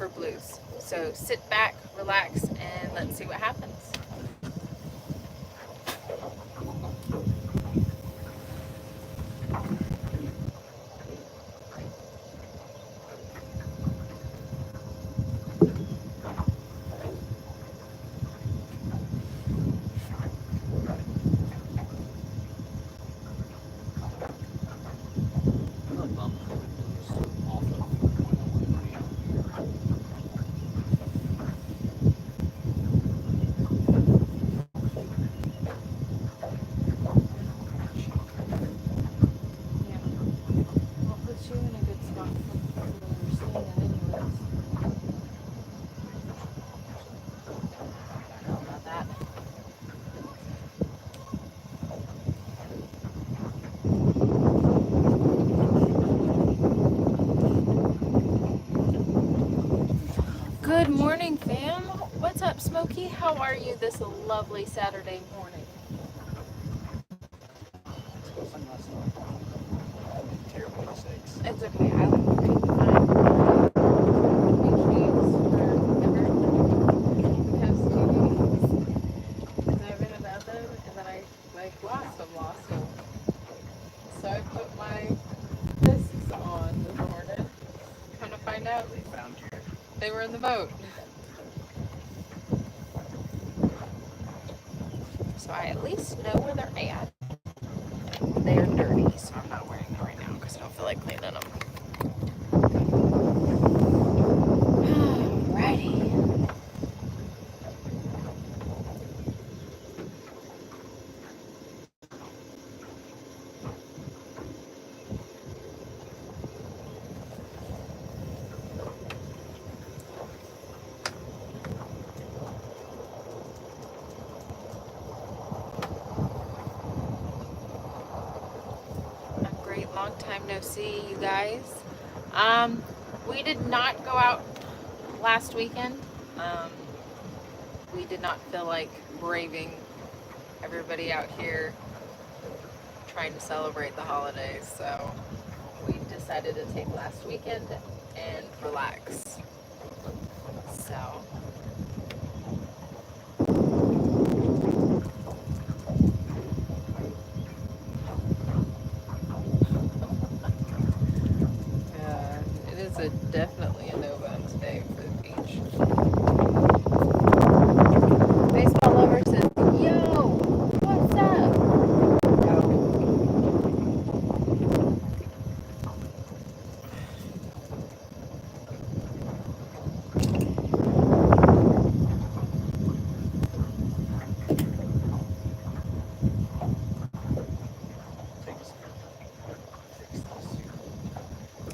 for blues. So sit back, relax, and let's see what happens. Good morning, fam. What's up, Smokey? How are you this lovely Saturday morning? It's okay. I couldn't find beach forever. The past 2 days. Because I've been about them, and then I lost them. So I put my discs on this morning. Come to find out, they were in the boat. So I at least know where they're at. They are dirty, so I'm not wearing them right now because I don't feel like cleaning them. Alrighty. Long time no see, you guys. We did not go out last weekend. We did not feel like braving everybody out here trying to celebrate the holidays, so we decided to take last weekend and relax. So it is definitely a Nova today for the beach. Baseball lover says, "Yo, what's up?"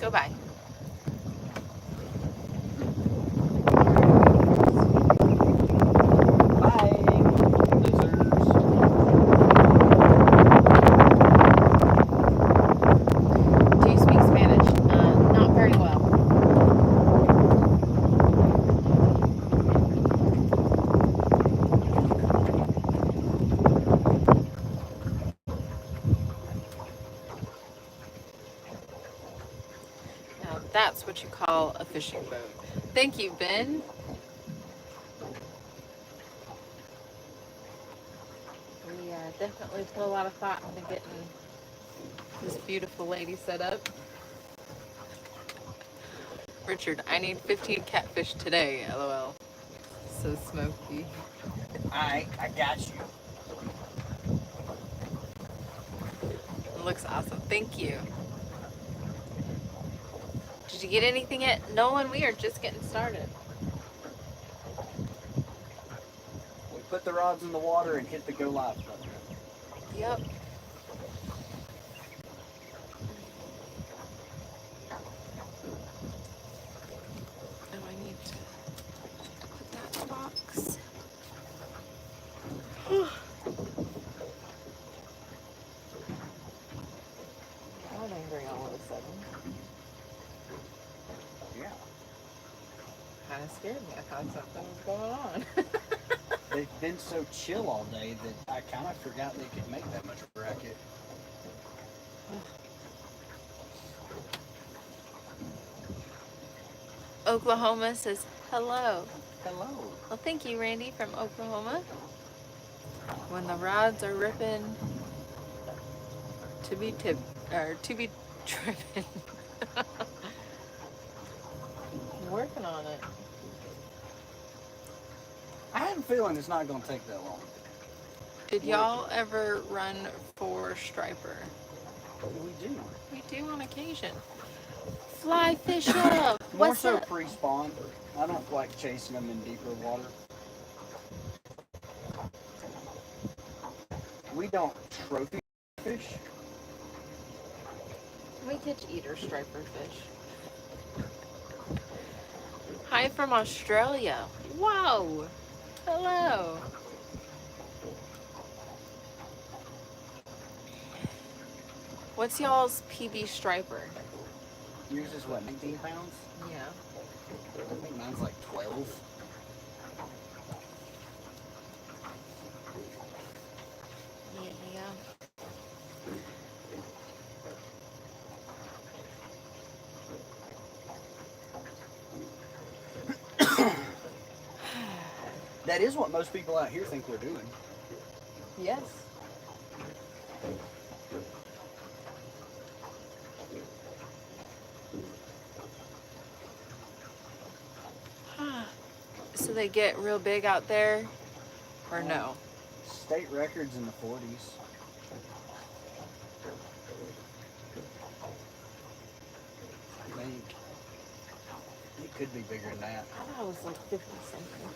Go by. That's what you call a fishing boat. Thank you, Ben. We definitely put a lot of thought into getting this beautiful lady set up. Richard, I need 15 catfish today, LOL. So Smokey. Alright, I got you. It looks awesome. Thank you. Did you get anything yet? Nolan, we are just getting started. We put the rods in the water and hit the go live button. Yep. Oh, I need to put that in the box. I'm angry all of a sudden. Yeah. Kind of scared me. I thought something was going on. They've been so chill all day that I kind of forgot they could make that much racket. Oklahoma says hello. Hello. Well, thank you, Randy from Oklahoma. When the rods are ripping, to be tripping. Working on it. I have a feeling it's not going to take that long. Did y'all ever run for striper? We do. We do on occasion. Fly fish up. More What's so up? pre-spawn. I don't like chasing them in deeper water. We don't trophy fish. We catch eater striper fish. Hi from Australia. Whoa. Hello. What's y'all's PB striper? Yours is what, 19 pounds? Yeah. I think mine's like 12. Yeah. That is what most people out here think we're doing. Yes. So they get real big out there, or no? State records in the 40s. I think it could be bigger than that. I thought it was like 50 something.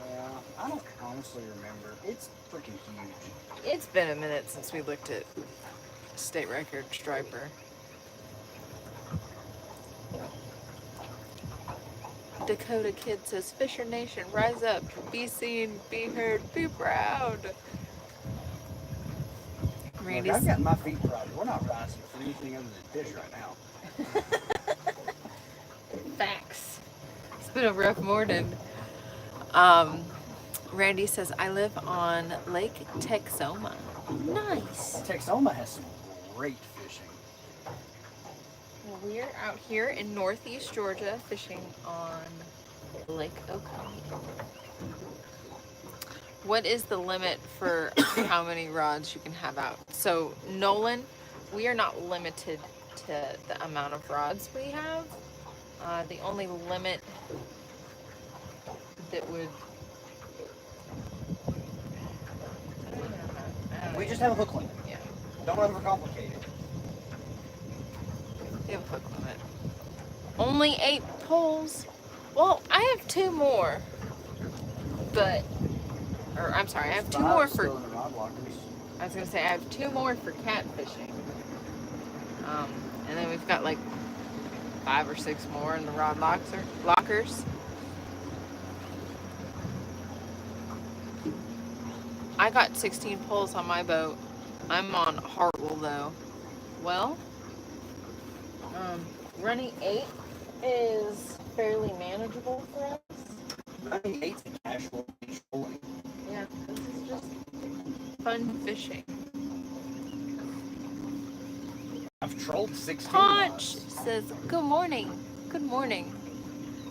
Yeah, I don't honestly remember. It's freaking huge. It's been a minute since we looked at state record striper. Dakota Kid says, Fisher Nation, rise up, be seen, be heard, be proud. Look, I've got my feet proud. We're not rising for anything other than fish right now. Facts. It's been a rough morning. Randy says, I live on Lake Texoma. Nice. Texoma has some great fishing. We're out here in northeast Georgia fishing on Lake Oconee. What is the limit for how many rods you can have out? So Nolan, we are not limited to the amount of rods we have. The only limit that would... We just have a hook limit. Yeah. Don't overcomplicate it. We have a hook limit. Only 8 poles. Well, I have 2 more. But, or I'm sorry, I have 2 more for... Still in the rod lockers. I was gonna say I have 2 more for catfishing. And then we've got like 5 or 6 more in the rod lockers. I got 16 poles on my boat. I'm on Hartwell though. Well, running 8 is fairly manageable for us. Running 8's a casual trolling. Yeah, this is just fun fishing. I've trolled 16 Punch rods. says, good morning. Good morning.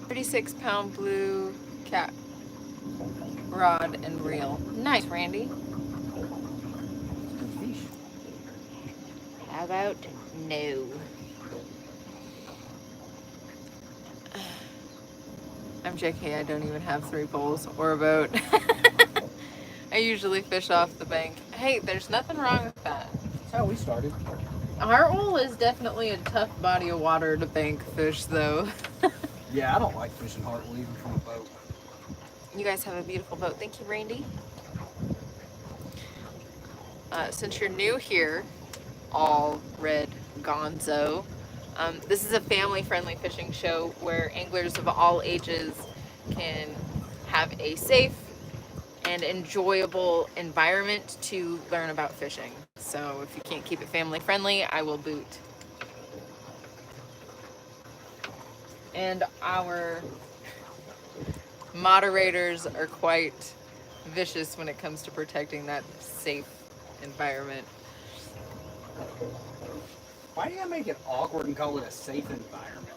36-pound blue cat rod and reel. Nice, Randy. Fish. How about no? I'm JK, I don't even have 3 poles or a boat. I usually fish off the bank. Hey, there's nothing wrong with that. That's how we started. Hartwell is definitely a tough body of water to bank fish, though. Yeah, I don't like fishing Hartwell even from a boat. You guys have a beautiful boat. Thank you, Randy. Since you're new here, all red gonzo, this is a family-friendly fishing show where anglers of all ages can have a safe and enjoyable environment to learn about fishing. So if you can't keep it family-friendly, I will boot. And our moderators are quite vicious when it comes to protecting that safe environment. Why do you make it awkward and call it a safe environment?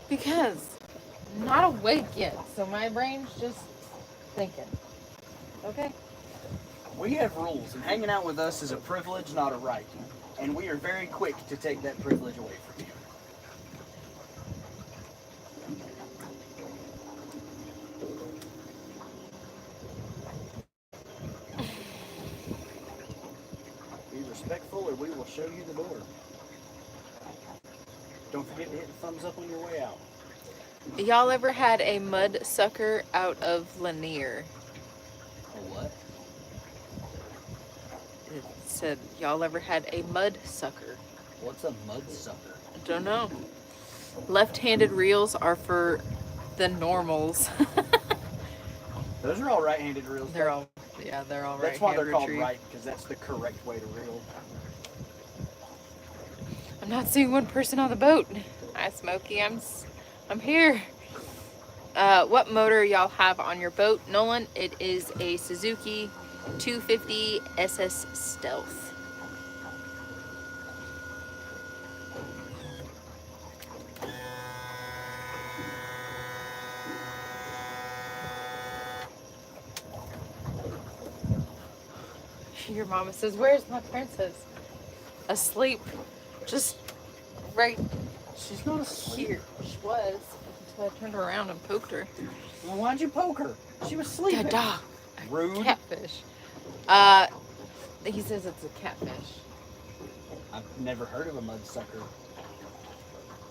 Because I'm not awake yet, so my brain's just thinking. Okay? We have rules, and hanging out with us is a privilege, not a right. And we are very quick to take that privilege away from you. Be respectful or we will show you the door. Don't forget to hit the thumbs up on your way out. Y'all ever had a mud sucker out of Lanier? A what? It said, y'all ever had a mud sucker? What's a mud sucker? I don't know. Left-handed reels are for the normals. Those are all right-handed reels. They're all, yeah, they're all right. That's why they're called right, because that's the correct way to reel. I'm not seeing one person on the boat. Hi, Smokey. I'm here. What motor y'all have on your boat? Nolan, it is a Suzuki 250 SS Stealth. Your mama says, where's my princess? Asleep. Just right She's not asleep. here. She was until I turned around and poked her. Well, why'd you poke her? She was sleeping. Dog. Rude. Catfish. He says it's a catfish. I've never heard of a mud sucker.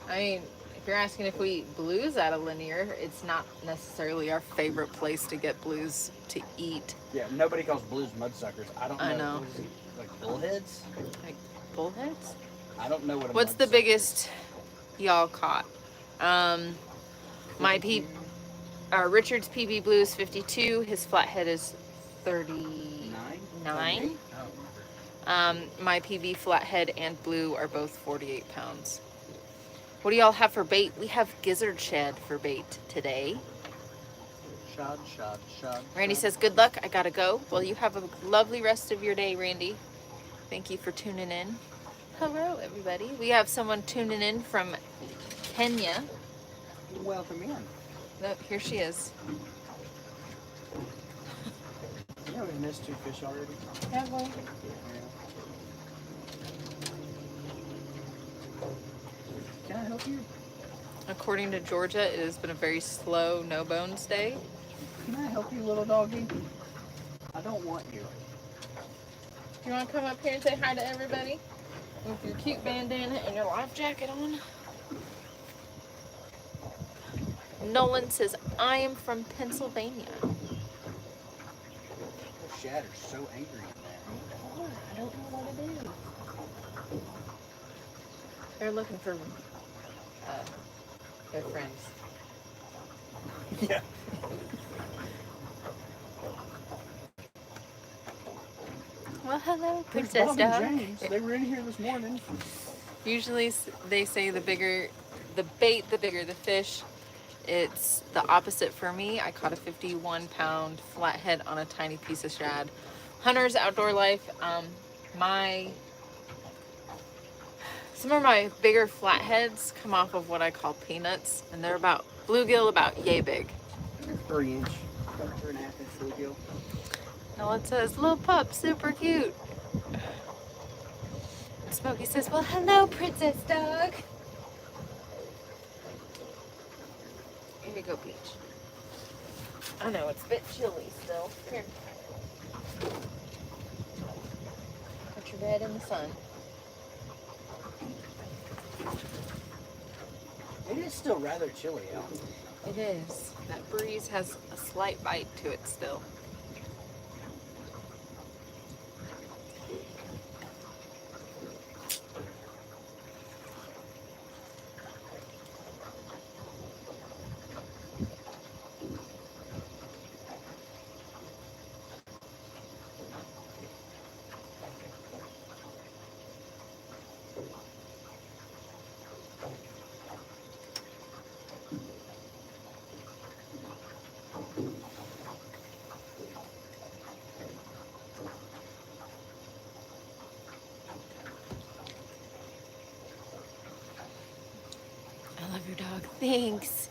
I mean, if you're asking if we eat blues out of Lanier, it's not necessarily our favorite place to get blues to eat. Yeah, nobody calls blues mud suckers. I don't know. I know. What is it, like bullheads? Like bullheads? I don't know what a What's mud the sucker biggest y'all caught? My Richard's PB Blue is 52. His flathead is 39. I don't remember. My PB flathead and blue are both 48 pounds. What do y'all have for bait? We have gizzard shad for bait today. Shad. Randy says, good luck. I gotta go. Well, you have a lovely rest of your day, Randy. Thank you for tuning in. Hello, everybody. We have someone tuning in from Kenya. Welcome in. No, here she is. You know we missed 2 fish already? Have we? Can I help you? According to Georgia, it has been a very slow, no bones day. Can I help you, little doggy? I don't want you. You want to come up here and say hi to everybody? With your cute bandana and your life jacket on. Nolan says, I am from Pennsylvania. Those shad are so angry at that. Oh, I don't know what it is. They're looking for their friends. Yeah. Well, hello, There's Princess Bob and Dog. James. They were in here this morning. Usually they say the bigger the bait, the bigger the fish. It's the opposite for me. I caught a 51-pound flathead on a tiny piece of shad. Hunter's Outdoor Life. Some of my bigger flatheads come off of what I call peanuts, and they're about bluegill about yay big. 3 inch, about 3.5 inch bluegill. Now it says, little pup, super cute. And Smokey says, well, hello, Princess Dog. Here you go, Peach. I know, it's a bit chilly still. Here. Put your bed in the sun. It is still rather chilly out. It is. That breeze has a slight bite to it still. your dog. Thanks.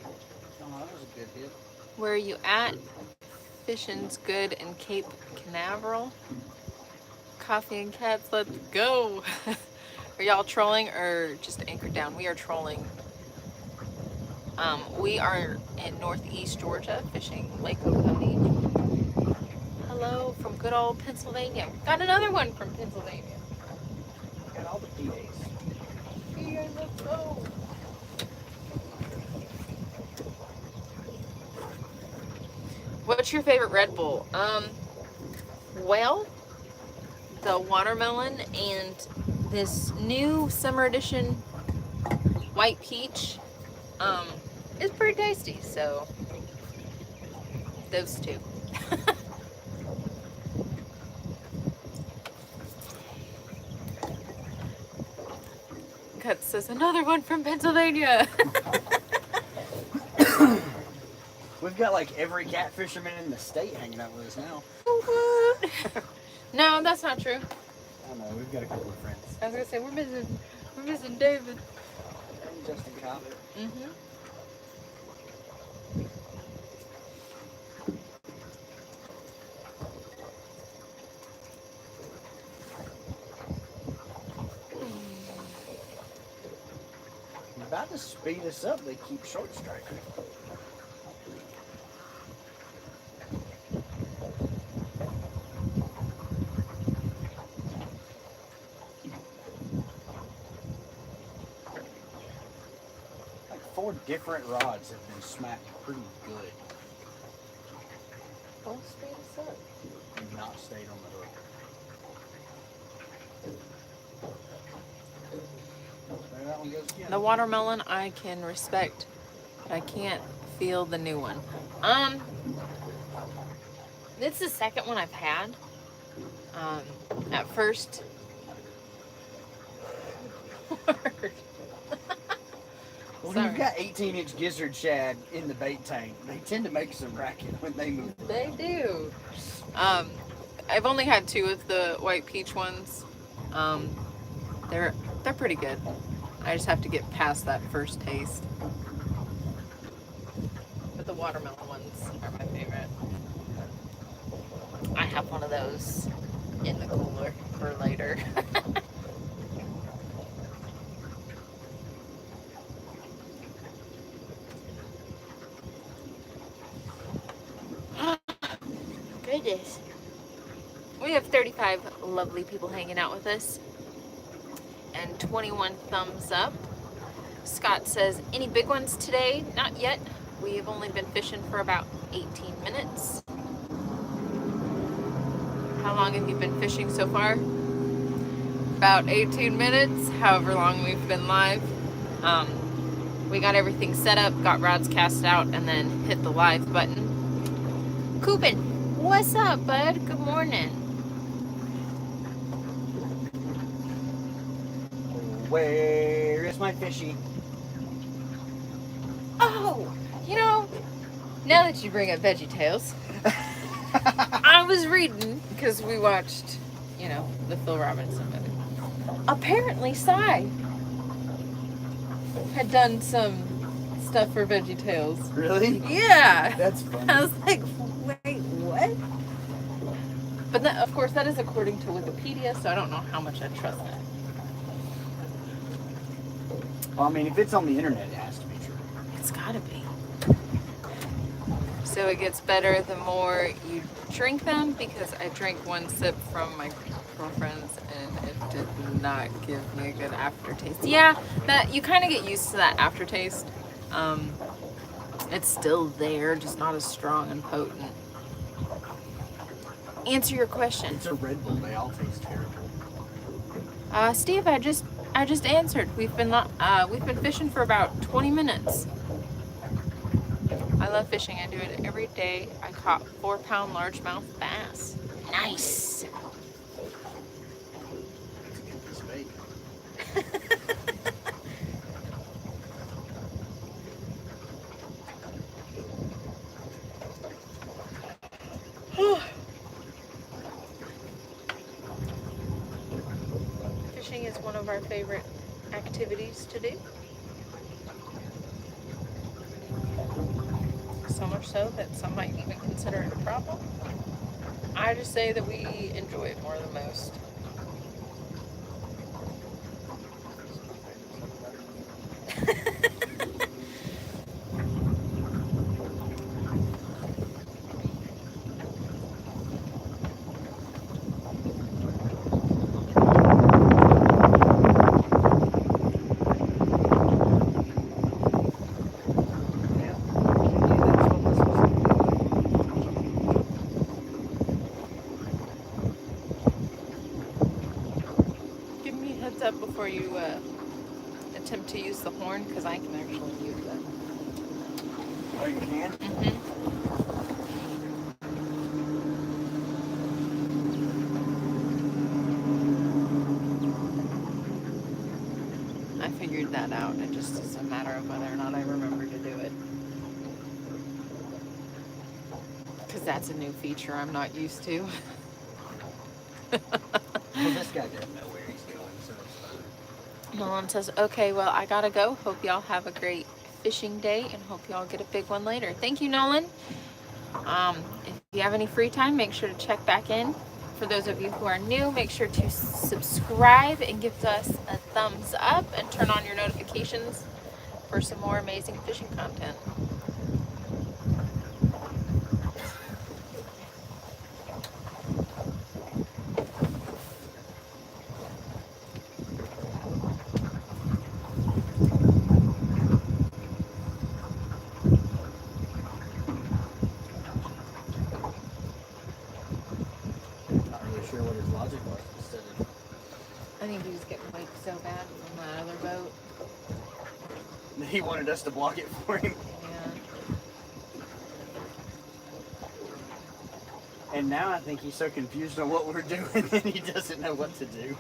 Oh, that was a good hit. Where are you at? Fishing's good in Cape Canaveral. Coffee and cats, let's go. Are y'all trolling or just anchored down? We are trolling. We are in northeast Georgia fishing Lake Oconee. Hello from good old Pennsylvania. Got another one from Pennsylvania. Got all the PAs. Here, let's go. What's your favorite Red Bull? Well, the watermelon and this new summer edition white peach is pretty tasty, so those two. Cut says another one from Pennsylvania. We've got like every cat fisherman in the state hanging out with us now. What? No, that's not true. I don't know, we've got a couple of friends. I was gonna say we're missing David. And Justin Cobb. Mm-hmm. About to speed us up, they keep short striking. Like 4 different rods have been smacked pretty good. Don't speed us up. And not stayed on the hook. There that one goes again. The watermelon I can respect, but I can't feel the new one. It's the second one I've had. At first. When Sorry. you've got 18-inch gizzard shad in the bait tank, they tend to make some racket when they move. They do. I've only had 2 of the white peach ones. They're pretty good. I just have to get past that first taste. But the watermelon ones are my favorite. I have one of those in the cooler for later. Goodness. We have 35 lovely people hanging out with us. And 21 thumbs up. Scott says, any big ones today? Not yet. We have only been fishing for about 18 minutes. How long have you been fishing so far? About 18 minutes, however long we've been live. We got everything set up, got rods cast out, and then hit the live button. Coopin, what's up, bud? Good morning. Where is my fishy? Oh, you know, now that you bring up VeggieTales, I was reading, because we watched, you know, the Phil Robinson movie. Apparently, Cy had done some stuff for VeggieTales. Really? Yeah. That's funny. I was like, wait, what? But that, of course, that is according to Wikipedia, so I don't know how much I trust that. Well, I mean, if it's on the internet, it has to be true. It's gotta be. So it gets better the more you drink them, because I drank one sip from my girlfriend's and it did not give me a good aftertaste. Yeah, that you kind of get used to that aftertaste. It's still there, just not as strong and potent. Answer your question. It's a Red Bull. They all taste terrible. Steve, I just answered. We've been fishing for about 20 minutes. I love fishing. I do it every day. I caught 4-pound largemouth bass. Nice. Let's get this bait. Fishing is one of our favorite activities to do. So much so that some might even consider it a problem. I just say that we enjoy it more than most. Give me a heads up before you attempt to use the horn, because I can actually use that. Oh, you can? I figured that out. It just is a matter of whether or not I remember to do it. Because that's a new feature I'm not used to. Well, this guy doesn't know where he's going, so it's fine. Nolan says, okay, well, I gotta go. Hope y'all have a great fishing day and hope y'all get a big one later. Thank you, Nolan. If you have any free time, make sure to check back in. For those of you who are new, make sure to subscribe and give us a thumbs up and turn on your notifications for some more amazing fishing content. Not really sure what his logic was instead of. I think he was getting waked so bad from that other boat. He wanted us to block it for him. Yeah. And now I think he's so confused on what we're doing that he doesn't know what to do.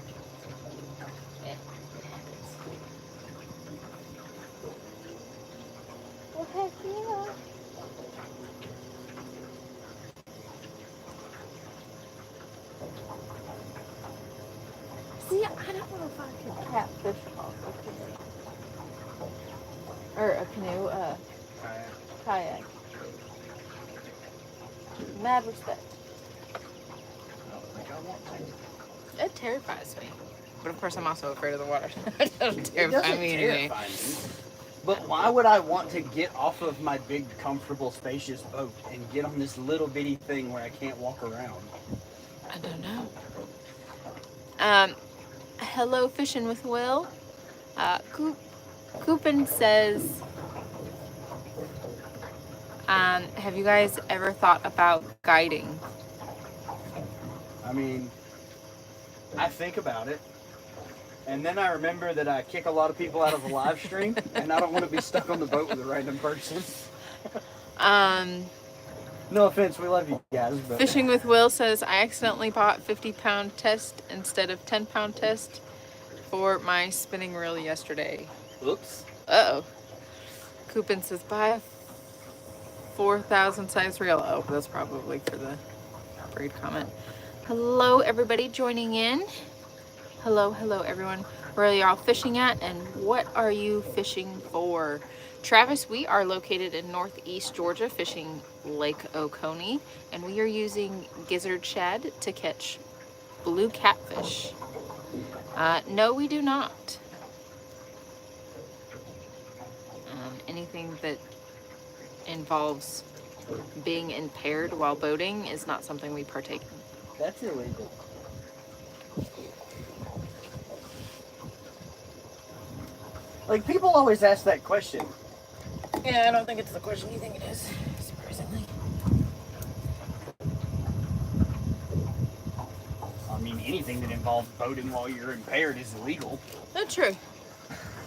Well, heck yeah. See, I don't know if I could catfish off a canoe. Or a canoe, kayak. Mad respect. I don't think I want to. It terrifies me. But of course, I'm also afraid of the water. It doesn't It terrify doesn't me anyway. terrify me. But why would I want to get off of my big, comfortable, spacious boat and get on this little bitty thing where I can't walk around? I don't know. Hello, Fishing with Will. Coopin says, have you guys ever thought about guiding? I mean, I think about it, and then I remember that I kick a lot of people out of the live stream, and I don't want to be stuck on the boat with a random person. No offense, we love you guys, but Fishing with Will says, I accidentally bought 50-pound test instead of 10-pound test for my spinning reel yesterday. oops. Uh-oh. Coopin says, buy a 4,000 size reel. Oh, that's probably for the braid comment. Hello, everybody joining in. Hello, everyone. Where are y'all fishing at, and what are you fishing for? Travis, we are located in Northeast Georgia, fishing Lake Oconee, and we are using gizzard shad to catch blue catfish. No, we do not. Anything that involves being impaired while boating is not something we partake in. That's illegal. Like, people always ask that question. Yeah, I don't think it's the question you think it is, surprisingly. I mean, anything that involves boating while you're impaired is illegal. Oh, true.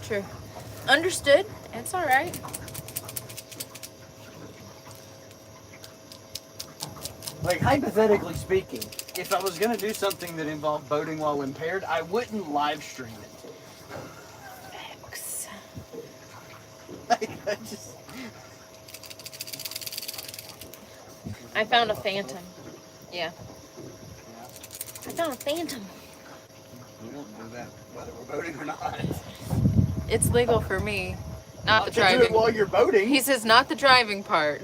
True. Understood. It's all right. Like, hypothetically speaking, if I was going to do something that involved boating while impaired, I wouldn't live stream it. X. I just... I found a phantom. Yeah. I found a phantom. We don't do that whether we're boating or not. It's legal for me. Not the To do it driving. while you're boating. He says not the driving part.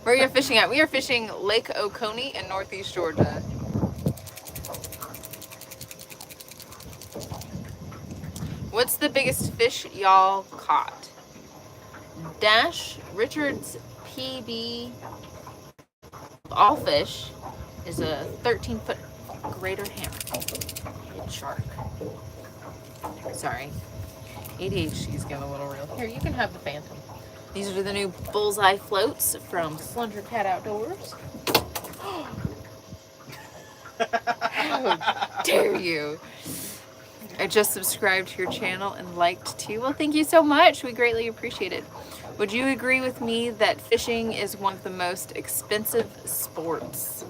Where are you fishing at? We are fishing Lake Oconee in Northeast Georgia. What's the biggest fish y'all caught? Dash Richards PB all fish is a 13-foot greater hammerhead shark. Sorry. ADHD's getting a little real. Here, you can have the Phantom. These are the new Bullseye floats from Slender Cat Outdoors. How dare you? I just subscribed to your channel and liked too. Well, thank you so much. We greatly appreciate it. Would you agree with me that fishing is one of the most expensive sports?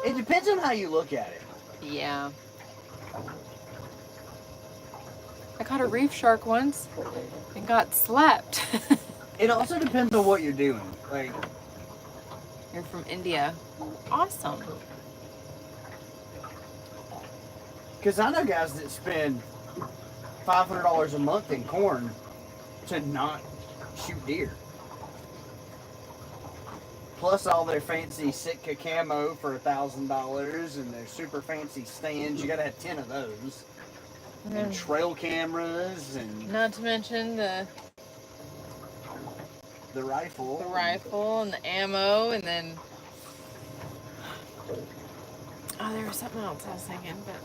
It depends on how you look at it. Yeah. I caught a reef shark once and got slapped. It also depends on what you're doing. Like, You're from India. Awesome. because I know guys that spend $500 a month in corn to not shoot deer. Plus all their fancy Sitka camo for $1,000 and their super fancy stands. You gotta have 10 of those. And trail cameras and Not to mention the rifle. and the ammo, and then there was something else I was thinking, but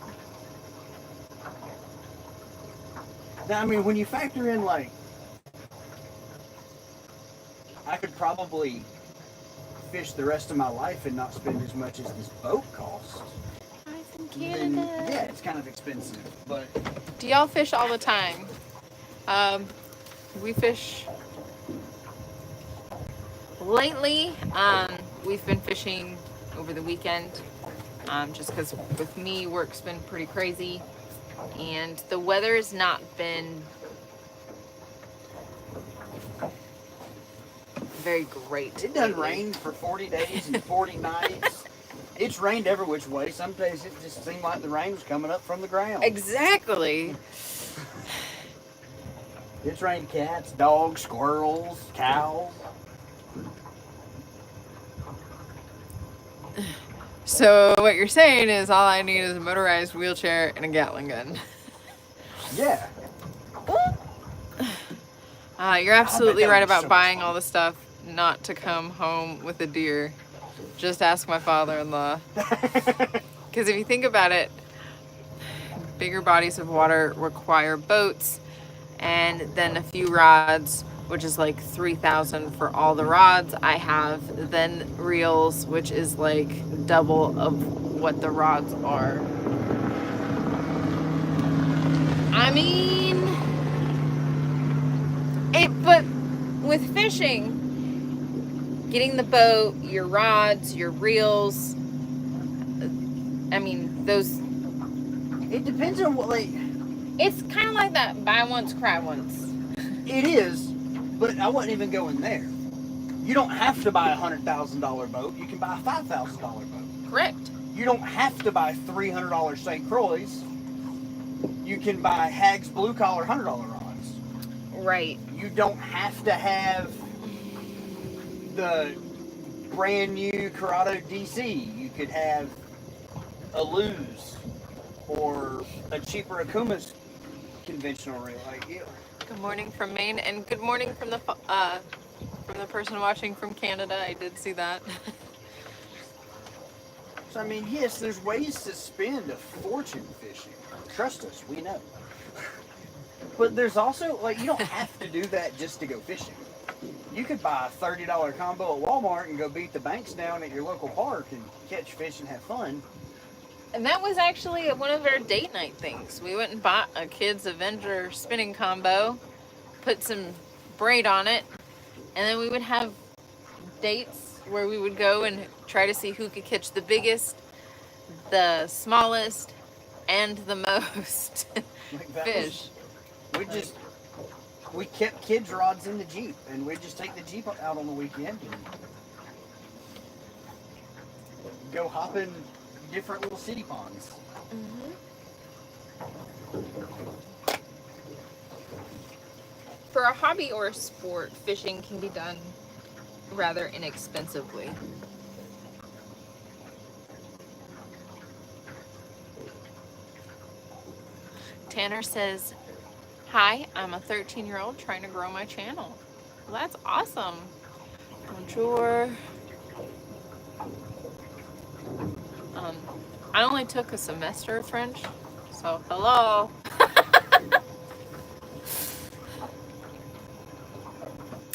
Now, I mean, when you factor in, like, I could probably fish the rest of my life and not spend as much as this boat costs. I'm from Then, Canada. yeah, it's kind of expensive, but Do y'all fish all the time? We fish lately. We've been fishing over the weekend, just because with me, work's been pretty crazy, and the weather's not been very great. it done lately. rained for 40 days and 40 nights. It's rained every which way. Some days it just seemed like the rain was coming up from the ground. Exactly. It's rained cats, dogs, squirrels, cows. So what you're saying is all I need is a motorized wheelchair and a Gatling gun. Yeah. You're absolutely that right would be about so much buying fun. all the stuff not to come home with a deer. Just ask my father-in-law. Because if you think about it, bigger bodies of water require boats and then a few rods, which is like $3,000 for all the rods I have, then reels, which is like double of what the rods are. I mean, but with fishing, getting the boat, your rods, your reels, I mean, those, It depends on what, like, it's kind of like that buy once, cry once. it is, but I wasn't even going there. You don't have to buy a $100,000 boat. You can buy a $5,000 boat. Correct. You don't have to buy $300 St. Croix. You can buy Hagg's blue collar $100 rods. Right. You don't have to have the brand new Corrado DC. You could have a Luz or a cheaper Akuma's conventional reel. Like, Good morning from Maine, and good morning from the person watching from Canada. I did see that. so, I mean, yes, there's ways to spend a fortune fishing. Trust us, we know. But there's also, like, you don't have to do that just to go fishing. You could buy a $30 combo at Walmart and go beat the banks down at your local park and catch fish and have fun. And that was actually one of our date night things. We went and bought a Kids Avenger spinning combo, put some braid on it, and then we would have dates where we would go and try to see who could catch the biggest, the smallest, and the most Like that fish. We kept kids' rods in the Jeep, and we'd just take the Jeep out on the weekend and go hopping different little city ponds. For a hobby or a sport, fishing can be done rather inexpensively. Tanner says, hi, I'm a 13-year-old trying to grow my channel. Well, that's awesome. Bonjour. I only took a semester of French, so hello.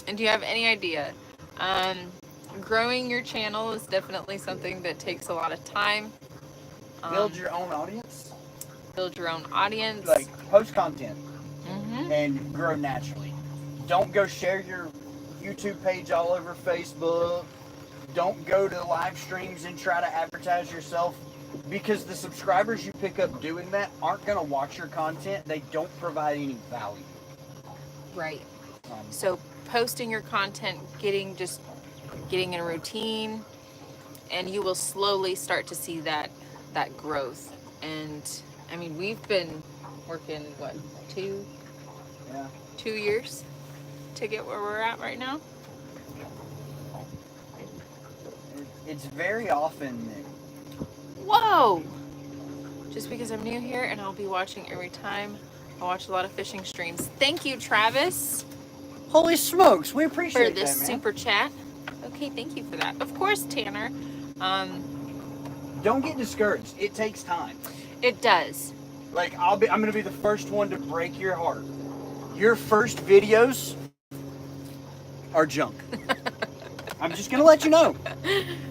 And do you have any idea? Growing your channel is definitely something that takes a lot of time. Build your own audience. Build your own audience. Like, post content and grow naturally. Don't go share your YouTube page all over Facebook. Don't go to live streams and try to advertise yourself, because the subscribers you pick up doing that aren't going to watch your content. They don't provide any value. Right. So posting your content, getting in a routine, and you will slowly start to see that growth. And I mean, we've been working, what, 2 years to get where we're at right now? It's very often that... Whoa! Just because I'm new here and I'll be watching every time. I watch a lot of fishing streams. Thank you, Travis. Holy smokes, we appreciate for this that, man. super chat. Okay, thank you for that. Of course, Tanner. Don't get discouraged. It takes time. It does. Like, I'm gonna be the first one to break your heart. Your first videos are junk. I'm just gonna let you know.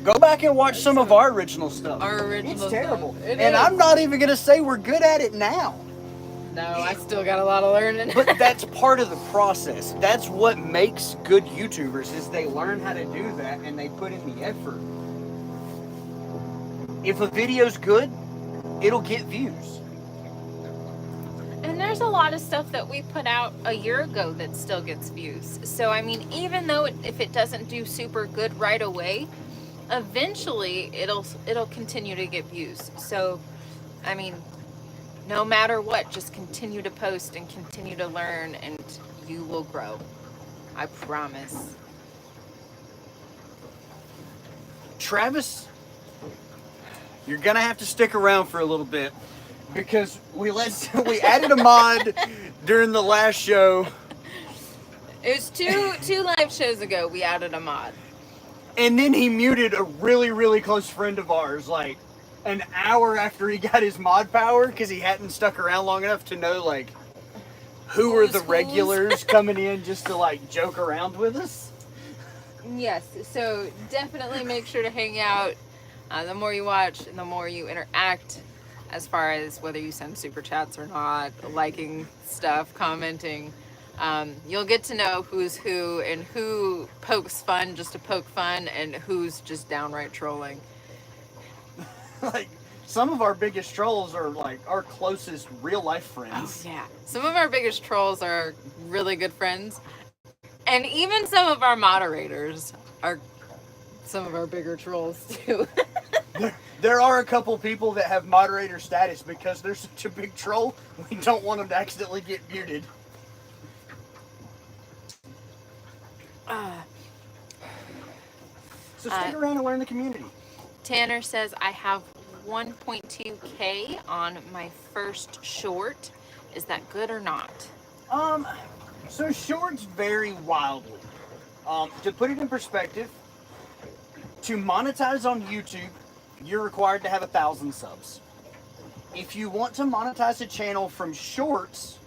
Go back and watch some of our original stuff. Our original It's terrible. stuff. It and is. I'm not even gonna say we're good at it now. No, I still got a lot of learning. But that's part of the process. That's what makes good YouTubers, is they learn how to do that and they put in the effort. If a video's good, it'll get views. And there's a lot of stuff that we put out a year ago that still gets views. So, I mean, even though if it doesn't do super good right away, eventually it'll continue to get views. So, I mean, no matter what, just continue to post and continue to learn, and you will grow. I promise. Travis, you're gonna have to stick around for a little bit, because we added a mod during the last show. It was two live shows ago we added a mod. And then he muted a really, really close friend of ours, like an hour after he got his mod power, because he hadn't stuck around long enough to know, like, who were the regulars coming in just to, like, joke around with us. Yes, so definitely make sure to hang out. The more you watch and the more you interact, as far as whether you send super chats or not, liking stuff, commenting, you'll get to know who's who and who pokes fun just to poke fun and who's just downright trolling. Like, some of our biggest trolls are, like, our closest real-life friends. Oh, yeah. Some of our biggest trolls are really good friends. And even some of our moderators are some of our bigger trolls, too. There are a couple people that have moderator status because they're such a big troll, we don't want them to accidentally get muted. So stick around and learn the community. Tanner says, I have 1.2K on my first short. Is that good or not? So shorts vary wildly. To put it in perspective, to monetize on YouTube, you're required to have 1,000 subs. If you want to monetize a channel from shorts,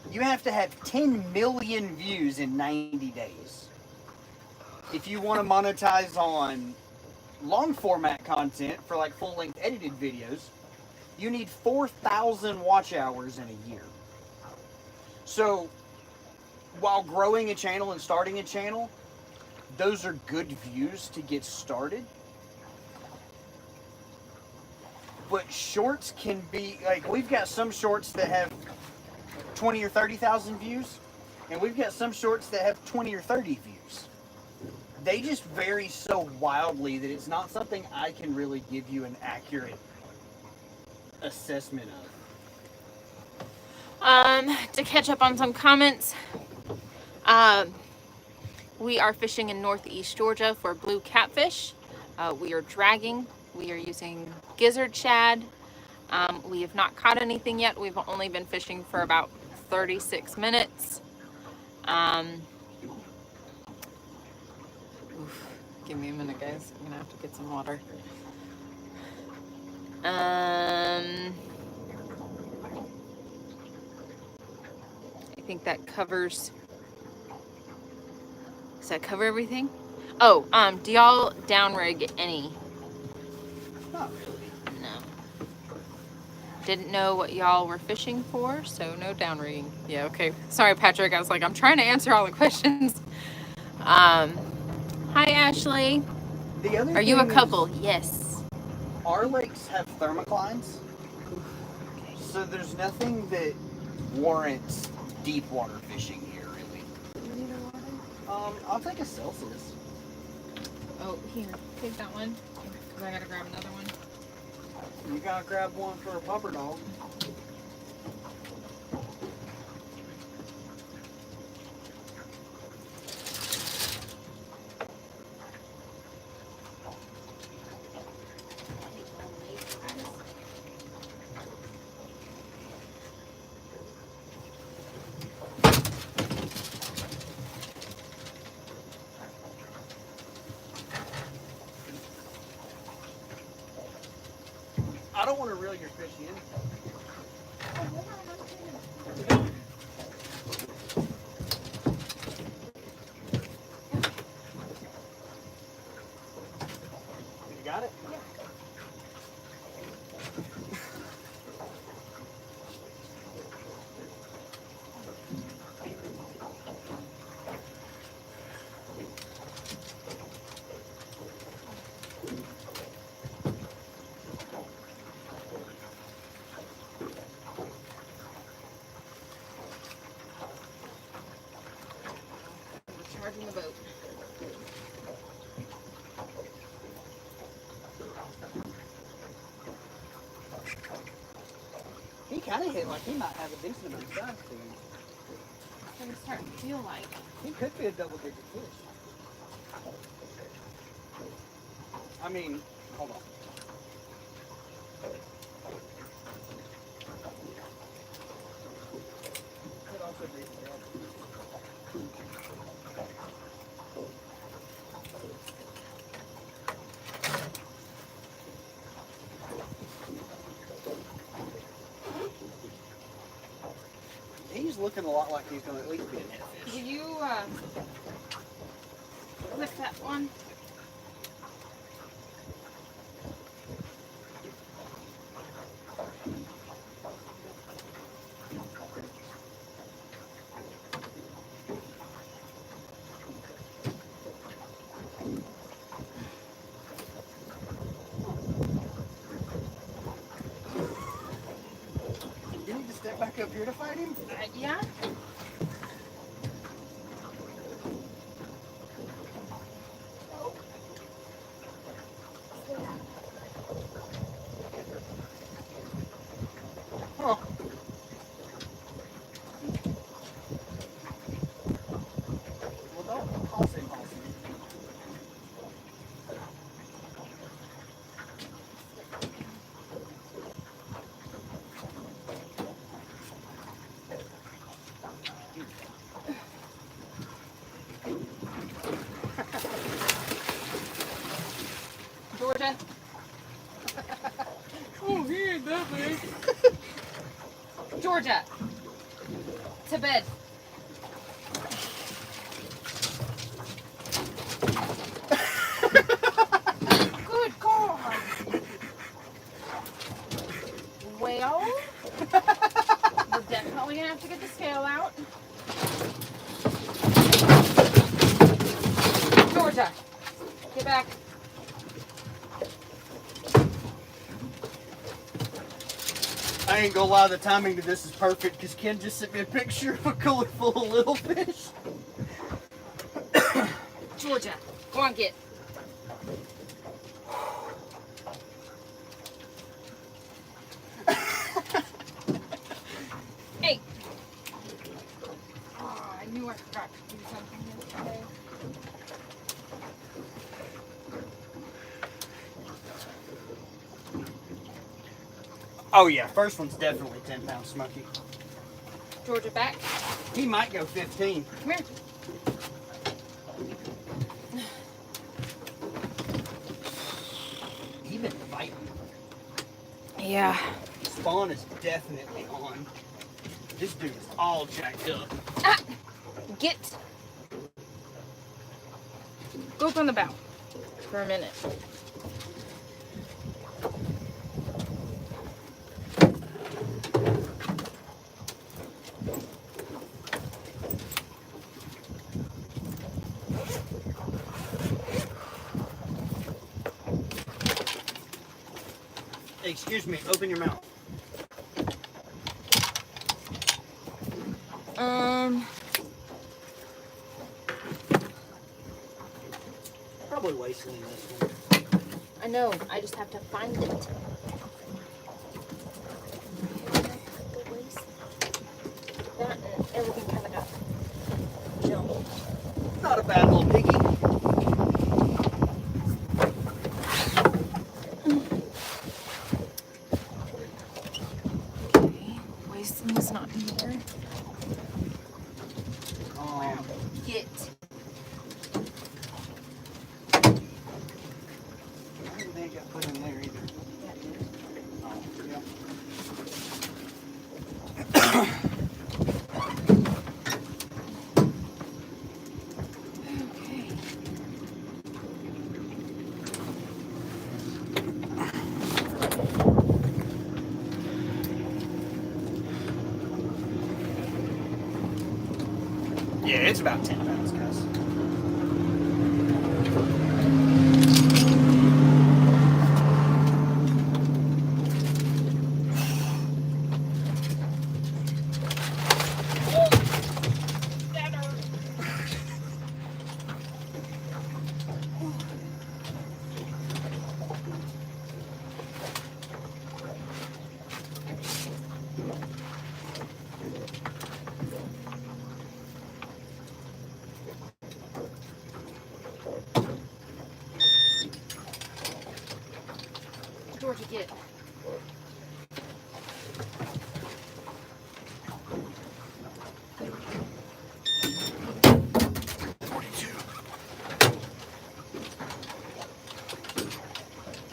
you have to have 10 million views in 90 days. If you want to monetize on long format content for like full length edited videos, you need 4,000 watch hours in a year. So while growing a channel and starting a channel, those are good views to get started. But shorts can be, like, we've got some shorts that have 20 or 30,000 views, and we've got some shorts that have 20 or 30 views. They just vary so wildly that it's not something I can really give you an accurate assessment of? To catch up on some comments, we are fishing in northeast Georgia for blue catfish. We are dragging. We are using gizzard shad. We have not caught anything yet. We've only been fishing for about 36 minutes. Give me a minute, guys. I'm gonna have to get some water. I think that covers. Does that cover everything? Oh, do y'all downrig any? Not really. No. Didn't know what y'all were fishing for, so no downrigging. Yeah, okay. Sorry, Patrick. I was like, I'm trying to answer all the questions. Hi, Ashley. The other Are you a thing couple? is, Yes. our lakes have thermoclines, so there's nothing that warrants deep water fishing here, really. You need a water? I'll take a Celsius. Oh, here. Take that one. Because I gotta grab another one. You gotta grab one for a pupper dog. I don't want to reel your fish in. You got it? Yeah. Charging the boat. He kind of hit like he might have a decent amount of size to him. That's what it's starting to feel like. He could be a double-digit fish. I mean, hold on. Could also be dead. He's looking a lot like he's going to at least be a net fish. Will you lift that one? You need to step back up here to fight him? Yeah. Huh. Well, don't toss him. Georgia. Oh, he ain't that big. Georgia. To bed. Good God. Well, we're definitely gonna have to get the scale out. Georgia, get back. I ain't gonna lie, the timing to this is perfect because Ken just sent me a picture of a cooler full of little fish. Georgia, go on, get. Oh yeah, first one's definitely 10 pounds, Smokey. Georgia, back. He might go 15. Come here. He been fighting. Yeah. Spawn is definitely on. This dude is all jacked up. Ah! Get. Go up on the bow for a minute. Excuse me, open your mouth. Probably wasting this one. I know. I just have to find it. That and everything coming up. No. Not a bad little piggy. Okay. Wasting is not in there. Get. I don't think I put in there either. Oh, yeah. Okay. Yeah, it's about 10 pounds, guys. Georgia, get.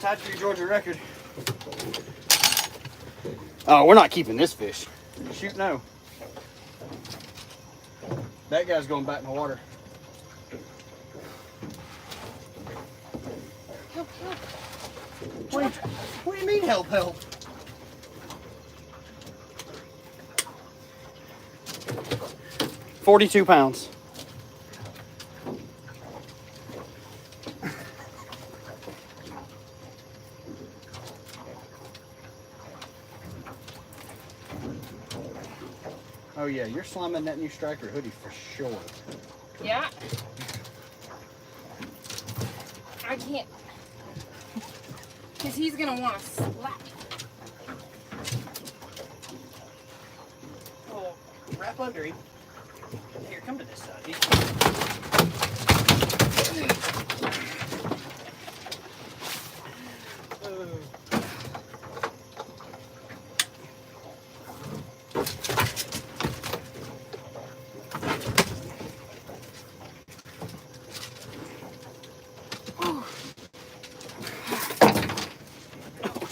Tied for your Georgia record. Oh, we're not keeping this fish. Shoot, no. That guy's going back in the water. Help, help. What do you mean help, help? £42. Oh yeah, you're slamming that new striker hoodie for sure. Yeah. I can't. Because he's going to want to slap. Oh, wrap under him. Here, come to this side.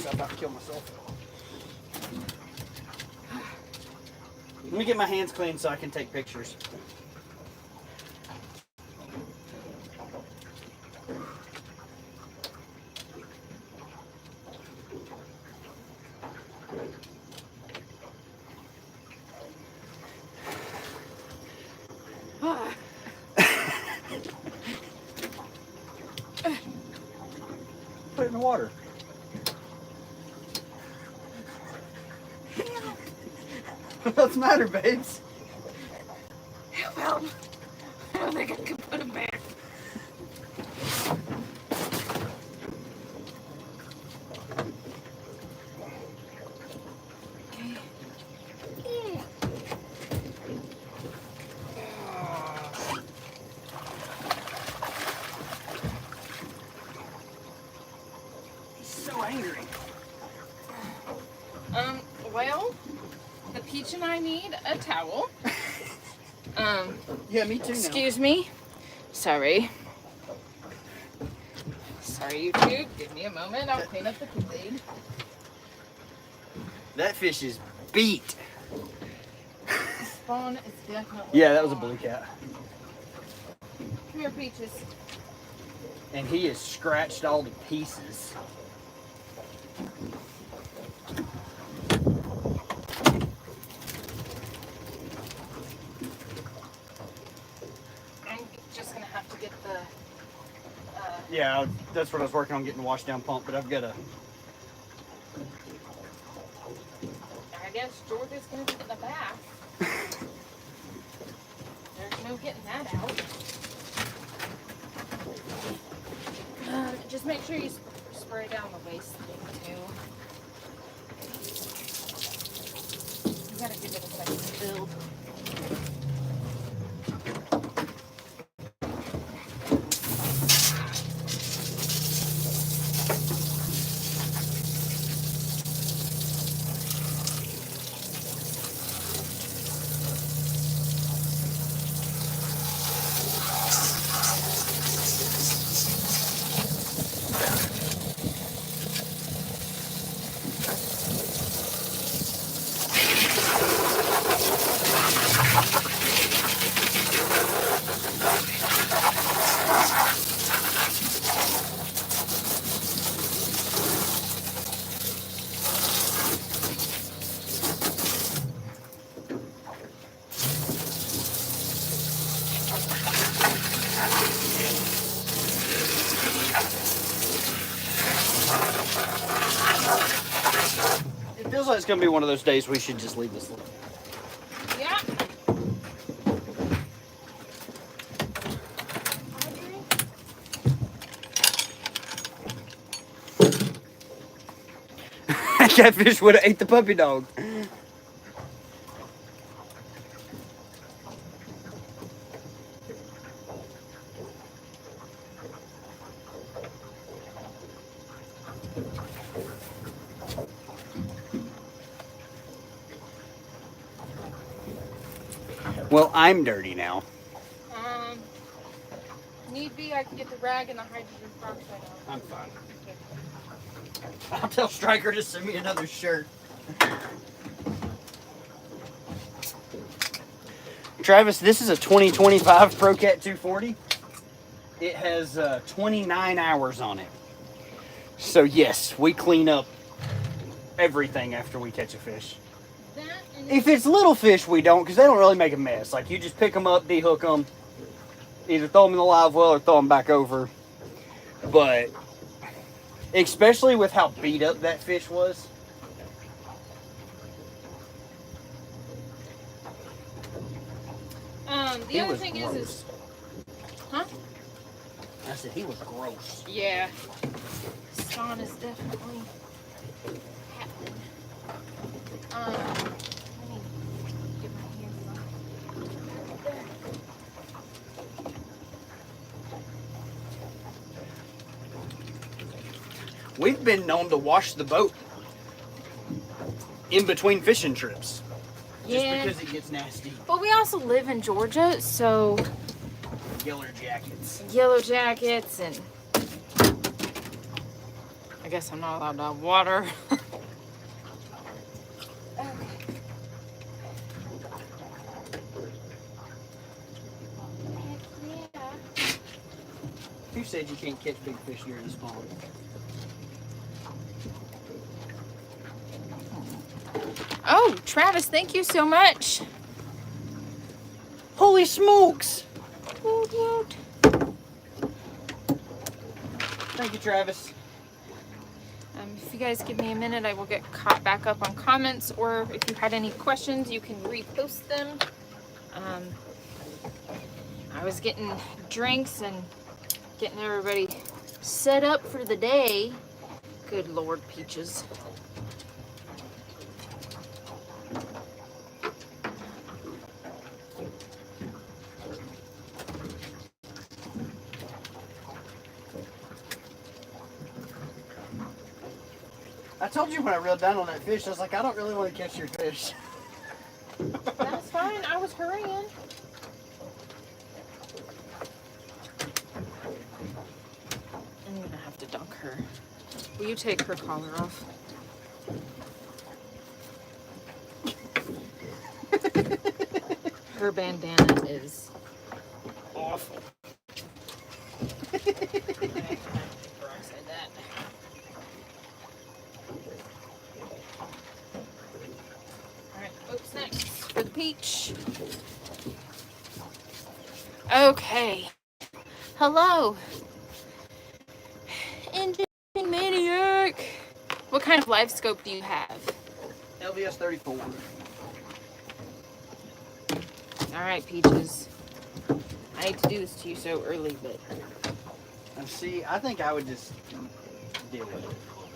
I'm about to kill myself. Let me get my hands clean so I can take pictures. Put it in the water. What's the matter, babes? Well, I don't think I can put him back. Okay. He's so angry. Well, the Peach and I need a towel. Yeah, me too. Excuse me. Sorry. Sorry, YouTube. Give me a moment. I'll clean up the Kool-Aid. That fish is beat. Spawn is definitely. Yeah, that was a blue cat. Come here, Peaches. And he is scratched all to pieces. I'm just gonna have to get the. Yeah, that's what I was working on, getting the wash down pump, but I've got a. I guess Georgia's gonna be in the bath. There's no getting that out. Just make sure you spray down the waist thing too. You gotta give it a second to build. It feels like it's gonna be one of those days we should just leave this alone. Yeah. Catfish would have ate the puppy dog. Well, I'm dirty now. Need be, I can get the rag and the hydrogen peroxide out. I'm fine. I'll tell Stryker to send me another shirt. Travis, this is a 2025 ProCat 240. It has 29 hours on it. So yes, we clean up everything after we catch a fish. If it's little fish, we don't, because they don't really make a mess. Like, you just pick them up, dehook them, either throw them in the live well or throw them back over. But especially with how beat up that fish was. The other thing is, huh? I said he was gross. Yeah. Spawn is definitely happening. Let me get my hands on it. We've been known to wash the boat in between fishing trips. Yeah. Just because it gets nasty. But we also live in Georgia, so Yellow jackets. yellow jackets and I guess I'm not allowed to have water. Who said you can't catch big fish near this pond? Oh, Travis, thank you so much. Holy smokes! Woot woot. Thank you, Travis. If you guys give me a minute, I will get caught back up on comments, or if you had any questions, you can repost them. I was getting drinks and getting everybody set up for the day. Good Lord, Peaches. I told you when I reeled down on that fish, I was like, I don't really want to catch your fish. That's fine. I was hurrying. I'm gonna have to dunk her. Will you take her collar off? Her bandana is Awful. Alright, oops, next for the peach. Okay. Hello. Engine maniac. What kind of live scope do you have? LVS 34. Alright, Peaches. I hate to do this to you so early, but And see, I think I would just deal with it a little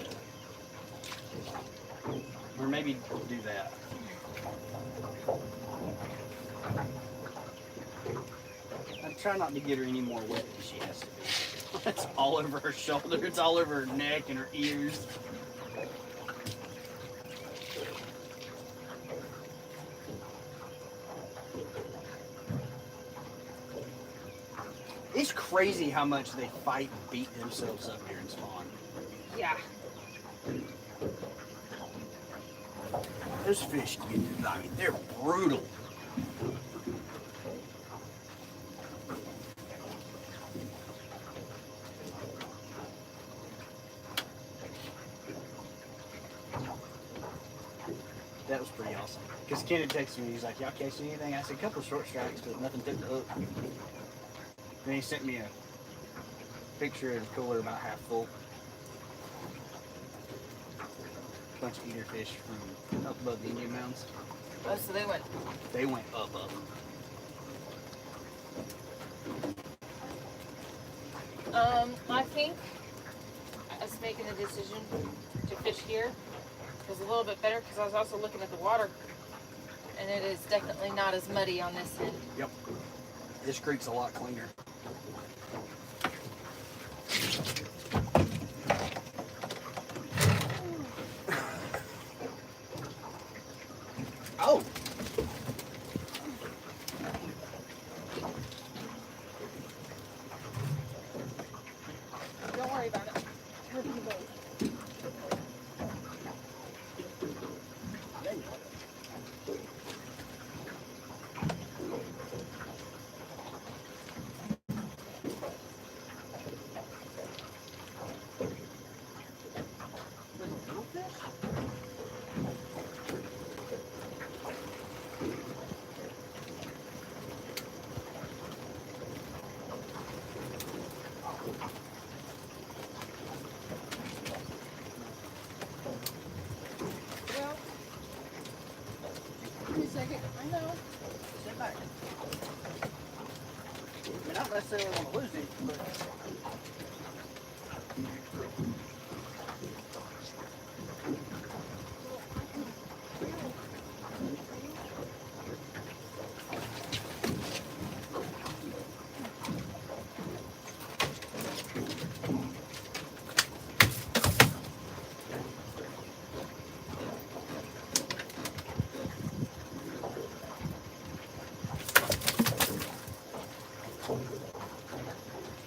bit. Or maybe do that. I try not to get her any more wet than she has to be. It's all over her shoulder, it's all over her neck and her ears. It's crazy how much they fight and beat themselves up here in spawn. yeah. Those fish, I mean, they're brutal. That was pretty awesome. Because Kenneth texted me, he's like, y'all catch anything? I said, a couple of short strikes, but nothing took the hook. Then he sent me a picture of the cooler about half full. Bunch of eater fish from up above the Indian Mounds. Oh, so they went. They went up. I think us making the decision to fish here was a little bit better because I was also looking at the water, and it is definitely not as muddy on this end. Yep. This creek's a lot cleaner. Oh! Don't worry about it. I know. Sit back. I don't necessarily want to lose it, but...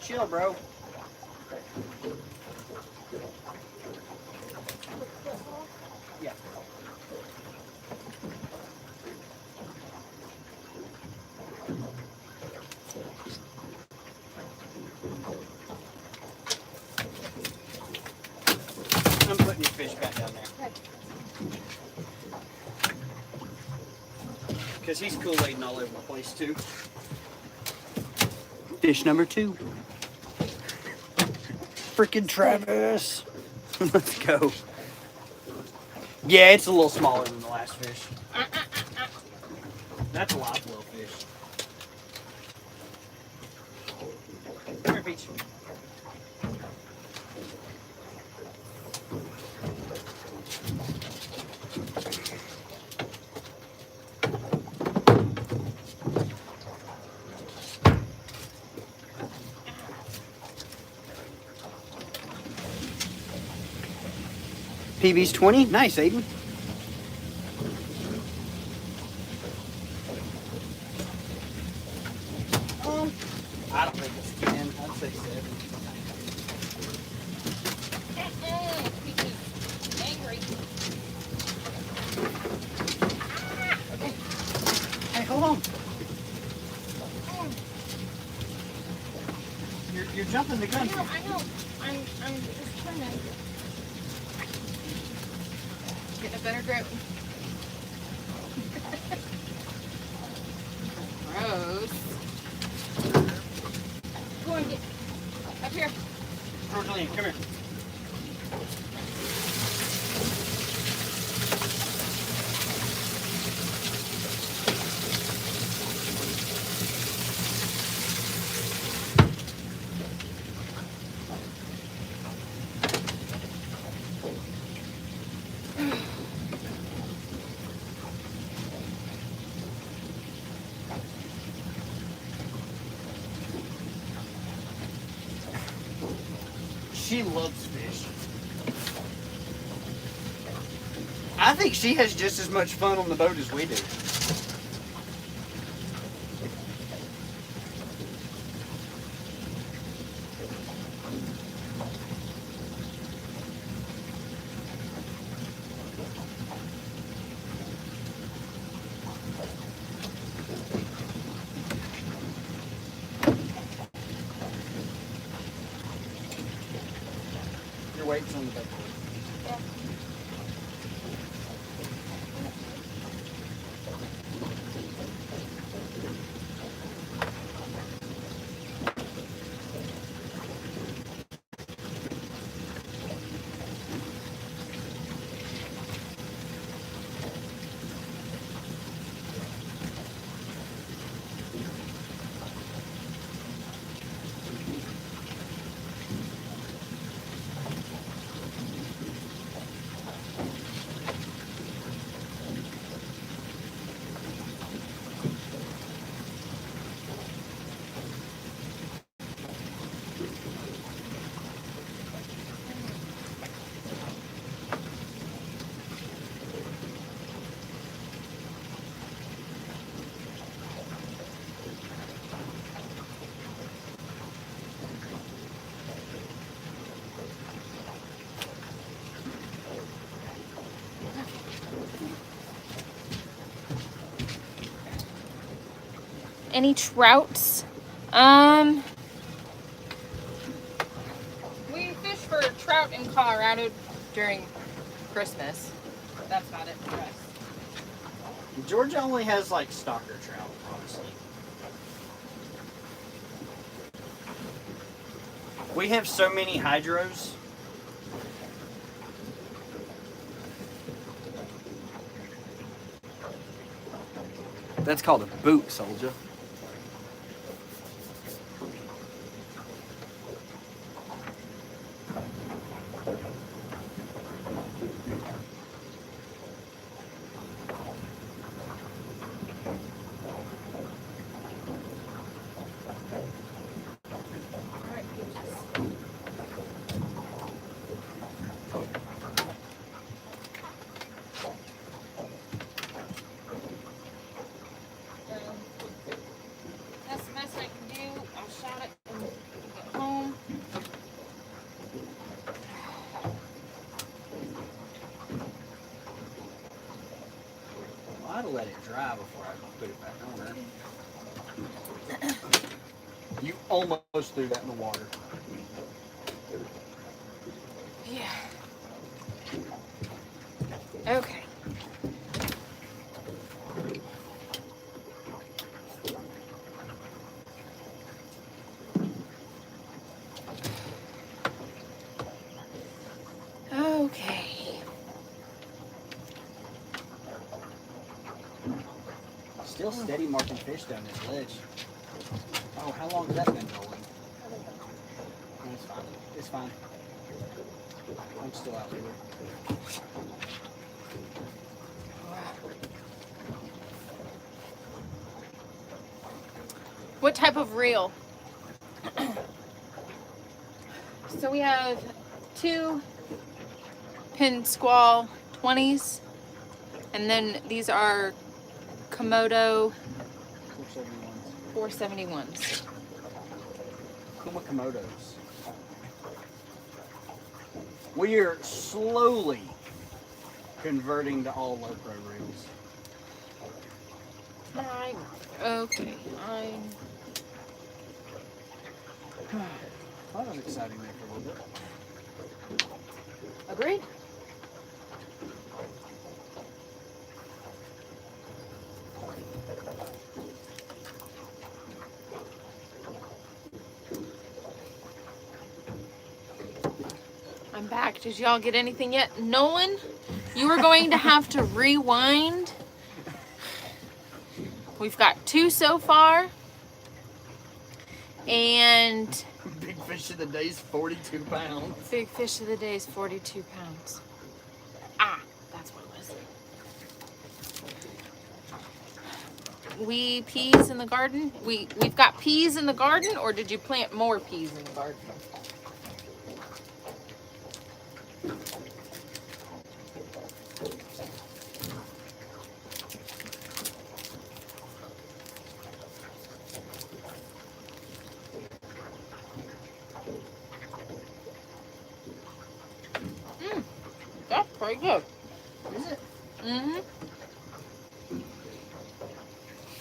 Chill, bro. Yeah. I'm putting your fish back down there. Because he's Kool-Aiding all over the place, too. Fish number 2. Freaking Travis. Let's go. Yeah, it's a little smaller than the last fish. That's a live flow fish. Come here, Peach. PB's 20. Nice, Aiden. I don't think it's 10. I'd say 7. Angry. Okay. Hey, hold on. You're jumping the gun. I know. I'm just trying to get a better grip. Gross. Go on, get up here. Rosaline, come here. She loves fish. I think she has just as much fun on the boat as we do. Your weight's on the boat. Yeah. Any trouts? We fish for trout in Colorado during Christmas. That's about it for us. Georgia only has like stalker trout, honestly. We have so many hydros. That's called a boot, soldier. That's the best I can do. I'll shout it and get home. Well, I'd let it dry before I put it back on there. You almost threw that in the water. Yeah. Okay. Okay. Still steady marking fish down this ledge. Oh, how long has that been rolling? No, it's fine. It's fine. I'm still out here. What type of reel? So we have two pin squall 20s. And then these are Komodo 471s. Kuma Komodos. We are slowly converting to all low pro reels. Okay, That was exciting there for a little bit. agreed. I'm back. Did y'all get anything yet? Nolan, you are going to have to rewind. We've got 2 so far. And Big fish of the day is 42 pounds. big fish of the day is 42 pounds. Ah, that's what it was. We peas in the garden? We've got peas in the garden, or did you plant more peas in the garden? That's pretty good. Is it? Mm-hmm.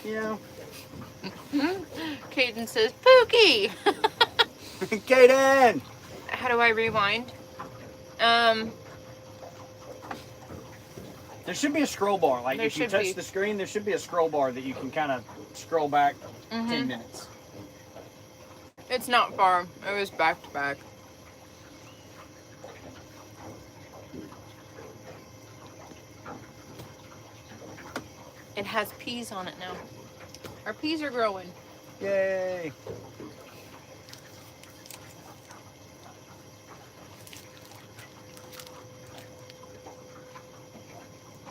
You know, Caden says, Pookie! Kaden! How do I rewind? There should be a scroll bar. Like, There if you should touch be. the screen, there should be a scroll bar that you can kind of scroll back 10 minutes. It's not far. It was back to back. It has peas on it now. Our peas are growing. Yay!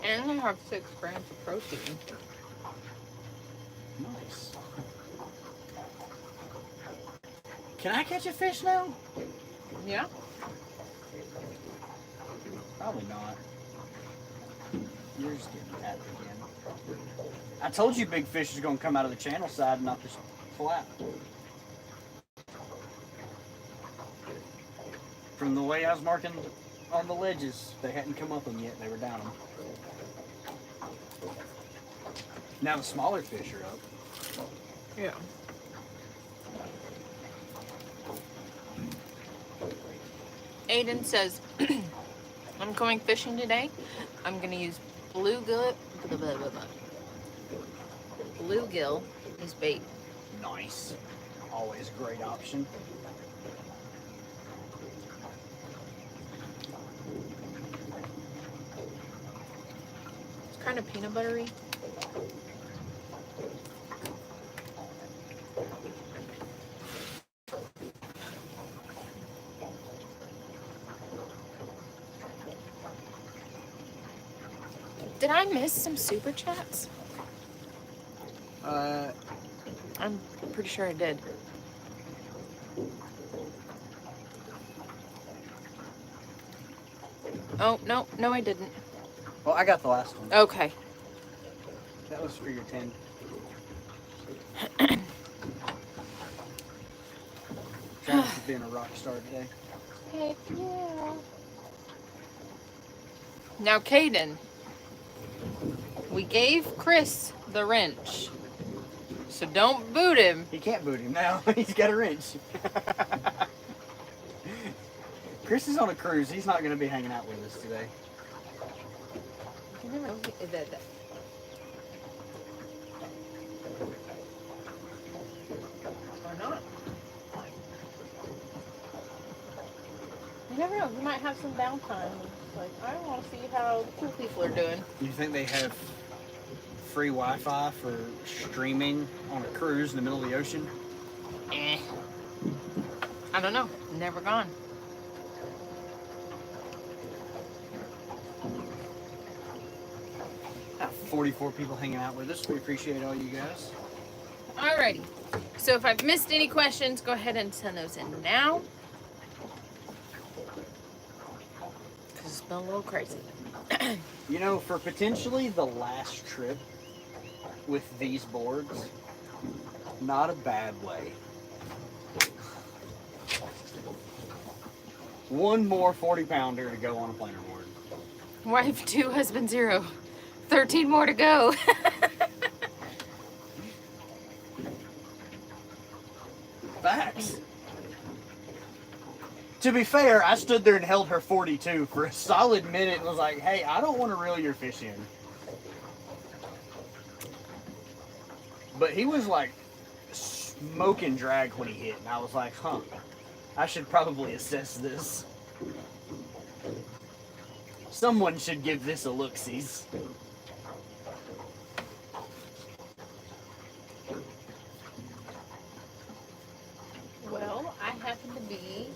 And they have 6 grams of protein. Nice. Can I catch a fish now? Yeah. Probably not. You're just getting tapped again. I told you big fish is going to come out of the channel side and not this flat. From the way I was marking on the ledges, they hadn't come up them yet. They were down them. Now the smaller fish are up. Yeah. Aiden says, I'm going fishing today. I'm going to use bluegill as bait. Nice. Always a great option. It's kind of peanut buttery. Did I miss some super chats? I'm pretty sure I did. Oh, no, I didn't. Well, I got the last one. Okay. That was for your 10. Travis is being a rock star today. Heck yeah. Now, Caden, we gave Chris the wrench, so don't boot him. He can't boot him now. He's got a wrench. Chris is on a cruise. He's not going to be hanging out with us today. You never know that. Or not. You never know. You might have some downtime. Like, I want to see how the cool people are doing. You think they have free Wi-Fi for streaming on a cruise in the middle of the ocean? I don't know. Never gone. Got 44 people hanging out with us. We appreciate all you guys. Alrighty. So if I've missed any questions, go ahead and send those in now. Because been a little crazy. You know, for potentially the last trip with these boards, not a bad way. One more 40-pounder to go on a planer board. Wife 2, husband 0. 13 more to go. Facts. To be fair, I stood there and held her 42 for a solid minute and was like, hey, I don't want to reel your fish in. But he was like smoking drag when he hit, and I was like, huh, I should probably assess this. Someone should give this a look-sees. Well, I happen to be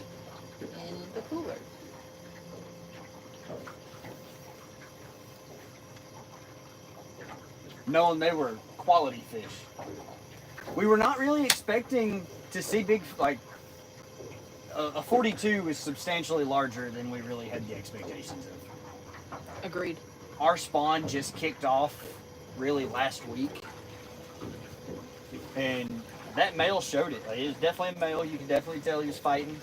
in the cooler. Knowing they were quality fish. We were not really expecting to see big, like, a 42 is substantially larger than we really had the expectations of. Agreed. Our spawn just kicked off really last week. And that male showed it. Like, it was definitely a male. You could definitely tell he was fighting.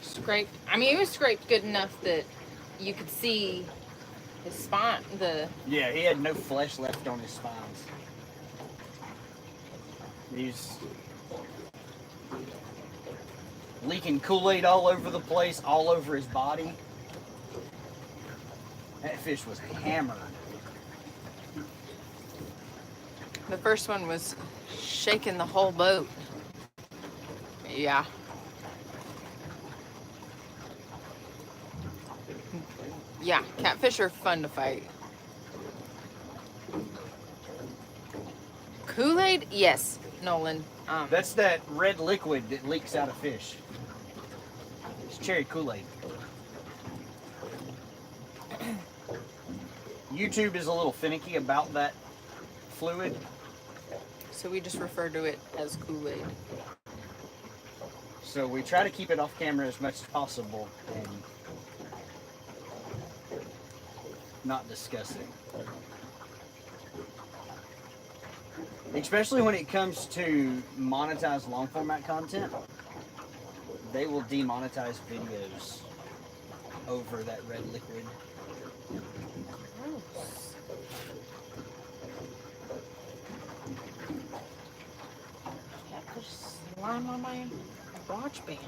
Scraped. I mean, it was scraped good enough that you could see his spine. Yeah, he had no flesh left on his spines. He's leaking Kool-Aid all over the place, all over his body. That fish was hammered. The first one was shaking the whole boat. Yeah. Yeah, catfish are fun to fight. Kool-Aid? Yes, Nolan. That's that red liquid that leaks out of fish. It's cherry Kool-Aid. YouTube is a little finicky about that fluid. So we just refer to it as Kool-Aid. So we try to keep it off camera as much as possible and not discuss it. Especially when it comes to monetized long format content, they will demonetize videos over that red liquid. Gross. Catfish slime on my watch band.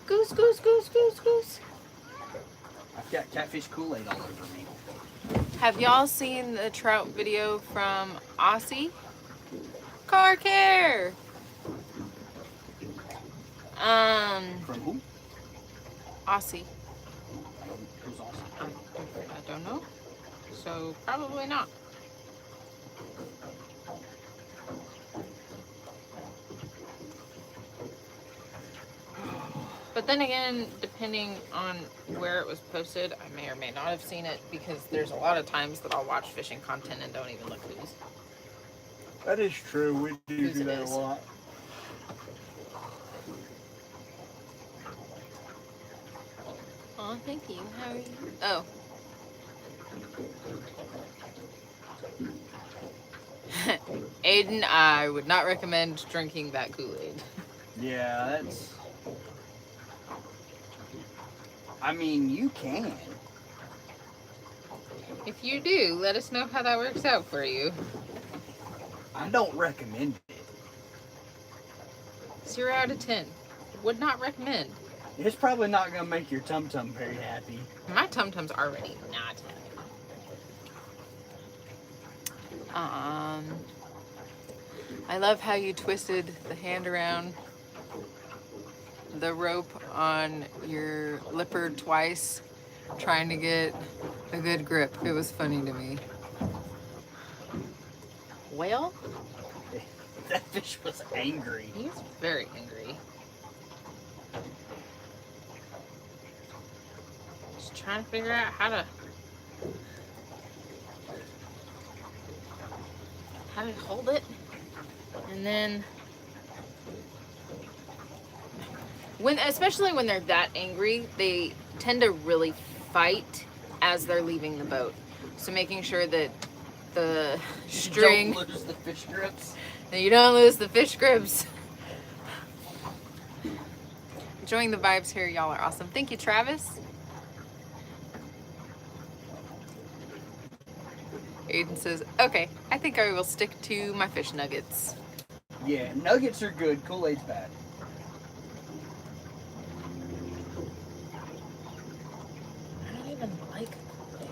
Goose, goose, goose, goose, goose. I've got catfish Kool-Aid all over me. Have y'all seen the trout video from Aussie? Car care. From who? Aussie. Who's awesome? I don't know. So probably not. But then again, depending on where it was posted, I may or may not have seen it because there's a lot of times that I'll watch fishing content and don't even look who's. That is true. We do Whose do it that is. a lot. Oh, thank you. How are you? Oh. Aiden, I would not recommend drinking that Kool-Aid. Yeah, that's... I mean, you can. If you do, let us know how that works out for you. I don't recommend it. 0 out of 10. Would not recommend. It's probably not going to make your tum-tum very happy. My tum-tum's already not happy. I love how you twisted the hand around the rope on your lipper twice, trying to get a good grip. It was funny to me. Well, That fish was angry. he's very angry. Just trying to figure out how to hold it, and then Especially when they're that angry, they tend to really fight as they're leaving the boat. So making sure that the string, You don't lose the fish grips. that you don't lose the fish grips. Enjoying the vibes here, y'all are awesome. Thank you, Travis. Aiden says, okay, I think I will stick to my fish nuggets. Yeah, nuggets are good. Kool-Aid's bad. I don't even like Kool-Aid.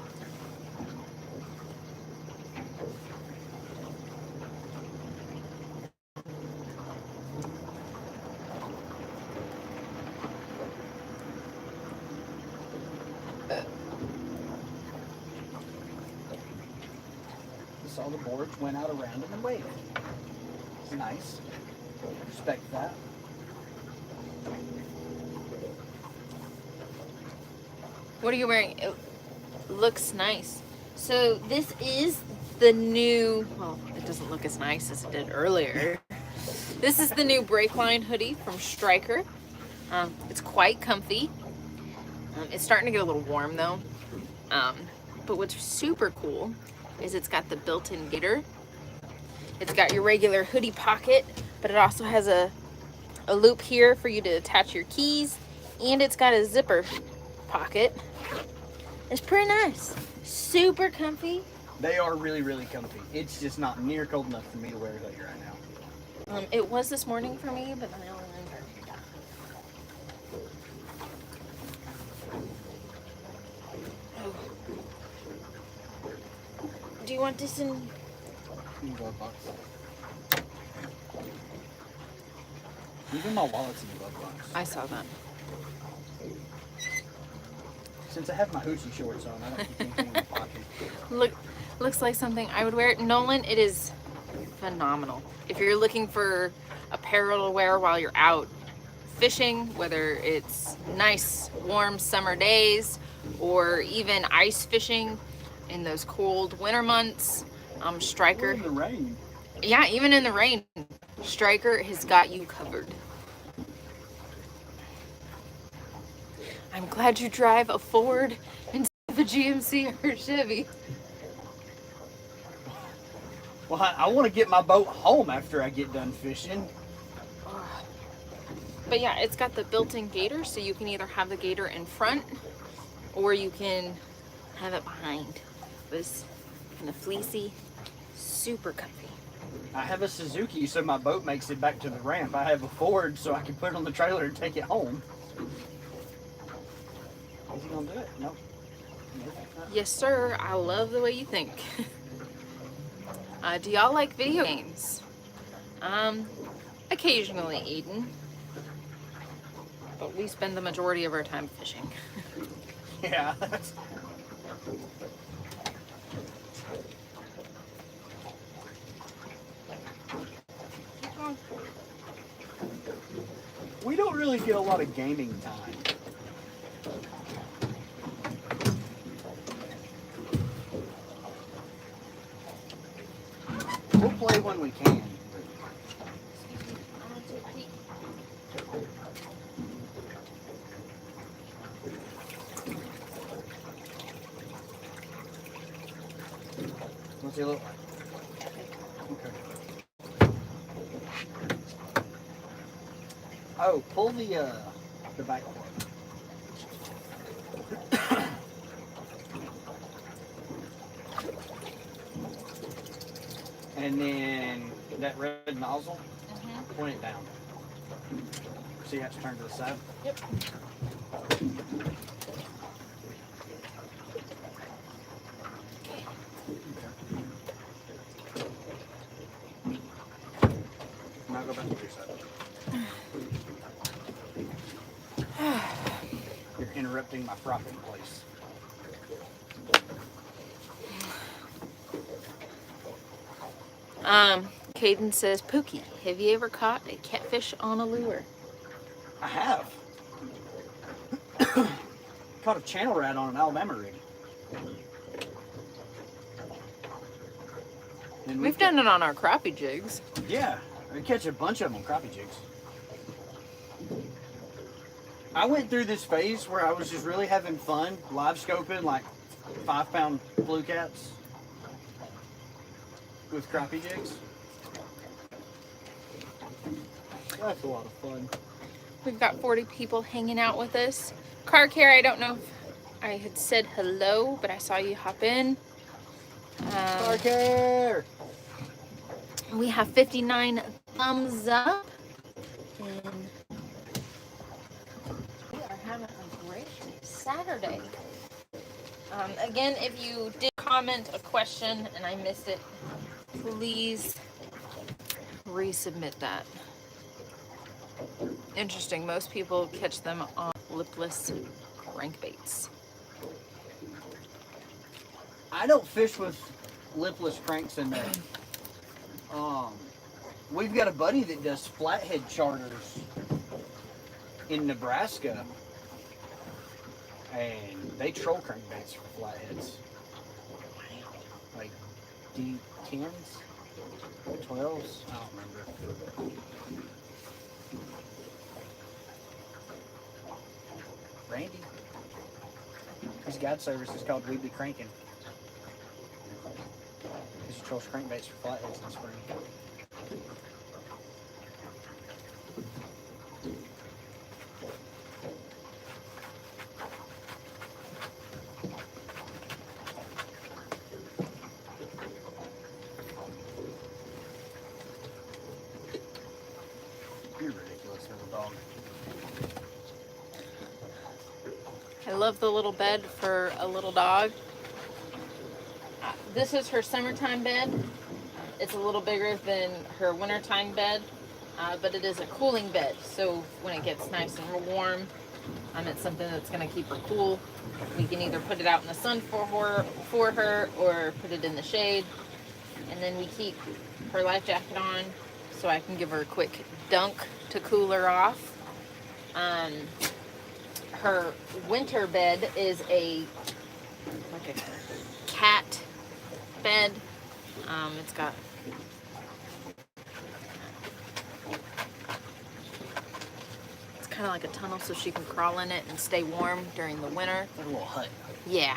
Saw the boards went out around them and waved. It's nice. Respect that. What are you wearing? It looks nice. So this is the new, well, it doesn't look as nice as it did earlier. This is the new Breakline hoodie from Striker. It's quite comfy. It's starting to get a little warm though. But what's super cool is it's got the built-in gaiter. It's got your regular hoodie pocket, but it also has a loop here for you to attach your keys, and it's got a zipper pocket. It's pretty nice. Super comfy. They are really, really comfy. It's just not near cold enough for me to wear that right now. It was this morning for me, but now oh. Do you want this in? Glove box. Even my wallet's in the glove box. I saw that. Since I have my hoochie shorts on, I don't keep anything in my pocket. Looks like something I would wear. Nolan, it is phenomenal. If you're looking for apparel to wear while you're out fishing, whether it's nice, warm summer days or even ice fishing in those cold winter months, Striker. Or in the rain. Yeah, even in the rain, Striker has got you covered. I'm glad you drive a Ford instead of a GMC or a Chevy. Well, I want to get my boat home after I get done fishing. But yeah, it's got the built-in gaiter, so you can either have the gaiter in front or you can have it behind. It's kind of fleecy, super comfy. I have a Suzuki, so my boat makes it back to the ramp. I have a Ford, so I can put it on the trailer and take it home. Is he gonna do it? Nope. Yes, sir. I love the way you think. Do y'all like video games? Occasionally, Eden. But we spend the majority of our time fishing. Yeah. We don't really get a lot of gaming time. We'll play when we can. What's he look like? Okay. Oh, pull the back part. And then that red nozzle, point it down. See how it's turned to the side? Yep. Now go back to your side. You're interrupting my frothing place. Caden says, Pookie, have you ever caught a catfish on a lure? I have. Caught a channel rat on an Alabama rig. And We've done it on our crappie jigs. Yeah, we catch a bunch of them on crappie jigs. I went through this phase where I was just really having fun live scoping like 5-pound blue cats with crappie jigs. That's a lot of fun. We've got 40 people hanging out with us. Car care, I don't know if I had said hello, but I saw you hop in. Car care! We have 59 thumbs up. And we are having a great Saturday. Again, if you did comment a question and I missed it, please resubmit that. Interesting, most people catch them on lipless crankbaits. I don't fish with lipless cranks in there. We've got a buddy that does flathead charters in Nebraska, and they troll crankbaits for flatheads. Like D10s, 12s, I don't remember. Randy, his guide service is called We Be Cranking. He trolls crankbaits for flatheads in the spring. You're ridiculous as a dog. I love the little bed for a little dog. This is her summertime bed. It's a little bigger than her wintertime bed, but it is a cooling bed. So when it gets nice and warm, it's something that's going to keep her cool. We can either put it out in the sun for her or put it in the shade. And then we keep her life jacket on so I can give her a quick dunk to cool her off. Her winter bed is like a cat bed. It's got kind of like a tunnel so she can crawl in it and stay warm during the winter. Like a little hut. Yeah.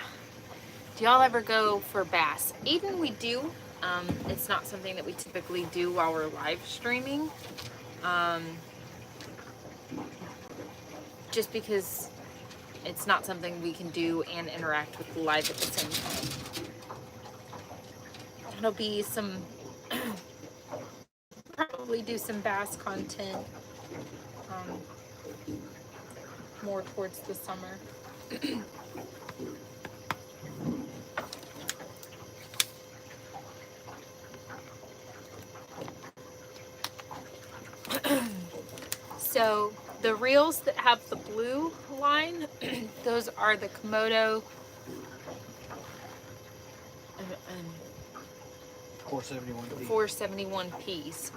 Do y'all ever go for bass? Eden, we do. It's not something that we typically do while we're live streaming. Just because it's not something we can do and interact with live at the same time. It'll be some, probably do some bass content more towards the summer. So the reels that have the blue line, those are the Komodo 471Ps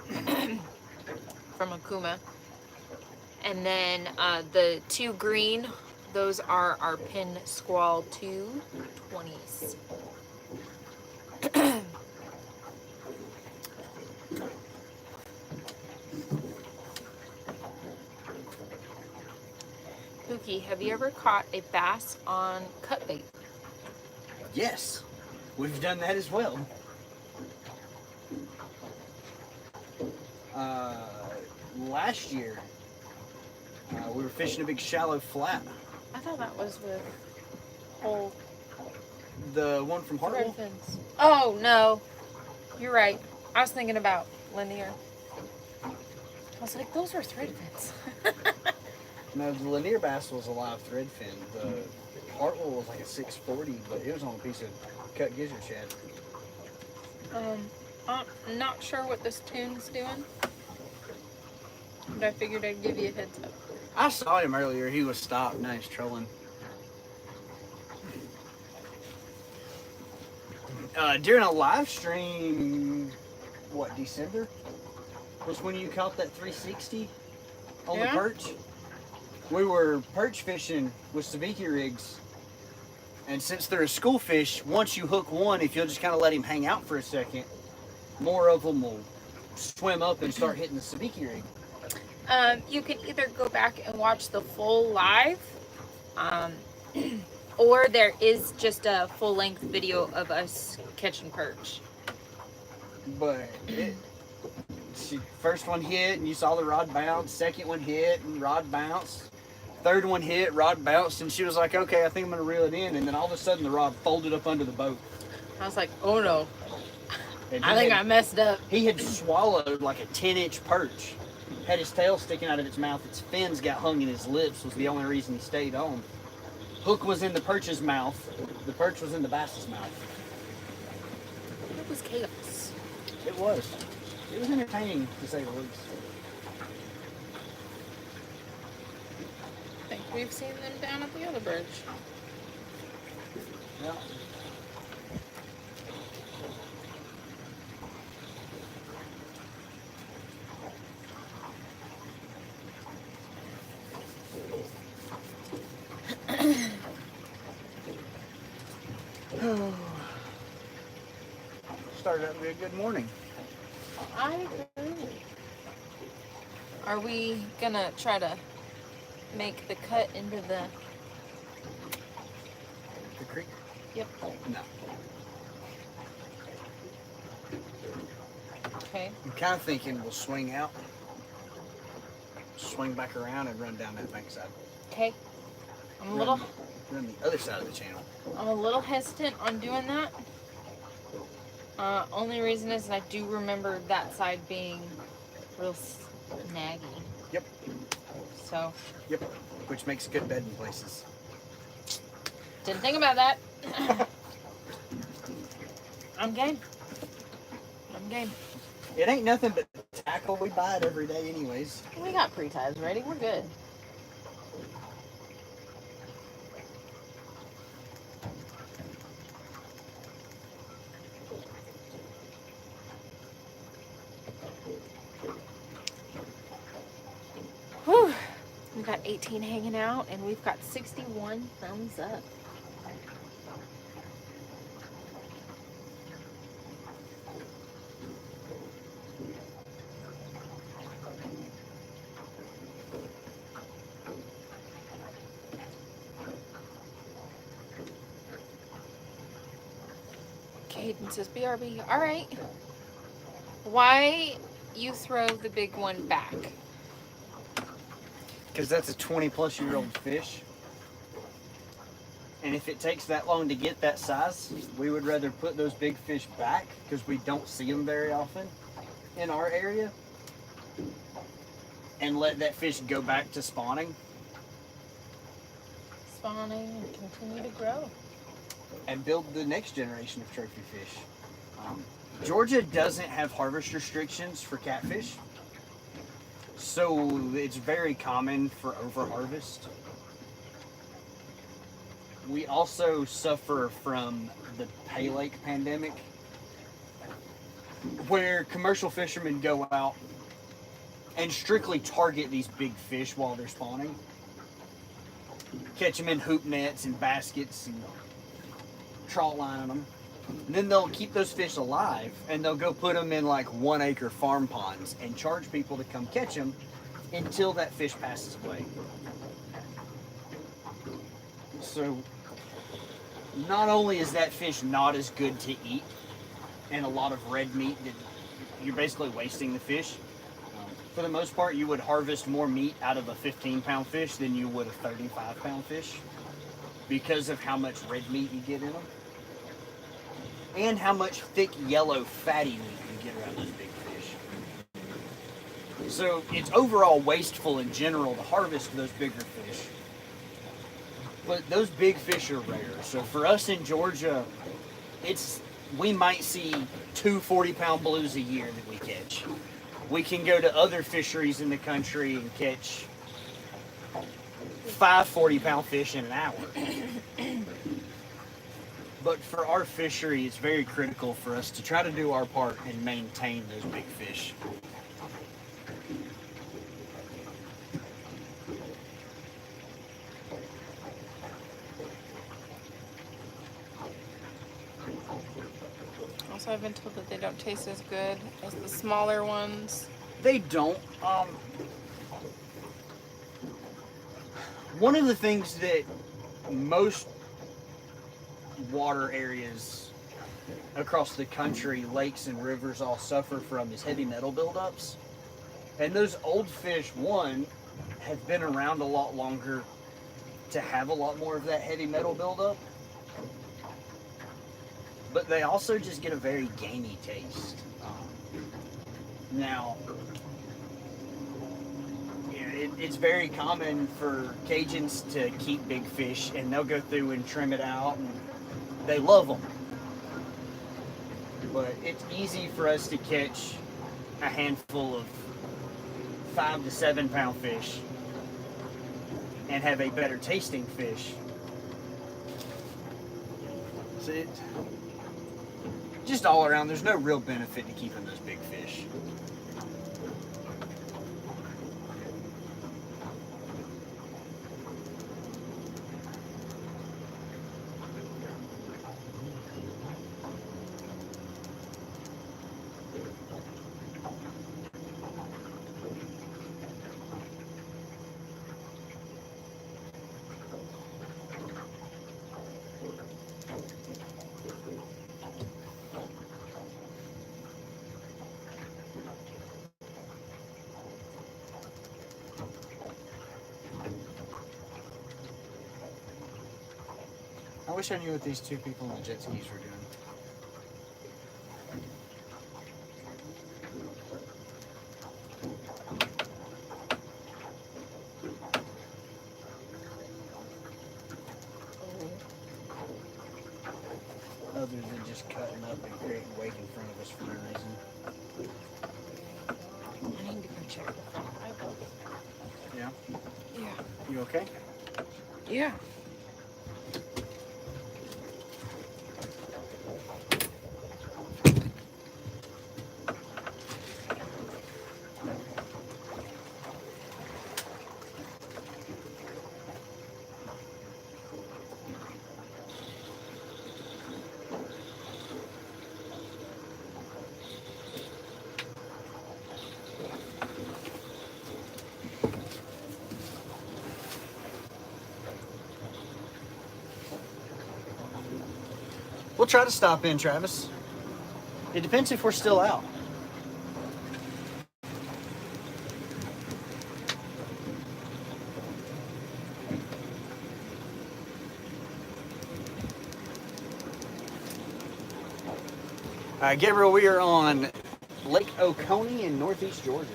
from Akuma. And then the two green, those are our Pin Squall 220s. Pookie, have you ever caught a bass on cut bait? Yes, we've done that as well. Last year, we were fishing a big shallow flat. I thought that was with whole The one from thread Hartwell? fins. Oh, no. You're right. I was thinking about linear. I was like, those are thread fins. No, the linear bass was a live thread fin. The Hartwell was like a 640, but it was on a piece of cut gizzard shad. I'm not sure what this tune's doing, but I figured I'd give you a heads up. I saw him earlier. He was stopped. Now he's trolling. During a live stream, what, December? Was when you caught that 360 on the perch? We were perch fishing with sabiki rigs. And since they're a school fish, once you hook one, if you'll just kind of let him hang out for a second, more of them will swim up and start hitting the sabiki rig. You can either go back and watch the full live, um, or there is just a full-length video of us catching perch. But first one hit and you saw the rod bounce. Second one hit and rod bounced. Third one hit, rod bounced, and she was like, okay, I think I'm going to reel it in. And then all of a sudden the rod folded up under the boat. I was like, oh no. And I think I messed up. He had swallowed like a 10-inch perch. Had his tail sticking out of its mouth. Its fins got hung in his lips was the only reason he stayed on. Hook was in the perch's mouth. The perch was in the bass's mouth. It was chaos. It was. It was entertaining, to say the least. I think we've seen them down at the other bridge. Yeah. Started out to be a good morning. I agree. Are we gonna try to make the cut into the... The creek? Yep. No. Okay. I'm kind of thinking we'll swing out, swing back around, and run down that bank side. Okay. I'm a little Run the other side of the channel. hesitant on doing that. Only reason is I do remember that side being real snaggy. Yep. So. Yep. Which makes good bedding places. Didn't think about that. I'm game. I'm game. It ain't nothing but tackle. We buy it every day anyways. We got pre-ties ready. We're good. Whew. We've got 18 hanging out, and we've got 61 thumbs up. Caden says, BRB. All right. Why you throw the big one back? Because that's a 20-plus-year-old fish. And if it takes that long to get that size, we would rather put those big fish back because we don't see them very often in our area, and let that fish go back to spawning. Spawning and continue to grow. And build the next generation of trophy fish. Georgia doesn't have harvest restrictions for catfish, so it's very common for overharvest. We also suffer from the pay lake pandemic, where commercial fishermen go out and strictly target these big fish while they're spawning. Catch them in hoop nets and baskets and trout lining them. And then they'll keep those fish alive and they'll go put them in like 1-acre farm ponds and charge people to come catch them until that fish passes away. So not only is that fish not as good to eat and a lot of red meat that you're basically wasting the fish. For the most part, you would harvest more meat out of a 15-pound fish than you would a 35-pound fish because of how much red meat you get in them and how much thick, yellow, fatty meat you get around those big fish. So it's overall wasteful in general to harvest those bigger fish. But those big fish are rare. So for us in Georgia, we might see 2 40-pound blues a year that we catch. We can go to other fisheries in the country and catch 5 40-pound fish in an hour. But for our fishery, it's very critical for us to try to do our part and maintain those big fish. Also, I've been told that they don't taste as good as the smaller ones. They don't. one of the things that most water areas across the country, lakes and rivers all suffer from is heavy metal buildups. And those old fish, one, have been around a lot longer to have a lot more of that heavy metal buildup. But they also just get a very gamey taste. Now, it's very common for Cajuns to keep big fish, and they'll go through and trim it out, and they love them. But it's easy for us to catch a handful of 5 to 7 pound fish and have a better tasting fish. So just all around, there's no real benefit to keeping those big fish. I wish I knew what these two people on the jet skis were doing. Other than just cutting up and creating wake in front of us for no reason. I need to go check the front. I will. Yeah? Yeah. You okay? Yeah. We'll try to stop in, Travis. It depends if we're still out. Gabriel, we are on Lake Oconee in northeast Georgia.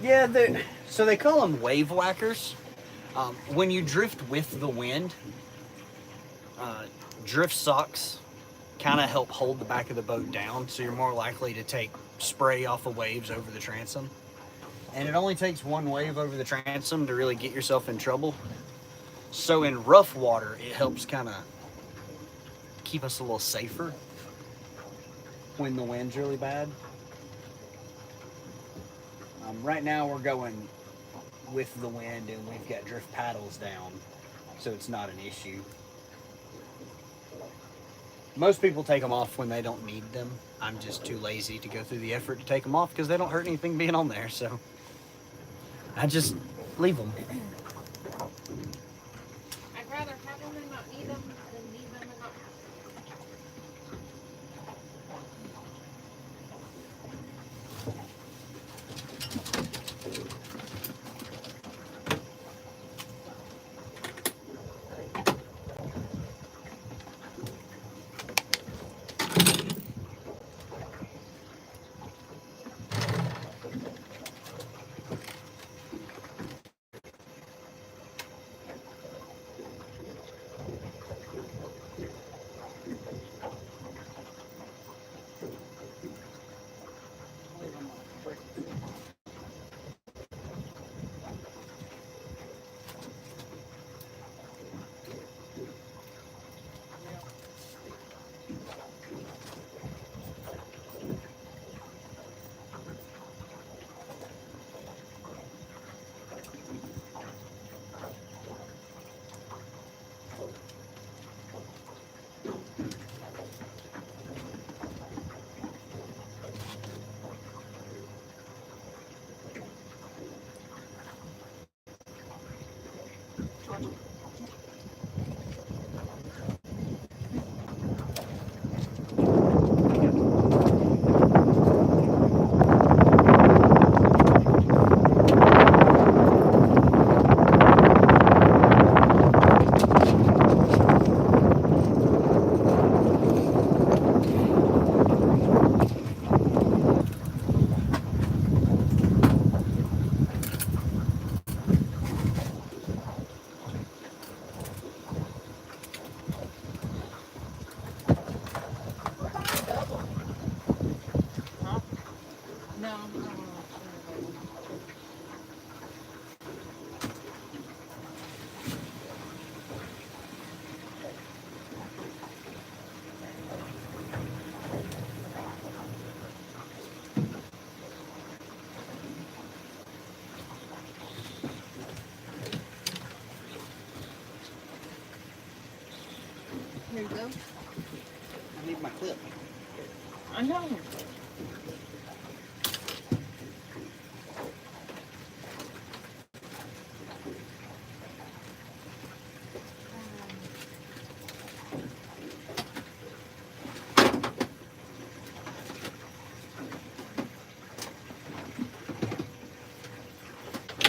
Yeah, so they call them wave whackers. When you drift with the wind, drift socks kind of help hold the back of the boat down, so you're more likely to take spray off of waves over the transom. And it only takes one wave over the transom to really get yourself in trouble. So in rough water, it helps kind of keep us a little safer when the wind's really bad. Right now we're going with the wind and we've got drift paddles down, so it's not an issue. Most people take them off when they don't need them. I'm just too lazy to go through the effort to take them off because they don't hurt anything being on there, so I just leave them. I'd rather have them and not need them than need them and not have Huh? No, I don't know. Here you go. I need my clip. I know.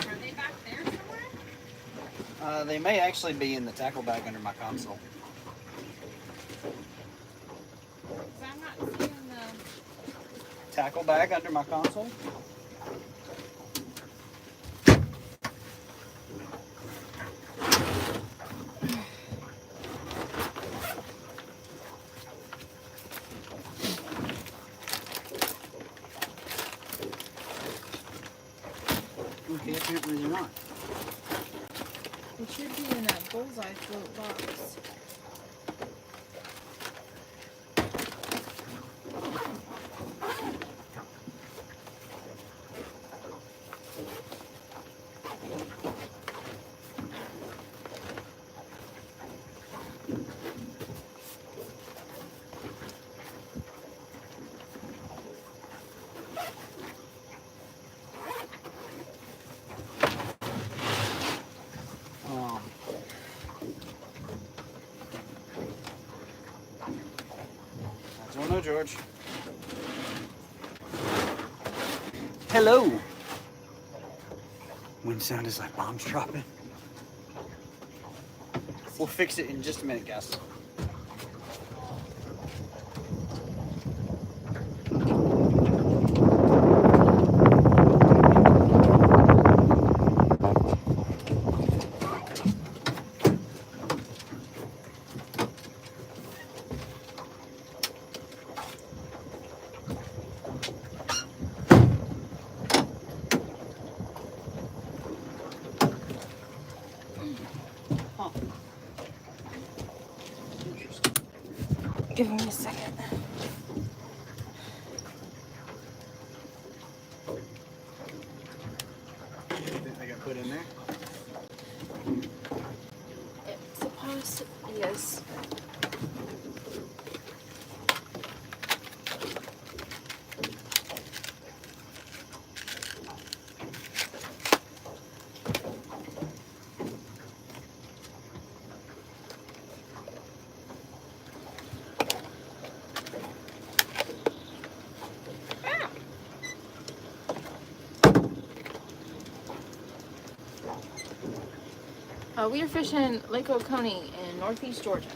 Are they back there somewhere? They may actually be in the tackle bag under my console. Because I'm not seeing the... Tackle bag under my console? Okay, apparently they're not. It should be in that bullseye float box. I don't know, George. Hello. Wind sound is like bombs dropping. We'll fix it in just a minute, guys. Huh. Interesting. Give me a second. I got put in there. It's supposed to, yes. We are fishing Lake Oconee in northeast Georgia.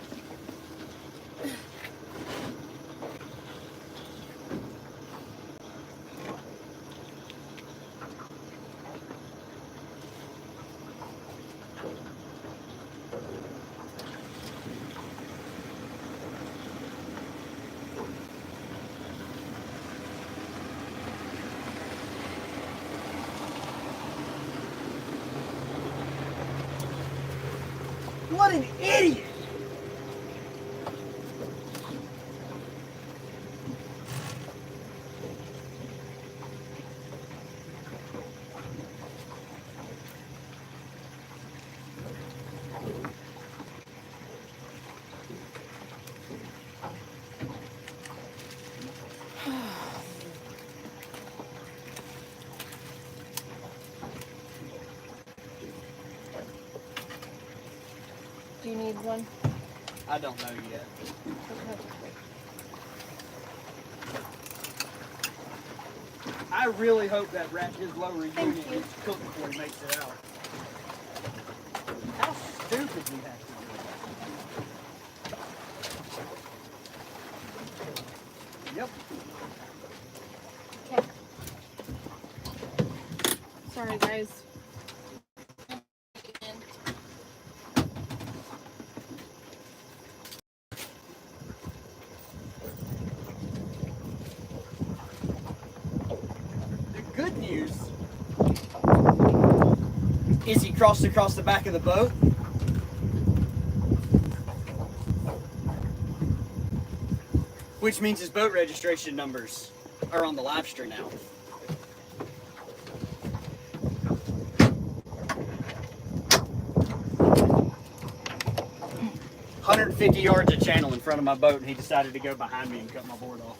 What an idiot! you need one? I don't know yet. Okay. I really hope that his low reunion Thank you. gets cooked before he makes it out. How stupid we have to be. Yep. Okay. Sorry, guys. The good news is he crossed across the back of the boat. Which means his boat registration numbers are on the live stream now. "150 yards of channel in front of my boat, and he decided to go behind me and cut my board off."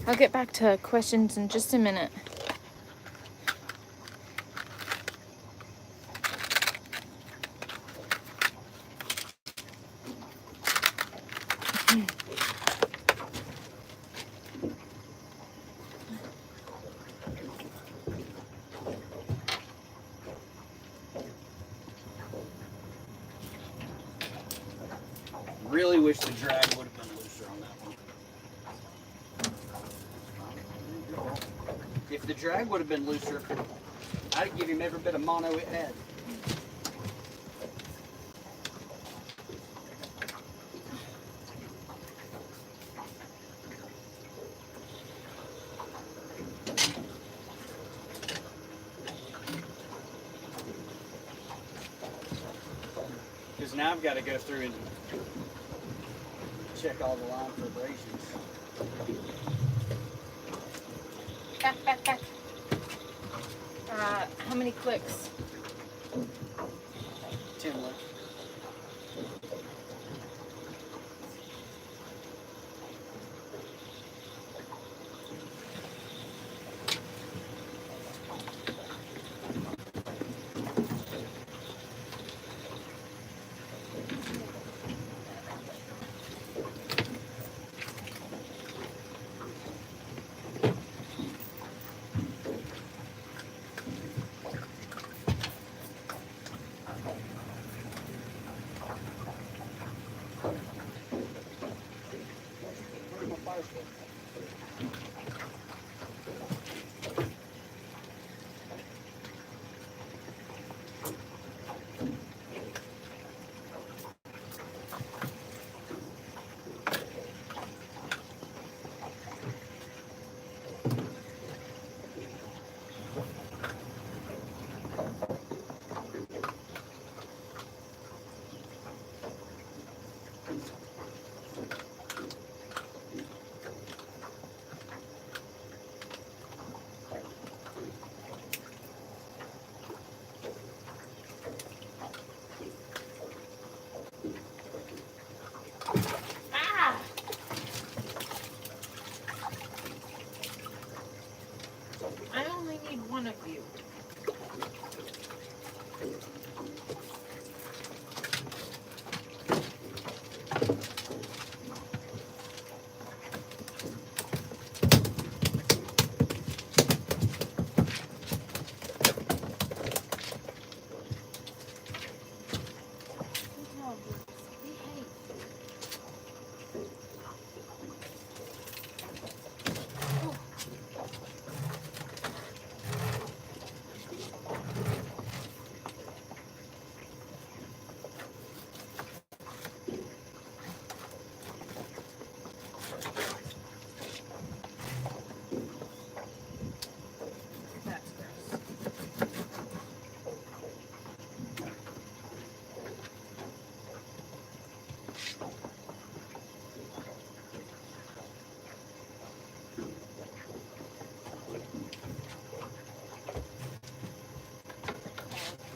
I'll get back to questions in just a minute. Really wish the drag would have been looser on that one. If the drag would have been looser, I'd give him every bit of mono it had. Because now I've got to go through and check all the line for abrasions. Back. How many clicks? 10 left.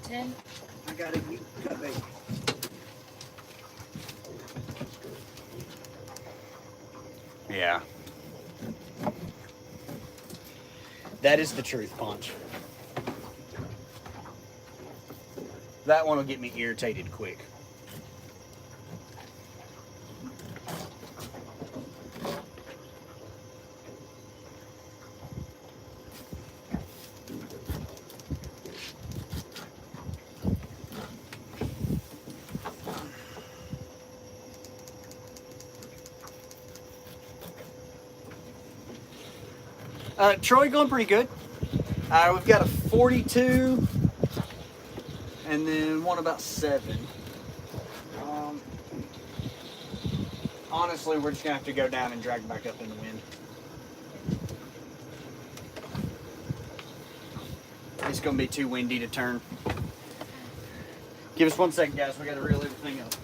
10. I got it. You cut bait. Yeah. That is the truth, Punch. That one will get me irritated quick. Troy going pretty good. We've got a 42 and then one about 7. Honestly, we're just going to have to go down and drag back up in the wind. It's going to be too windy to turn. Give us 1 second, guys. We got to reel everything up.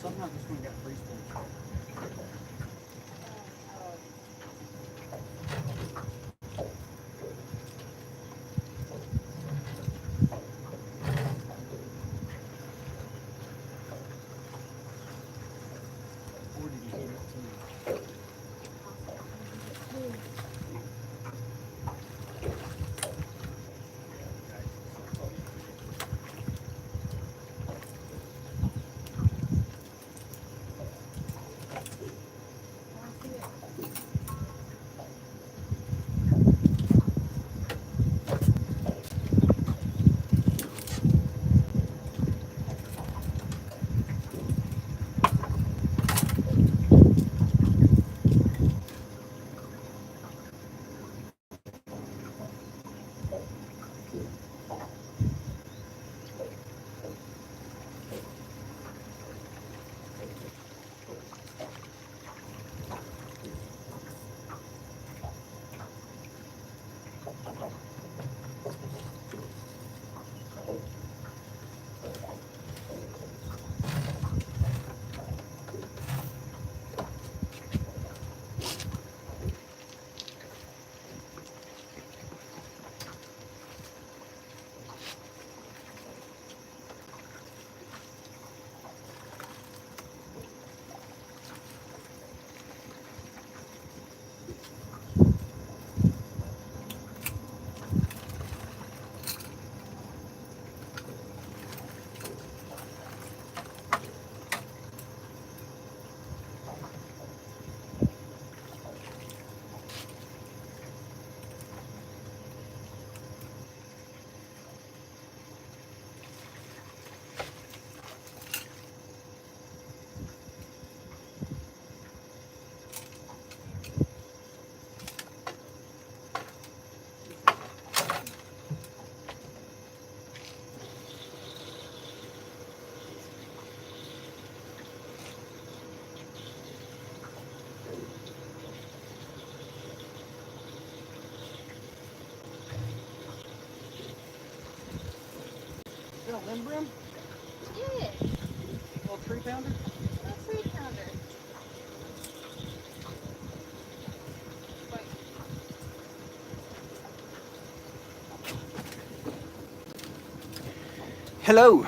Somehow this one got free spoons. Or did you get it too? Is that a limb brim? Yeah, A little 3-pounder? a 3-pounder. Hello.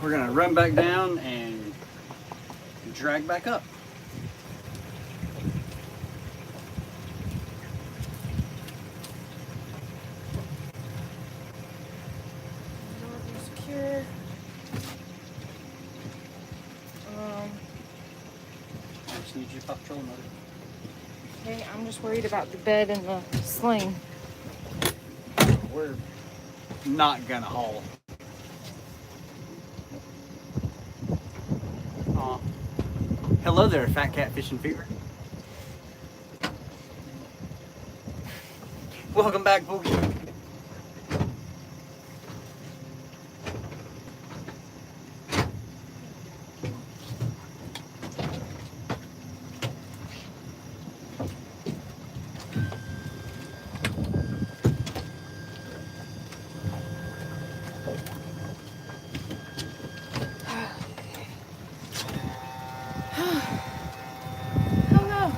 We're gonna run back down and drag back up. Secure. I just need you to pop trolling motor. Okay, I'm just worried about the bed and the sling. We're not gonna haul. Aw. Hello there, Fat Cat Fishing Fever. Welcome back, Boogie. Hello.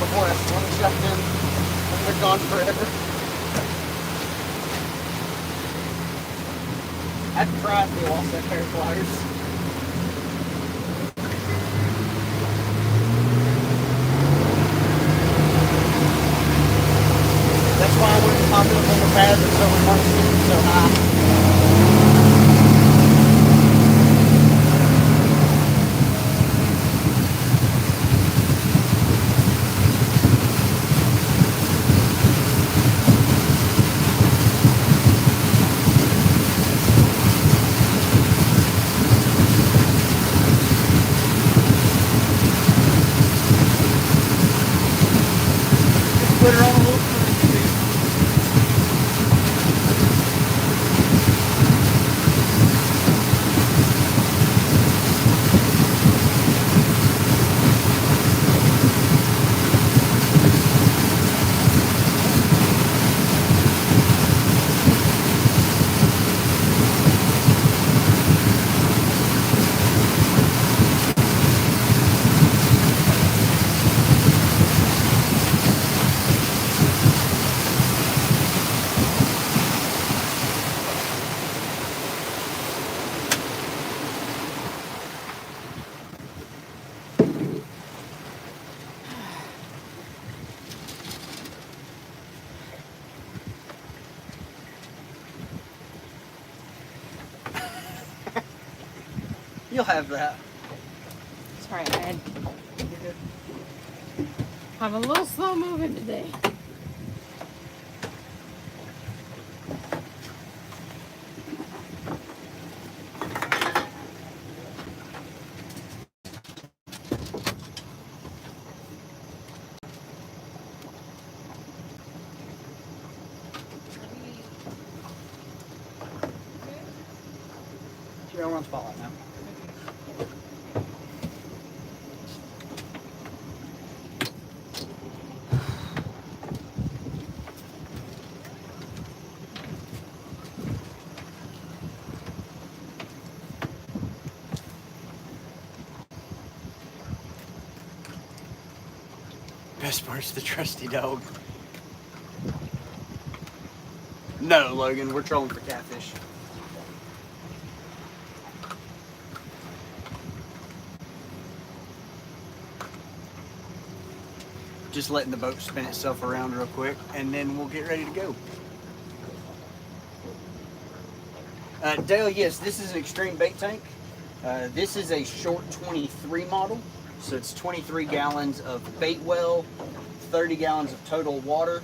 Before I slingshot them, and they're gone forever. I'd cry if they lost that pair of pliers. That's why I wouldn't pop it up on the pad so we weren't sitting so high. Put her on a little cruise, dude. You'll have that. Sorry, I'm a little slow moving today. You're on spotlight now. Best part's the trusty dog. No, Logan, we're trolling for catfish. Just letting the boat spin itself around real quick, and then we'll get ready to go. Dale, yes, this is an extreme bait tank. This is a short 23 model, So it's 23 gallons of bait well, 30 gallons of total water.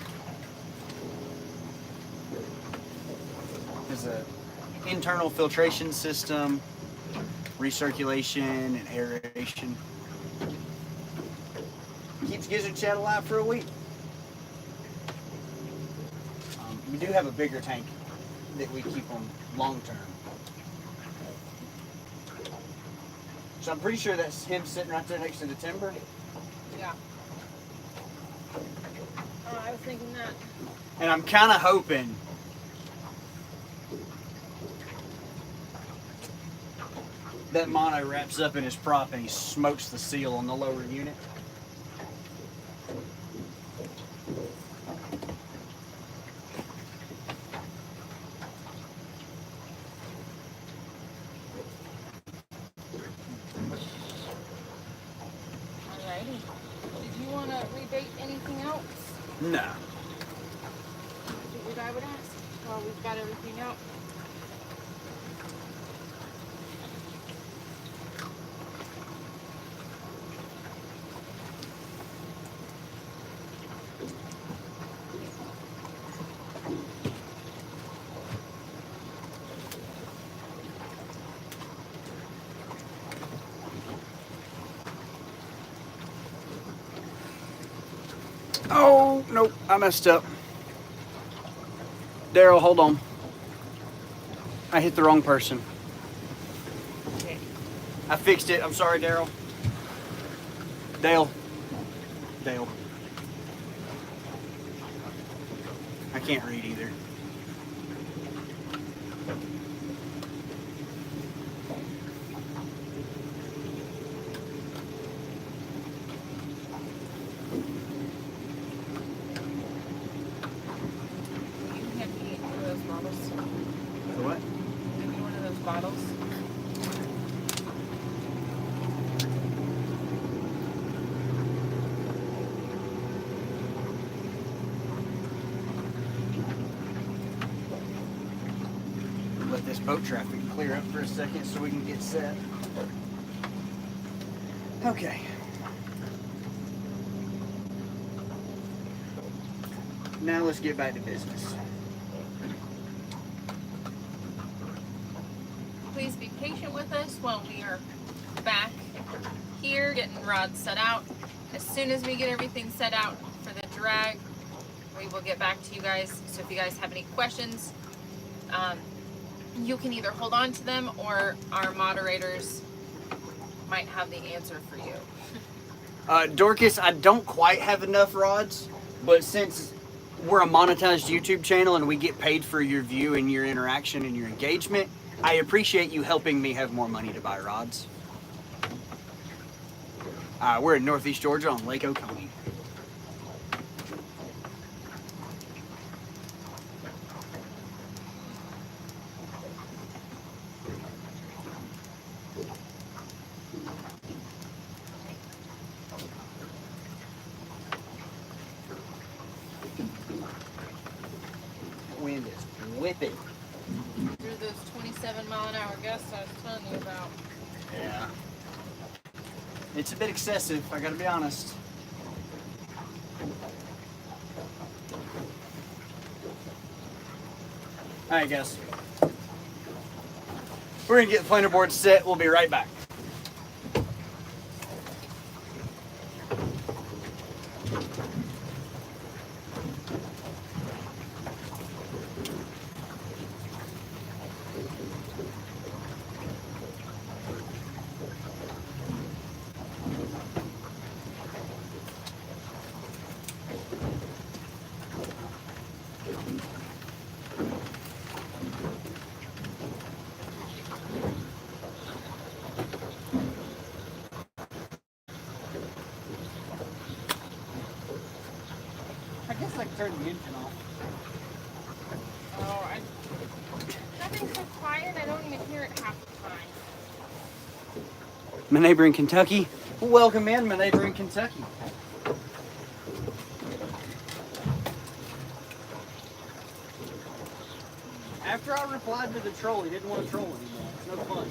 There's a internal filtration system, recirculation and aeration. Keeps Gizzard Chat alive for a week. We do have a bigger tank that we keep them long term. So I'm pretty sure that's him sitting right there next to the timber. Yeah. Oh, I was thinking that. And I'm kind of hoping that mono wraps up in his prop and he smokes the seal on the lower unit. Alrighty. Did you want to rebate anything else? No. Figured I would ask. Well, we've got everything out. Oh, nope, I messed up. Daryl, hold on. I hit the wrong person. Okay. I fixed it. I'm sorry, Daryl. Dale. I can't read either. You hand me one of those bottles. The what? Give me one of those bottles. Let this boat traffic clear up for a second so we can get set. Okay. Now let's get back to business. Please be patient with us while we are back here getting rods set out. As soon as we get everything set out for the drag, we will get back to you guys. So if you guys have any questions, you can either hold on to them or our moderators might have the answer for you. Dorcas, I don't quite have enough rods, but since we're a monetized YouTube channel and we get paid for your view and your interaction and your engagement, I appreciate you helping me have more money to buy rods. We're in Northeast Georgia on Lake Oconee. Wind is whipping. Through those 27-mile-an-hour gusts I was telling you about. Yeah. It's a bit excessive, I gotta be honest. Alright guys. We're gonna get the planer board set, we'll be right back. I guess I can turn the engine off. Oh, nothing's so quiet, I don't even hear it half the time. My neighbor in Kentucky. Welcome in, my neighbor in Kentucky. After I replied to the troll, he didn't want to troll anymore. It's no fun.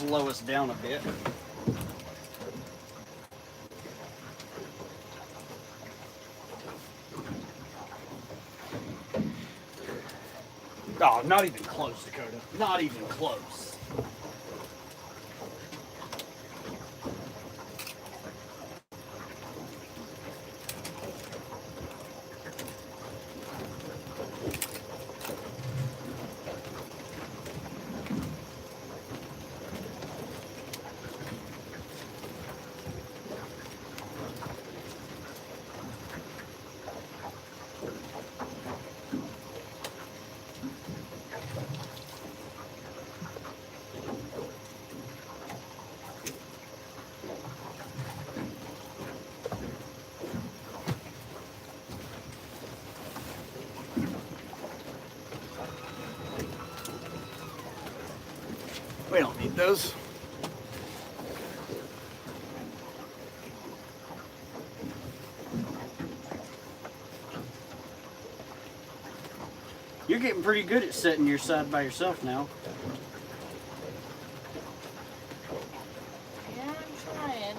slow us down a bit. Oh, not even close, Dakota. Not even close. We don't need those. You're getting pretty good at setting your side by yourself now. Yeah, I'm trying.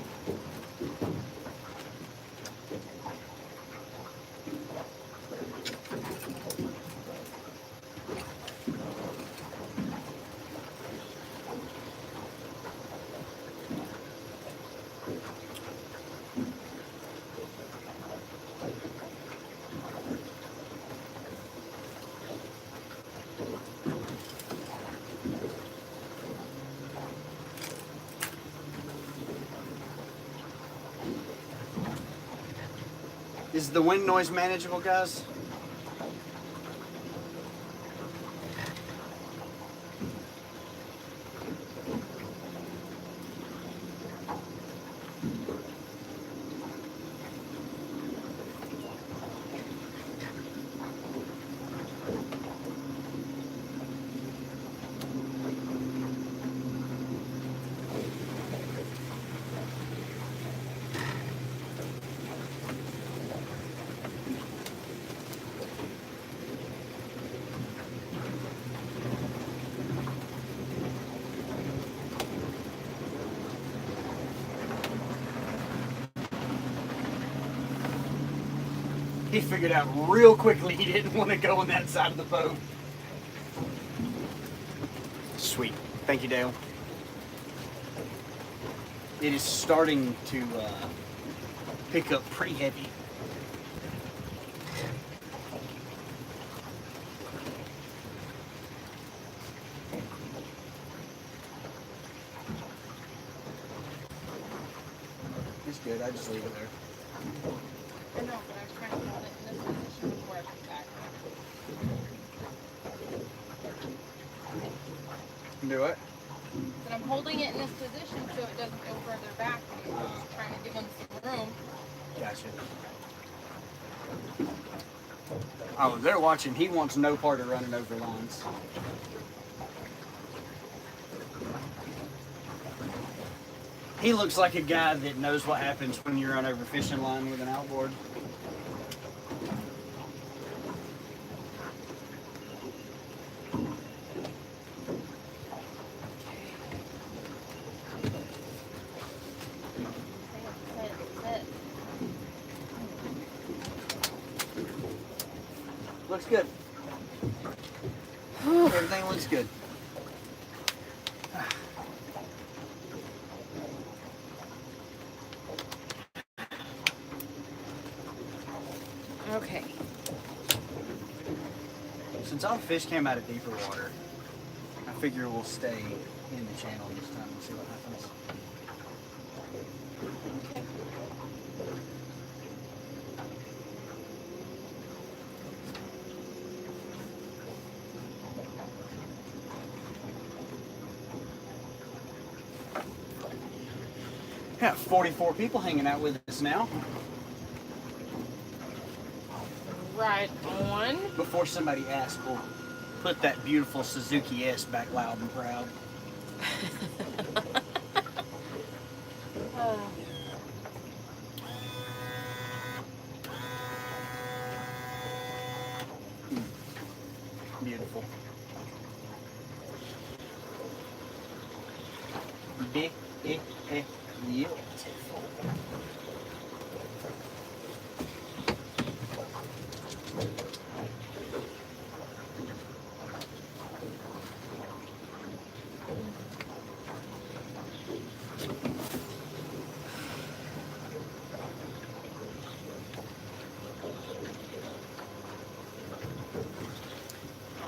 Is the wind noise manageable, guys? He figured out real quickly he didn't want to go on that side of the boat. Sweet. Thank you, Dale. It is starting to pick up pretty heavy. It's good. I just leave it there. I know, but I was trying to hold it in this position before I put it back. Do it. But I'm holding it in this position so it doesn't go further back. I'm just trying to give him some room. Gotcha. Oh, they're watching. He wants no part of running over lines. He looks like a guy that knows what happens when you run over fishing line with an outboard. Looks good. Everything looks good. Okay. Since all the fish came out of deeper water, I figure we'll stay in the channel this time and see what happens. Got 44 people hanging out with us now. Right on. Before somebody asks, we'll put that beautiful Suzuki S back loud and proud. Oh. Beautiful. Beautiful.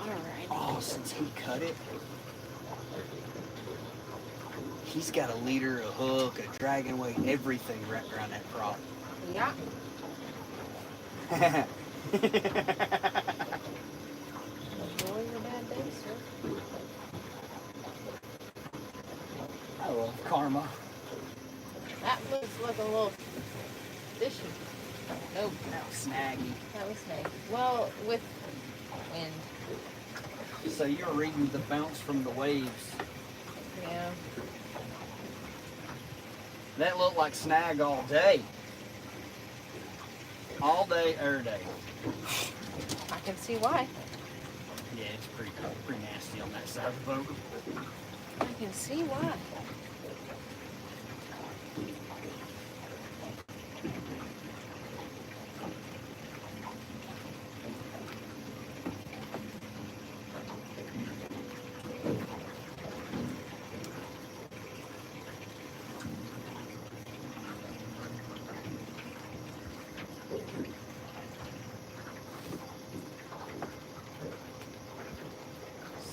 Alright. Oh, since he cut it, he's got a leader, a hook, a dragon weight, everything wrapped around that prop. Yeah. Enjoy your bad day, sir. I love karma. That looks like a little fishy. Nope, Now snaggy. that was snake. Well, with wind. So you're reading the bounce from the waves. Yeah. That looked like snag all day. All day, every day. I can see why. Yeah, it's pretty nasty on that side of the boat. I can see why.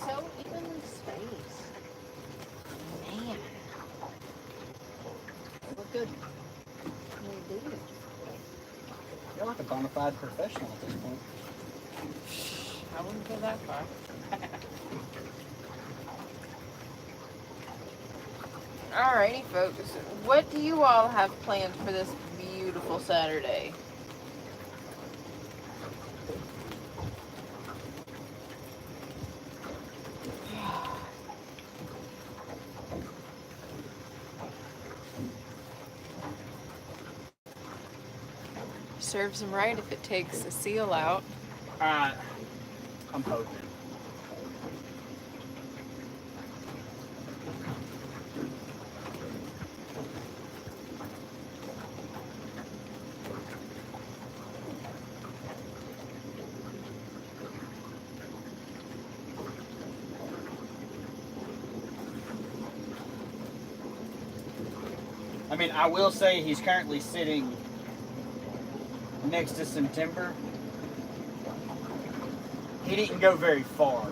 So even space. Man, Look good. we do. You're like a bona fide professional at this point. I wouldn't go that far. Alrighty, folks. What do you all have planned for this beautiful Saturday? Serves him right if it takes a seal out. I'm hoping. I mean, I will say he's currently sitting next to some timber. He didn't go very far.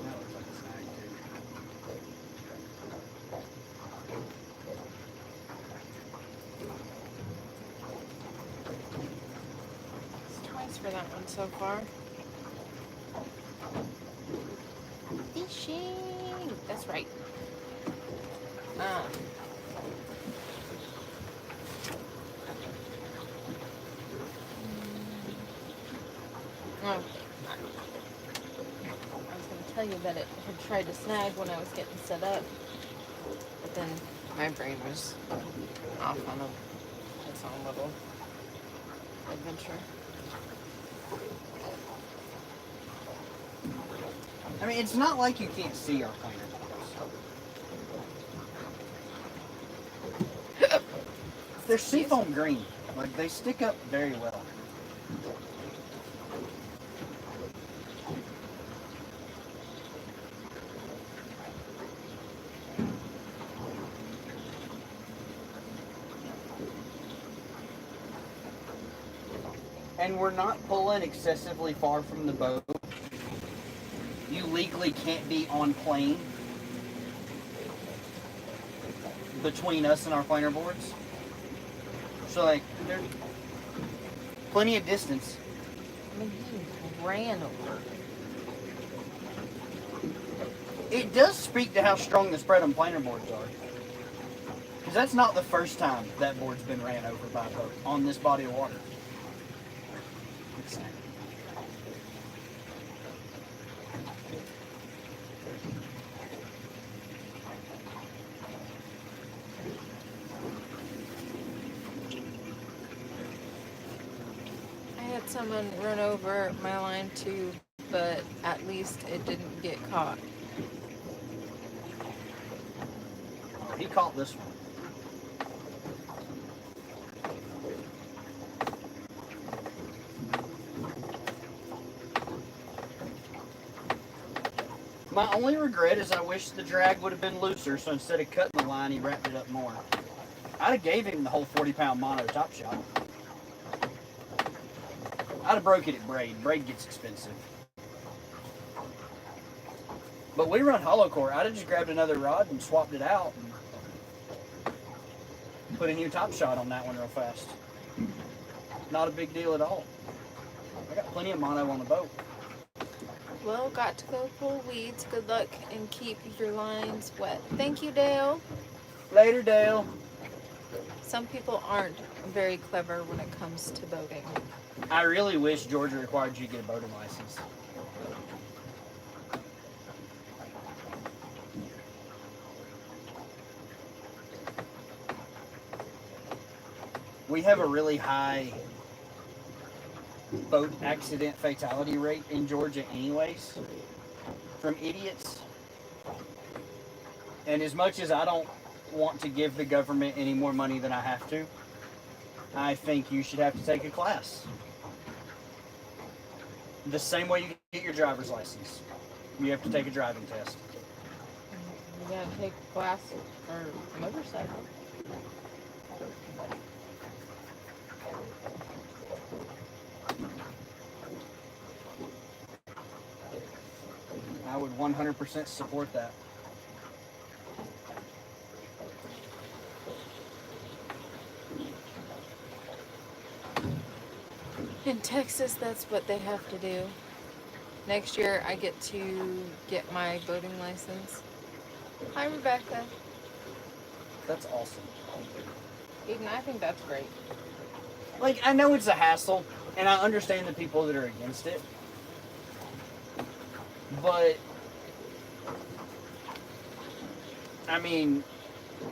That looks like a snag, It's twice for that one so far. Fishing! That's right. Okay. I was going to tell you that it had tried to snag when I was getting set up, but then my brain was off on its own little adventure. I mean, it's not like you can't see our planer boards. They're seafoam green. Like, they stick up very well. And we're not pulling excessively far from the boat. You legally can't be on plane between us and our planer boards. So, like, there's plenty of distance. I mean, he ran over. It does speak to how strong the spread on planer boards are. Because that's not the first time that board's been ran over by a boat on this body of water. had someone run over my line too, but at least it didn't get caught. He caught this one. My only regret is I wish the drag would have been looser, so instead of cutting the line, he wrapped it up more. I'd have gave him the whole 40-pound mono top shot. I'd have broke it at braid. Braid gets expensive. But we run hollow core. I'd have just grabbed another rod and swapped it out and put a new top shot on that one real fast. Not a big deal at all. I got plenty of mono on the boat. Well, got to go pull weeds. Good luck and keep your lines wet. Thank you, Dale. Later, Dale. Some people aren't very clever when it comes to boating. I really wish Georgia required you to get a boating license. We have a really high boat accident fatality rate in Georgia anyways, from idiots. And as much as I don't want to give the government any more money than I have to, I think you should have to take a class. The same way you get your driver's license. You have to take a driving test. You gotta take a class for motorcycle. I would 100% support that. In Texas, that's what they have to do. Next year, I get to get my boating license. Hi, Rebecca. That's awesome. Eden, I think that's great. Like, I know it's a hassle, and I understand the people that are against it. But, I mean,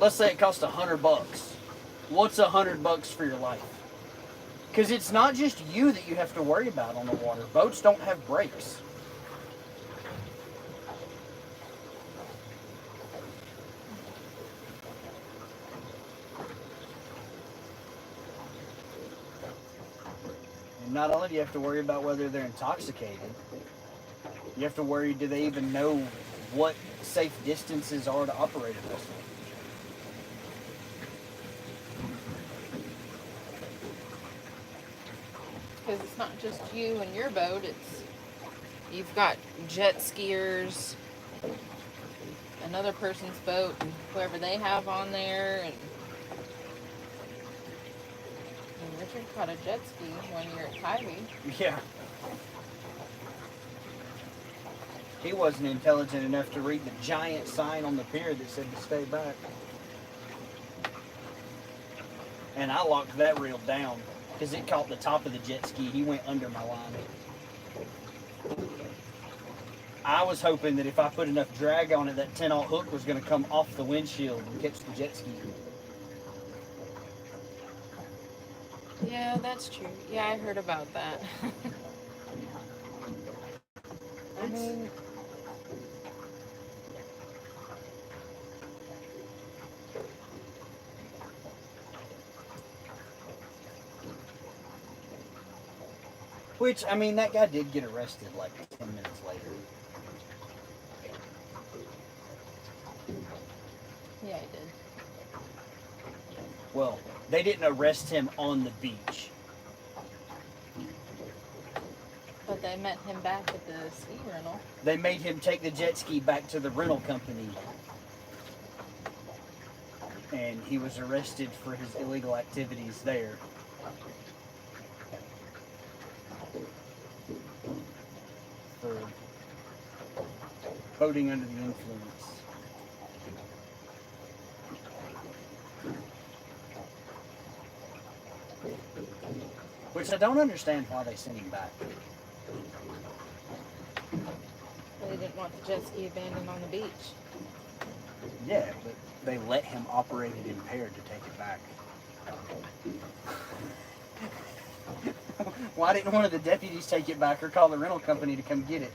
let's say it costs $100. What's $100 for your life? Because it's not just you that you have to worry about on the water. Boats don't have brakes. And not only do you have to worry about whether they're intoxicated, you have to worry, do they even know what safe distances are to operate a vessel? Because it's not just you and your boat, it's You've got jet skiers, another person's boat, and whoever they have on there, and Richard caught a jet ski one year at Tybee. Yeah. He wasn't intelligent enough to read the giant sign on the pier that said to stay back. And I locked that reel down because it caught the top of the jet ski. He went under my line. I was hoping that if I put enough drag on it, that 10-aught hook was going to come off the windshield and catch the jet ski. yeah, that's true. Yeah, I heard about that. I mean, Which, I mean, that guy did get arrested like 10 minutes later. yeah, he did. Well, they didn't arrest him on the beach. But they met him back at the ski rental. They made him take the jet ski back to the rental company. And he was arrested for his illegal activities there. For boating under the influence. Which I don't understand why they sent him back. They didn't want the jet ski abandoned on the beach. Yeah, but they let him operate it impaired to take it back. Why didn't one of the deputies take it back or call the rental company to come get it?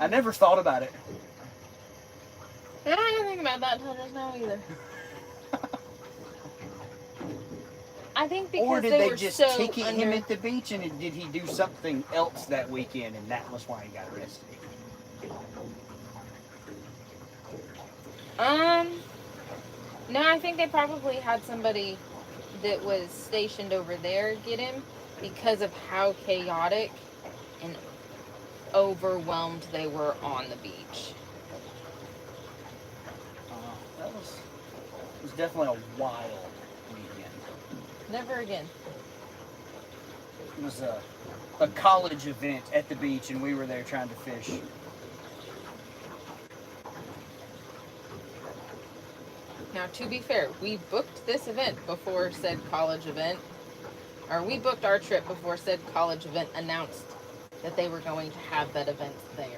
I never thought about it. I didn't think about that until just now either. I think because Or did they they were just so ticket under... him at the beach, and did he do something else that weekend, and that was why he got arrested? No, I think they probably had somebody that was stationed over there get him because of how chaotic and overwhelmed they were on the beach. That was definitely a wild weekend. Never again. It was a college event at the beach, and we were there trying to fish. Now, to be fair, we booked this event before said college event, or we booked our trip before said college event announced that they were going to have that event there.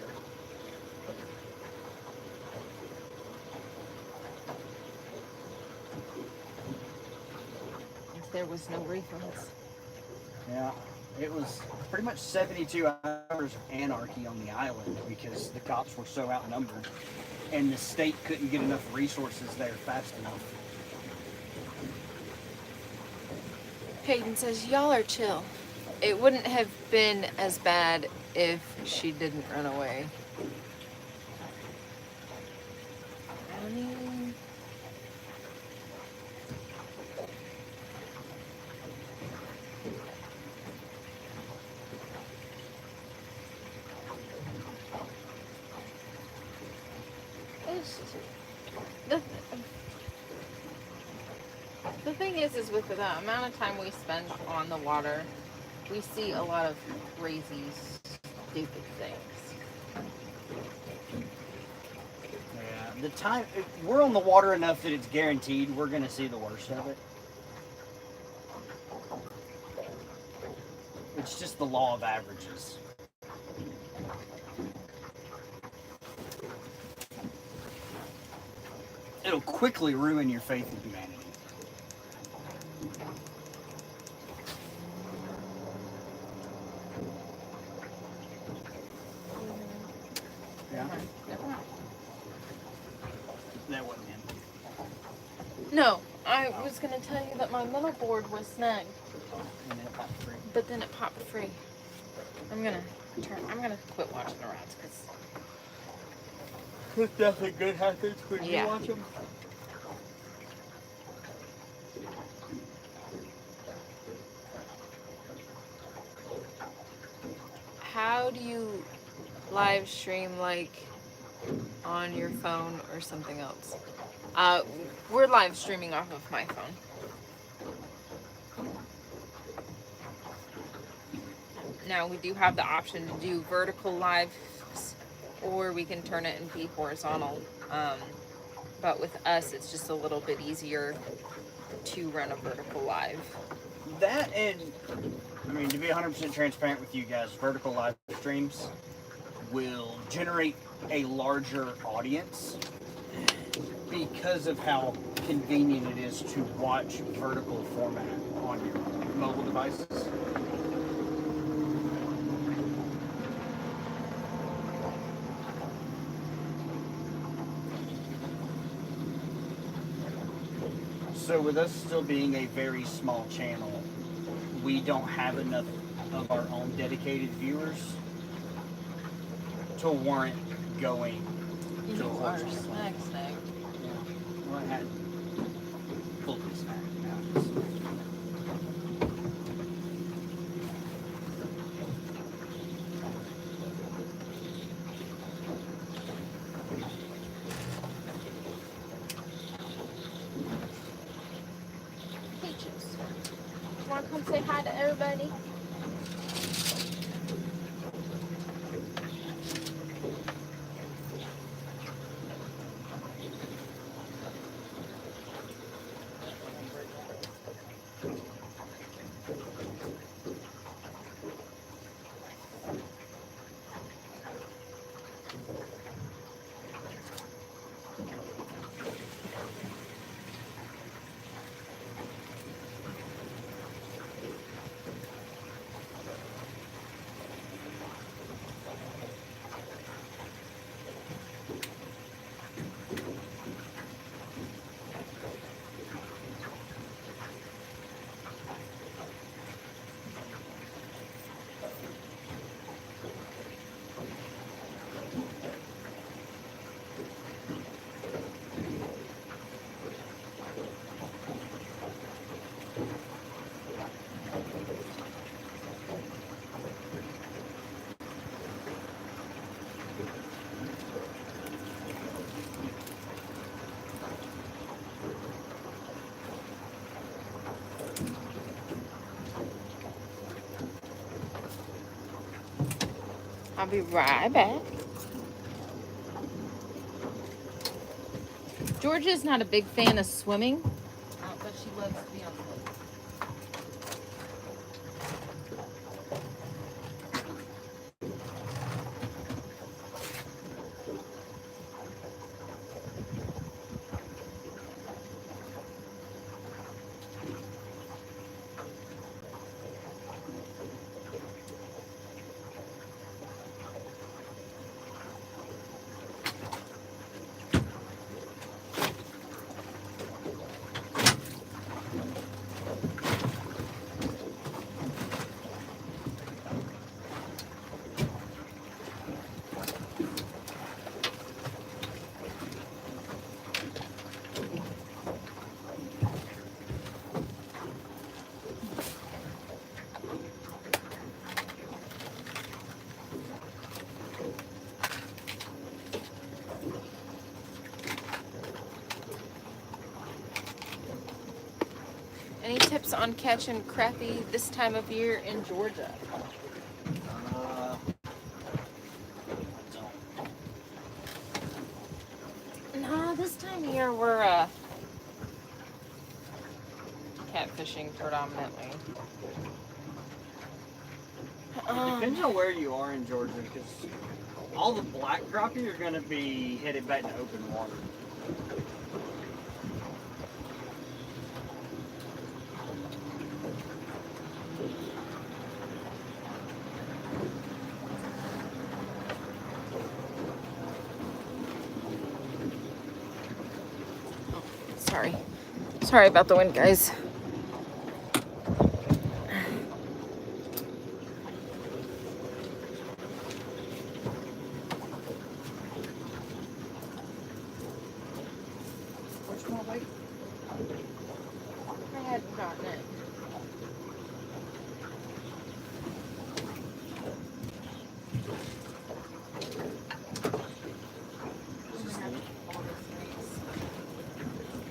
There was no refunds. Yeah, it was pretty much 72 hours of anarchy on the island because the cops were so outnumbered, and the state couldn't get enough resources there fast enough. Peyton says, y'all are chill. It wouldn't have been as bad if she didn't run away. I mean... The thing is with the amount of time we spend on the water, we see a lot of crazy, stupid things. Yeah, the time we're on the water enough that it's guaranteed we're gonna see the worst of it. It's just the law of averages. It'll quickly ruin your faith in humanity. Yeah? Never mind. That wasn't him. No, I was gonna tell you that my middle board was snagged, And it popped free. but then it popped free. I'm gonna quit watching the rats because Nothing good happens when Yeah. you watch them. how do you live stream like on your phone or something else? We're live streaming off of my phone. Now we do have the option to do vertical lives, or we can turn it and be horizontal. But with us, it's just a little bit easier to run a vertical live. That and, I mean, to be 100% transparent with you guys, vertical live streams will generate a larger audience because of how convenient it is to watch vertical format on your mobile devices. So with us still being a very small channel, we don't have enough of our own dedicated viewers to warrant going to a horizontal. Snag. Yeah. Well, I had fully snagged now. Peaches. You want to come say hi to everybody? I'll be right back. Georgia's not a big fan of swimming, but she loves to be on the lake. Any tips on catching crappie this time of year in Georgia? I don't. No, this time of year we're catfishing predominantly. It depends on where you are in Georgia, because all the black crappie are going to be headed back to open water. Sorry about the wind, guys. Which one, wait? I hadn't gotten it.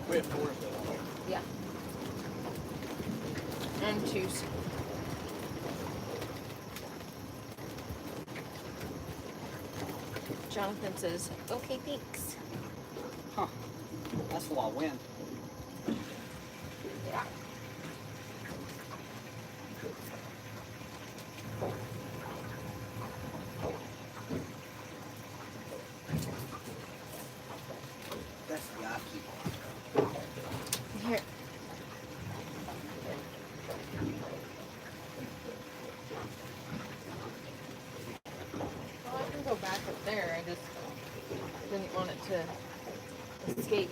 We have 4 of them. Yeah. And 2s. Jonathan says, okay, thanks. Huh. That's a lot of wind. Yeah. That's yucky. Here. Well, I can go back up there. I just didn't want it to escape.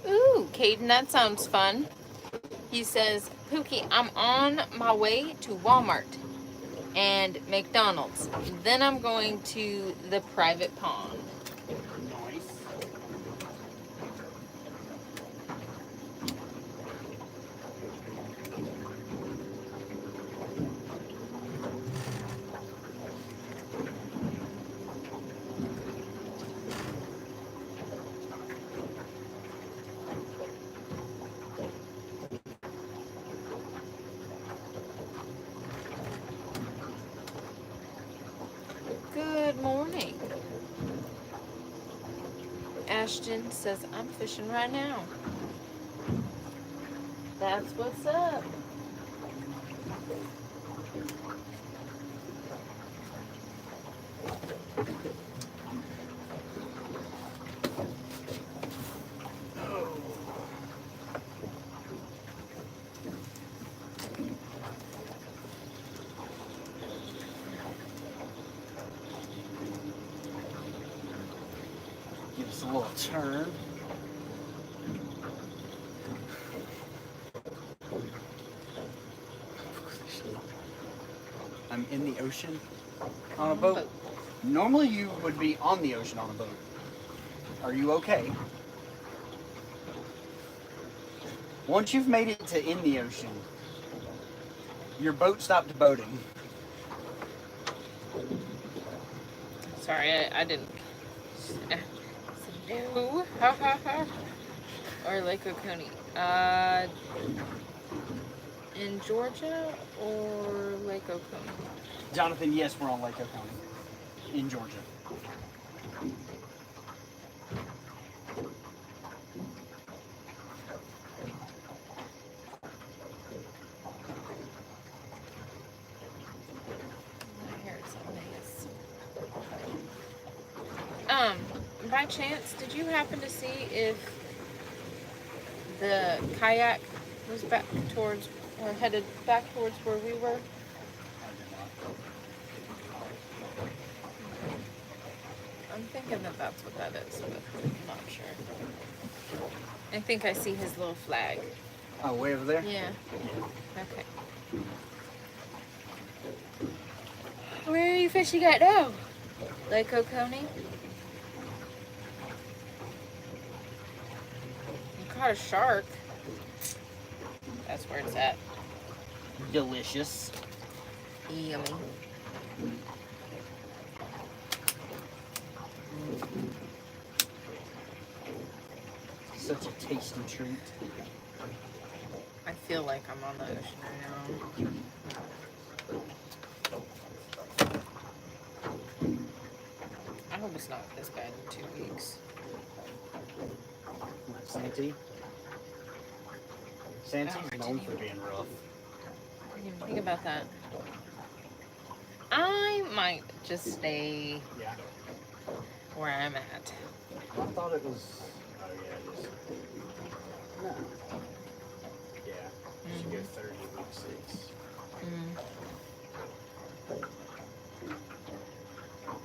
Ooh, Caden, that sounds fun. He says, Pookie, I'm on my way to Walmart and McDonald's. Then I'm going to the private pond. Nice. Good morning. Ashton says, I'm fishing right now. That's what's up. turn. I'm in the ocean on a boat. Normally you would be on the ocean on a boat. Are you okay? Once you've made it to in the ocean, your boat stopped boating. Sorry, I didn't. No. Ha ha ha. Or Lake Oconee. In Georgia or Lake Oconee? Jonathan, yes, we're on Lake Oconee in Georgia. My hair is a mess. By chance, did you happen to see if the kayak was back towards, or headed back towards where we were? I'm thinking that that's what that is, but I'm not sure. I think I see his little flag. Oh, way over there? Yeah. Okay. Where are you fishing at now? Lake Oconee? You caught a shark. That's where it's at. Delicious. Yummy. Such a tasty treat. I feel like I'm on the ocean right now. I hope it's not this bad in 2 weeks. What, Santee? Santee's known for being rough. I didn't even think about that. I might just stay where I'm at. I thought it was. Oh yeah, it is. No. Yeah. You should go 30 week 6.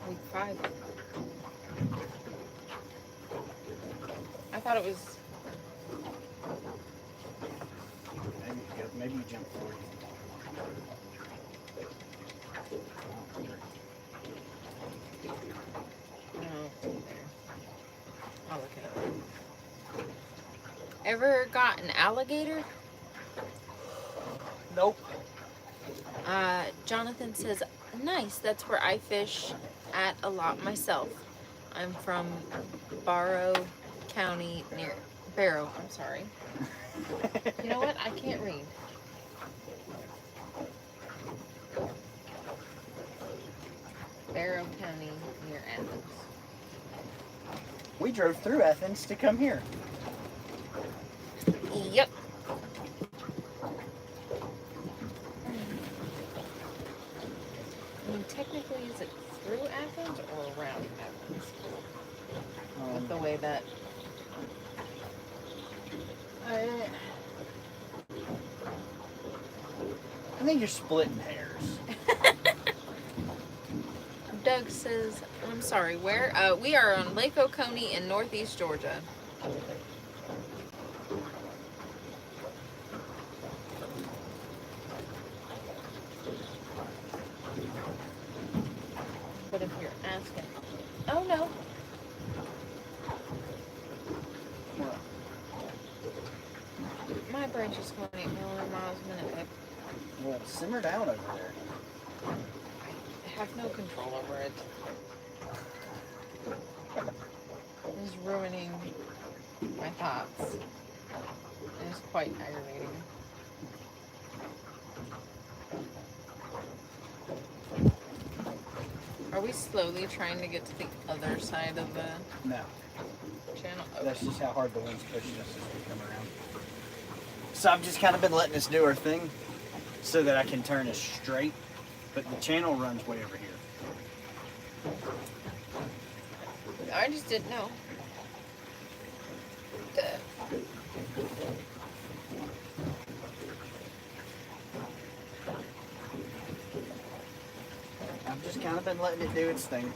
Week 5. I thought it was. Maybe you jump 40. I'll look it up. Ever got an alligator? Nope. Jonathan says, nice, that's where I fish at a lot myself. I'm from Barrow County near Barrow, I'm sorry. You know what? I can't read. Barrow County near Athens. We drove through Athens to come here. Yep. I mean, technically, is it through Athens or around Athens? With the way that... I think you're splitting hairs. Doug says, I'm sorry, where? We are on Lake Oconee in northeast Georgia. But if you're asking, oh no. What? My branch is going 8 million miles a minute, babe. Well, simmer down over there. I have no control over it. It is ruining my thoughts. It is quite aggravating. Are we slowly trying to get to the other side of the No. channel? Okay. That's just how hard the wind's pushing us as we come around. So I've just kind of been letting us do our thing so that I can turn us straight, but the channel runs way over here. I just didn't know. I've just kind of been letting it do its thing.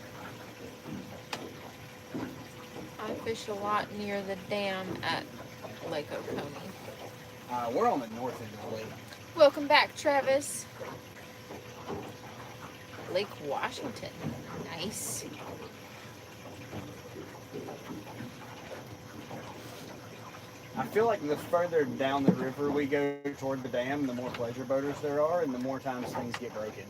I fish a lot near the dam at Lake Oconee. We're on the north end of the lake. Welcome back, Travis. Lake Washington. Nice. I feel like the further down the river we go toward the dam, the more pleasure boaters there are, and the more times things get broken.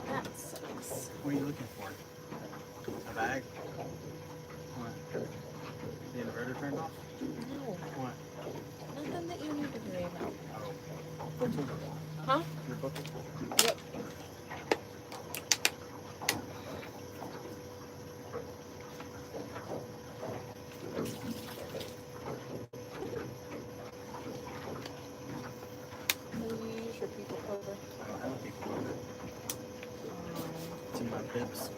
That sucks. What are you looking for? A bag? What? The inverter turned off? No, What? nothing that you need to worry about. Oh. Huh? Your bucket? Yep. Will you use your people cover? I don't have a people cover. It's in my bibs.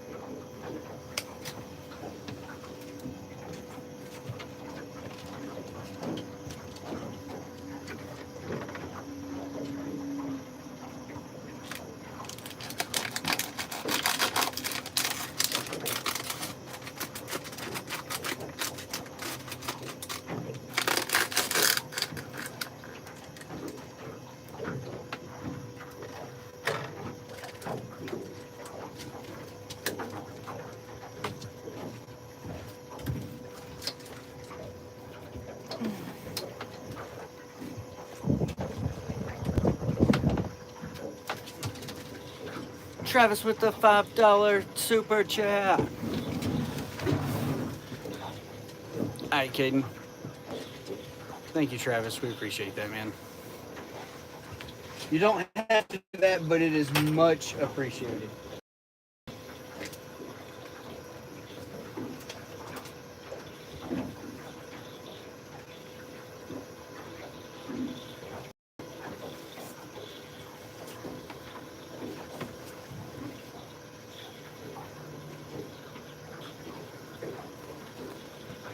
Travis with the $5 super chat. Alright, Caden. Thank you, Travis. We appreciate that, man. You don't have to do that, but it is much appreciated.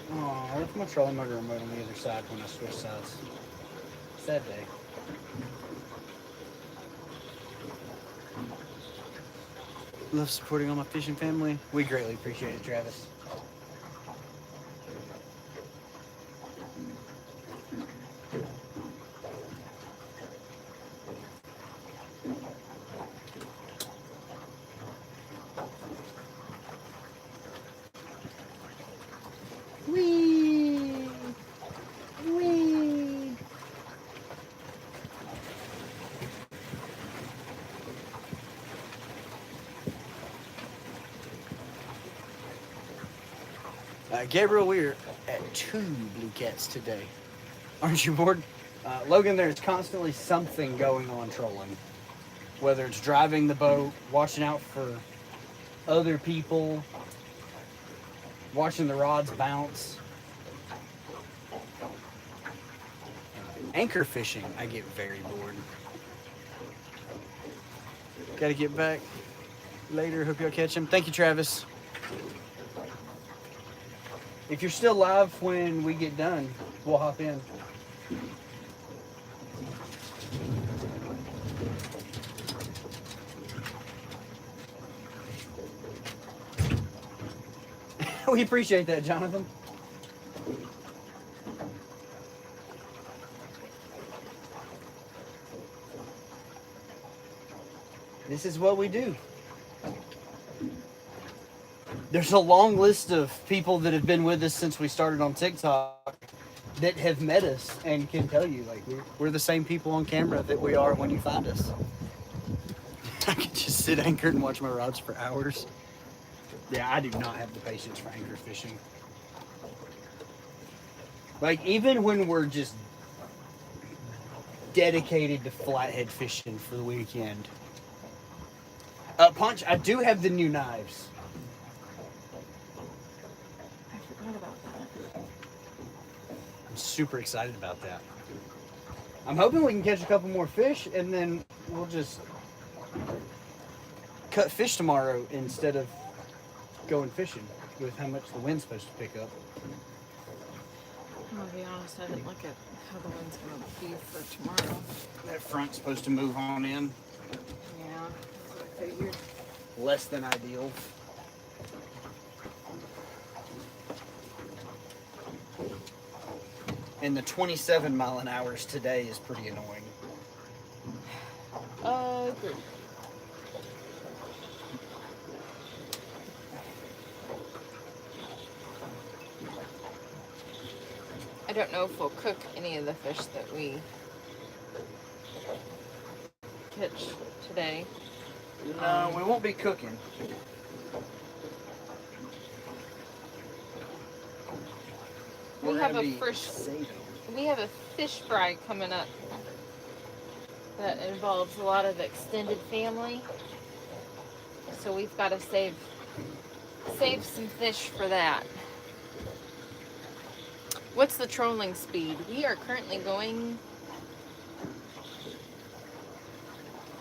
Oh, I left my trolling motor remote on the other side when I switched sides. Sad day. Love supporting all my fishing family. We greatly appreciate it, Travis. Whee! Whee! Gabriel, we're at 2 blue cats today. Aren't you bored? Logan, there's constantly something going on trolling. Whether it's driving the boat, watching out for other people, watching the rods bounce. Anchor fishing, I get very bored. Gotta get back later. Hope y'all catch him. Thank you, Travis. If you're still live when we get done, we'll hop in. We appreciate that, Jonathan. This is what we do. There's a long list of people that have been with us since we started on TikTok that have met us and can tell you, like, we're the same people on camera that we are when you find us. I can just sit anchored and watch my rods for hours. Yeah, I do not have the patience for anchor fishing. Like, even when we're just dedicated to flathead fishing for the weekend. Punch, I do have the new knives. I forgot about that. I'm super excited about that. I'm hoping we can catch a couple more fish and then we'll just cut fish tomorrow instead of going fishing with how much the wind's supposed to pick up. I'm gonna be honest, I didn't look at how the wind's gonna be for tomorrow. That front's supposed to move on in. Yeah, that's what I figured. Less than ideal. And the 27 mile an hours today is pretty annoying. Agreed. I don't know if we'll cook any of the fish that we catch today. No, we won't be cooking. We We're have gonna a be fish. saving. We have a fish fry coming up that involves a lot of extended family, so we've got to save some fish for that. What's the trolling speed? We are currently going.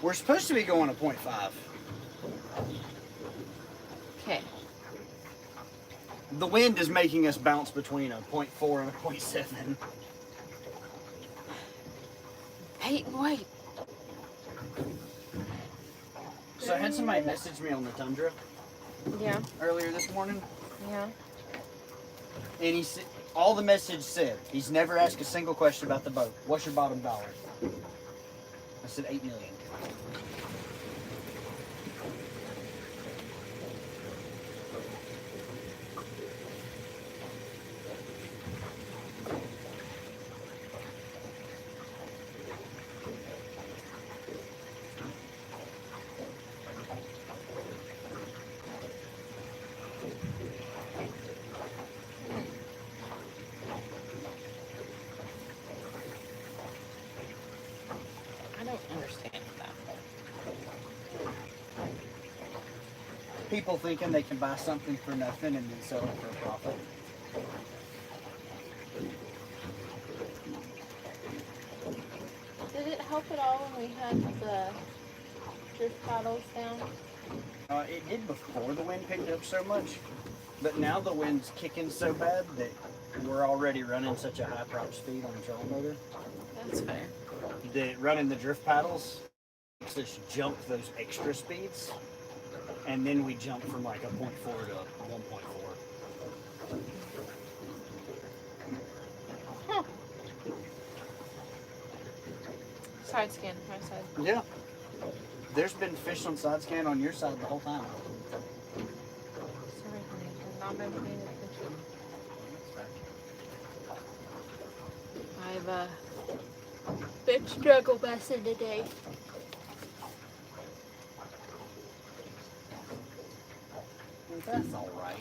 We're supposed to be going to 0.5. Okay. The wind is making us bounce between a 0.4 and a 0.7. Peyton, wait. So I had somebody message me on the Tundra Yeah. earlier this morning, Yeah. and he said, all the message said, he's never asked a single question about the boat. What's your bottom dollar? I said 8 million. I don't understand that. People thinking they can buy something for nothing and then sell it for a profit. Did it help at all when we had the drift paddles down? It did before the wind picked up so much, but now the wind's kicking so bad that we're already running such a high prop speed on the trolling motor That's fair. that running the drift paddles makes us jump those extra speeds, and then we jump from like a 0.4 to 1.4. Huh. Side scan, my side. Yeah. There's been fish on side scan on your side the whole time. Sorry, honey. I've not been paying attention. I've been struggle busting today. That's all right.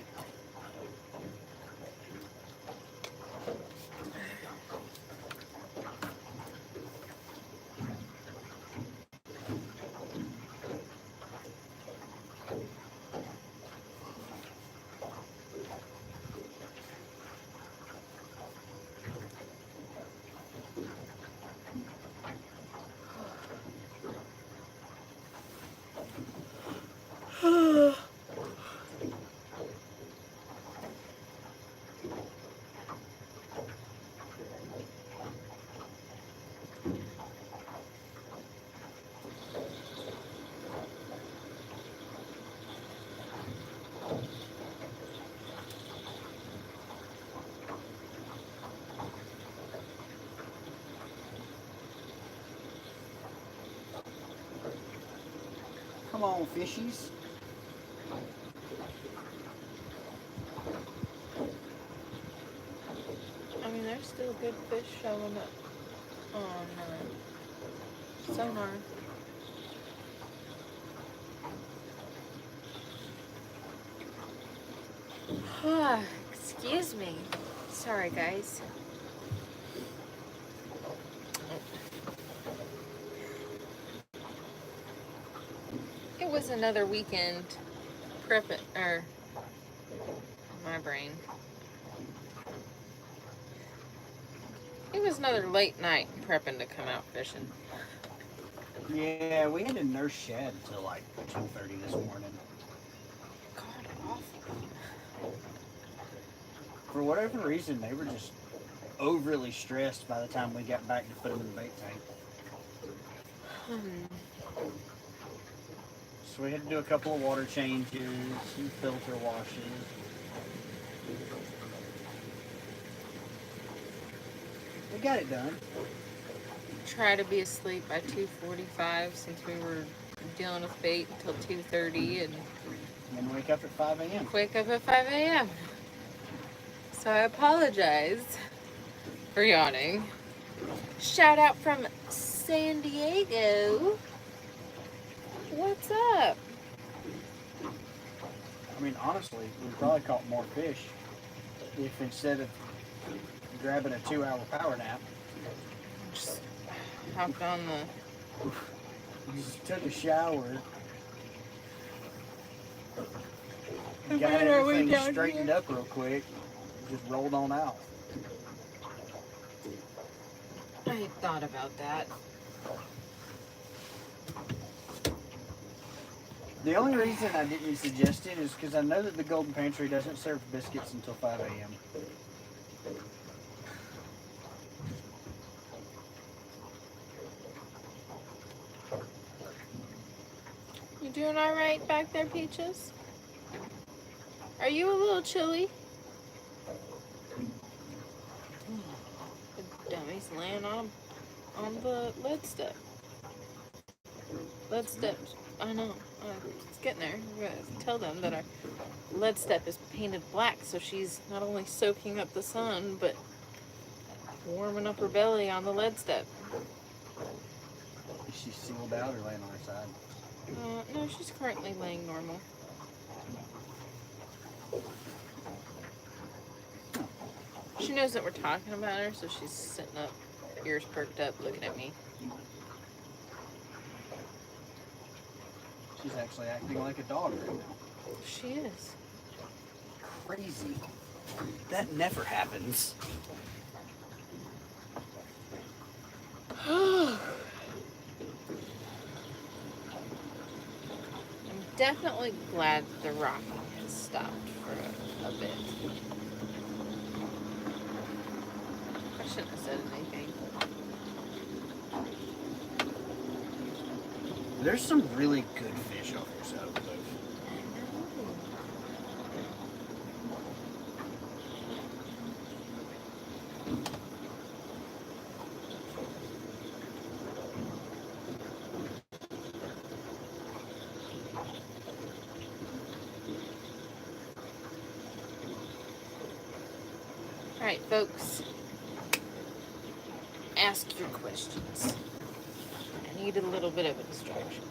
Come on, fishies. I mean, there's still good fish showing up on sonar. Excuse me. Sorry, guys. It was another weekend prepping, or my brain. It was another late night prepping to come out fishing. Yeah, we had to nurse Shad until like 2:30 this morning. God, awful. For whatever reason, they were just overly stressed by the time we got back to put them in the bait tank. So we had to do a couple of water changes, some filter washes. We got it done. Try to be asleep by 2:45 since we were dealing with bait until 2:30 and And wake up at 5 a.m. wake up at 5 a.m. So I apologize for yawning. Shout out from San Diego. What's up? I mean, honestly, we probably caught more fish if instead of grabbing a 2-hour power nap, Just hopped on the. you just took a shower, got made our way everything down straightened here. up real quick, just rolled on out. I thought about that. The only reason I didn't suggest it is because I know that the Golden Pantry doesn't serve biscuits until 5 a.m. You doing all right back there, Peaches? Are you a little chilly? The dummy's laying on the lead step. Lead steps. I know. It's getting there. We're gonna tell them that our lead step is painted black, so she's not only soaking up the sun, but warming up her belly on the lead step. Is she sealed out or laying on her side? No, she's currently laying normal. She knows that we're talking about her, so she's sitting up, ears perked up, looking at me. She's actually acting like a dog right now. She is. Crazy. That never happens. I'm definitely glad the rocking has stopped for a bit. I shouldn't have said anything. There's some really good fish off your side of the boat. Alright, folks. Ask your questions. I need a little bit of a distraction.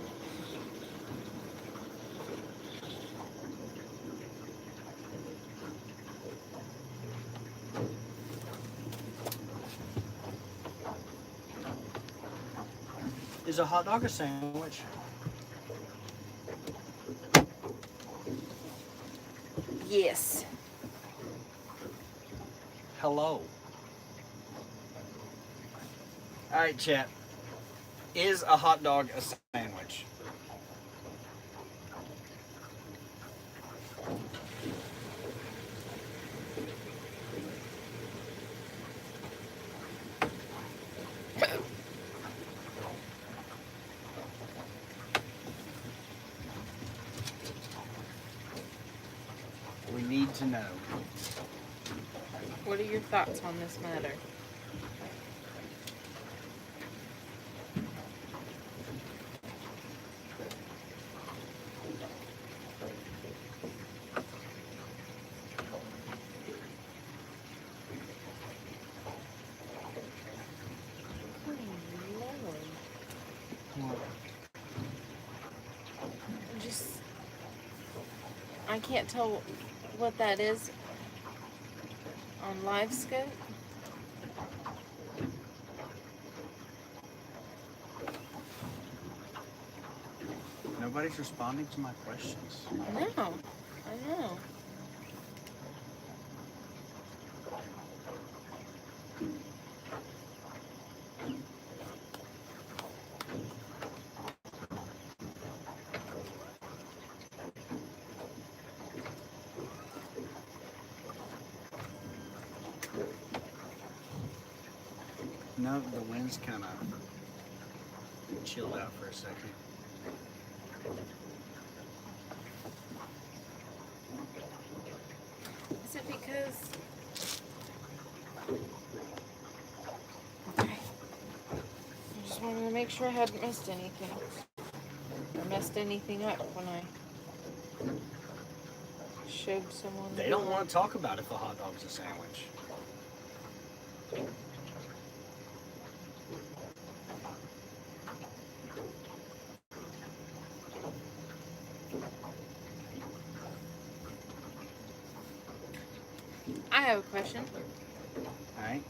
Is a hot dog a sandwich? Yes. Hello. Alright, chat. Is a hot dog a sandwich? We need to know. What are your thoughts on this matter? I can't tell what that is on live scope. Nobody's responding to my questions. No, I know. No, the wind's kind of chilled out for a second. Is it because... Okay. I just wanted to make sure I hadn't missed anything. Or messed anything up when I showed someone. They don't want to talk about if a hot dog's a sandwich. I have a question. Alright.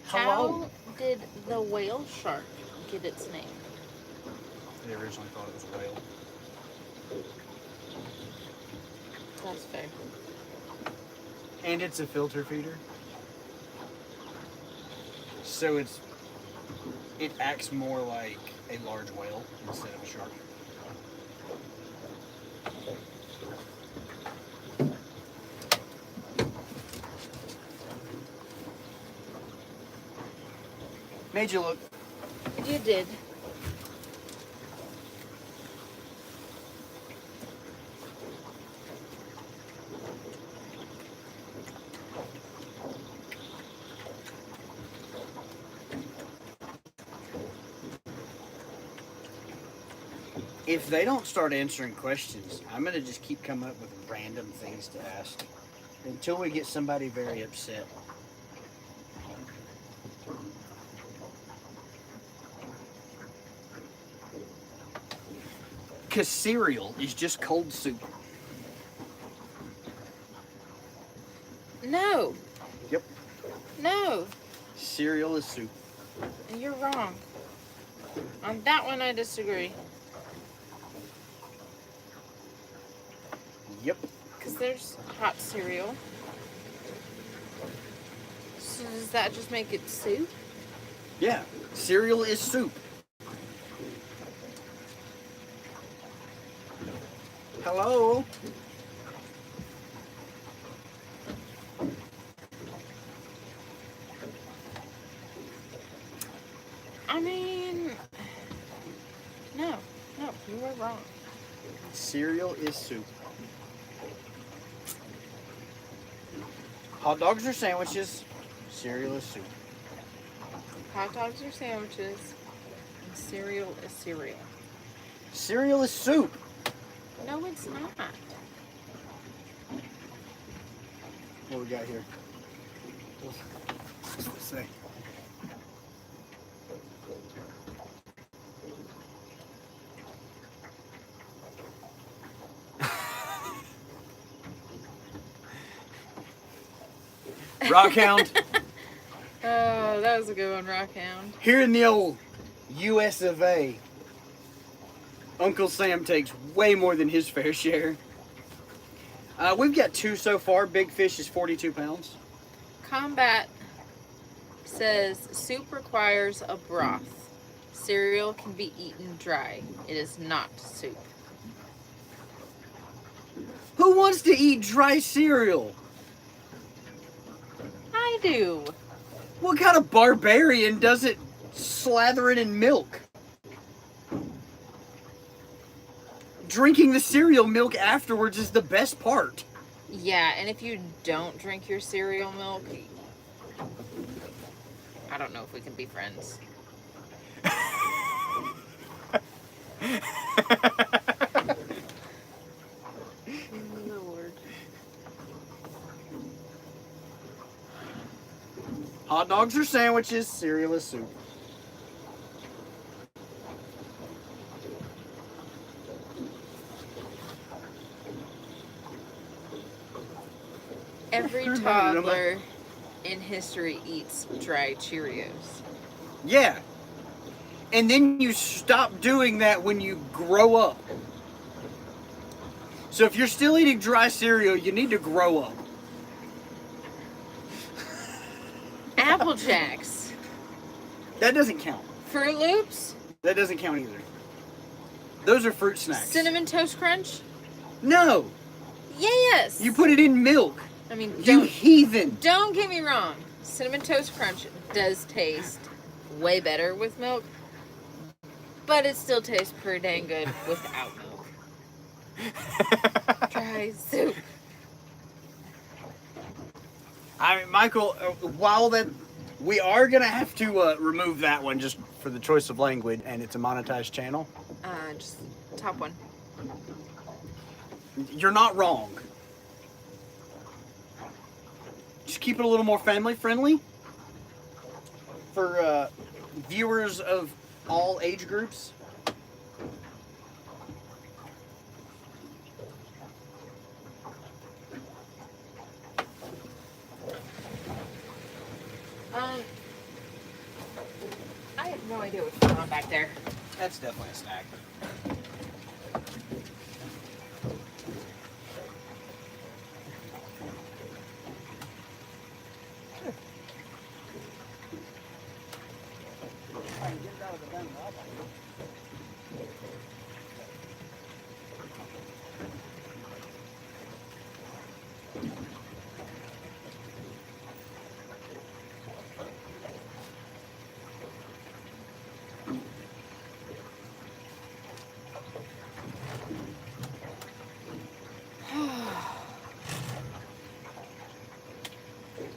How did the whale shark get its name? They originally thought it was a whale. That's fair. And it's a filter feeder. So it acts more like a large whale instead of a shark. Made you look. You did. If they don't start answering questions, I'm going to just keep coming up with random things to ask until we get somebody very upset. Because cereal is just cold soup. No. Yep. No. Cereal is soup. You're wrong. On that one, I disagree. Yep. Because there's hot cereal. So does that just make it soup? Yeah. Cereal is soup. Hello? I mean, no, you were wrong. Cereal is soup. Hot dogs are sandwiches. Cereal is soup. Hot dogs are sandwiches, and cereal is cereal. Cereal is soup. No, it's not. What we got here? What's this say? Rockhound. Oh, that was a good one, Rockhound. Here in the old US of A, Uncle Sam takes way more than his fair share. We've got 2 so far. Big fish is 42 pounds. Combat says soup requires a broth. Cereal can be eaten dry. It is not soup. Who wants to eat dry cereal? I do. What kind of barbarian doesn't slather it in milk? Drinking the cereal milk afterwards is the best part. Yeah, and if you don't drink your cereal milk, I don't know if we can be friends. Lord. Hot dogs are sandwiches, cereal is soup. Every toddler in history eats dry Cheerios. Yeah. And then you stop doing that when you grow up. So if you're still eating dry cereal, you need to grow up. Apple Jacks. That doesn't count. Fruit Loops. That doesn't count either. Those are fruit snacks. Cinnamon Toast Crunch. No. Yes. You put it in milk. I mean, You heathen. don't get me wrong. Cinnamon Toast Crunch does taste way better with milk, but it still tastes pretty dang good without milk. Dry soup. I mean, Michael, while that we are gonna have to remove that one just for the choice of language, and it's a monetized channel. Just top one. You're not wrong. Just keep it a little more family friendly for viewers of all age groups. I have no idea what's going on back there. That's definitely a snack.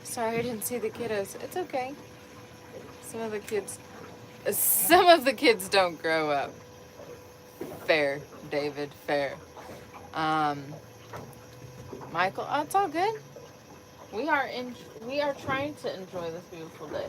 Sorry, I didn't see the kiddos. It's okay. Some of the kids don't grow up. Fair, David, fair. Michael, oh, it's all good. We are trying to enjoy this beautiful day.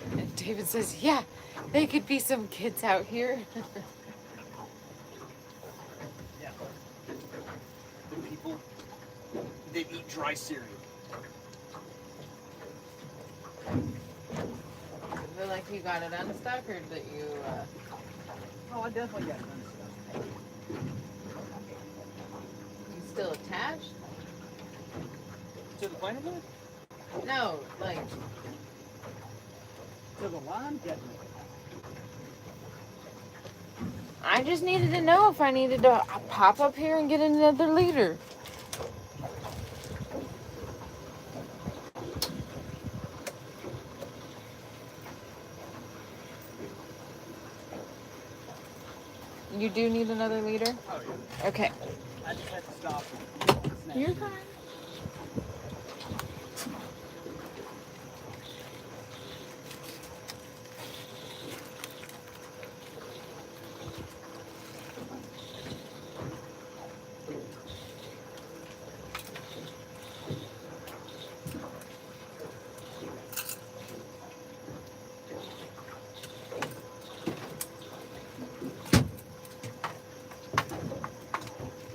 And David says, yeah, they could be some kids out here. Yeah. The people that eat dry cereal. Is it like you got it unstuck, or that you, Oh, I definitely got none of you still attached? To the planer board? No, like, To the line? Definitely. I just needed to know if I needed to pop up here and get another leader. You do need another leader? Oh, yeah. Okay. I just had to stop. You're fine.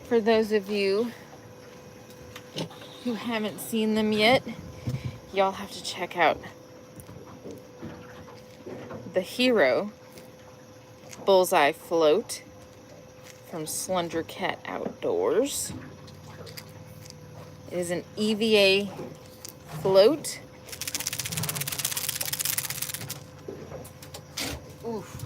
For those of you who haven't seen them yet, y'all have to check out the Hero Bullseye Float from Slender Cat Outdoors. It is an EVA float. Oof.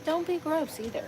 Don't be gross either.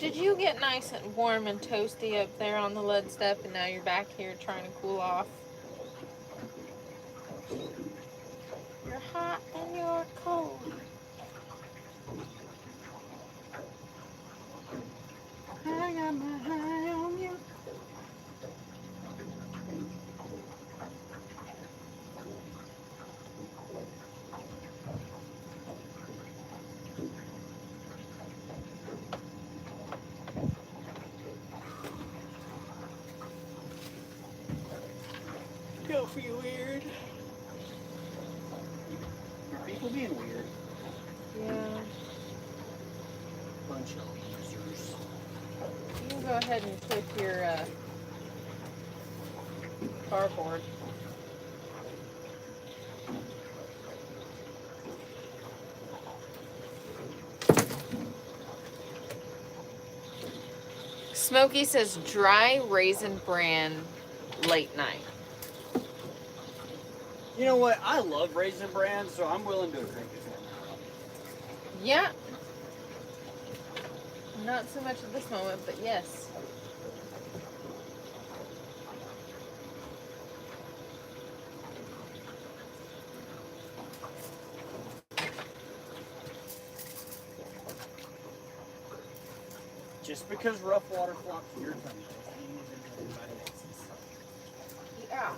Did you get nice and warm and toasty up there on the lead step, and now you're back here trying to cool off? You're hot and you're cold. I got my eye on you. Don't feel weird. Are people being weird? Yeah. Bunch of losers. You can go ahead and click your cardboard. Smokey says dry raisin bran late night. You know what? I love Raisin Bran, so I'm willing to drink it for now. Yeah. Not so much at this moment, but yes. Just because rough water flops your tummy doesn't mean it's everybody else's. Yeah.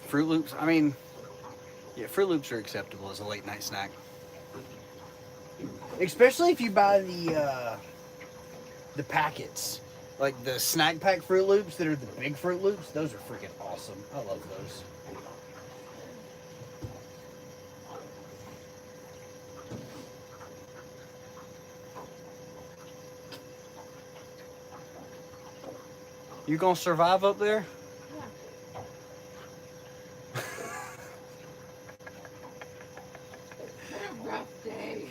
Fruit Loops, I mean, yeah, Fruit Loops are acceptable as a late night snack. Especially if you buy the packets. Like the snack pack Fruit Loops that are the big Fruit Loops, those are freaking awesome. I love those. You gonna survive up there? Rough day.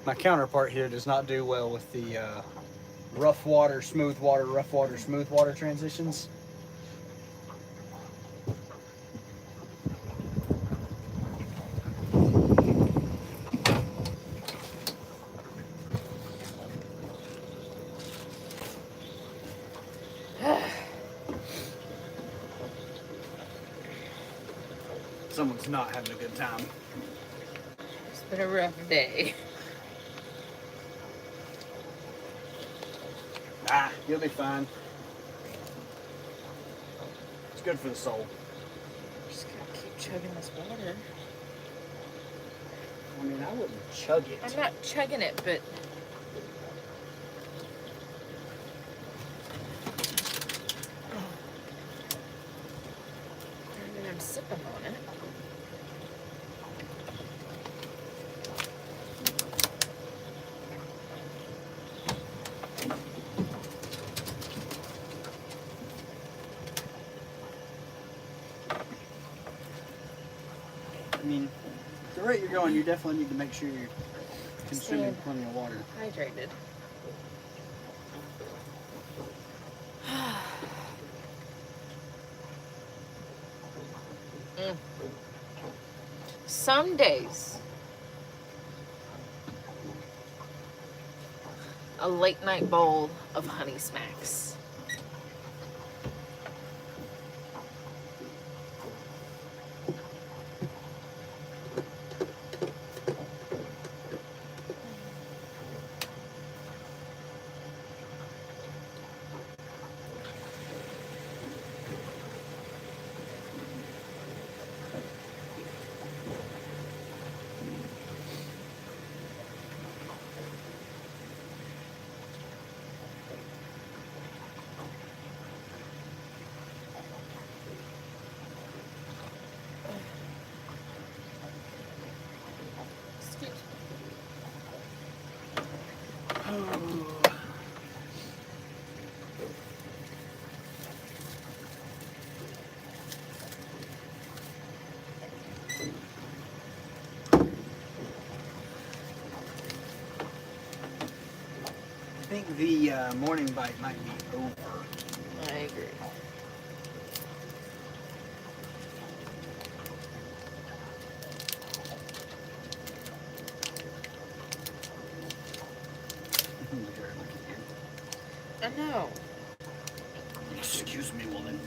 My counterpart here does not do well with the rough water, smooth water, rough water, smooth water transitions. Someone's not having a good time. It's been a rough day. Ah, you'll be fine. It's good for the soul. Just gonna keep chugging this water. I mean, I wouldn't chug it. I'm not chugging it, but I mean, I'm sipping on it. I mean, the rate you're going, you definitely need to make sure you're consuming Staying plenty of water. hydrated. Mm. Some days, a late night bowl of Honey Smacks. Excuse me. I think the morning bite might be over. I agree. I know. Excuse me, woman.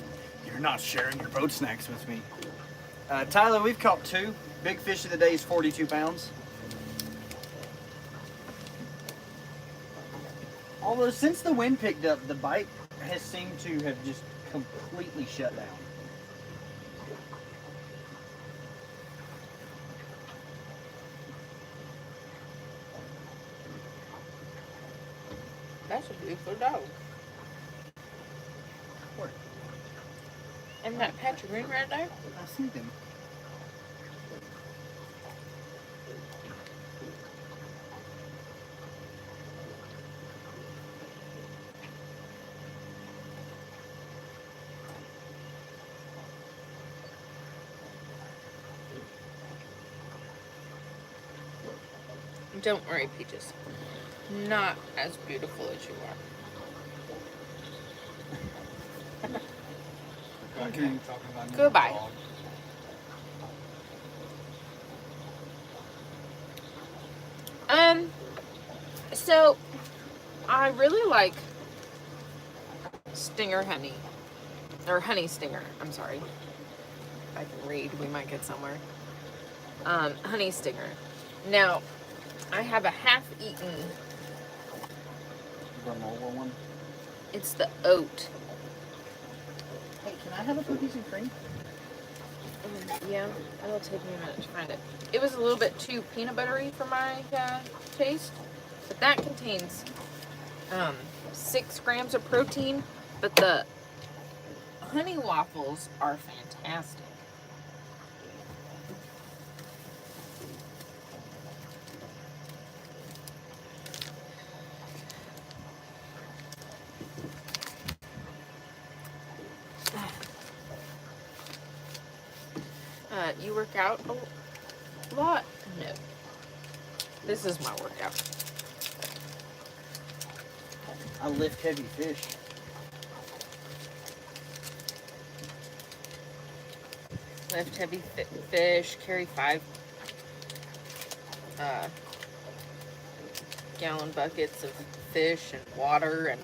You're not sharing your boat snacks with me. Tyler, we've caught 2. Big fish of the day is 42 pounds. Although since the wind picked up, the bite has seemed to have just completely shut down. That's a beautiful dog. Where? And that patch of green right there? I see them. Don't worry, Peaches. Not as beautiful as you are. Okay. Goodbye. So I really like stinger honey. Or honey stinger, I'm sorry. If I can read, we might get somewhere. Honey stinger. Now, I have a half-eaten. Granola one. It's the oat. Hey, can I have a cookies and cream? Yeah, it'll take me a minute to find it. It was a little bit too peanut buttery for my taste, but that contains 6 grams of protein. But the honey waffles are fantastic. You work out a lot? No. This is my workout. I lift heavy fish. Lift heavy fish, carry 5 gallon buckets of fish and water and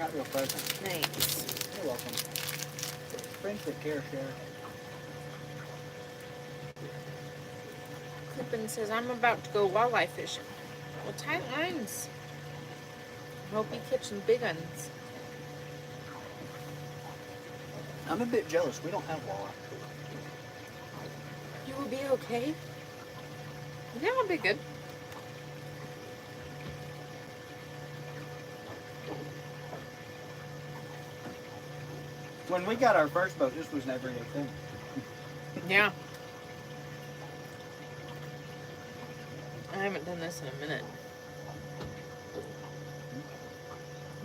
I not real present. Thanks. You're welcome. Friends that care, share. Clippin says, I'm about to go walleye fishing. Well, tight lines. Hope you catch some big ones. I'm a bit jealous. We don't have walleye. You will be okay. Yeah, I'll be good. When we got our first boat, this was an everyday thing. Yeah. I haven't done this in a minute.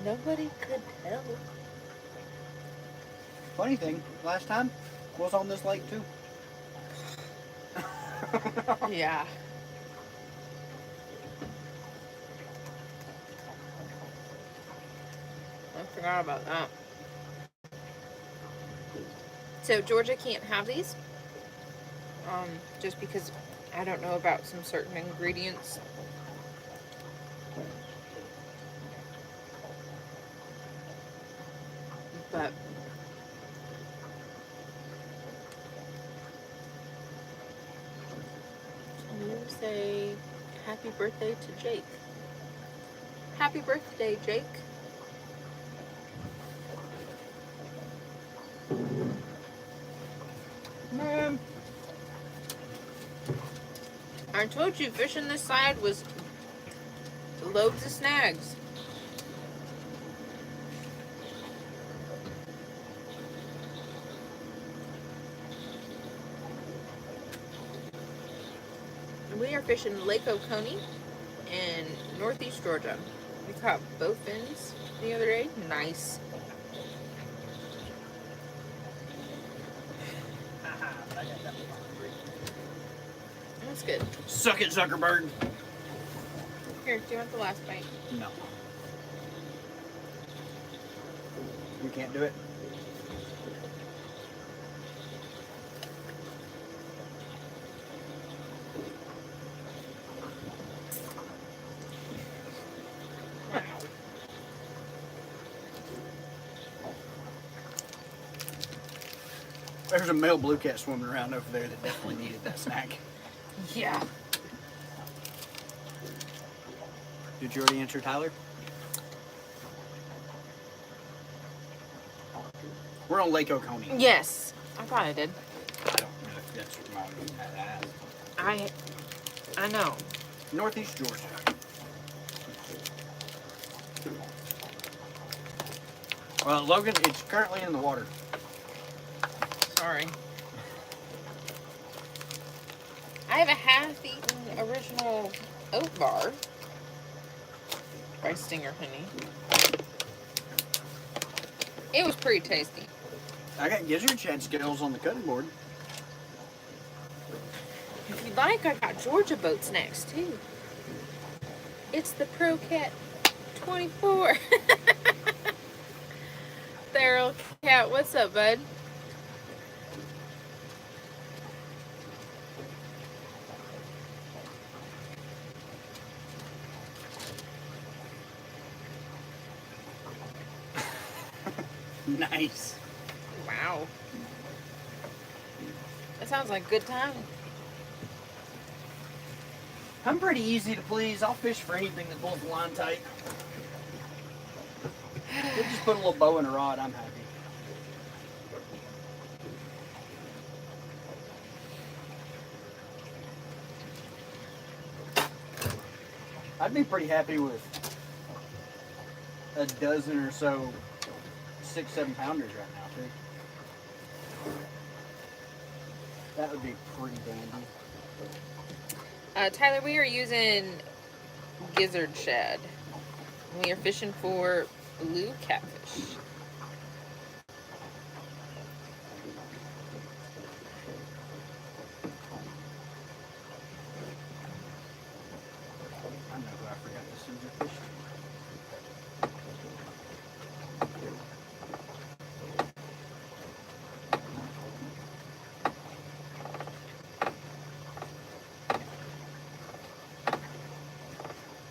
Nobody could tell. Funny thing, last time was on this lake too. Yeah. I forgot about that. So Georgia can't have these. Just because I don't know about some certain ingredients. But you say happy birthday to Jake. Happy birthday, Jake. Man. I told you fishing this side was loads of snags. We are fishing Lake Oconee in northeast Georgia. We caught both fins the other day. Nice. That's good. Suck it, Zuckerberg. Here, do you want the last bite? No. You can't do it. There's a male blue cat swimming around over there that definitely needed that snack. Yeah. Did you already answer, Tyler? We're on Lake Oconee. Yes. I thought I did. I don't know if that's what mom had asked. I know. Northeast Georgia. Well, Logan, it's currently in the water. Sorry. I have a half-eaten original oat bar by Stinger Honey. It was pretty tasty. I got gizzard shad scales on the cutting board. If you'd like, I got Georgia boat snacks too. It's the Pro Cat 24. Feral Cat, what's up, bud? Nice. Wow. That sounds like a good time. I'm pretty easy to please. I'll fish for anything that pulls the line tight. We'll just put a little bow in a rod. I'm happy. I'd be pretty happy with a dozen or so 6-7 pounders right now, too. That would be pretty dandy. Tyler, we are using gizzard shad. We are fishing for blue catfish. I know who I forgot to send your fish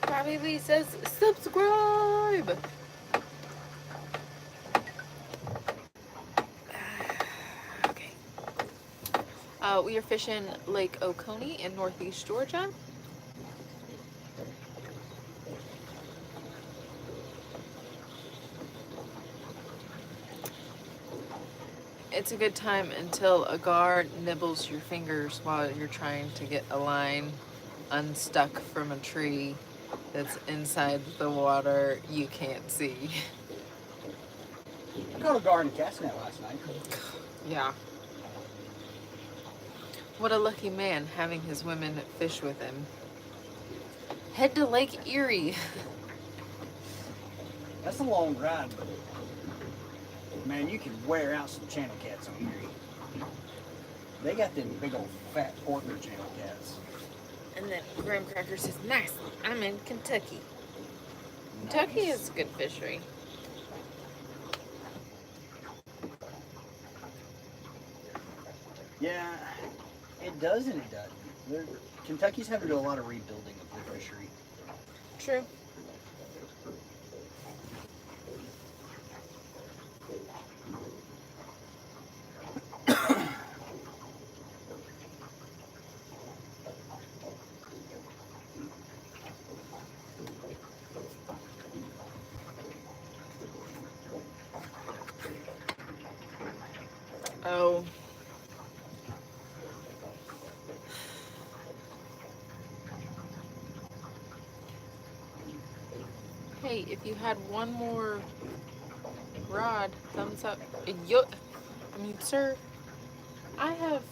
Bobby Lee says, subscribe! Well, we are fishing Lake Oconee in northeast Georgia. It's a good time until a gar nibbles your fingers while you're trying to get a line unstuck from a tree that's inside the water you can't see. I caught a gar in a cast net last night. Yeah. What a lucky man having his women fish with him. Head to Lake Erie. That's a long ride, but man, you can wear out some channel cats on Erie. They got them big old fat porker channel cats. And then Graham Cracker says, nice, I'm in Kentucky. Kentucky Nice. is a good fishery. Yeah, it does and it doesn't. Kentucky's having to do a lot of rebuilding of their fishery. True. Oh. Hey, if you had one more rod, thumbs up. I mean, sir, I have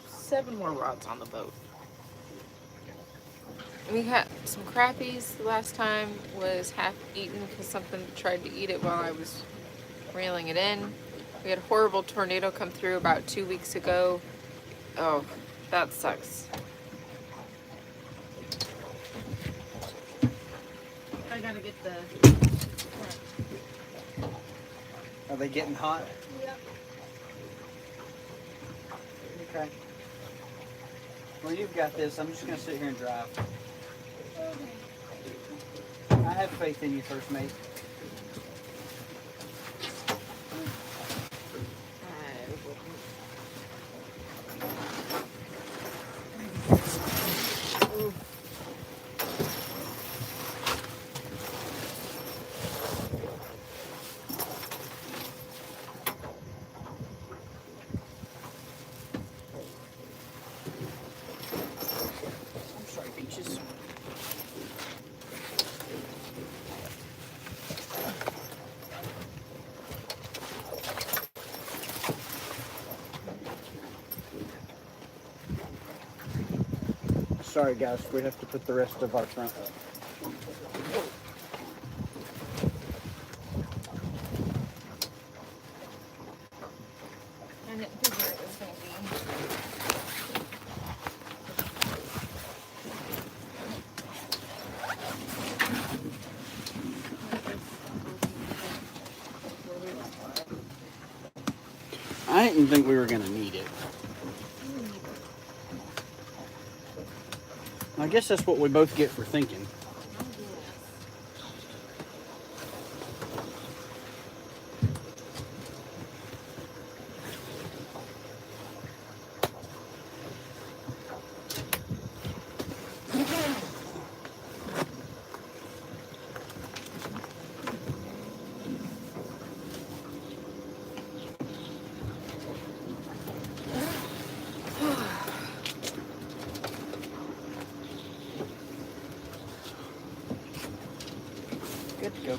7 more rods on the boat. We had some crappies. The last time was half eaten because something tried to eat it while I was reeling it in. We had a horrible tornado come through about 2 weeks ago. Oh, that sucks. I gotta get the... Are they getting hot? Yep. Okay. Well, you've got this. I'm just going to sit here and drive. Okay. I have faith in you, First Mate. I'm sorry, Peaches. Sorry, guys. We have to put the rest of our front up. I didn't figure it was going to be. I didn't think we were going to need it. I guess that's what we both get for thinking. Good to go.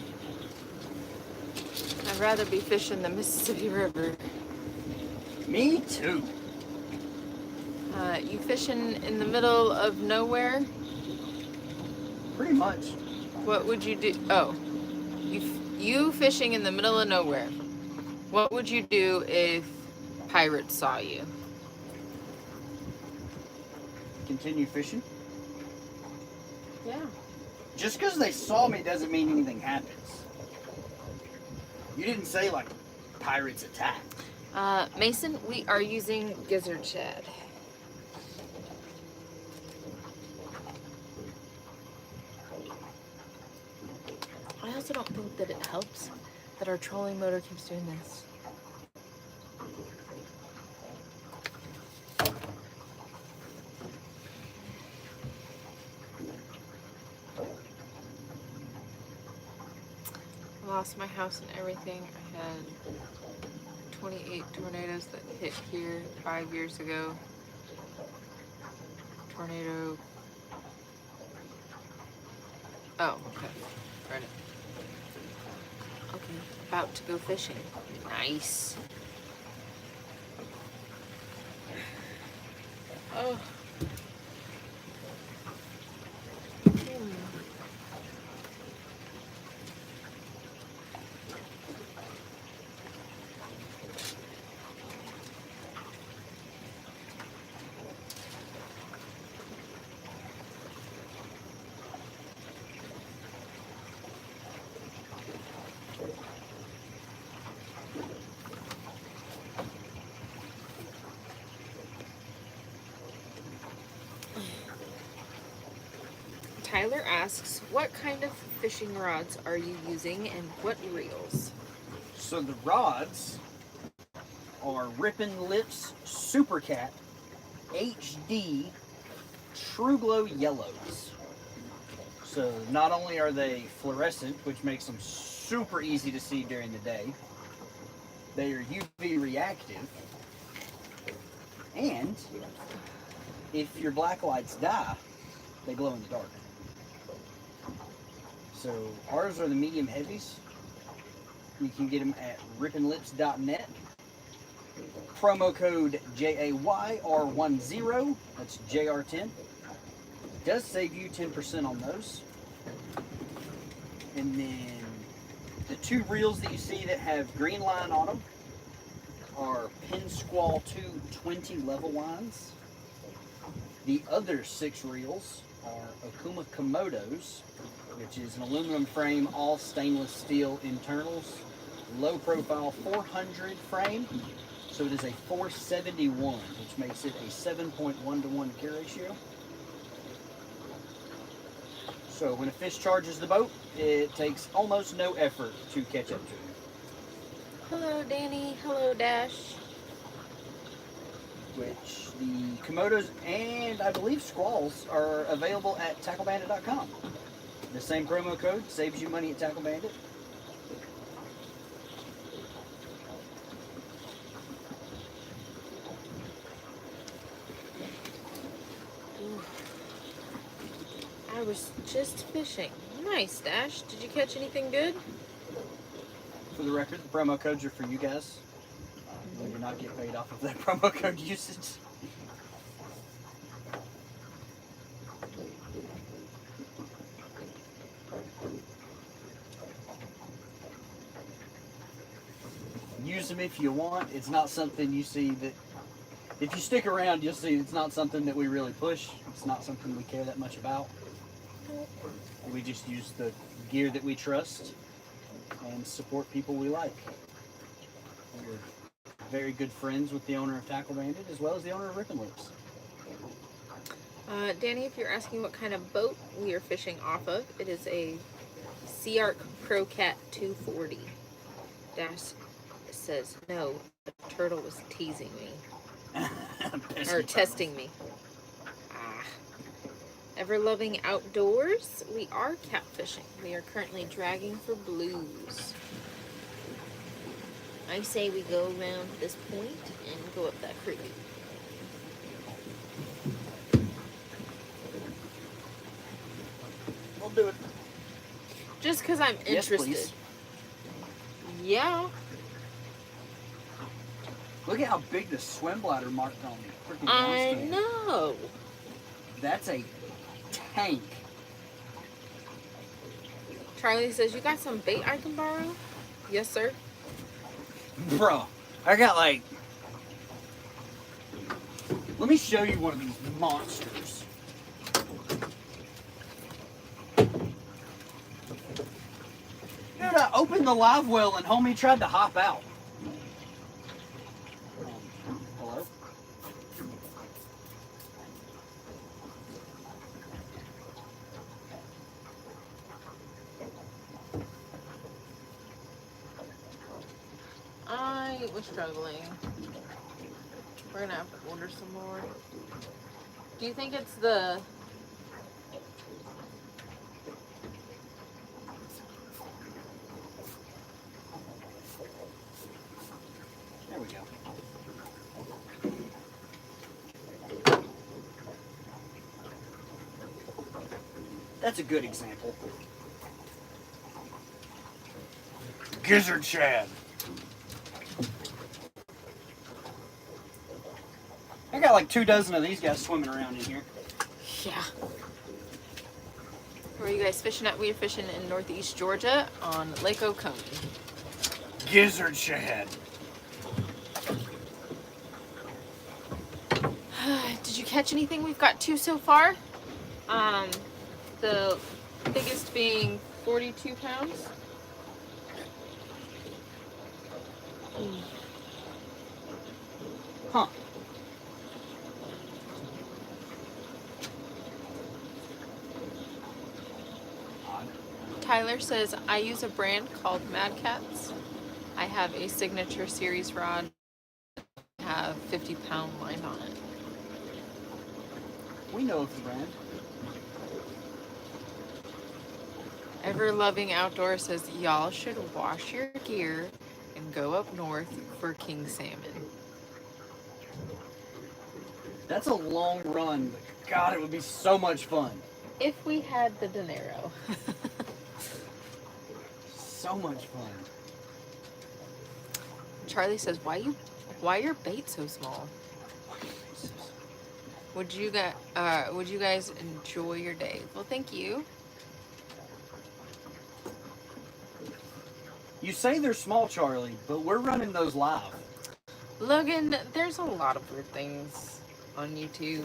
I'd rather be fishing the Mississippi River. Me too. You fishing in the middle of nowhere? Pretty much. What would you do? Oh, you fishing in the middle of nowhere. What would you do if pirates saw you? Continue fishing. Yeah. Just because they saw me doesn't mean anything happens. You didn't say, like, pirates attack. Mason, we are using gizzard shad. I also don't think that it helps that our trolling motor keeps doing this. lost my house and everything. I had 28 tornadoes that hit here 5 years ago. Tornado. Oh, okay. Read it. Okay, about to go fishing. Nice. Oh. Tyler asks, what kind of fishing rods are you using and what reels? So the rods are Rippin' Lips Super Cat HD True Glow Yellows. So not only are they fluorescent, which makes them super easy to see during the day, they are UV reactive, and if your black lights die, they glow in the dark. So ours are the medium heavies. You can get them at rippinlips.net. Promo code JAYR10, that's JR10. Does save you 10% on those. And then the two reels that you see that have green line on them are Pin Squall 2 20 level lines. The other 6 reels are Okuma Komodos, which is an aluminum frame, all stainless steel internals, low profile 400 frame. So it is a 471, which makes it a 7.1-to-1 gear ratio. So when a fish charges the boat, it takes almost no effort to catch up to him. Hello, Danny. Hello, Dash. Which the Komodos and I believe Squalls are available at TackleBandit.com. The same promo code saves you money at Tackle Bandit. I was just fishing. Nice, Dash. Did you catch anything good? For the record, the promo codes are for you guys. We do not get paid off of that promo code usage. Use them if you want. It's not something you see that, if you stick around, you'll see it's not something that we really push. It's not something we care that much about. We just use the gear that we trust and support people we like. We're very good friends with the owner of Tackle Bandit as well as the owner of Rippin' Lips. Danny, if you're asking what kind of boat we are fishing off of, it is a Sea Arc Pro Cat 240. Dash says, no, the turtle was teasing me. Or testing me. Ever-loving outdoors, we are catfishing. We are currently dragging for blues. I say we go around this point and go up that creek. We'll do it. Just because I'm interested. Yes, please. Yeah. Look at how big the swim bladder marked on the freaking I stand. know. That's a tank. Charlie says, you got some bait I can borrow? Yes, sir. Bro, I got like... Let me show you one of these monsters. Dude, I opened the live well and homie tried to hop out. Hello? I was struggling. We're gonna have to order some more. Do you think it's the... go. That's a good example. Gizzard shad. I got like 2 dozen of these guys swimming around in here. Yeah. Where are you guys fishing at? We're fishing in northeast Georgia on Lake Oconee. Gizzard shad. Did you catch anything? We've got 2 so far. The biggest being 42 pounds. Huh. Tyler says, I use a brand called Mad Cats. I have a signature series rod. I have 50-pound line on it. We know of the brand. Ever Loving Outdoor says, y'all should wash your gear and go up north for king salmon. That's a long run, but God, it would be so much fun. If we had the dinero. So much fun. Charlie says, why your bait so small? Would you guys enjoy your day? Well, thank you. You say they're small, Charlie, but we're running those live. Logan, there's a lot of weird things on YouTube.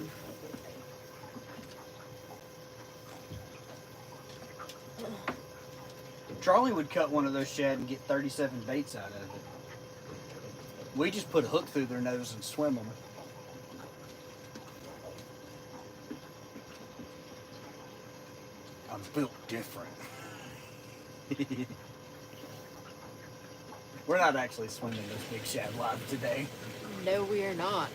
Charlie would cut one of those shad and get 37 baits out of it. We just put a hook through their nose and swim them. I'm built different. We're not actually swimming those big shad live today. No, we are not.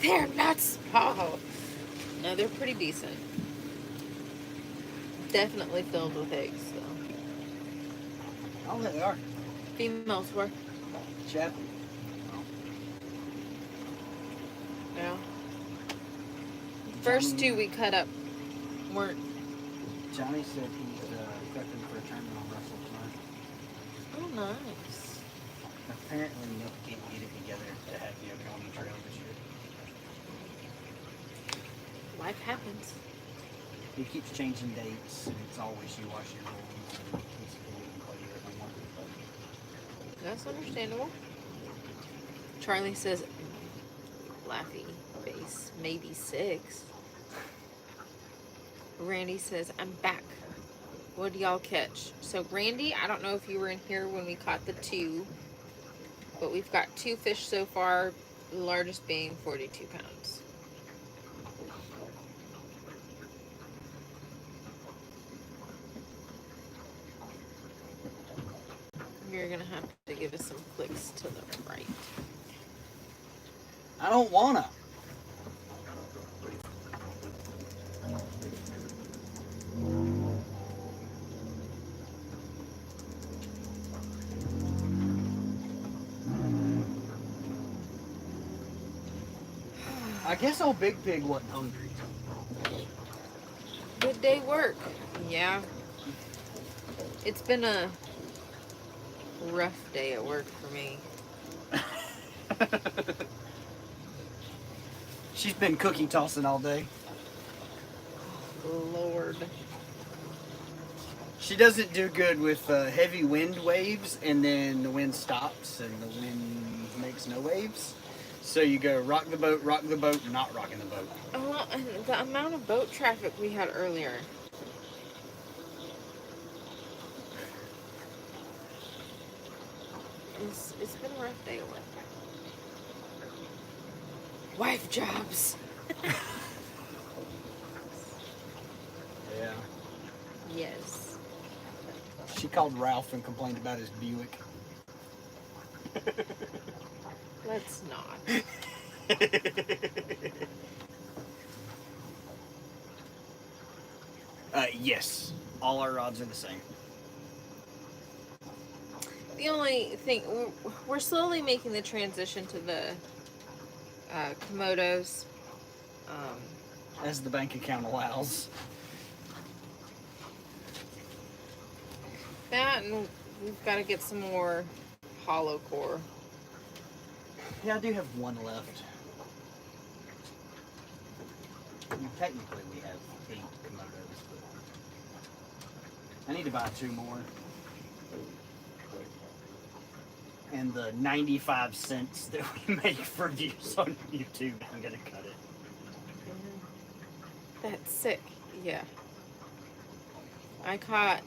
They're not small. No, they're pretty decent. Definitely filled with eggs, though. I don't think they are. Females were. Shad? Yeah. First 2 we cut up weren't. Johnny said he's prepping for a tournament on Russell tonight. Oh, nice. Apparently Nick can't get it together to have the Oconee Trail this year. Life happens. He keeps changing dates, and it's all wishy-washy rules, and he's getting play it no more. That's understandable. Charlie says, laughy face, maybe 6. Randy says, I'm back. What do y'all catch? So Randy, I don't know if you were in here when we caught the 2, but we've got 2 fish so far, the largest being 42 pounds. You're gonna have to give us some clicks to the right. I don't wanna. I guess old Big Pig wasn't hungry. Good day work. Yeah. It's been a rough day at work for me. She's been cookie tossing all day. Lord. She doesn't do good with heavy wind waves, and then the wind stops and the wind makes no waves. So you go rock the boat, not rocking the boat. Oh, and the amount of boat traffic we had earlier. It's been a rough day at work. Wife jobs. Yeah. Yes. She called Ralph and complained about his Buick. Let's not. Yes. All our rods are the same. The only thing, we're slowly making the transition to the Komodos. As the bank account allows. That, and we've got to get some more hollow core. Yeah, I do have one left. Technically, we have 8 Komodos, but I need to buy 2 more. And the 95 cents that we make for views on YouTube, I'm gonna cut it. That's sick. Yeah. I caught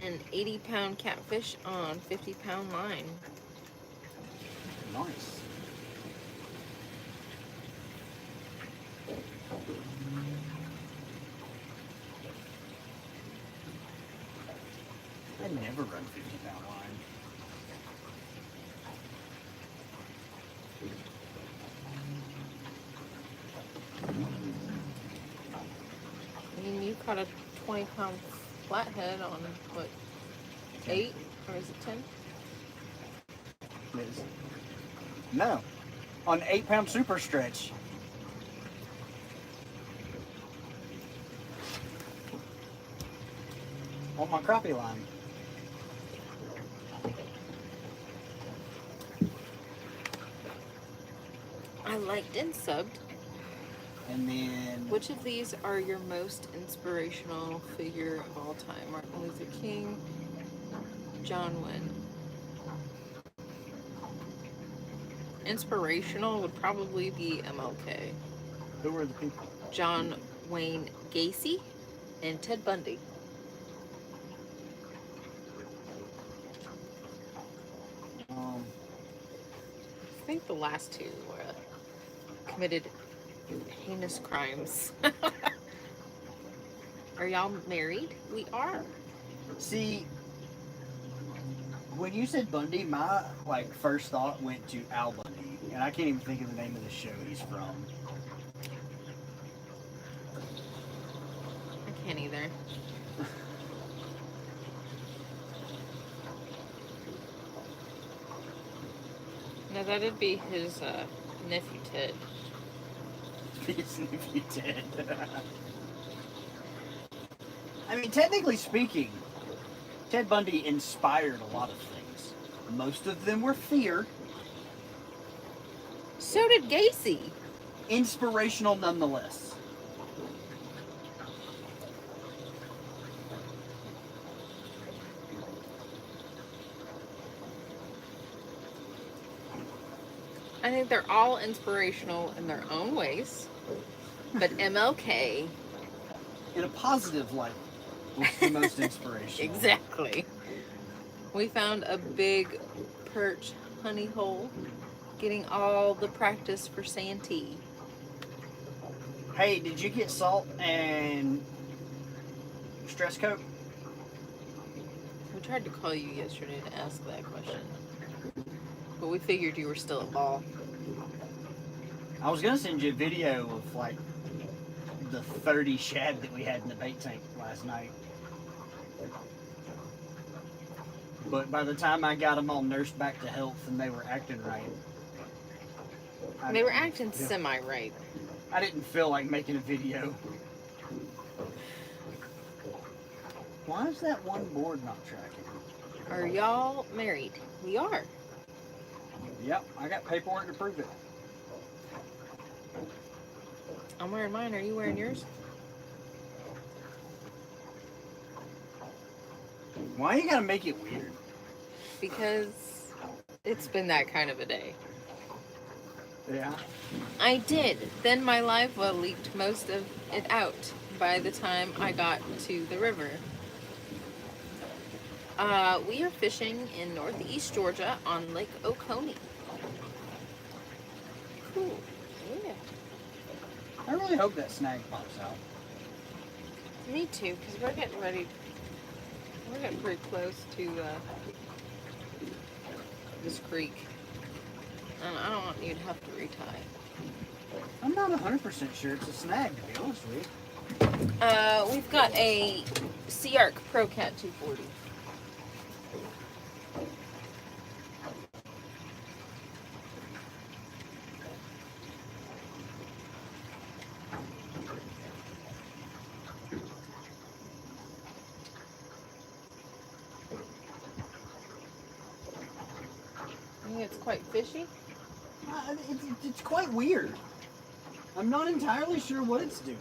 an 80-pound catfish on 50-pound line. Nice. I never run 50-pound line. I mean, you caught a 20-pound flathead on, what, 8? Or is it 10? Is it? No. On 8-pound super stretch. On my crappie line. I liked and subbed. And then Which of these are your most inspirational figure of all time? Martin Luther King, John Wayne. Inspirational would probably be MLK. who were the people? John Wayne Gacy and Ted Bundy. I think the last two committed heinous crimes. Are y'all married? We are. See, when you said Bundy, my first thought went to Al Bundy, and I can't even think of the name of the show he's from. I can't either. No, that'd be his nephew Ted. His nephew Ted. I mean, technically speaking, Ted Bundy inspired a lot of things. Most of them were fear. So did Gacy. Inspirational nonetheless. I think they're all inspirational in their own ways. But MLK... In a positive light, was the most inspirational. Exactly. We found a big perch honey hole, getting all the practice for Santee. Hey, did you get salt and stress coat? We tried to call you yesterday to ask that question, but we figured you were still at ball. I was gonna send you a video of the 30 shad that we had in the bait tank last night. But by the time I got them all nursed back to health and they were acting right. They were acting semi-right. I didn't feel like making a video. Why is that one board not tracking? Are y'all married? We are. Yep, I got paperwork to prove it. I'm wearing mine. Are you wearing yours? Why you gotta make it weird? Because it's been that kind of a day. Yeah. I did. Then my live well leaked most of it out by the time I got to the river. We are fishing in northeast Georgia on Lake Oconee. Cool. Yeah. I really hope that snag pops out. Me too, because we're getting ready. We're getting pretty close to this creek. And I don't want you to have to retie. I'm not 100% sure it's a snag, to be honest with you. We've got a Sea Arc Pro Cat 240. think it's quite fishy. It's quite weird. I'm not entirely sure what it's doing.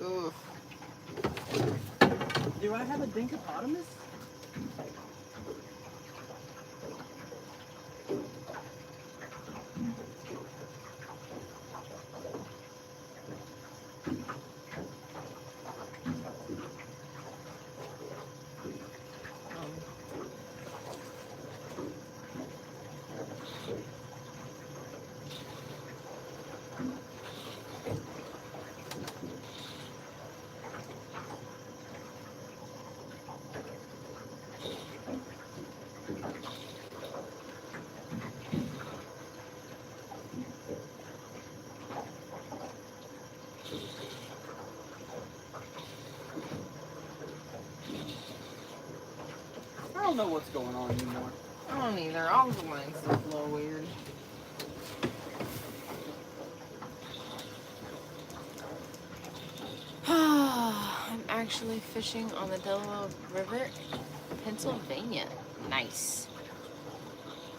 Oof. Do I have a dinkopotamus? I don't know what's going on anymore. I don't either. All the lines look a little weird. I'm actually fishing on the Delaware River, Pennsylvania. Nice.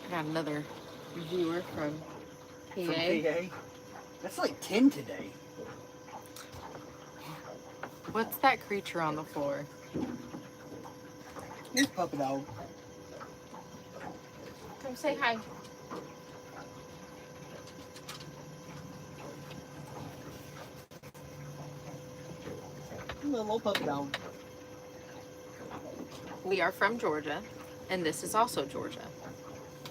I got another viewer from PA. From PA? That's like 10 today. What's that creature on the floor? Here's Puppy Dog. Come say hi. Little Puppy Dog. We are from Georgia, and this is also Georgia. I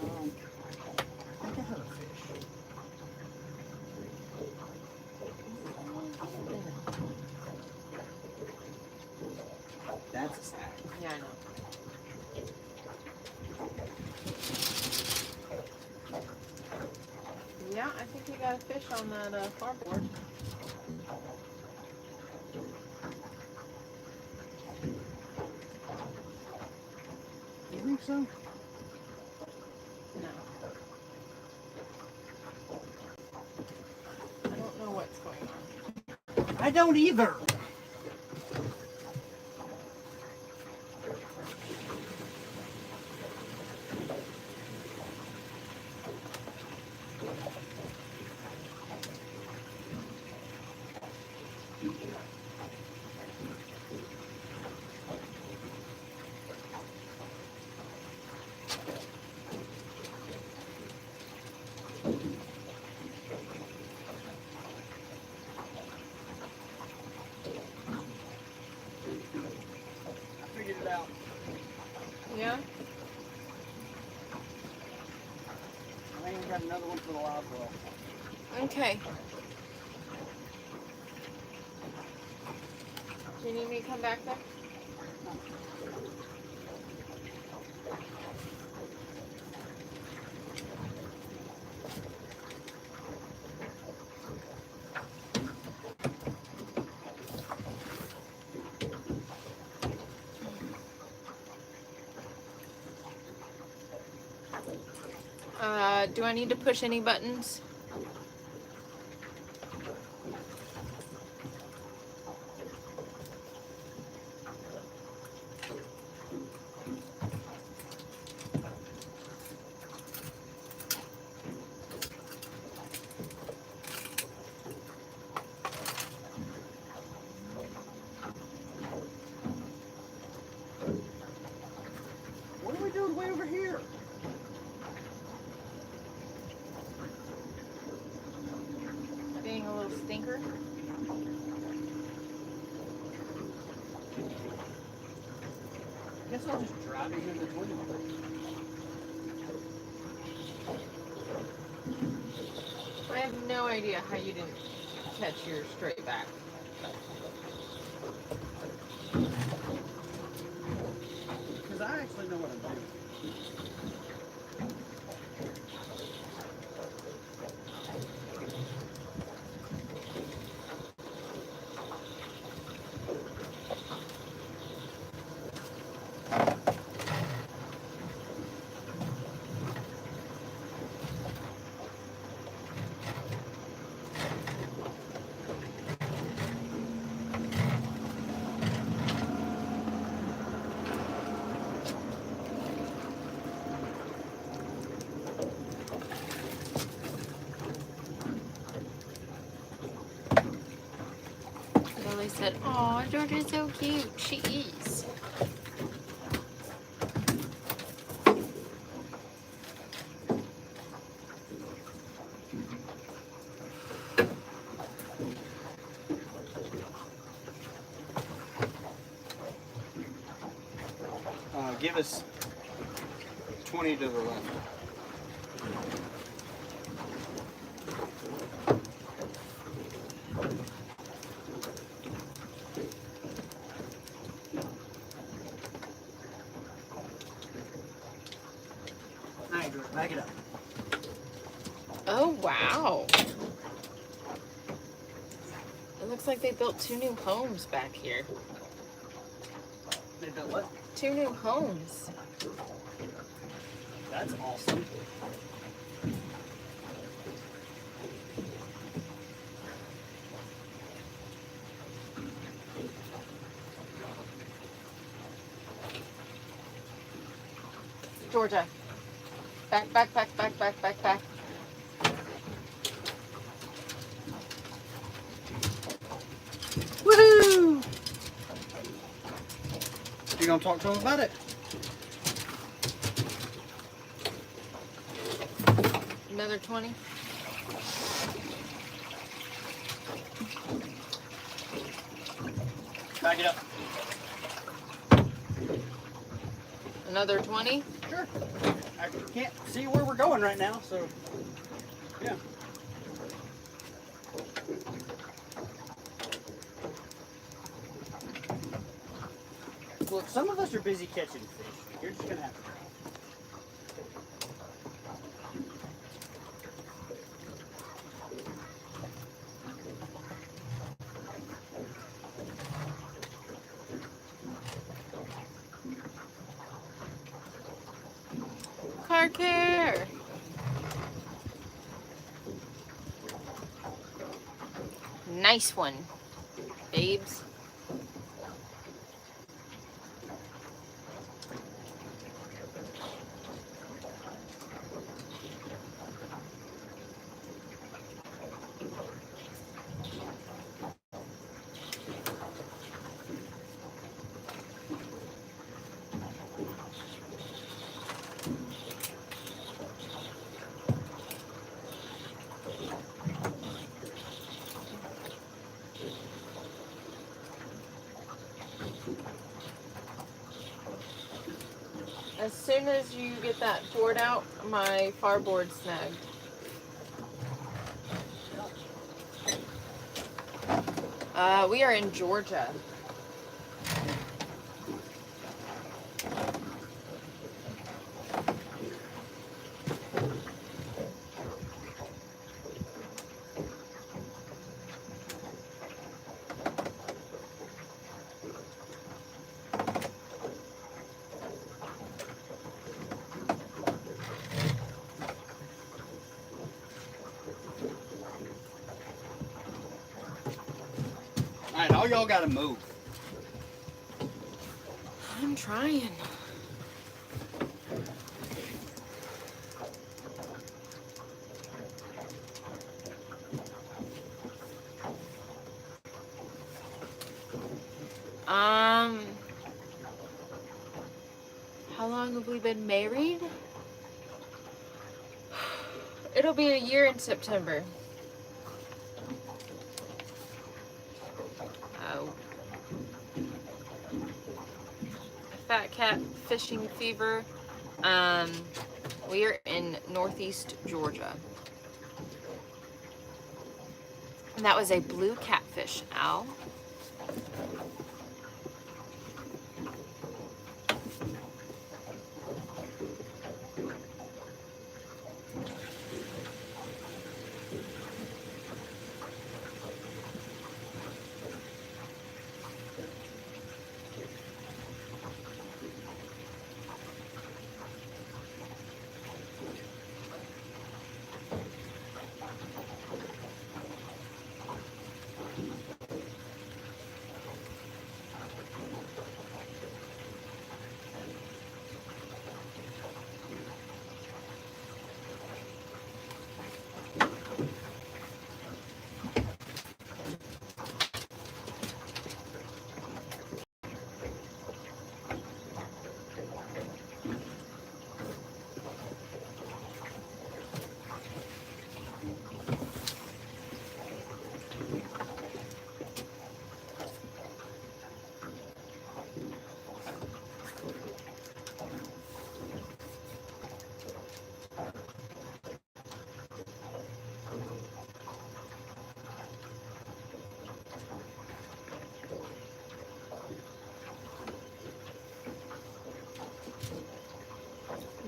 think I have a fish. That's a snack. Yeah, I know. Yeah, I think we got a fish on that far board. You think so? No. I don't know what's going on. I don't either. Figured it out. Yeah? I think I got another one for the live well. Okay. Do you need me to come back there? Do I need to push any buttons? What are we doing way over here? Being a little stinker? Guess I'll just drive it here in the 20 minutes. I have no idea how you didn't catch your straight back. Because I actually know what I'm doing. said, "Aw, Georgia's so cute." She is. Give us 20 to the left. All right, George, back it up. Oh, wow. It looks like they built 2 new homes back here. They built what? 2 new homes. That's awesome. Georgia. Back, back, back, back, back, back, back. Woohoo! You gonna talk to him about it? Another 20. Back it up. Another 20. Sure. I can't see where we're going right now, so yeah. Look, some of us are busy catching fish. You're just gonna have to. Car care. Nice one, babes. As soon as you get that board out, my far board snagged. We are in Georgia. Alright, all y'all gotta move. I'm trying. How long have we been married? It'll be a year in September. Fat cat fishing fever. We are in northeast Georgia. And that was a blue catfish, Al.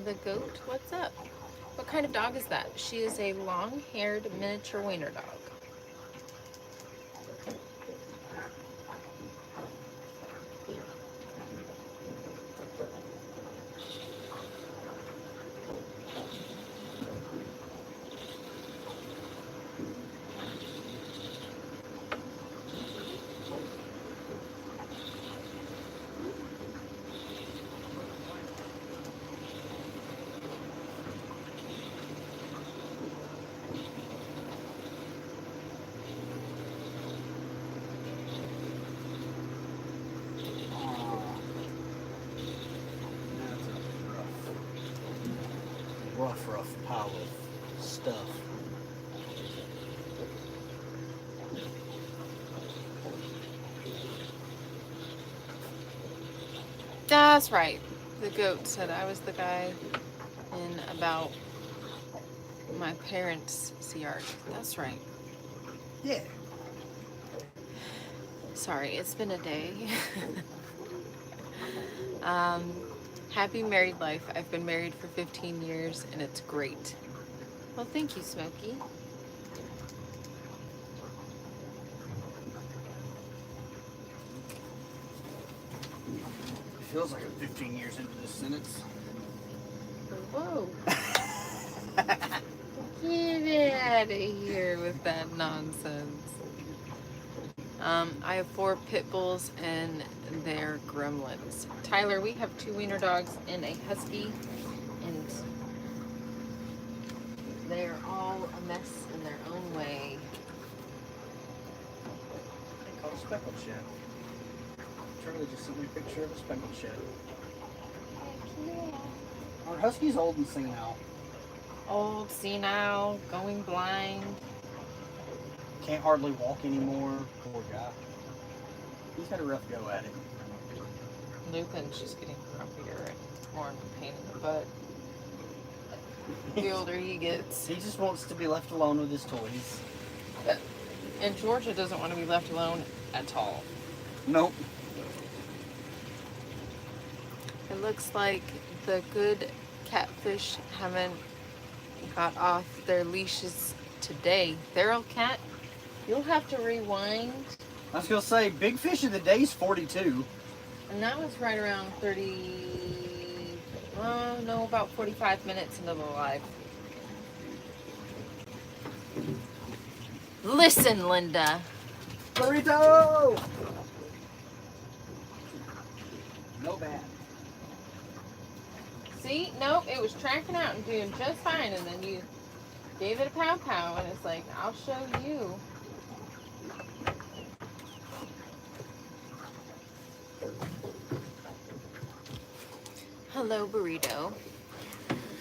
the goat. What's up? What kind of dog is that? She is a long-haired miniature wiener dog. Rough pile of stuff. That's right. The goat said I was the guy in about my parents' yard. That's right. Yeah. Sorry, it's been a day. Happy married life. I've been married for 15 years and it's great. Well, thank you, Smokey. Feels like I'm 15 years into this sentence. Whoa. Get out of here with that nonsense. I have 4 pit bulls and they're gremlins. Tyler, we have 2 wiener dogs and a husky, and they're all a mess in their own way. They call it a speckled shed. Charlie just sent me a picture of a speckled shed. Our husky's old and senile. Old, senile, going blind. Can't hardly walk anymore. Poor guy. He's had a rough go at it. Lupin's just getting grumpier and more of a pain in the butt. The older he gets. He just wants to be left alone with his toys. And Georgia doesn't want to be left alone at all. Nope. It looks like the good catfish haven't got off their leashes today. Feral cat, you'll have to rewind. I was going to say, big fish of the day is 42. And that was right around 30, about 45 minutes into the live. Listen, Linda. Burrito! No bad. See, nope, it was tracking out and doing just fine, and then you gave it a pow pow, and it's like, I'll show you. Hello, Burrito.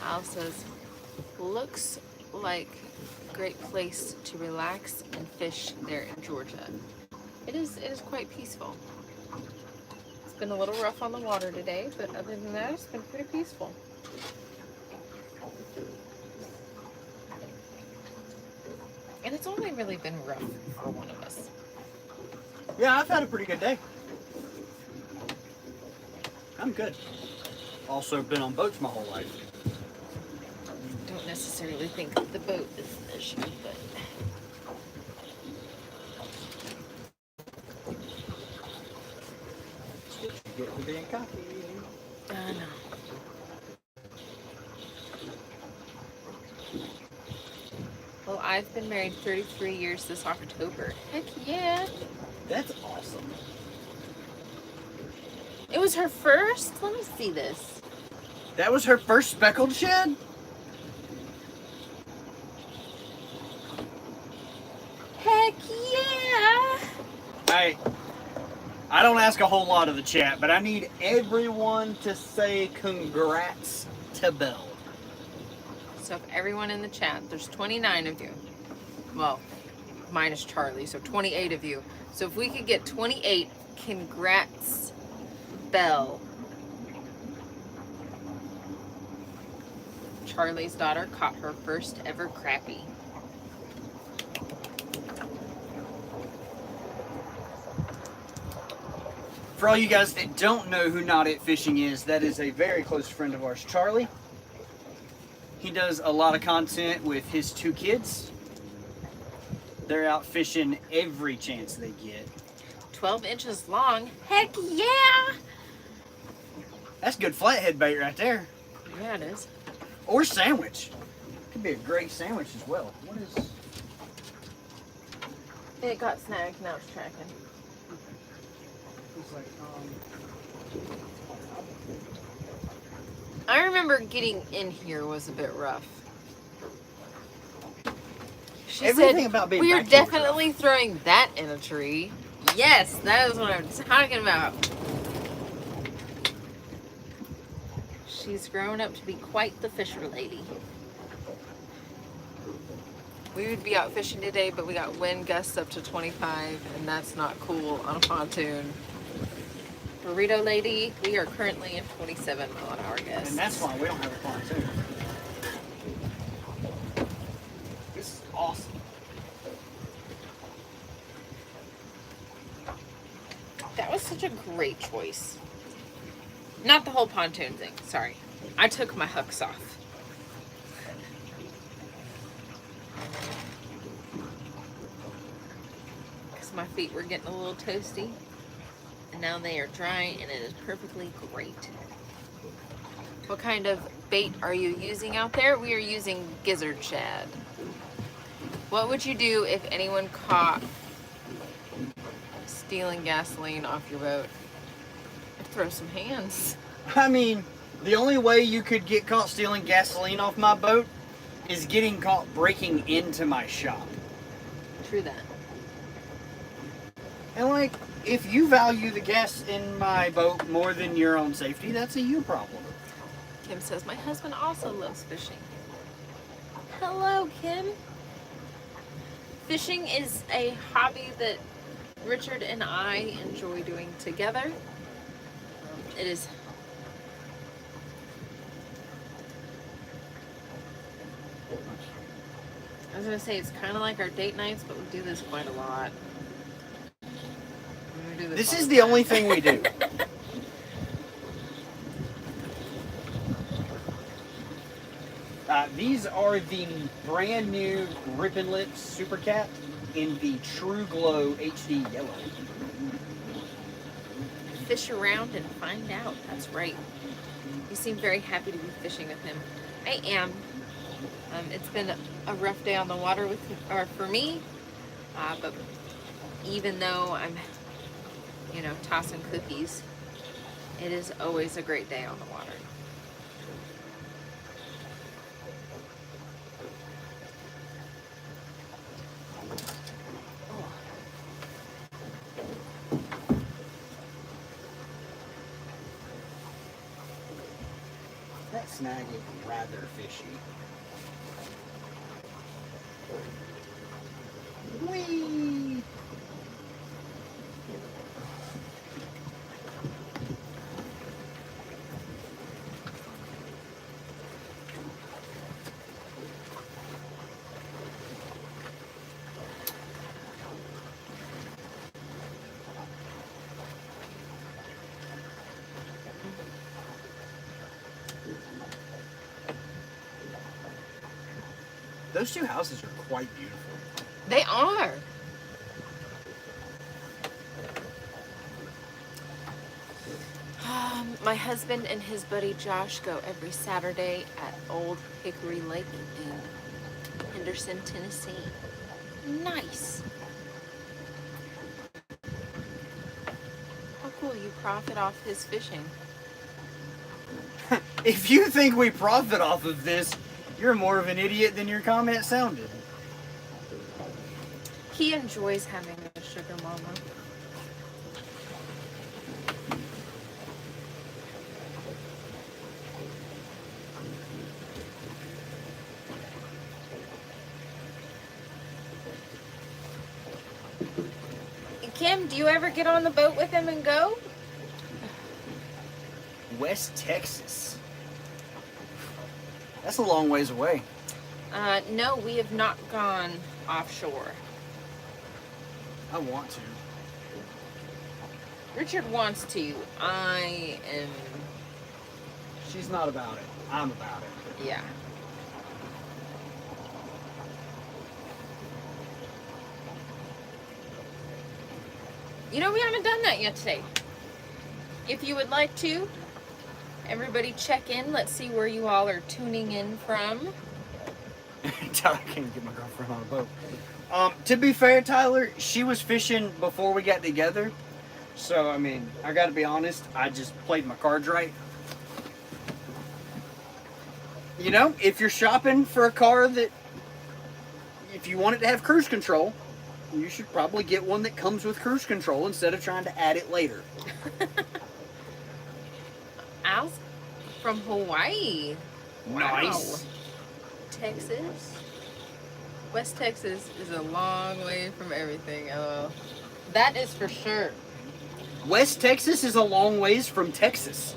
Al says, looks like a great place to relax and fish there in Georgia. It is quite peaceful. It's been a little rough on the water today, but other than that, it's been pretty peaceful. And it's only really been rough for one of us. Yeah, I've had a pretty good day. I'm good. Also been on boats my whole life. Don't necessarily think that the boat is an issue, but Get for being cocky. I know. Well, I've been married 33 years this October. Heck yeah. That's awesome. It was her first? Let me see this. That was her first speckled shed? Heck yeah. Hey, I don't ask a whole lot of the chat, but I need everyone to say congrats to Belle. So if everyone in the chat, there's 29 of you. Well, minus Charlie, so 28 of you. So if we could get 28, congrats, Belle. Charlie's daughter caught her first ever crappie. For all you guys that don't know who Not It Fishing is, that is a very close friend of ours, Charlie. He does a lot of content with his 2 kids. They're out fishing every chance they get. 12 inches long. Heck yeah! That's good flathead bait right there. Yeah, it is. Or sandwich. Could be a great sandwich as well. What is... It got snagged, now it's tracking. It's like, I remember getting in here was a bit rough. She Everything said, about being we are back here was definitely throwing that in a tree. Yes, that is what I'm talking about. She's grown up to be quite the fisher lady. We would be out fishing today, but we got wind gusts up to 25, and that's not cool on a pontoon. Burrito lady, we are currently in 27-mile-an-hour gusts. And that's why we don't have a pontoon. This is awesome. That was such a great choice. Not the whole pontoon thing, sorry. I took my hooks off. Because my feet were getting a little toasty. And now they are dry and it is perfectly great. What kind of bait are you using out there? We are using gizzard shad. What would you do if anyone caught stealing gasoline off your boat? I'd throw some hands. I mean, the only way you could get caught stealing gasoline off my boat is getting caught breaking into my shop. True that. And like, if you value the gas in my boat more than your own safety, that's a you problem. Kim says, my husband also loves fishing. Hello, Kim. Fishing is a hobby that Richard and I enjoy doing together. It is... I was going to say, it's kind of like our date nights, but we do this quite a lot. We do This all is the the time. only thing we do. These are the brand new Rippin' Lips Super Cat in the True Glow HD Yellow. Fish around and find out. That's right. You seem very happy to be fishing with him. I am. It's been a rough day on the water for me, but even though I'm, tossing cookies, it is always a great day on the water. That snag is rather fishy. Whee! Those 2 houses are quite beautiful. They are. My husband and his buddy Josh go every Saturday at Old Hickory Lake in Henderson, Tennessee. Nice. How cool, you profit off his fishing. If you think we profit off of this, you're more of an idiot than your comment sounded. He enjoys having a sugar mama. Kim, do you ever get on the boat with him and go? West Texas. That's a long ways away. No, we have not gone offshore. I want to. Richard wants to. I am... She's not about it. I'm about it. Yeah. You know, we haven't done that yet today. If you would like to, everybody check in. Let's see where you all are tuning in from. Tyler can't get my girlfriend on a boat. To be fair, Tyler, she was fishing before we got together. So, I mean, I gotta be honest, I just played my cards right. You know, if you're shopping for a car that, if you want it to have cruise control, you should probably get one that comes with cruise control instead of trying to add it later. Al's from Hawaii. Nice. Texas. West Texas is a long way from everything. Oh, that is for sure. West Texas is a long ways from Texas.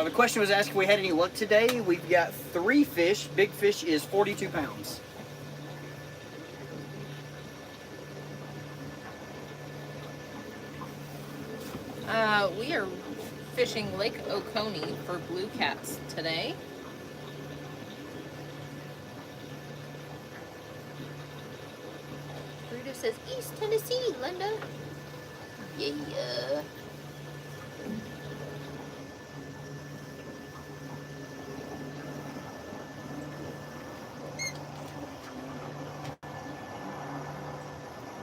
The question was asked if we had any luck today. We've got 3 fish. Big fish is 42 pounds. We are fishing Lake Oconee for blue cats today. Rita says East Tennessee, Linda. Yeah. Is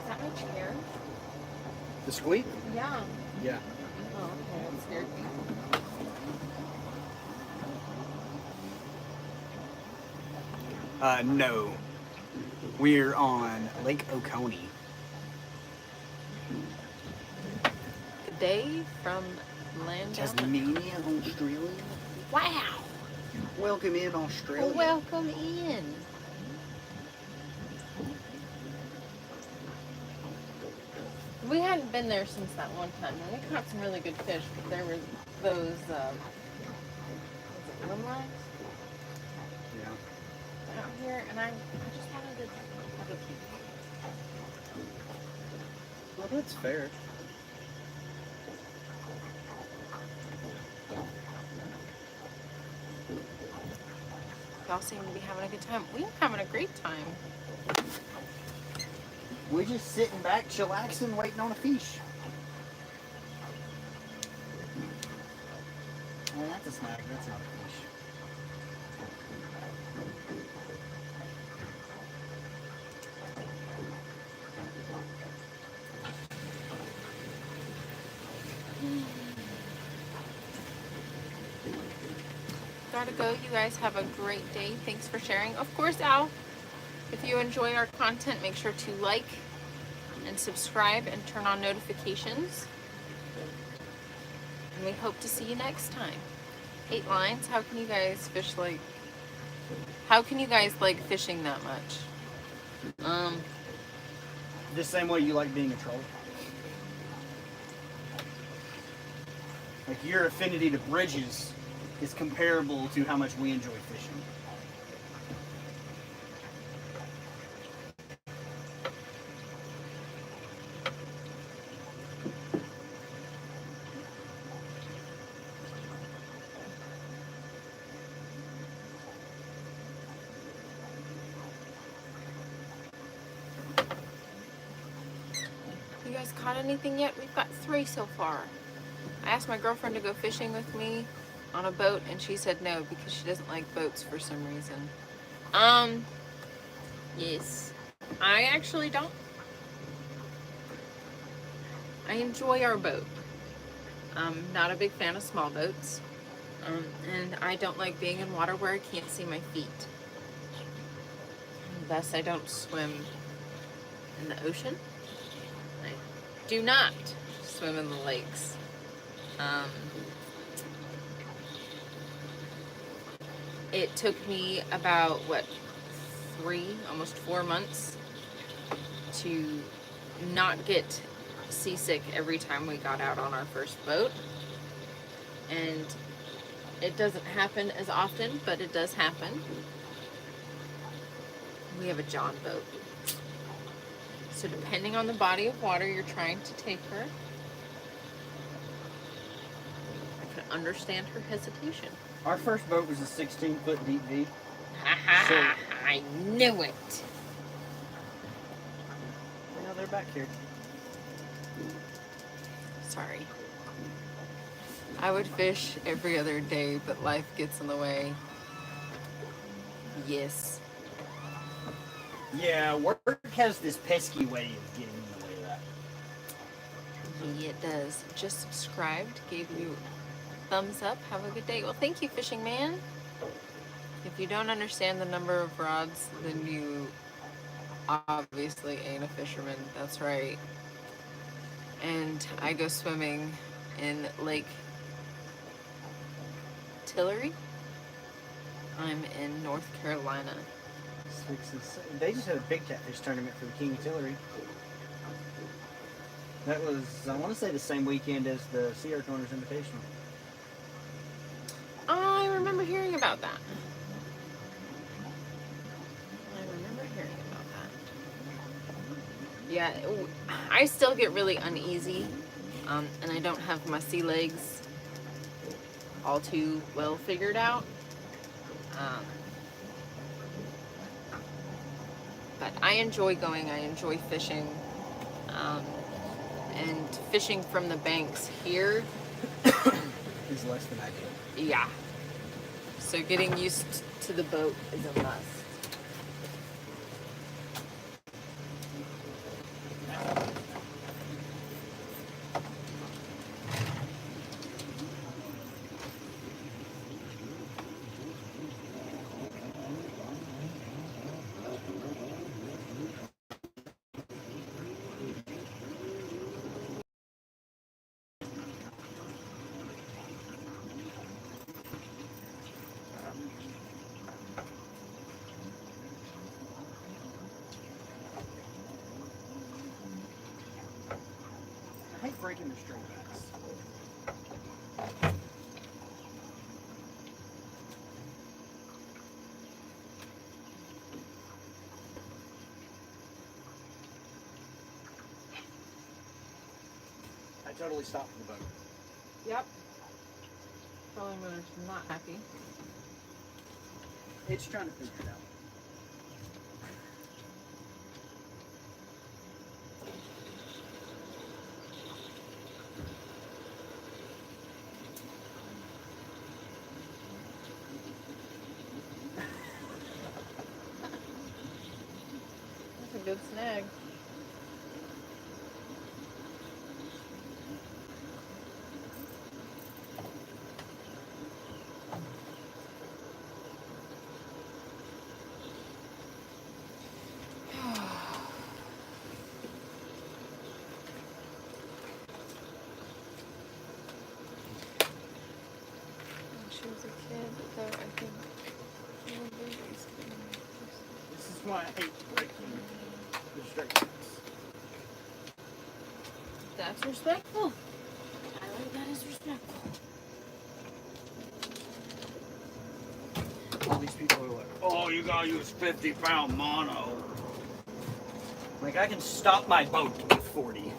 that my chair? The squeak? Yeah. Yeah. Oh, okay. That scared me. No. We're on Lake Oconee. Good day from land down the- Tasmania, Australia. Wow. Welcome in, Australia. Welcome in. We hadn't been there since that one time, and we caught some really good fish, but there were those, was it limb lines Yeah. out here, and I just wanted to have a peek. Well, that's fair. Y'all seem to be having a good time. We're having a great time. We're just sitting back, chillaxing, waiting on a fish. Oh, that's a snag. That's not a fish. Gotta go. You guys have a great day. Thanks for sharing. Of course, Al, if you enjoy our content, make sure to like and subscribe and turn on notifications. And we hope to see you next time. 8 lines. How can you guys fish like... How can you guys like fishing that much? The same way you like being a troll. Like, your affinity to bridges is comparable to how much we enjoy fishing. You guys caught anything yet? We've got 3 so far. I asked my girlfriend to go fishing with me on a boat, and she said no because she doesn't like boats for some reason. Yes. I actually don't. I enjoy our boat. I'm not a big fan of small boats. And I don't like being in water where I can't see my feet. Thus, I don't swim in the ocean. I do not swim in the lakes. It took me about, what, 3, almost 4 months to not get seasick every time we got out on our first boat. And it doesn't happen as often, but it does happen. We have a John boat. So depending on the body of water you're trying to take her, I can understand her hesitation. Our first boat was a 16-foot deep V. Ha ha! I knew it. it back here. Sorry. I would fish every other day, but life gets in the way. Yes. Yeah, work has this pesky way of getting in the way of that. Yeah, it does. Just subscribed, gave you thumbs up. Have a good day. Well, thank you, Fishing Man. If you don't understand the number of rods, then you obviously ain't a fisherman. That's right. And I go swimming in Lake Tillery. I'm in North Carolina. They just had a big catfish tournament for the King of Tillery. That was, I want to say, the same weekend as the Sea Earth Owners Invitational. I remember hearing about that. I remember hearing about that. Yeah, I still get really uneasy, and I don't have my sea legs all too well figured out. But I enjoy going. I enjoy fishing, and fishing from the banks here Is less than ideal. yeah. So getting used to the boat is a must. I hate breaking the string backs. I totally stopped the boat. Yep. Trolling motor's not happy. It's trying to figure it out. That's a good snag. She was a kid, though I think she was babies. This is why I hate breaking the string backs. That's respectful. I like that as respectful. All these people are like, oh, you gotta use 50-pound mono. Like, I can stop my boat with 40.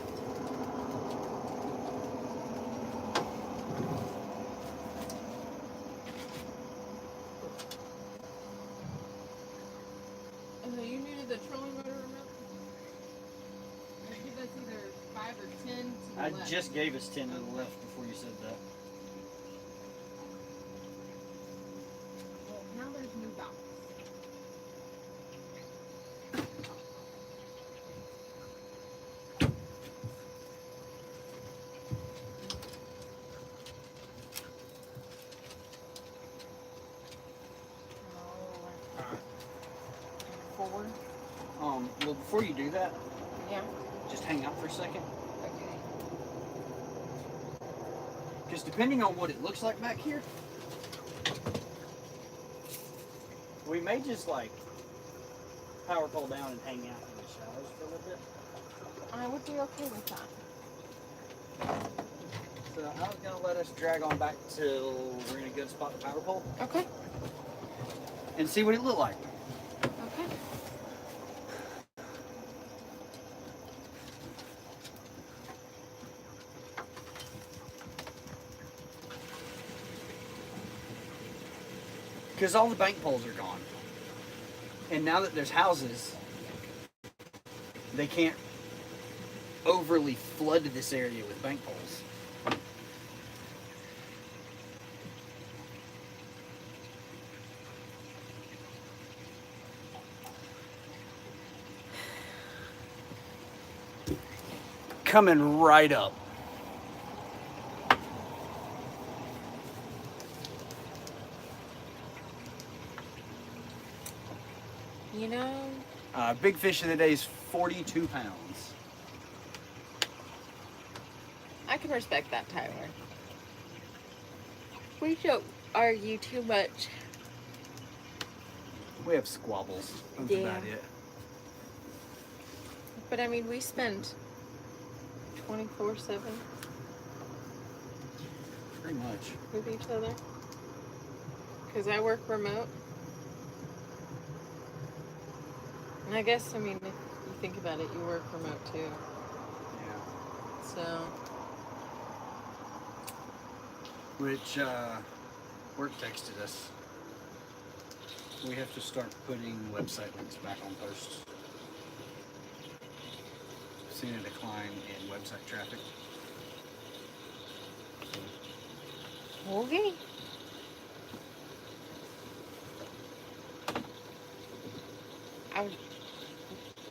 So you needed the trolling motor remote? I think that's either 5 or 10 to the I left. just gave us 10 to the left before you said that. Well, now there's new dots. Forward. Well, before you do that, Yeah. just hang out for a second. Okay. Because depending on what it looks like back here, we may just like power pull down and hang out in the shallows for a little bit. I would be okay with that. So I was gonna let us drag on back till we're in a good spot to power pull Okay. and see what it looked like. Okay. Because all the bank poles are gone. And now that there's houses, they can't overly flood this area with bank poles. Coming right up. You know, Big fish of the day is 42 pounds. I can respect that, Tyler. We don't argue too much. We have squabbles. That's Yeah. about it. But I mean, we spend 24/7 Pretty much. with each other. Because I work remote. And I guess, I mean, if you think about it, you work remote too. Yeah. So, Which, work texted us. We have to start putting website links back on posts. Seen a decline in website traffic. okay.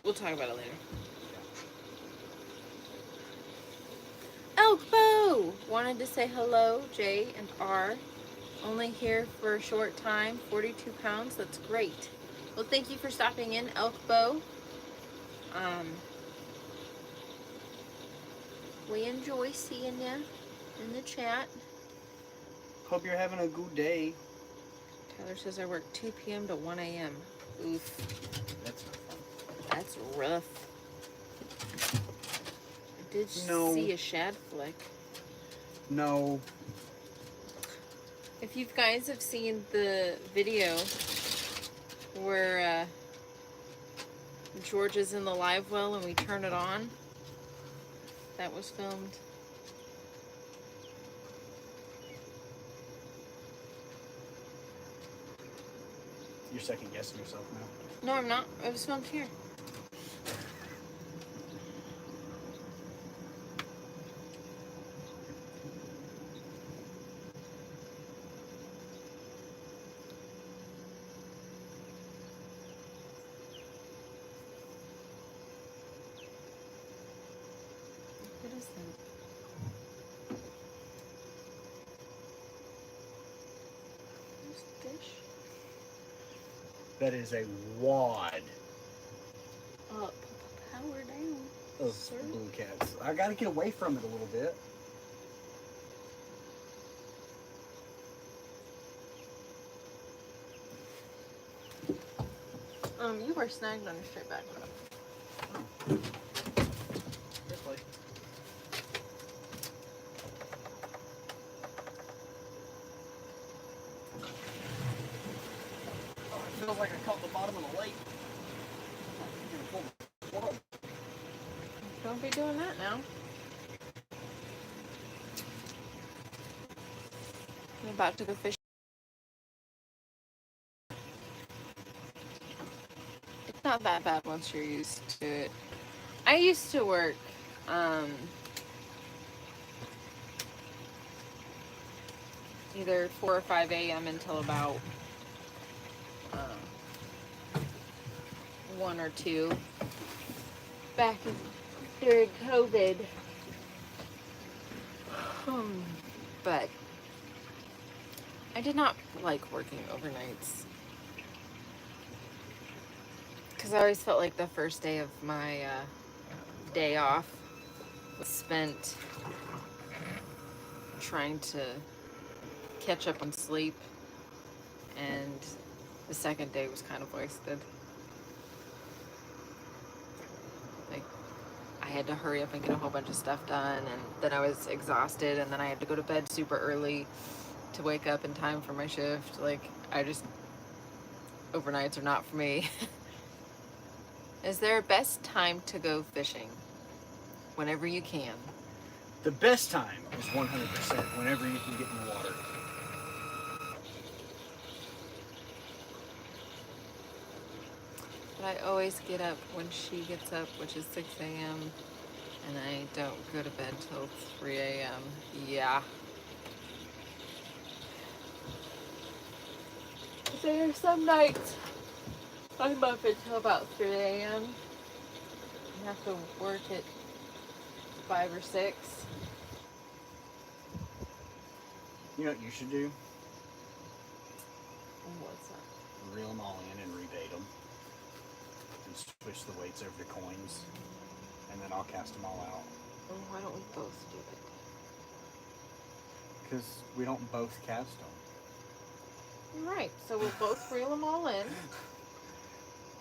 We'll talk about it later. Elkbow! Wanted to say hello, J and R. Only here for a short time, 42 pounds. That's great. Well, thank you for stopping in, Elkbow. We enjoy seeing you in the chat. Hope you're having a good day. Tyler says I work 2 p.m. to 1 a.m. Oof. That's not fun. That's rough. I did No. see a shad flick. No. If you guys have seen the video where George is in the live well and we turn it on, that was filmed. You're second guessing yourself now. No, I'm not. It was filmed here. What is that? There's fish. That is a wad Up, power down. of Sir? blue cats. I gotta get away from it a little bit. You were snagged on your straight back. This way. Oh, it feels like I caught the bottom of the lake. I'm gonna pull the plug. Don't be doing that now. I'm about to go fish. It's not that bad once you're used to it. I used to work either 4 or 5 a.m. until about 1 or 2 back during COVID. But I did not like working overnights because I always felt like the first day of my day off was spent trying to catch up on sleep, and the second day was kind of wasted. Like, I had to hurry up and get a whole bunch of stuff done, and then I was exhausted, and then I had to go to bed super early to wake up in time for my shift. Like, overnights are not for me. Is there a best time to go fishing? Whenever you can. The best time is 100% whenever you can get in the water. But I always get up when she gets up, which is 6 a.m. And I don't go to bed till 3 a.m. Yeah. There are some nights I'm up until about 3 a.m. I have to work at 5 or 6. You know what you should do? What's that? Reel them all in and rebait them. And switch the weights over to coins. And then I'll cast them all out. Well, why don't we both do it? Because we don't both cast them. Right, so we'll both reel them all in.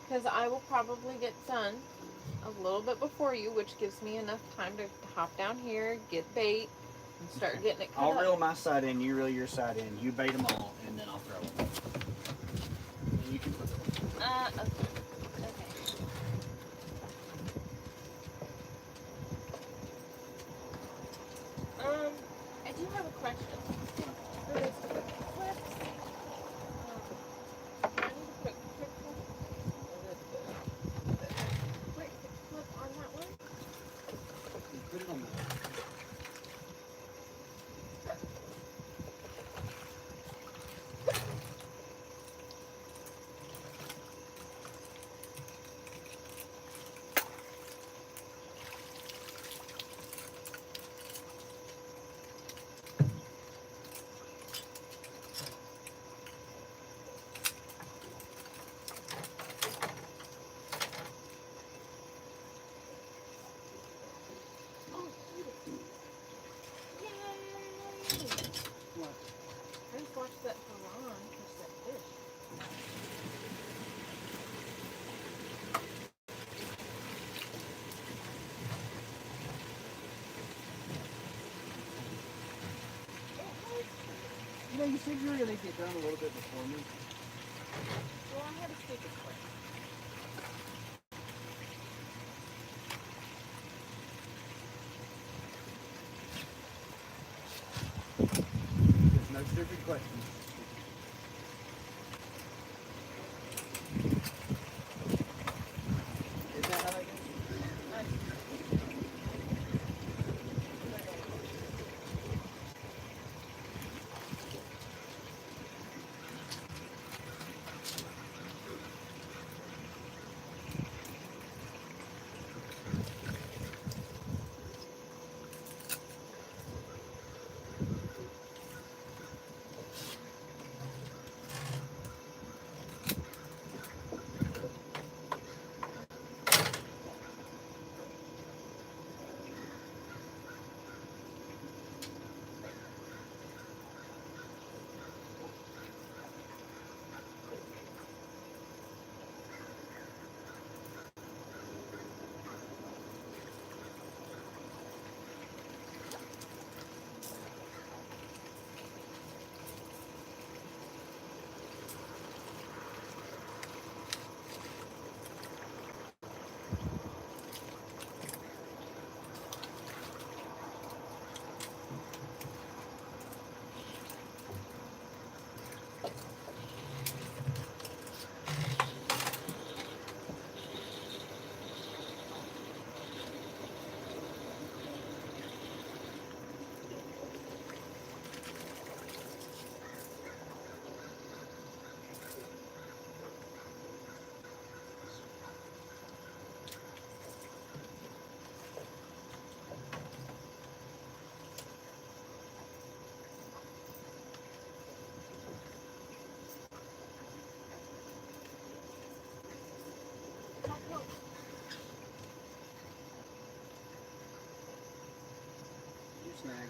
Because I will probably get done a little bit before you, which gives me enough time to hop down here, get bait, and start getting it cut I'll up. reel my side in, you reel your side in, you bait them all, and then I'll throw them. And you can put them. Okay. I do have a question. For this clips, do I need to put quick clip on that one? You put it on the What? I just watched that Haran catch that fish. You know, you said you were going to get done a little bit before me. Well, I had to speak it quick. There's no stupid questions. Is that how that goes? You snag.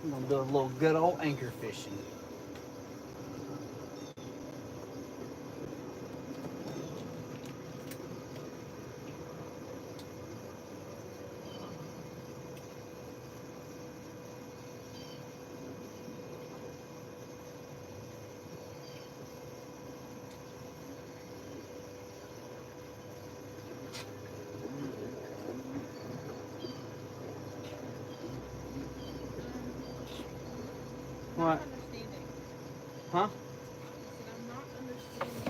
I'm gonna do a little good old anchor fishing. Not What? understanding. Huh? I said, I'm not understanding.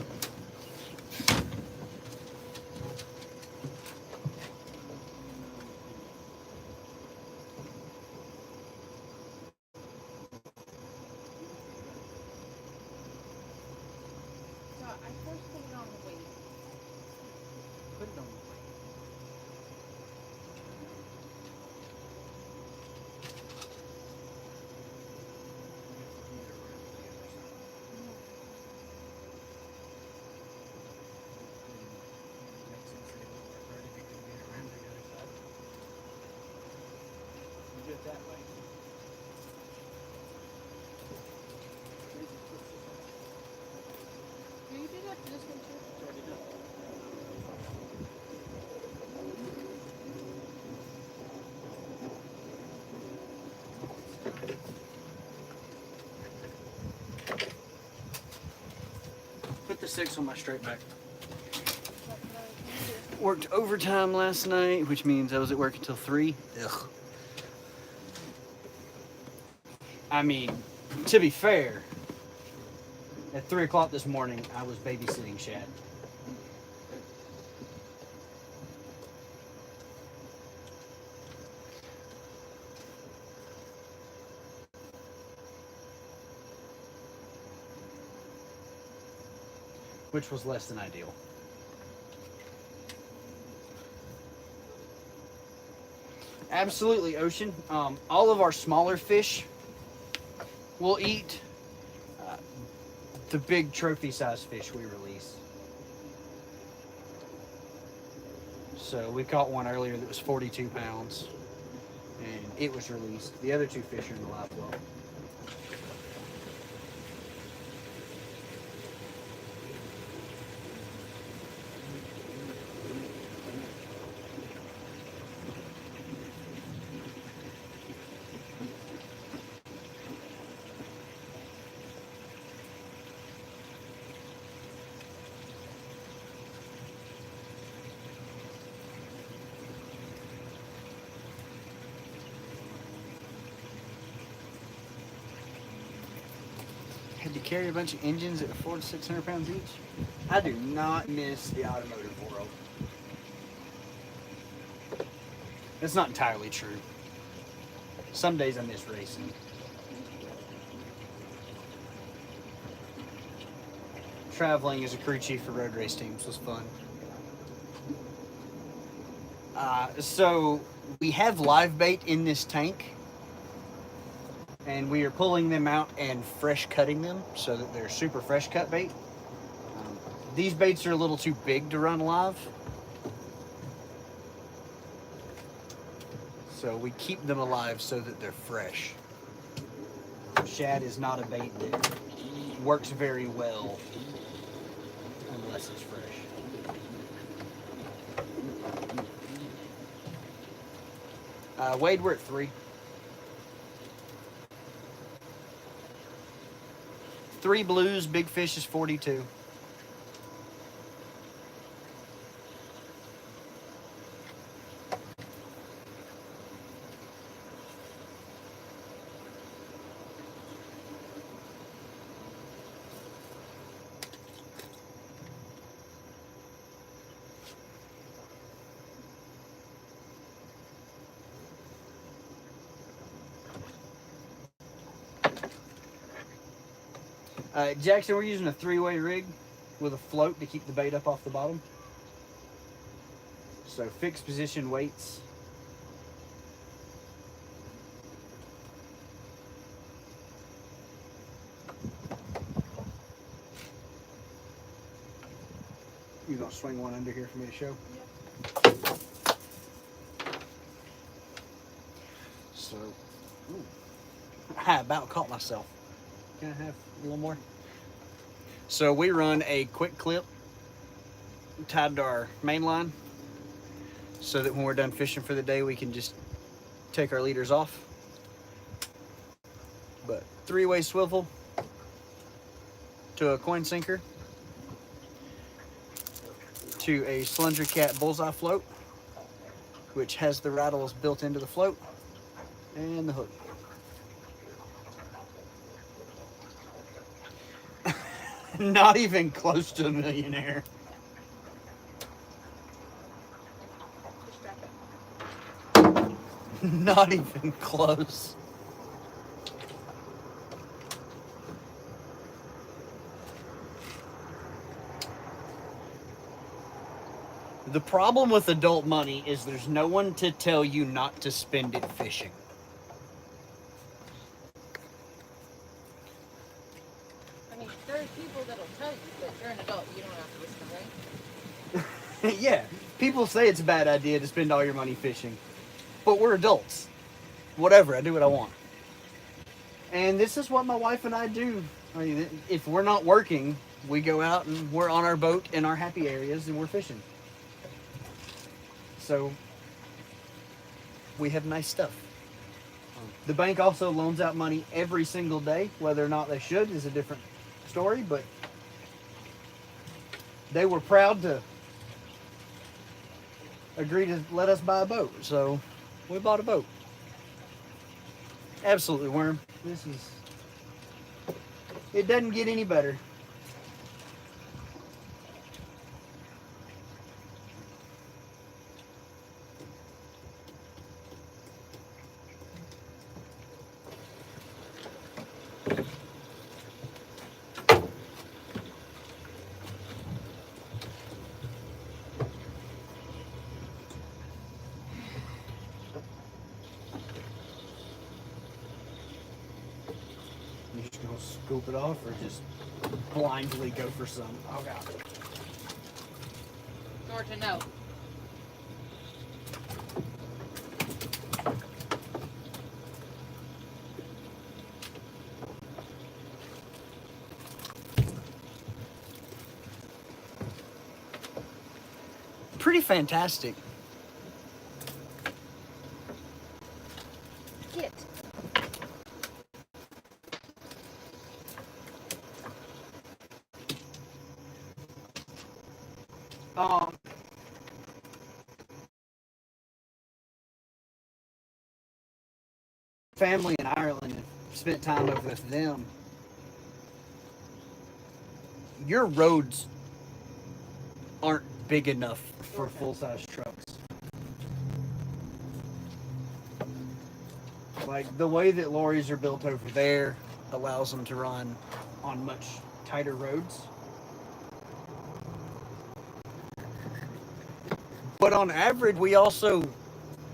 So I first put it on the weight. Put it on the do it that way. Do you do that for this one too? It's already done. Put the 6 on my straight back. Worked overtime last night, which means I was at work until 3. Ugh. I mean, to be fair, at 3 o'clock this morning, I was babysitting Shad. Which was less than ideal. Absolutely, Ocean. All of our smaller fish will eat the big trophy size fish we release. So we caught one earlier that was 42 pounds and it was released. The other 2 fish are in the live well. Had to carry a bunch of engines at 400 to 600 pounds each. I do not miss the automotive world. That's not entirely true. Some days I miss racing. Traveling as a crew chief for road race teams was fun. So we have live bait in this tank. And we are pulling them out and fresh cutting them so that they're super fresh cut bait. These baits are a little too big to run live. So we keep them alive so that they're fresh. Shad is not a bait that works very well unless it's fresh. Wade, we're at 3. 3 blues, big fish is 42. Jackson, we're using a 3-way rig with a float to keep the bait up off the bottom. So fixed position weights. You gonna swing one under here for me to show? Yep. So, ooh. I about caught myself. Can I have a little more? So we run a quick clip tied to our main line so that when we're done fishing for the day, we can just take our leaders off. But 3-way swivel to a coin sinker to a Slunger Cat bullseye float, which has the rattles built into the float, and the hook. Not even close to a millionaire. Not even close. The problem with adult money is there's no one to tell you not to spend it fishing. I mean, there are people that'll tell you, but you're an adult, you don't have to listen, right? Yeah, people say it's a bad idea to spend all your money fishing, but we're adults. Whatever, I do what I want. And this is what my wife and I do. I mean, if we're not working, we go out and we're on our boat in our happy areas and we're fishing. So we have nice stuff. The bank also loans out money every single day. Whether or not they should is a different story, but they were proud to agree to let us buy a boat. So we bought a boat. Absolutely, Worm. It doesn't get any better. You just gonna scoop it off or just blindly go for some? Oh God. Georgia, no. Pretty fantastic. Get. Family in Ireland and spent time with them. Your roads aren't big enough for full-size trucks. Like the way that lorries are built over there allows them to run on much tighter roads. But on average, we also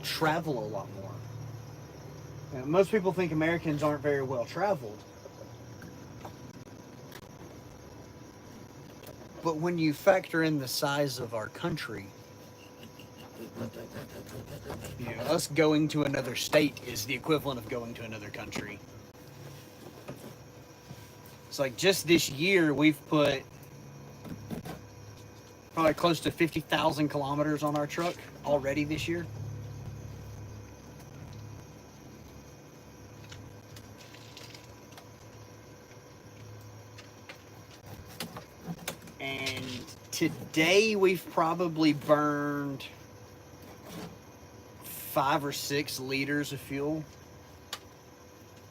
travel a lot more. Most people think Americans aren't very well traveled. But when you factor in the size of our country, you know, us going to another state is the equivalent of going to another country. It's like just this year we've put probably close to 50,000 kilometers on our truck already this year. And today we've probably burned 5 or 6 liters of fuel.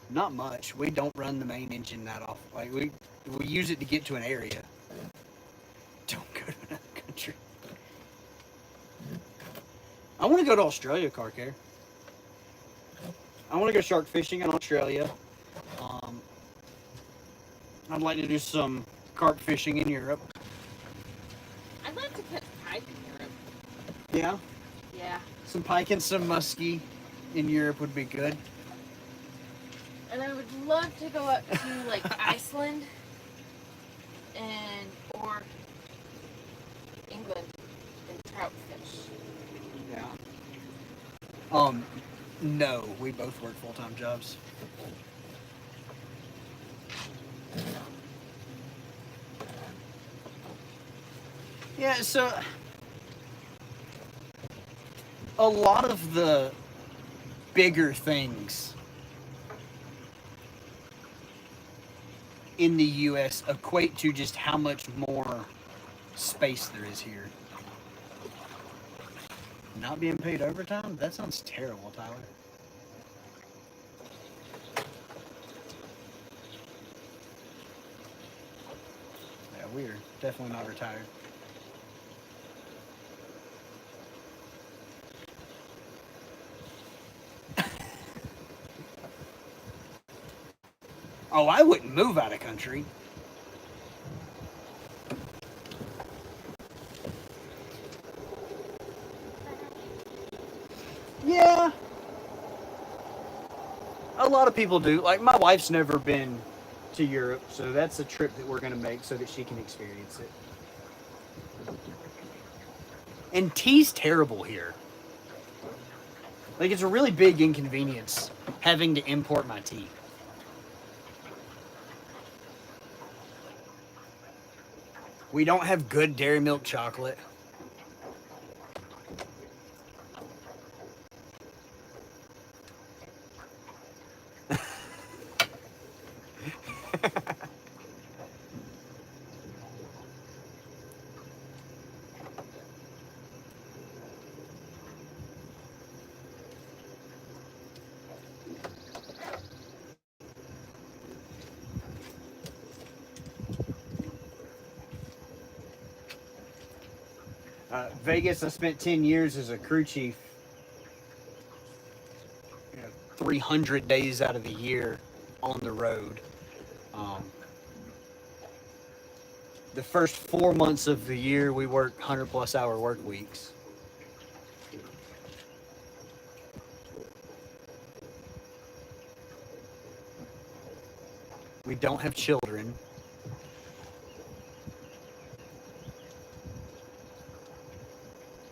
Not much. We don't run the main engine that often. Like we use it to get to an area. Don't go to another country. I want to go to Australia, car care. I want to go shark fishing in Australia. I'd like to do some carp fishing in Europe. I'd like to catch pike in Europe. Yeah, Yeah. some pike and some muskie in Europe would be good. And I would love to go up to like Iceland and or England and trout fish. Yeah. No, we both work full-time jobs. Yeah, so a lot of the bigger things in the U.S. equate to just how much more space there is here. Not being paid overtime? That sounds terrible, Tyler. Yeah, we are definitely not retired. Oh, I wouldn't move out of country. Yeah. A lot of people do. Like, my wife's never been to Europe, so that's a trip that we're going to make so that she can experience it. And tea's terrible here. Like, it's a really big inconvenience having to import my tea. We don't have good dairy milk chocolate. Vegas, I spent 10 years as a crew chief. 300 days out of the year on the road. The first 4 months of the year, we work 100+ hour work weeks. We don't have children.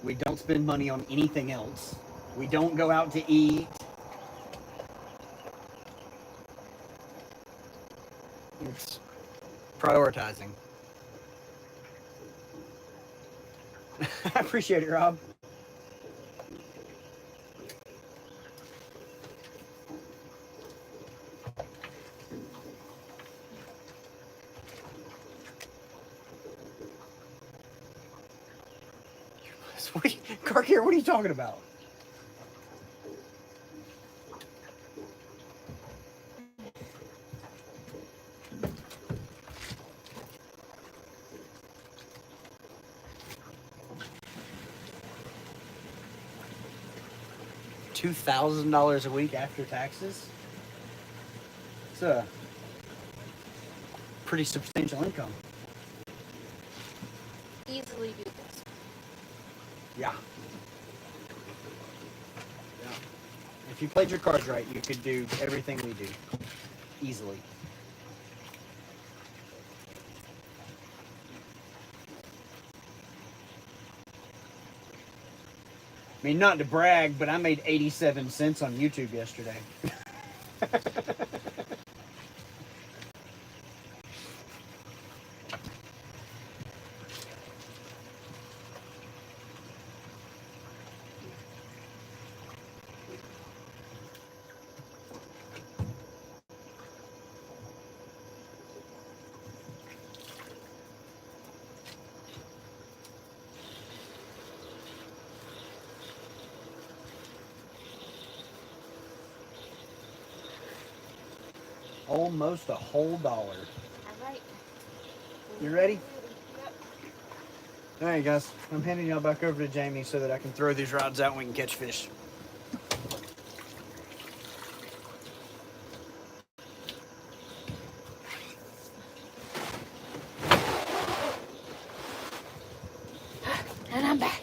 We don't spend money on anything else. We don't go out to eat. It's prioritizing. I appreciate it, Rob. Car care, what are you talking about? $2,000 a week after taxes? It's a pretty substantial income. Easily do this. Yeah. If you played your cards right, you could do everything we do. Easily. I mean, not to brag, but I made 87 cents on YouTube yesterday. Almost a whole dollar. All right. You ready? Yep. All right, guys. I'm handing y'all back over to Jamie so that I can throw these rods out and we can catch fish. And I'm back.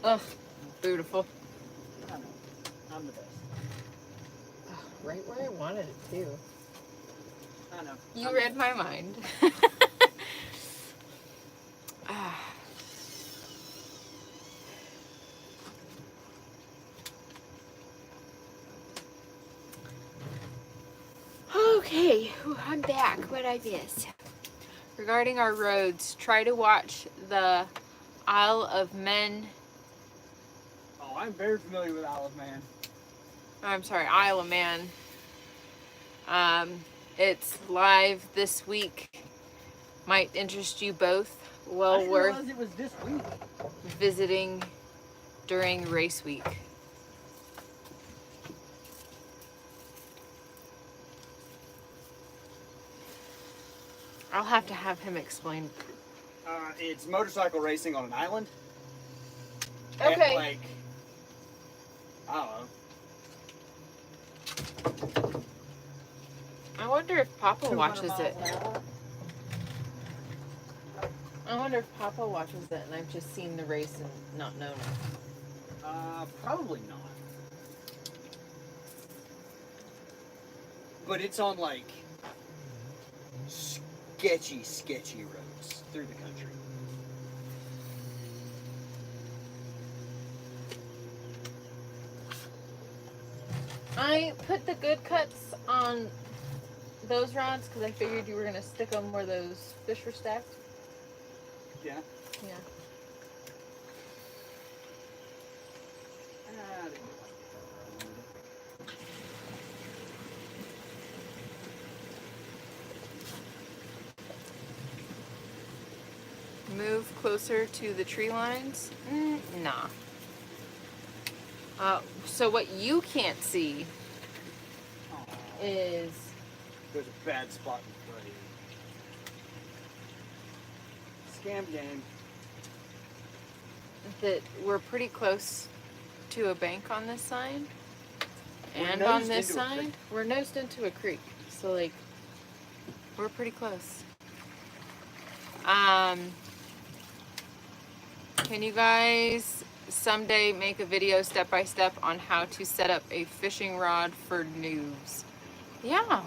Oh, beautiful. I know. I'm the best. Oh, right where I wanted it too. I know. You read my mind. Okay, whew, I'm back. What I miss? Regarding our roads, try to watch the Isle of Men. Oh, I'm very familiar with Isle of Man. I'm sorry, Isle of Man. It's live this week. Might interest you both. I Well didn't worth realize it was this week. visiting during race week. I'll have to have him explain. It's motorcycle racing on an island. Okay. At, like, I don't know. I wonder if Papa 200 watches miles it. an hour. I wonder if Papa watches it and I've just seen the race and not known it. Probably not. But it's on like sketchy roads through the country. I put the good cuts on those rods because I figured you were going to stick them where those fish were stacked. Yeah. Yeah. Move closer to the tree lines? Nah. So what you can't see is There's a bad spot in front of you. Scam game. that we're pretty close to a bank on this side. We're And on nosed this into a side, creek. we're nosed into a creek. So like, we're pretty close. Can you guys someday make a video step by step on how to set up a fishing rod for noobs? Yeah.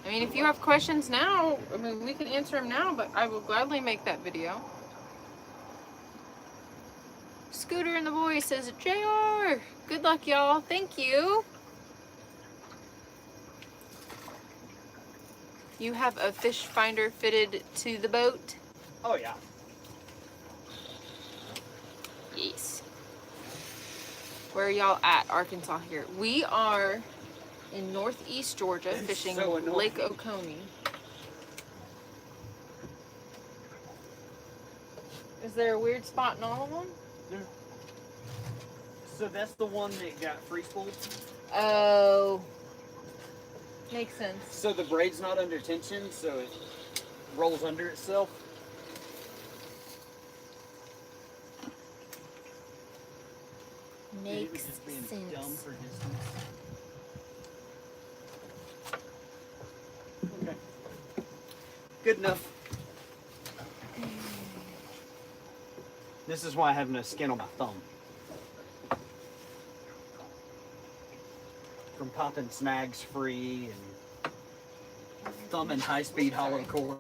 I mean, if you have questions now, I mean, we can answer them now, but I will gladly make that video. Scooter and the boy says, JR, good luck, y'all. Thank you. You have a fish finder fitted to the boat? Oh yeah. Yes. Where are y'all at, Arkansas here? We are in northeast Georgia It's fishing so annoying. Lake Oconee. Is there a weird spot in all of them? So that's the one that got free spooled. Oh. Makes sense. So the braid's not under tension, so it rolls under itself. Maybe it was Makes just being sense. dumb for distance. Okay. Good enough. This is why I have no skin on my thumb. From popping snags free and thumbing high-speed hollow core.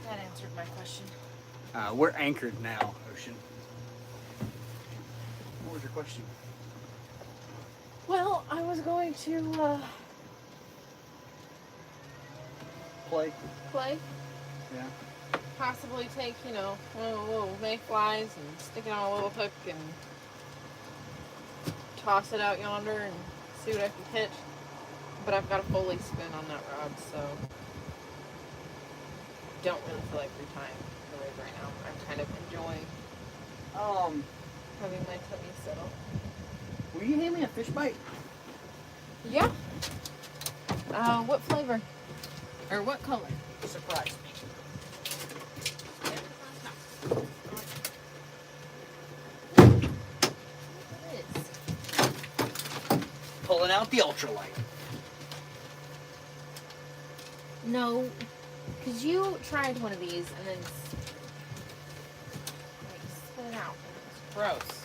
That answered my question. We're anchored now, Ocean. What was your question? Well, I was going to Play? play. Yeah. Possibly take, you know, little mayflies and stick it on a little hook and toss it out yonder and see what I can catch. But I've got a fully spin on that rod, so don't really feel like retying the rig right now. I'm kind of enjoying having my tummy settle. Will you hand me a fish bite? Yeah. What flavor? Or what color? Surprise me. It is. Pulling out the ultralight. No, because you tried one of these and then spit it out. It's gross.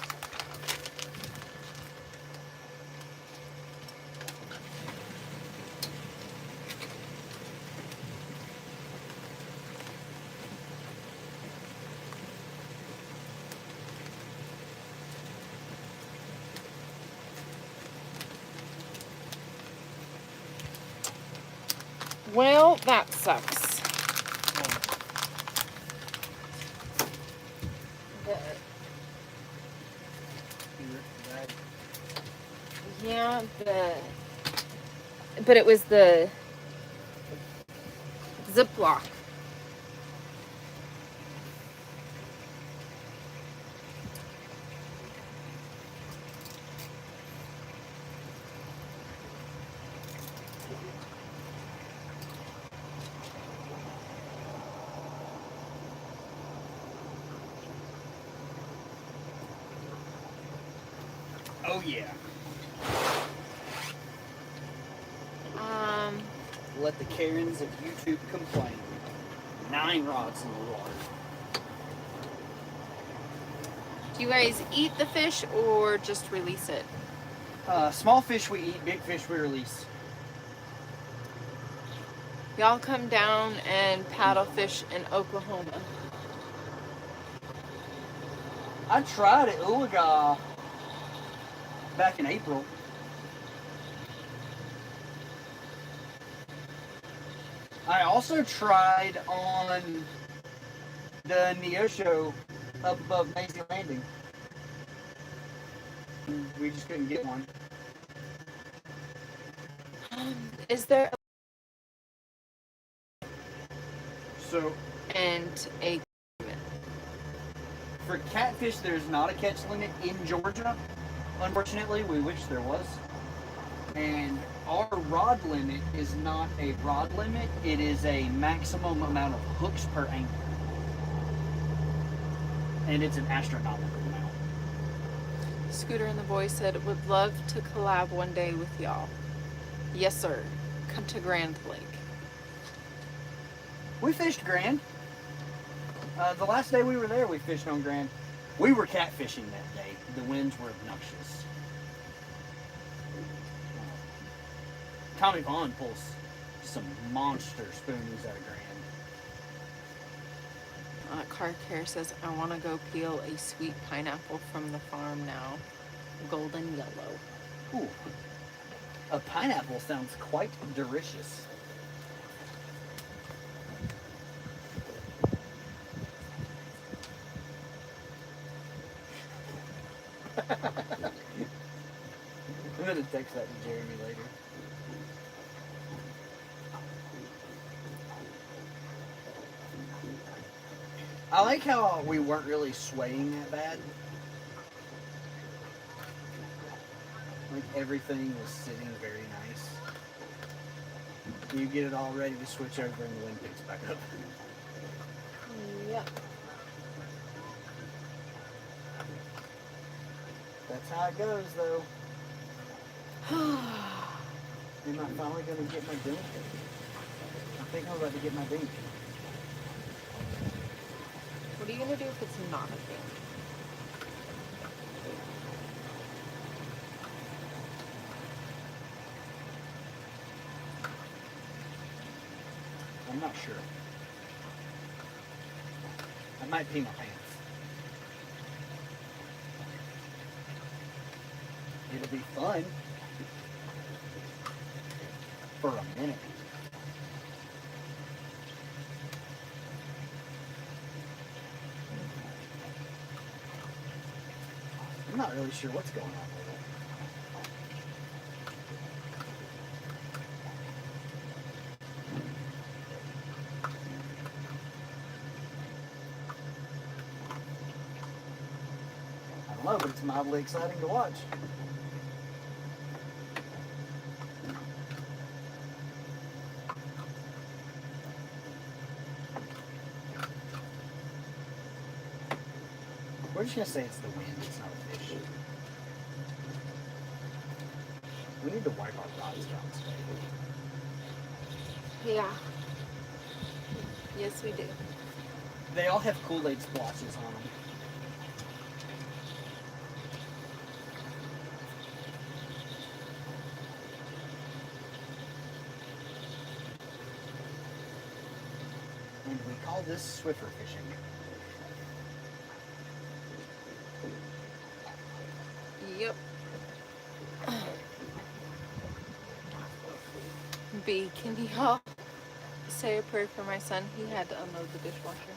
Well, that sucks. Yeah, but it was the Ziploc. Oh yeah. Let the Karens of YouTube complain. 9 rods in the water. Do you guys eat the fish or just release it? Small fish we eat, big fish we release. Y'all come down and paddle fish in Oklahoma. I tried at Ulaga back in April. I also tried on the Neosho up above Maisie Landing. We just couldn't get one. Is there So and a for catfish, there's not a catch limit in Georgia. Unfortunately, we wish there was. And our rod limit is not a rod limit, it is a maximum amount of hooks per angler. And it's an astronomical amount. Scooter and the boy said would love to collab one day with y'all. Yes, sir. Come to Grand Lake. We fished Grand. The last day we were there, we fished on Grand. We were catfishing that day. The winds were obnoxious. Tommy Vaughn pulls some monster spoonies out of Grand. Car Care says, I want to go peel a sweet pineapple from the farm now. Golden yellow. Ooh. A pineapple sounds quite delicious. I'm gonna text that to Jeremy later. I like how we weren't really swaying that bad. Like everything was sitting very nice. You get it all ready to switch over and the wind picks back up. Yep. That's how it goes though. Am I finally gonna get my dink? I think I'm about to get my dink. What are you going to do if it's not a thing? I'm not sure. I might pee my pants. It'll be fun. For a minute. I'm not really sure what's going on with it. I don't know, but it's mildly exciting to watch. We're just gonna say it's the wind, it's not a fish. We need to wipe our rods down today. Yeah. Yes, we do. They all have Kool-Aid splotches on them. And we call this Swiffer fishing. Yep. B, can y'all say a prayer for my son. He had to unload the dishwasher.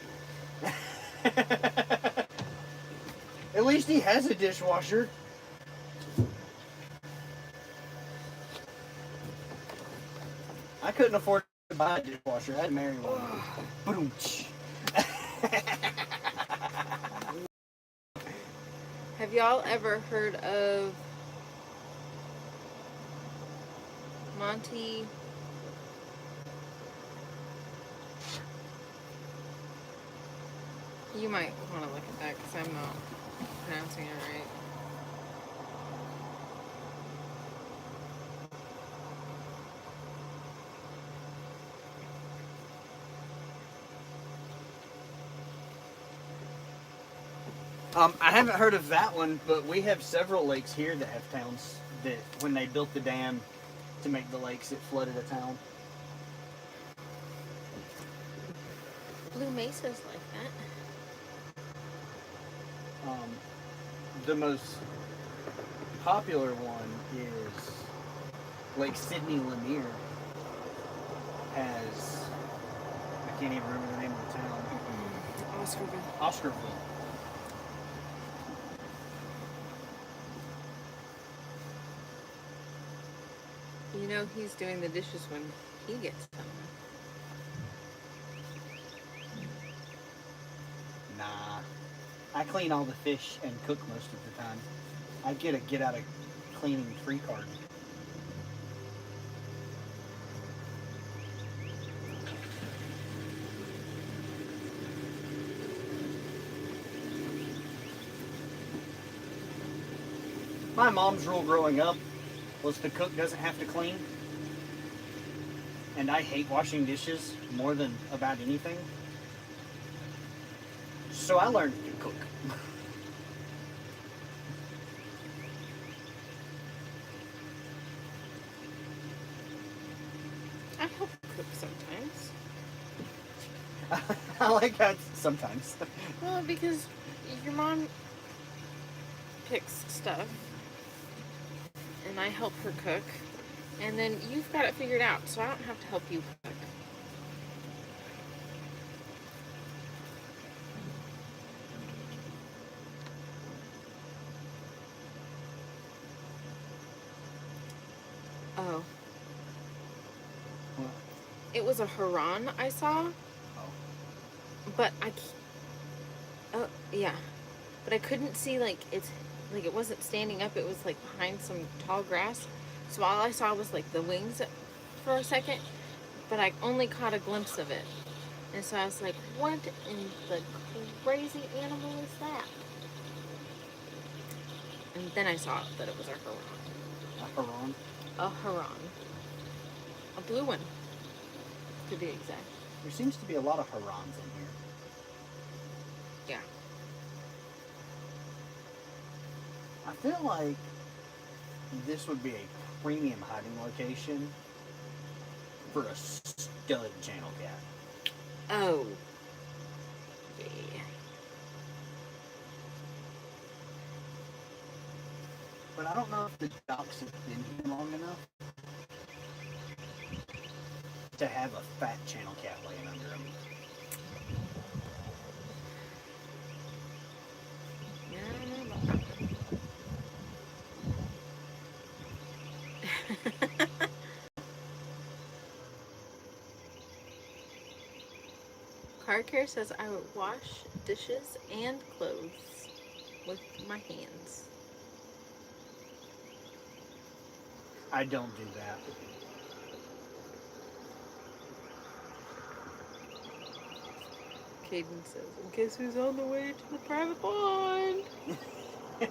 At least he has a dishwasher. I couldn't afford to buy a dishwasher. I had to marry one. Boom. Have y'all ever heard of Monty? You might want to look at that because I'm not pronouncing it right. I haven't heard of that one, but we have several lakes here that have towns that when they built the dam to make the lakes, it flooded a town. Blue Mesa's like that. The most popular one is Lake Sidney Lanier. Has, I can't even remember the name of the town. Oscarville. You know he's doing the dishes when he gets home. Nah. I clean all the fish and cook most of the time. I get a get out of cleaning free card. My mom's rule growing up was the cook doesn't have to clean. And I hate washing dishes more than about anything. So I learned to cook. I help cook sometimes. I like that sometimes. Well, because your mom picks stuff, and I help her cook, and then you've got it figured out, so I don't have to help you cook. Oh. What? It was a Huron I saw, but oh, yeah. But I couldn't see, like, it wasn't standing up, it was, like, behind some tall grass. So all I saw was, like, the wings for a second, but I only caught a glimpse of it. And so I was like, what in the crazy animal is that? And then I saw that it was a Huron. A Huron? A Huron. A blue one, to be exact. There seems to be a lot of Hurons in here. Yeah. I feel like this would be a premium hiding location for a stud channel cat. Oh. Yeah. But I don't know if the docks have been here long enough to have a fat channel cat laying under them. Yeah, I don't know about that. Car Care says I would wash dishes and clothes with my hands. I don't do that. Caden says, and guess who's on the way to the private pond?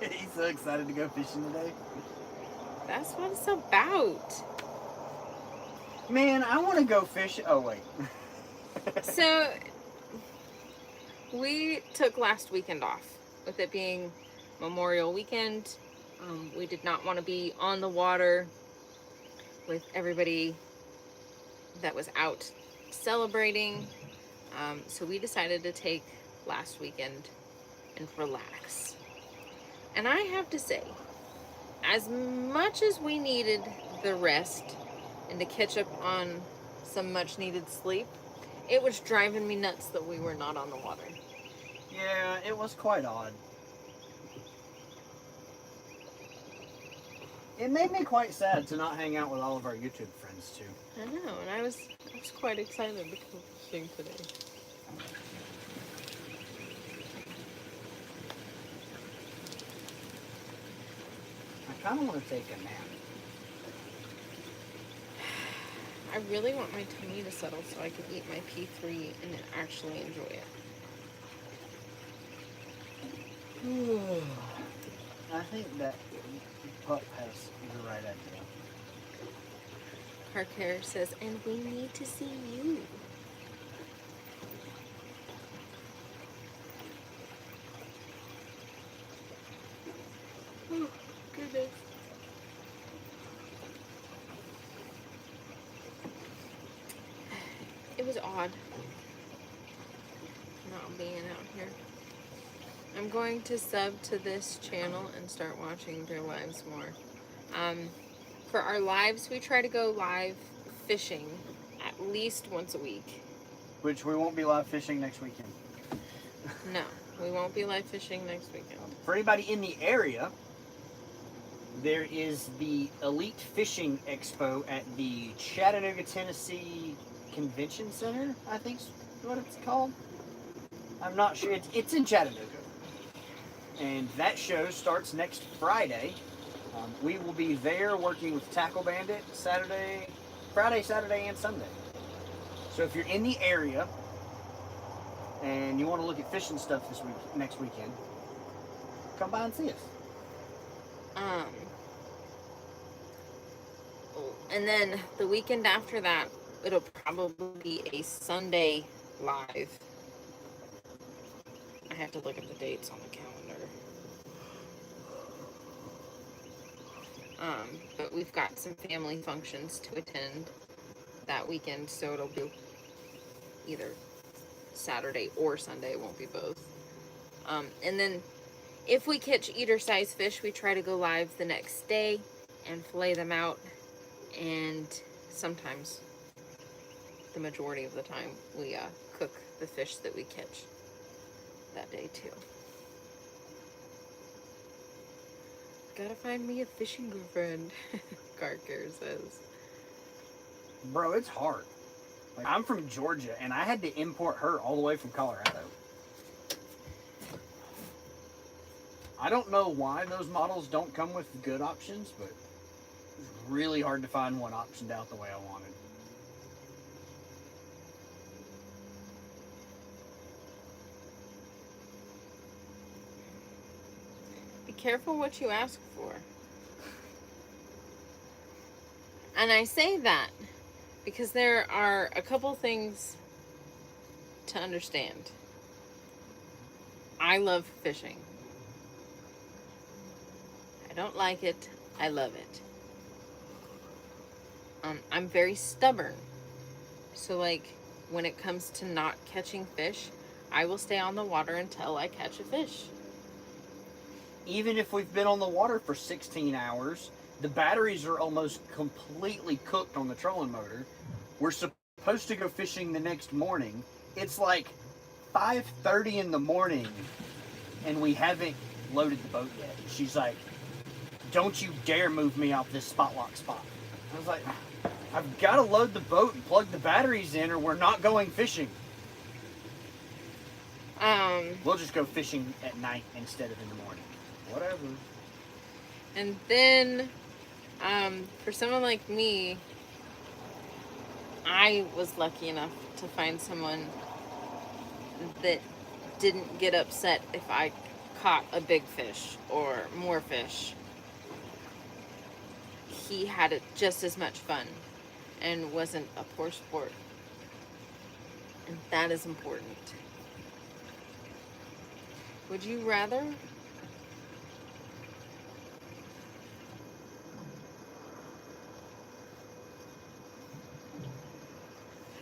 He's so excited to go fishing today. That's what it's about. Man, I want to go fish. Oh, wait. So, we took last weekend off, with it being Memorial Weekend. We did not want to be on the water with everybody that was out celebrating. So we decided to take last weekend and relax. And I have to say, as much as we needed the rest and to catch up on some much needed sleep. It was driving me nuts that we were not on the water. Yeah, it was quite odd. It made me quite sad to not hang out with all of our YouTube friends too. I know, and I was quite excited to go fishing today. I kind of want to take a nap. I really want my tummy to settle so I can eat my P3 and actually enjoy it. I think that pup has the right idea. Parker says, and we need to see you. Oh, goodness. It was odd not being out here. I'm going to sub to this channel and start watching their lives more. For our lives, we try to go live fishing at least once a week. Which we won't be live fishing next weekend. No, we won't be live fishing next weekend. For anybody in the area, there is the Elite Fishing Expo at the Chattanooga, Tennessee Convention Center, I think's what it's called. I'm not sure. It's in Chattanooga. And that show starts next Friday. We will be there working with Tackle Bandit Friday, Saturday, and Sunday. So if you're in the area and you want to look at fishing stuff next weekend, come by and see us. And then the weekend after that, it'll probably be a Sunday live. I have to look at the dates on the calendar. But we've got some family functions to attend that weekend, so it'll be either Saturday or Sunday. It won't be both. And then if we catch eater-sized fish, we try to go live the next day and fillet them out. And sometimes, the majority of the time, we cook the fish that we catch that day too. Gotta find me a fishing girlfriend, Carker says. Bro, it's hard. Like, I'm from Georgia, and I had to import her all the way from Colorado. I don't know why those models don't come with good options, but it's really hard to find one optioned out the way I wanted. Be careful what you ask for. And I say that because there are a couple things to understand. I love fishing. I don't like it. I love it. I'm very stubborn. So like when it comes to not catching fish, I will stay on the water until I catch a fish. Even if we've been on the water for 16 hours, the batteries are almost completely cooked on the trolling motor. We're supposed to go fishing the next morning. It's like 5:30 in the morning and we haven't loaded the boat yet. She's like, don't you dare move me off this spot lock spot. I was like, I've got to load the boat and plug the batteries in or we're not going fishing. We'll just go fishing at night instead of in the morning. Whatever. And then, for someone like me, I was lucky enough to find someone that didn't get upset if I caught a big fish or more fish. He had it just as much fun and wasn't a poor sport. And that is important. Would you rather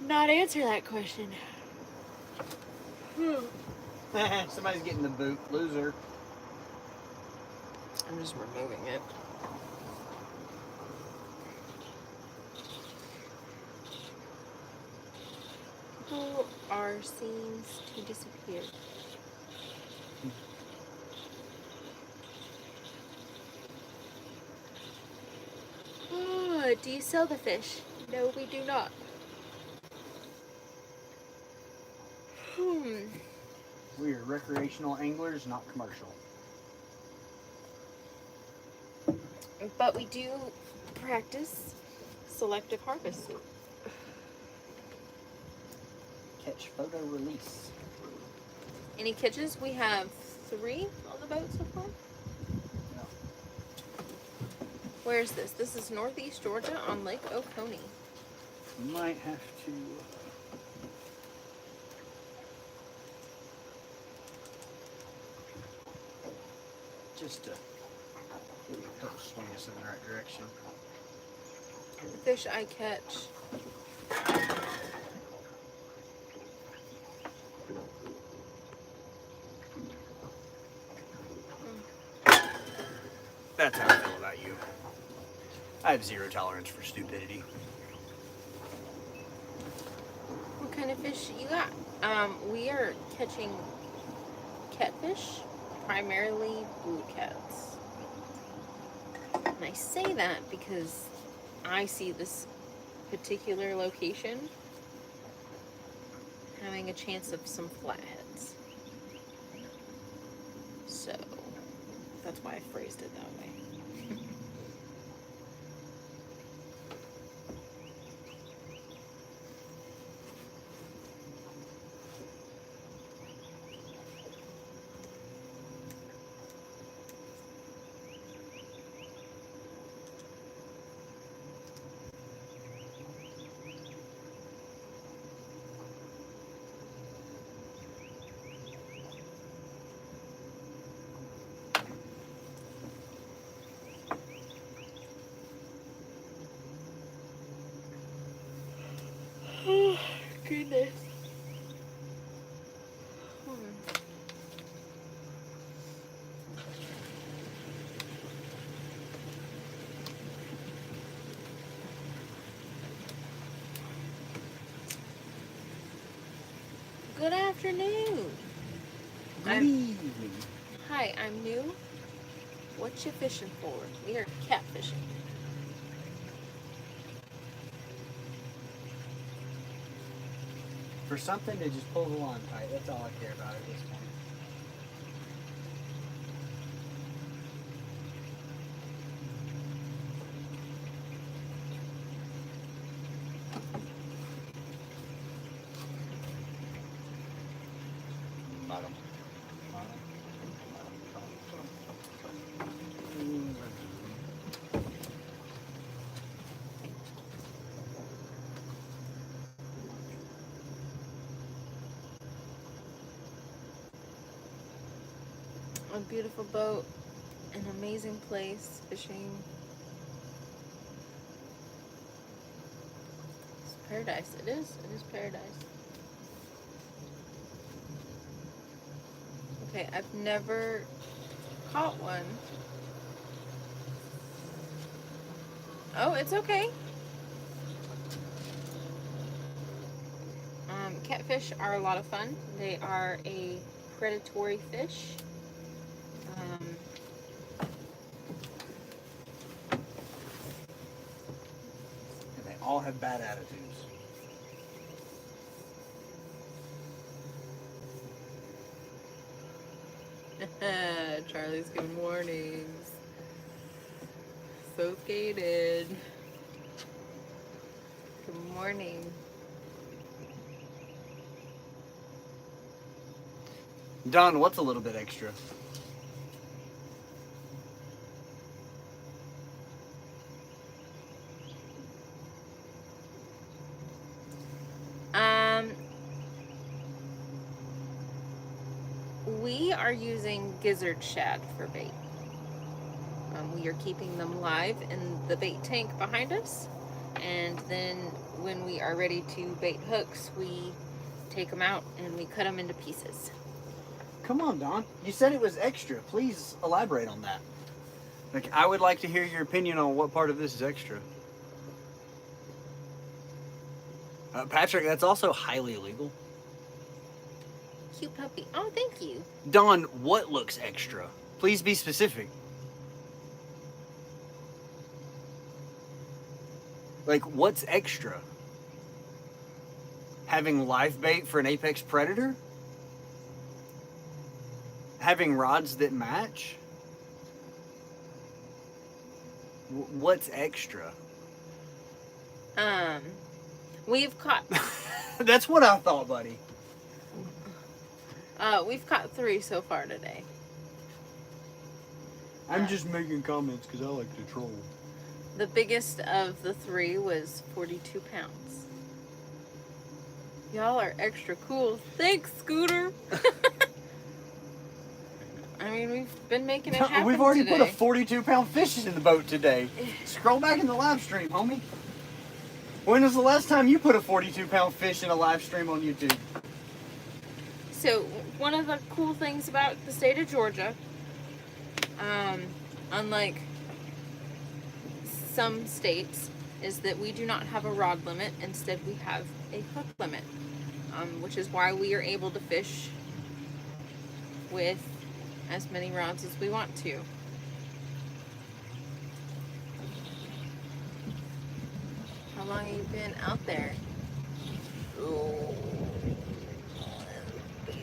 not answer that question? Somebody's getting the boot. Loser. I'm just removing it. Oh, R seems to disappear. Oh, do you sell the fish? No, we do not. We are recreational anglers, not commercial. But we do practice selective harvest. Catch, photo, release. Any catches? We have 3 on the boat so far. No. Where is this? This is Northeast Georgia on Lake Oconee. Might have to. Just to help swing us in the right direction. The fish I catch. That's how I feel about you. I have zero tolerance for stupidity. What kind of fish you got? We are catching catfish, primarily blue cats. And I say that because I see this particular location having a chance of some flatheads. So that's why I phrased it that way. Oh, goodness. Good afternoon. Good evening. Hi, I'm new. What you fishing for? We are catfishing. For something to just pull the line tight, that's all I care about at this point. Bottom. A beautiful boat, an amazing place, fishing. It's paradise. It is paradise. Okay, I've never caught one. Oh, it's okay. Catfish are a lot of fun. They are a predatory fish. And they all have bad attitudes. Charlie's good mornings. So skated. Good morning. Don, what's a little bit extra? We are using gizzard shad for bait. We are keeping them live in the bait tank behind us, and then when we are ready to bait hooks, we take them out and we cut them into pieces. Come on, Don. You said it was extra. Please elaborate on that. Like, I would like to hear your opinion on what part of this is extra. Patrick, that's also highly illegal. Cute puppy. Oh, thank you. Dawn, what looks extra? Please be specific. Like, what's extra? Having live bait for an apex predator? Having rods that match? What's extra? We've caught That's what I thought, buddy. we've caught 3 so far today. I'm just making comments because I like to troll. The biggest of the 3 was 42 pounds. Y'all are extra cool. Thanks, Scooter. I mean, we've been making it happen. We've already today. put a 42-pound fish in the boat today. Scroll back in the live stream, homie. When was the last time you put a 42-pound fish in a live stream on YouTube? So, one of the cool things about the state of Georgia, unlike some states, is that we do not have a rod limit. Instead, we have a hook limit, which is why we are able to fish with as many rods as we want to. How long have you been out there? Oh, 3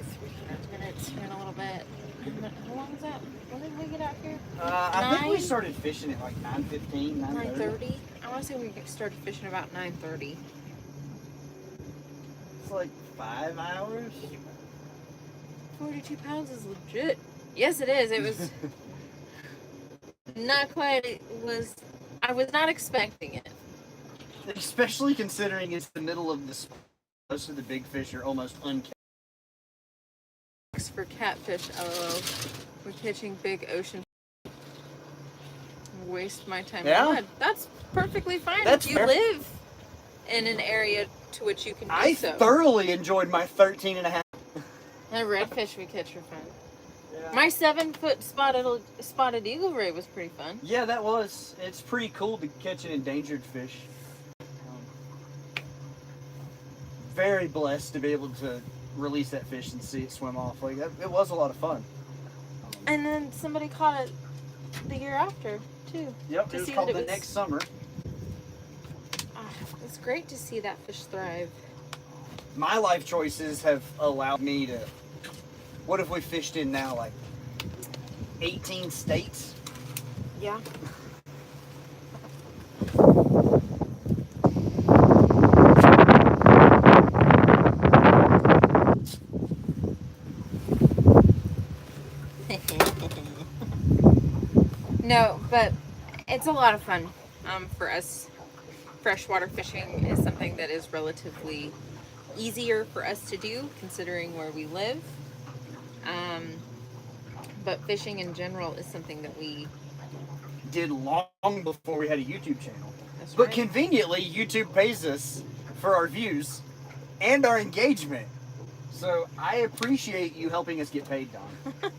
minutes here in a little bit. How long is that? When did we get out here? I think we started fishing at like 9:15, 9:30. I want to say we started fishing about 9:30. It's like 5 hours. 42 pounds is legit. Yes, it is. It was not quite. I was not expecting it. Especially considering it's the middle of the. Most of the big fish are almost unkept. For catfish, LOL. We're catching big ocean. Waste my time. Yeah. That's perfectly fine That's if you fair. live in an area to which you can do I so. thoroughly enjoyed my 13 and a half. The redfish we catch are fun. Yeah. My 7-foot spotted eagle ray was pretty fun. Yeah, that was. It's pretty cool to catch an endangered fish. Very blessed to be able to release that fish and see it swim off. Like that, it was a lot of fun. And then somebody caught it the year after too. Yep, To it was see called that the it was- next summer. It's great to see that fish thrive. My life choices have allowed me to. What have we fished in now? Like 18 states. Yeah. No, but it's a lot of fun for us. Freshwater fishing is something that is relatively easier for us to do considering where we live. But fishing in general is something that we Did long before we had a YouTube channel. that's But right. conveniently, YouTube pays us for our views and our engagement. So I appreciate you helping us get paid, Don.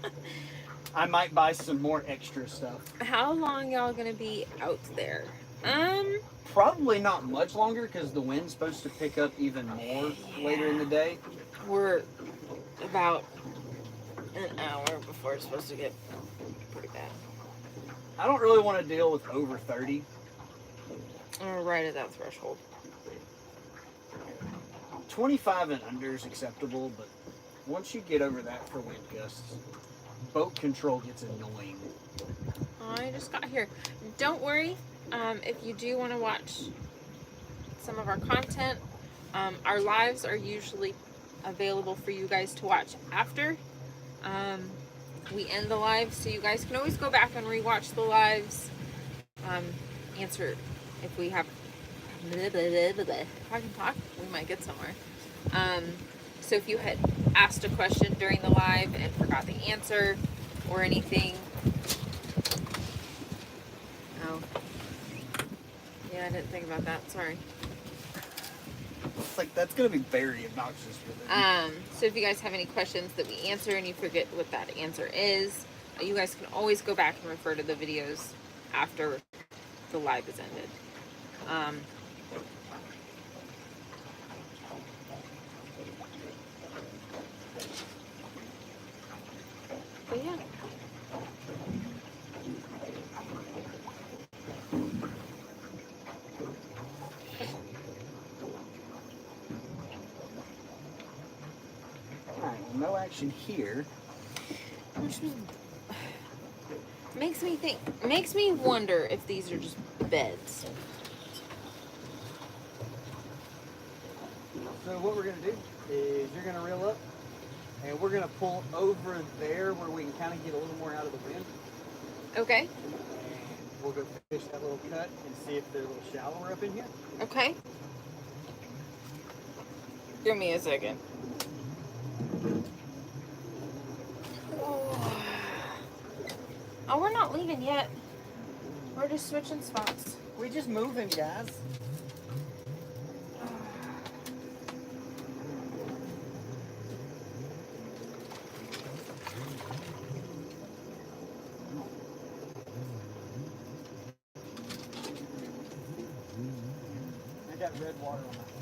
I might buy some more extra stuff. How long y'all gonna be out there? Probably not much longer because the wind's supposed to pick up even more later in the day. We're about an hour before it's supposed to get pretty bad. I don't really want to deal with over 30. We're right at that threshold. 25 and under is acceptable, but once you get over that for wind gusts, boat control gets annoying. I just got here. Don't worry. If you do want to watch some of our content, our lives are usually available for you guys to watch after we end the live, so you guys can always go back and rewatch the lives. Answer if we have. If I can talk, we might get somewhere. So if you had asked a question during the live and forgot the answer or anything. Oh. Yeah, I didn't think about that. Sorry. It's like, that's going to be very obnoxious for them. So if you guys have any questions that we answer and you forget what that answer is, you guys can always go back and refer to the videos after the live is ended. No action here. Which makes me wonder if these are just beds. So what we're going to do is you're going to reel up, and we're going to pull over there where we can kind of get a little more out of the wind. Okay. And we'll go fish that little cut and see if they're a little shallower up in here. Okay. Give me a second. Oh, we're not leaving yet. We're just switching spots. We just moving, guys. I got red water on my hands.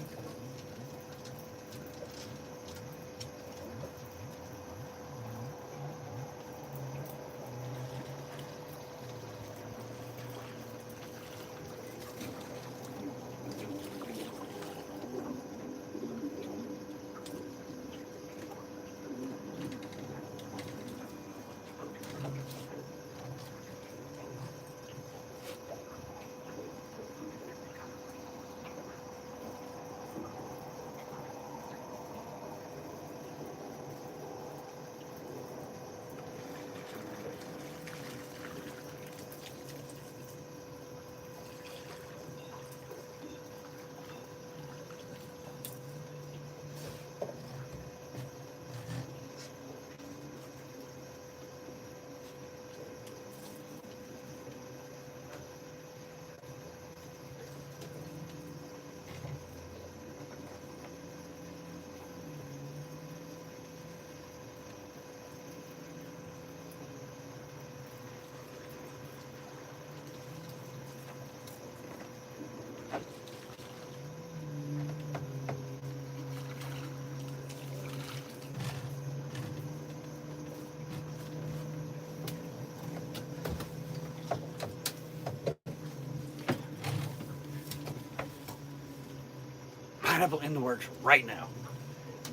Pineapple in the works right now.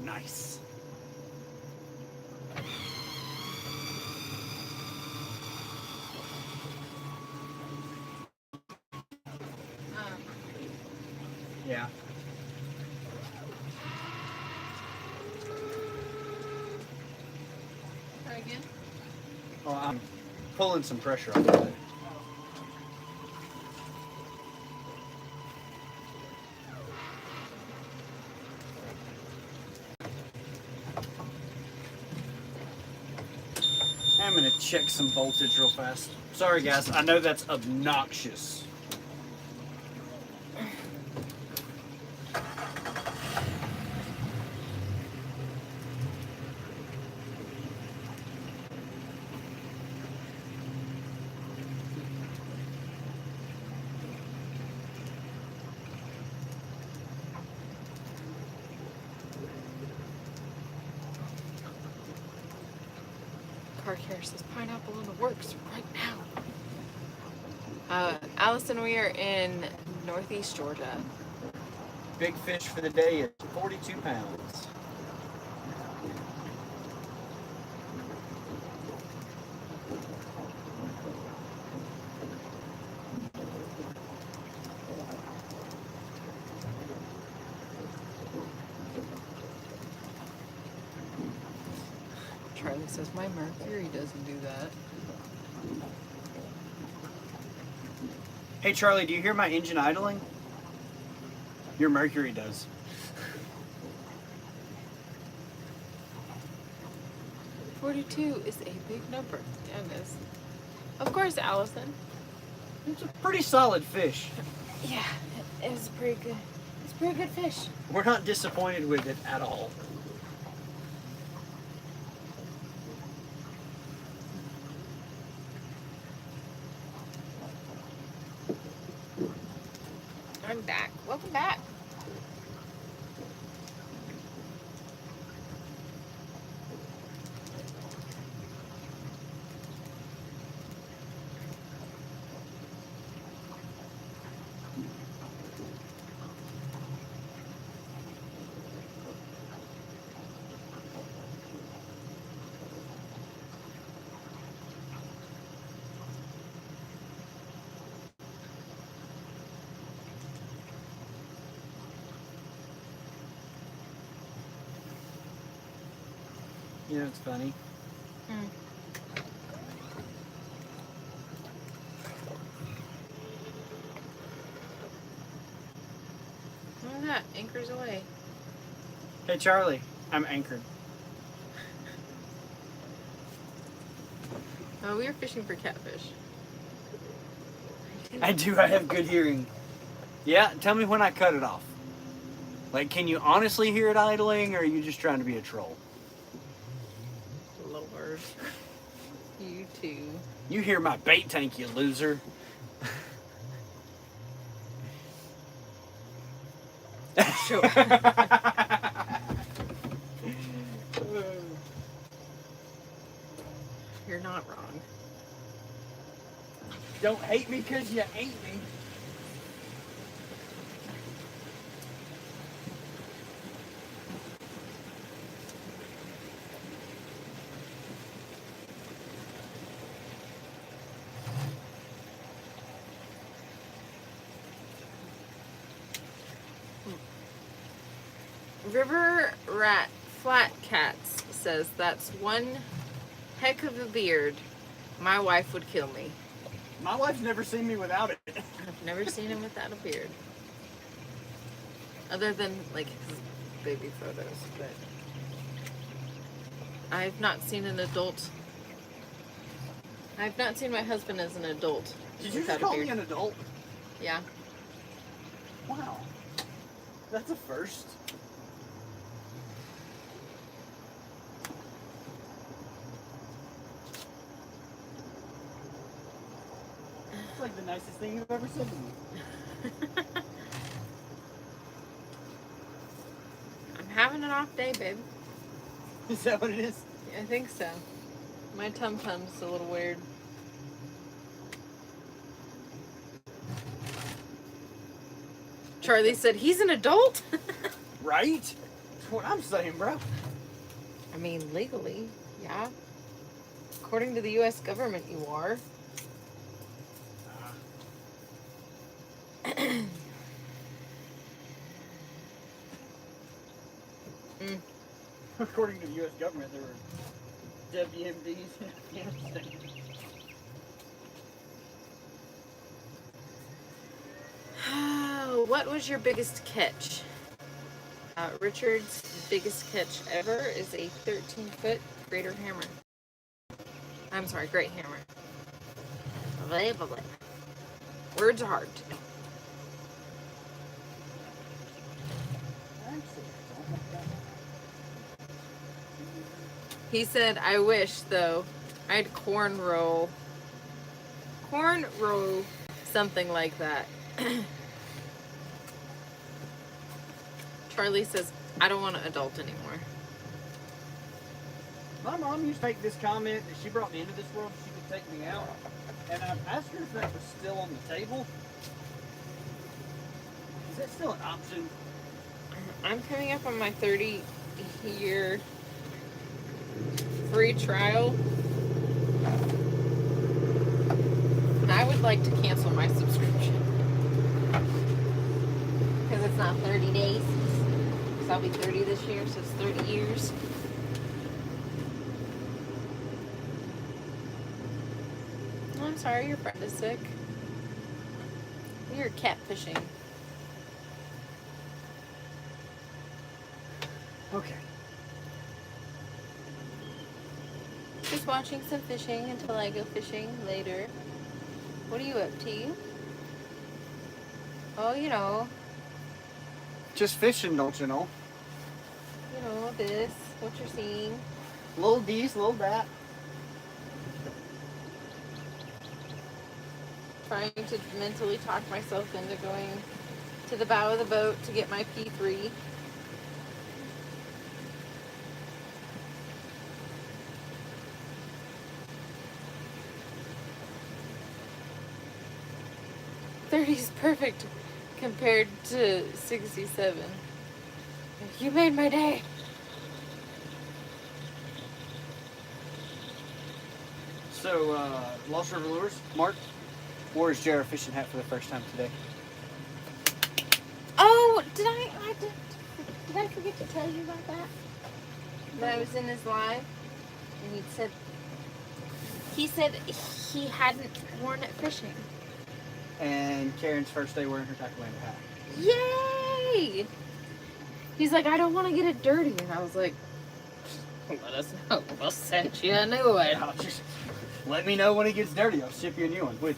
Nice. Yeah. Try again. Oh, I'm pulling some pressure off of it. I'm gonna check some voltage real fast. Sorry guys, I know that's obnoxious. Car carrier says pineapple in the works right now. Allison, we are in Northeast Georgia. Big fish for the day is 42 pounds. Charlie says my Mercury doesn't do that. Hey Charlie, do you hear my engine idling? Your Mercury does. 42 is a big number. Goodness. Of course, Allison. It's a pretty solid fish. Yeah, it was pretty good. It's a pretty good fish. We're not disappointed with it at all. I'm back. Welcome back. You know, it's funny. Look at that. Anchor's away. Hey, Charlie. I'm anchored. Oh, we were fishing for catfish. I do. I have good hearing. Yeah, tell me when I cut it off. Like, can you honestly hear it idling, or are you just trying to be a troll? Lord. You too. You hear my bait tank, you loser. Sure. You're not wrong. Don't hate me because you ain't me. River Rat Flat Cats says that's one heck of a beard. My wife would kill me. My wife's never seen me without it. I've never seen him without a beard. Other than like his baby photos, but I've not seen an adult. I've not seen my husband as an adult. Did you without just a call beard. me an adult? Yeah. Wow. That's a first. It's like the nicest thing you've ever said to me. I'm having an off day, babe. Is that what it is? I think so. My tum-tum's a little weird. Charlie said, he's an adult? Right? That's what I'm saying, bro. I mean, legally, yeah. According to the U.S. government, you are. According to the U.S. government, there were WMDs in Afghanistan. What was your biggest catch? Richard's biggest catch ever is a 13-foot greater hammer. I'm sorry, great hammer. Blah, blah, blah. Words are hard to know. He said, I wish, though, I'd cornrow something like that. Charlie says, I don't want to adult anymore. My mom used to make this comment that she brought me into this world so she could take me out. And I asked her if that was still on the table. Is that still an option? I'm coming up on my 30-year free trial. I would like to cancel my subscription. Because it's not 30 days. Because I'll be 30 this year, so it's 30 years. Oh, I'm sorry, your friend is sick. You're catfishing. Okay. Just watching some fishing until I go fishing later. What are you up to? Oh, you know, Just fishing, don't you know? this, what you're seeing. Little D's, little that. Trying to mentally talk myself into going to the bow of the boat to get my P3. "30's perfect compared to 67. You made my day." So, Lost River Lures, Mark wore his JayRFishing hat for the first time today. Oh, did I forget to tell you about that? That I was in his live? And he said he hadn't worn it fishing. And Karen's first day wearing her Taekwondo hat. Yay! He's like, I don't want to get it dirty. And I was like, let us know. We'll send you a new one. I'll just let me know when it gets dirty. I'll ship you a new one. Which,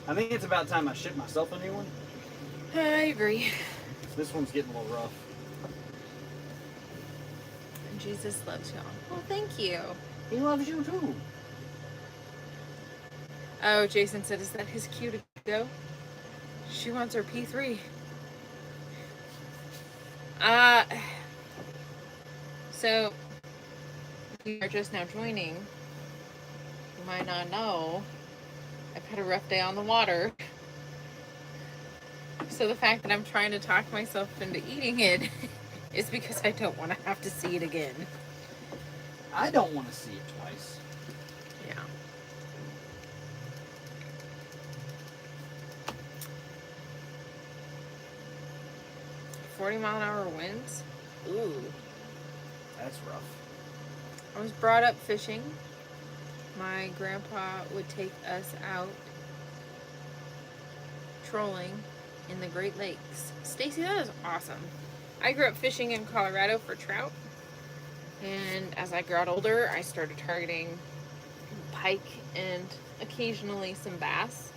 I think it's about time I ship myself a new one. I agree. This one's getting a little rough. Jesus loves y'all. Well, thank you. He loves you too. Oh, Jason said, is that his cue to go? She wants her P3. So, if you are just now joining, you might not know, I've had a rough day on the water. So the fact that I'm trying to talk myself into eating it is because I don't want to have to see it again. I don't want to see it twice. Yeah. $40-mile-an-hour winds? Ooh. That's rough. I was brought up fishing. My grandpa would take us out trolling in the Great Lakes. Stacy, that is awesome. I grew up fishing in Colorado for trout. And as I got older, I started targeting pike and occasionally some bass.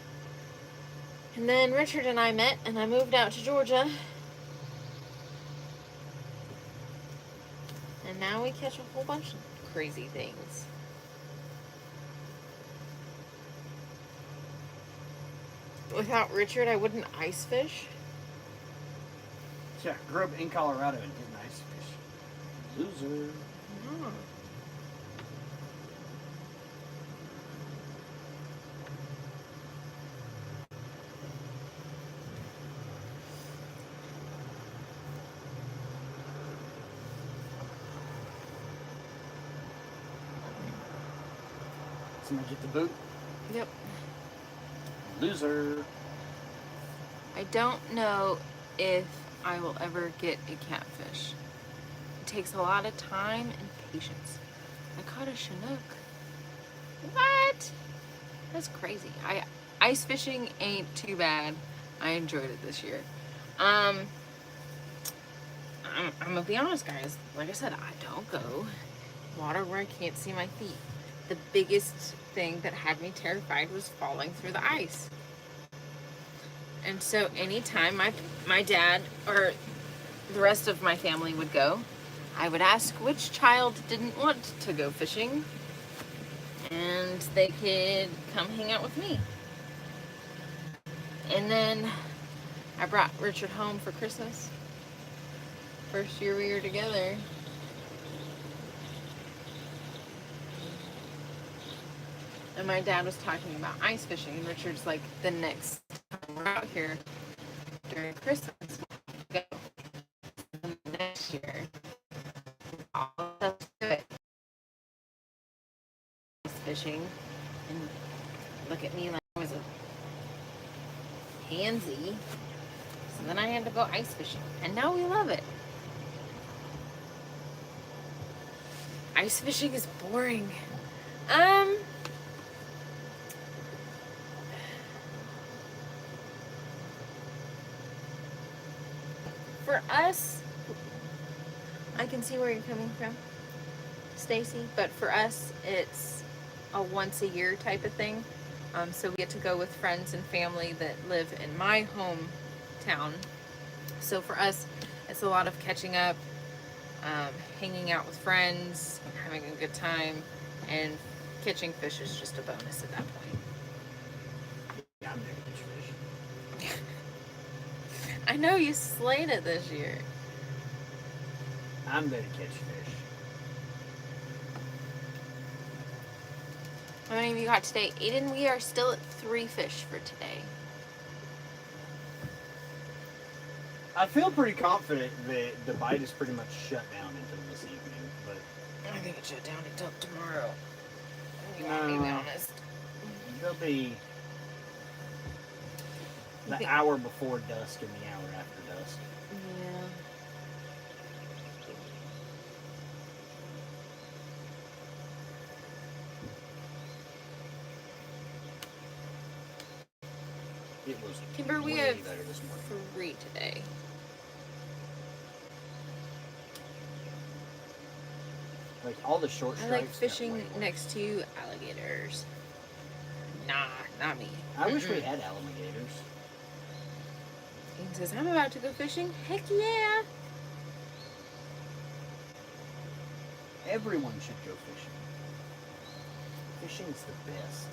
And then Richard and I met and I moved out to Georgia. And now we catch a whole bunch of crazy things. Without Richard, I wouldn't ice fish. Yeah, grew up in Colorado and didn't ice fish. Loser. Oh. Somebody get the boot. Yep. Loser. I don't know if I will ever get a catfish. It takes a lot of time and patience. I caught a Chinook. What? That's crazy. Ice fishing ain't too bad. I enjoyed it this year. I'm gonna be honest, guys. Like I said, I don't go water where I can't see my feet. The biggest thing that had me terrified was falling through the ice. And so anytime my dad or the rest of my family would go, I would ask which child didn't want to go fishing, and they could come hang out with me. And then I brought Richard home for Christmas. First year we were together. And my dad was talking about ice fishing, and Richard's like, the next time we're out here during Christmas, we'll go. And next year, all of us do it. Ice fishing, and look at me like I was a pansy. So then I had to go ice fishing, and now we love it. Ice fishing is boring. For us, I can see where you're coming from, Stacy, but for us, it's a once a year type of thing. So we get to go with friends and family that live in my hometown. So for us, it's a lot of catching up, hanging out with friends, having a good time, and catching fish is just a bonus at that point. Yeah, I'm there to catch fish. I know you slayed it this year. I'm there to catch fish. How many of you got today? Aiden, we are still at 3 fish for today. I feel pretty confident that the bite is pretty much shut down until this evening, but I think it shut down until tomorrow. You No. want me to be honest? there'll be You the think- hour before dusk and the hour after dusk. Yeah. It was Kimber, we way have better this morning. 3 today. Like all the short I stripes. like got fishing way worse. next to alligators. Nah, not me. I wish we had alligators. Ian says, I'm about to go fishing. Heck yeah. Everyone should go fishing. Fishing's the best.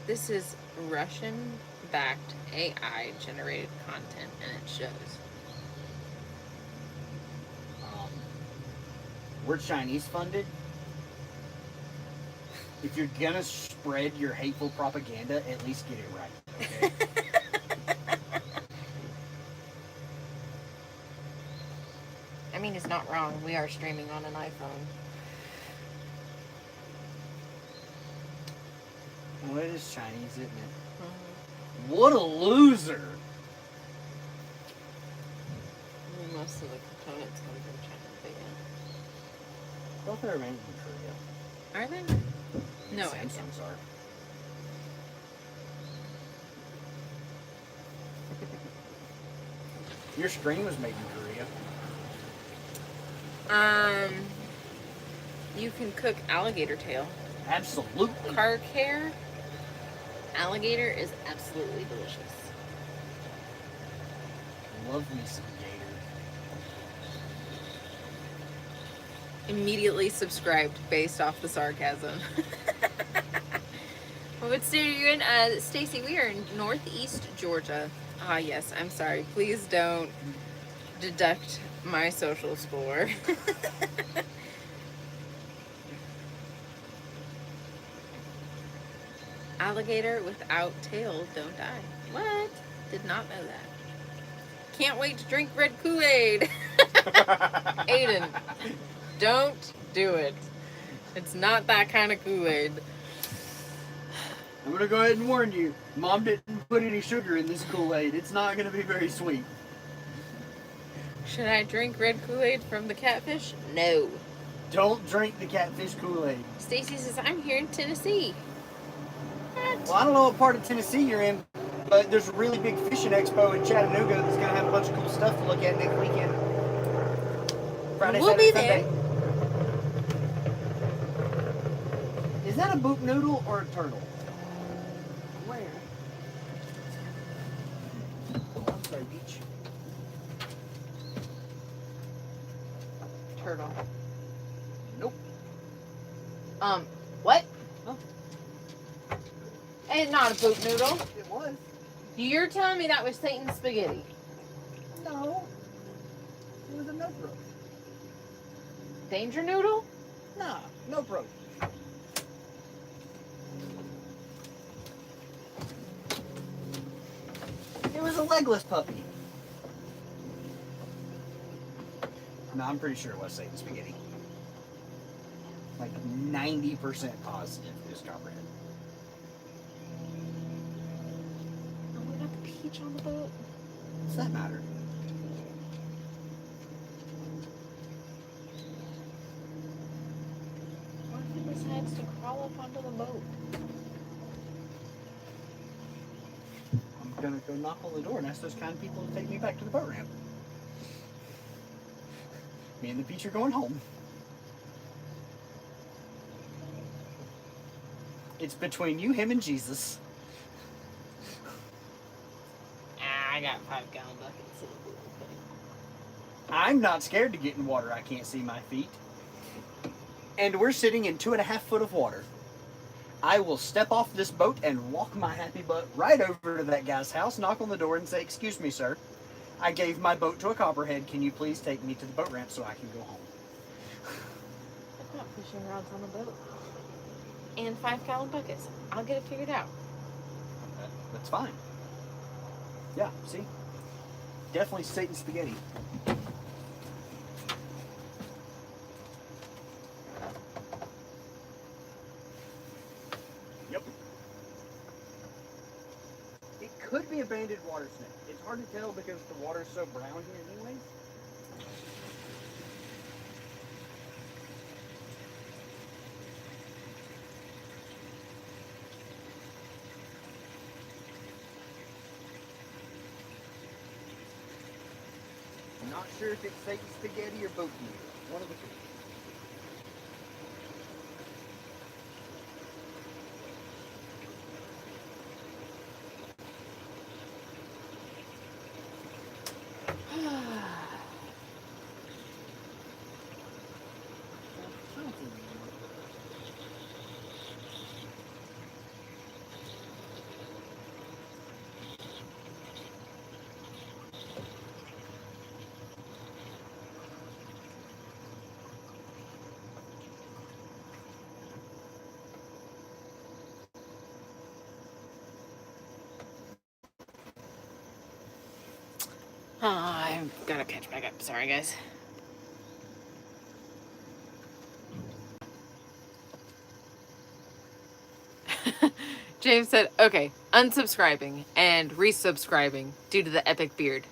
This is Russian-backed AI-generated content, and it shows. We're Chinese funded. If you're gonna spread your hateful propaganda, at least get it right. Okay? I mean, it's not wrong. We are streaming on an iPhone. Well, it is Chinese, isn't it? What a loser! Most of the components come from China, but yeah. Both are made in Korea. Are they? No, I can't. Samsung's are. Your screen was made in Korea. You can cook alligator tail. Absolutely. Car care. Alligator is absolutely delicious. Love me some gator. Immediately subscribed based off the sarcasm. What state are you in? Stacy, we are in Northeast Georgia. Ah, yes, I'm sorry. Please don't deduct my social score. Alligator without tail don't die. What? Did not know that. Can't wait to drink red Kool-Aid. Aiden, don't do it. It's not that kind of Kool-Aid. I'm gonna go ahead and warn you. Mom didn't put any sugar in this Kool-Aid. It's not gonna be very sweet. Should I drink red Kool-Aid from the Catfish? No. Don't drink the Catfish Kool-Aid. Stacy says, I'm here in Tennessee. What? Well, I don't know what part of Tennessee you're in, but there's a really big fishing expo in Chattanooga that's gonna have a bunch of cool stuff to look at next weekend. Friday, We'll Saturday, be there. Sunday. Is that a boot noodle or a turtle? Where? Oh, I'm sorry, Beach. Turtle. Nope. What? Oh. And not a boot noodle. It was. You're telling me that was Satan's spaghetti? No. It was a no bro. Danger noodle? Nah, no bro. It was a legless puppy. No, I'm pretty sure it was Satan's spaghetti. Like 90% positive is copperhead. Oh, we got the peach on the boat. What's that matter? What if it decides to crawl up onto the boat? I'm gonna go knock on the door and ask those kind people to take me back to the boat ramp. Me and the Peach are going home. It's between you, him, and Jesus. I got 5-gallon buckets. I'm not scared to get in water I can't see my feet. And we're sitting in 2.5 foot of water. I will step off this boat and walk my happy butt right over to that guy's house, knock on the door and say, "Excuse me, sir. I gave my boat to a copperhead. Can you please take me to the boat ramp so I can go home?" I've got fishing rods on the boat. And 5-gallon buckets. I'll get it figured out. That's fine. Yeah, see? Definitely Satan's spaghetti. Yep. It could be a banded water snake. It's hard to tell because the water's so brown here anyways. not sure if it's Satan spaghetti or both of you. One of the two. I'm gonna catch back up. Sorry, guys. James said, okay, unsubscribing and resubscribing due to the epic beard.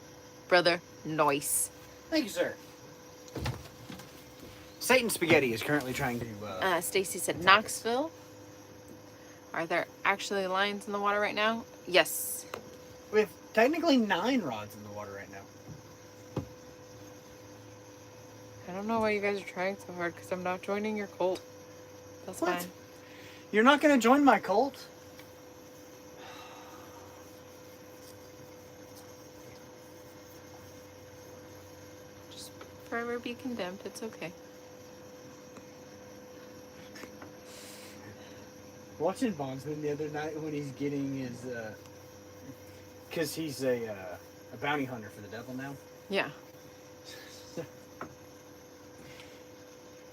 Brother, nice. Thank you, sir. Satan Spaghetti is currently trying to. Stacy said, Knoxville. Are there actually lions in the water right now? Yes. We have technically 9 rods in the water right now. I don't know why you guys are trying so hard because I'm not joining your cult. That's What? fine. You're not going to join my cult? Just forever be condemned. It's okay. Watching Bondsman the other night when he's getting his, because he's a bounty hunter for the devil now. Yeah.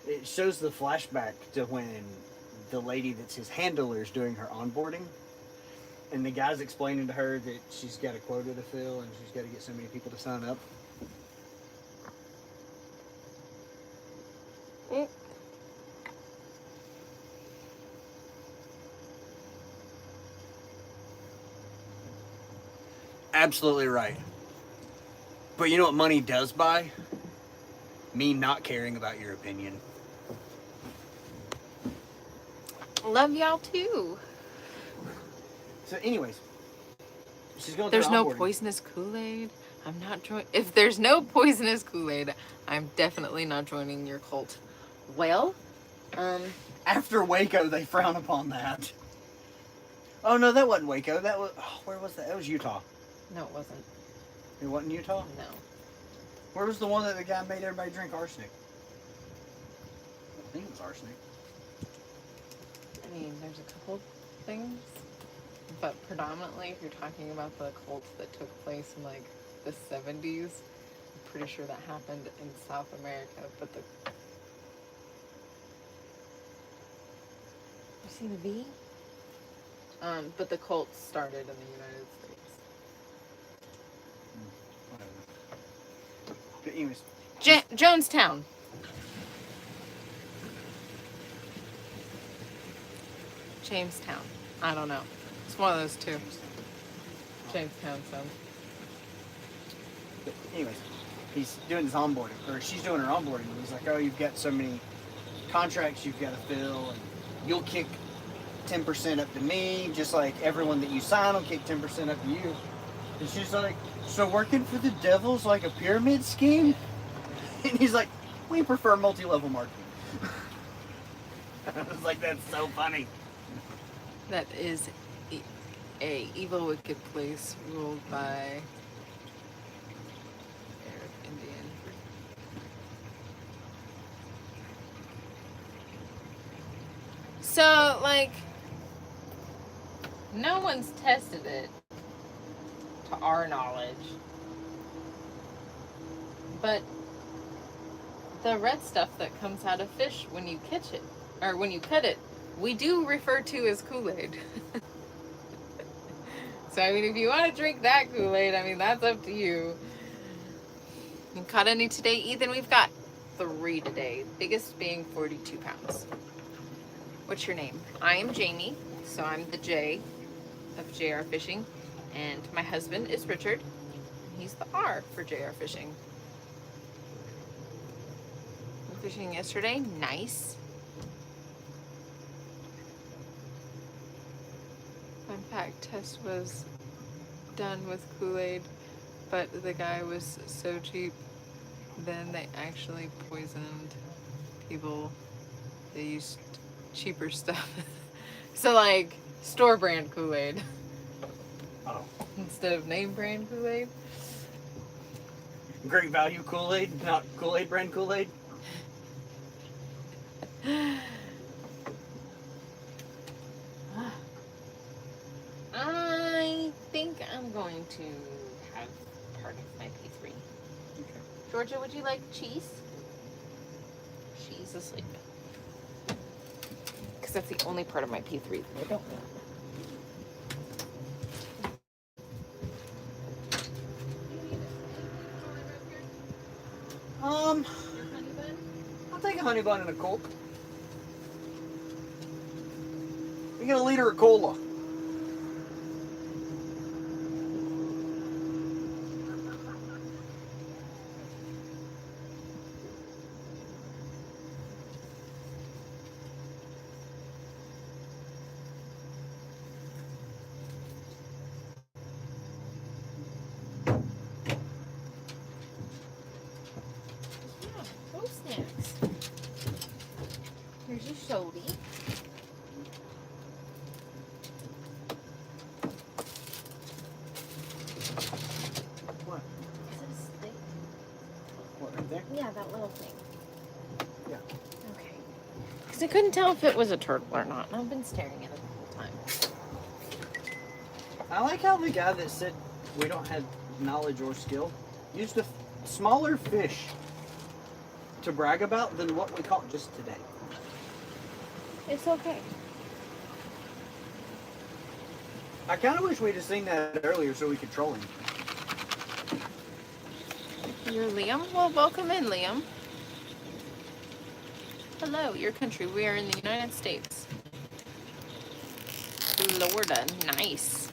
It shows the flashback to when the lady that's his handler is doing her onboarding, and the guy's explaining to her that she's got a quota to fill and she's got to get so many people to sign up. Absolutely right. But you know what money does buy? Me not caring about your opinion. Love y'all too. So anyways, she's going There's through no onboarding. poisonous Kool-Aid. I'm not joining. If there's no poisonous Kool-Aid, I'm definitely not joining your cult. Well, After Waco, they frown upon that. Oh no, that wasn't Waco. That was where was that? That was Utah. no, it wasn't. It wasn't Utah. No. Where was the one that the guy made everybody drink arsenic? I think it was arsenic. I mean, there's a couple things, but predominantly, if you're talking about the cult that took place in like the 70s, I'm pretty sure that happened in South America. But the you see the V? But the cult started in the United States. Whatever. But anyways, Jonestown. Jamestown. I don't know. It's one of those two. Jamestown sounds. but anyways, he's doing his onboarding, or she's doing her onboarding. And he's like, "Oh, you've got so many contracts you've got to fill, and you'll kick 10% up to me, just like everyone that you sign will kick 10% up to you." And she's like, "So working for the devil's like a pyramid scheme?" And he's like, "We prefer multi-level marketing." I was like, "That's so funny." That is a evil, wicked place ruled by Arab Indian. So, like, no one's tested it, to our knowledge. But the red stuff that comes out of fish when you catch it, or when you cut it, we do refer to as Kool-Aid. So, I mean, if you want to drink that Kool-Aid, I mean, that's up to you. You caught any today, Ethan? We've got 3 today, biggest being 42 pounds. What's your name? I am Jamie, so I'm the J of JayRFishing, and my husband is Richard. He's the R for JayRFishing. Went fishing yesterday, nice. Fun fact, test was done with Kool-Aid, but the guy was so cheap Then they actually poisoned people. They used cheaper stuff. So like store brand Kool-Aid Oh. instead of name brand Kool-Aid. Great value Kool-Aid, not Kool-Aid brand Kool-Aid. I think I'm going to have part of my P3. Okay. Georgia, would you like cheese? She's asleep. Because that's the only part of my P3 that I don't know. I'll take a honey bun and a Coke. We get a liter of cola. Yeah, those snacks. Here's your sody. What? Is it a stick? What, right there? Yeah, that little thing. Yeah. Okay. Because I couldn't tell if it was a turtle or not, and I've been staring at it the whole time. I like how the guy that said we don't have knowledge or skill used a smaller fish to brag about than what we caught just today. It's okay. I kind of wish we'd have seen that earlier so we could troll him. You're Liam? Well, welcome in, Liam. Hello, your country. We are in the United States. Florida. Nice.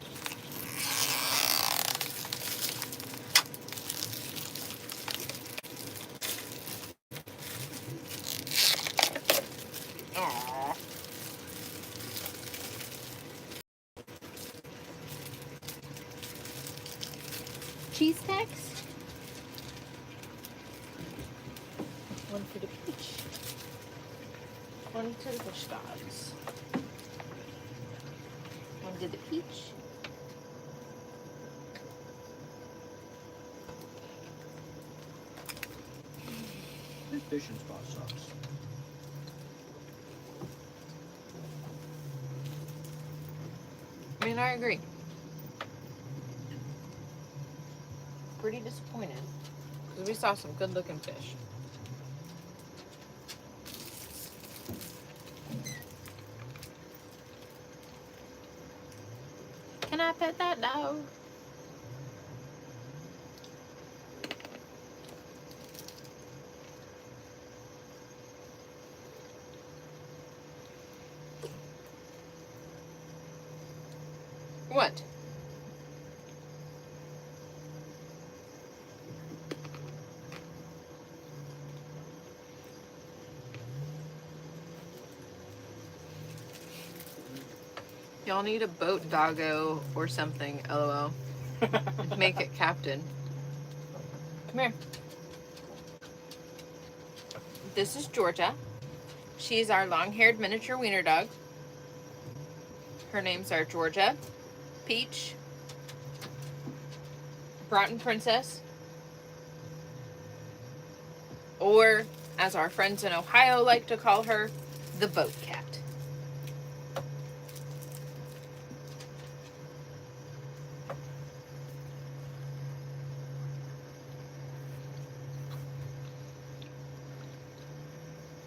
Aww. Cheese stacks? One for the peach. One to the fish dogs. One to the peach. This fishing spot sucks. I mean, I agree. Pretty disappointed. Because we saw some good looking fish. Can I pet that dog? What? Y'all need a boat doggo or something, lol. Make it captain. Come here. This is Georgia. She's our long-haired miniature wiener dog. Her names are Georgia, Peach, Broughton Princess, or, as our friends in Ohio like to call her, the boat cat.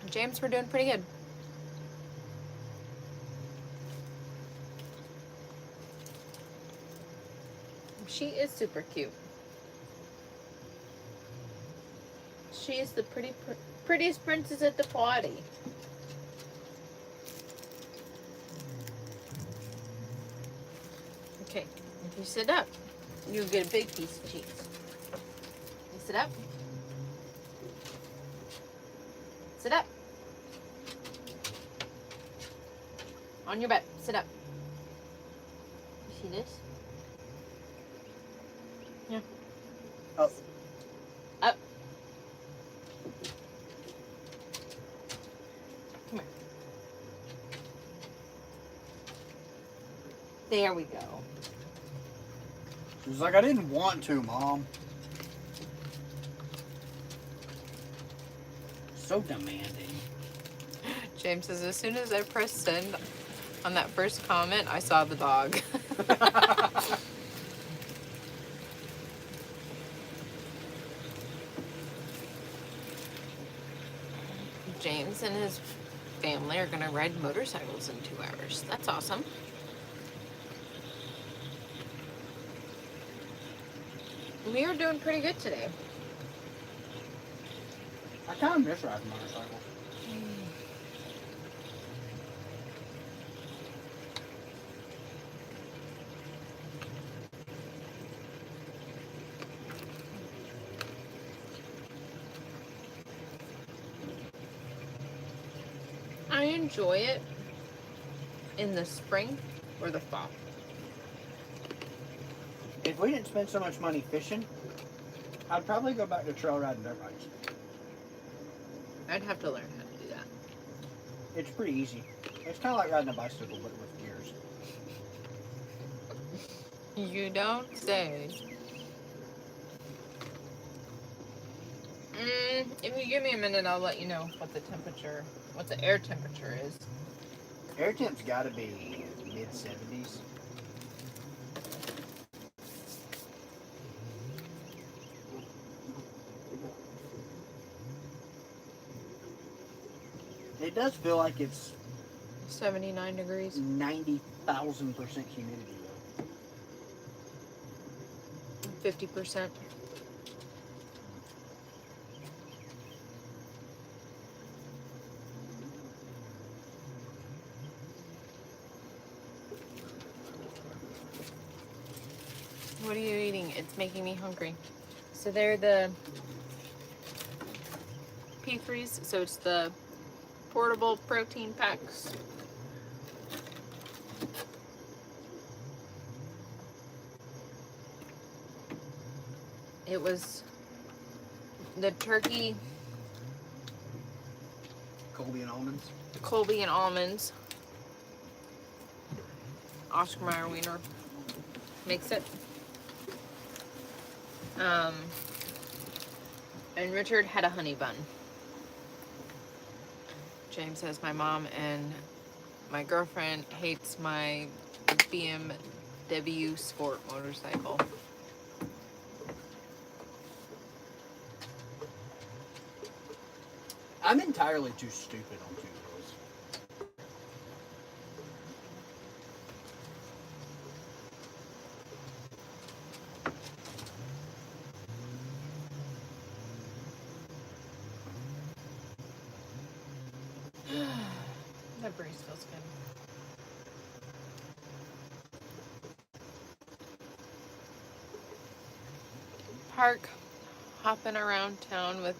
James, we're doing pretty good. She is super cute. She is the prettiest princess at the party. Okay, if you sit up, you'll get a big piece of cheese. You sit up. Sit up. On your butt. Sit up. You see this? Yeah. Up. Up. Come here. There we go. She was like, I didn't want to, Mom. So demanding. James says, as soon as I pressed send on that first comment, I saw the dog. James and his family are going to ride motorcycles in 2 hours. That's awesome. We are doing pretty good today. I kind of miss riding motorcycles. I enjoy it in the spring or the fall. If we didn't spend so much money fishing, I'd probably go back to trail riding dirt bikes. I'd have to learn how to do that. It's pretty easy. It's kind of like riding a bicycle, but with gears. You don't say. If you give me a minute, I'll let you know what the temperature, what the air temperature is. Air temp's got to be mid-70s. It does feel like it's 79 degrees. 90,000% humidity, though. 50%. What are you eating? It's making me hungry. So they're the P3s, so it's the portable protein packs. It was the turkey, Colby and almonds. Colby and almonds. Oscar Mayer wiener makes it. And Richard had a honey bun. James says my mom and my girlfriend hates my BMW sport motorcycle. I'm entirely too stupid on two wheels. That breeze feels good. Park, hopping around town with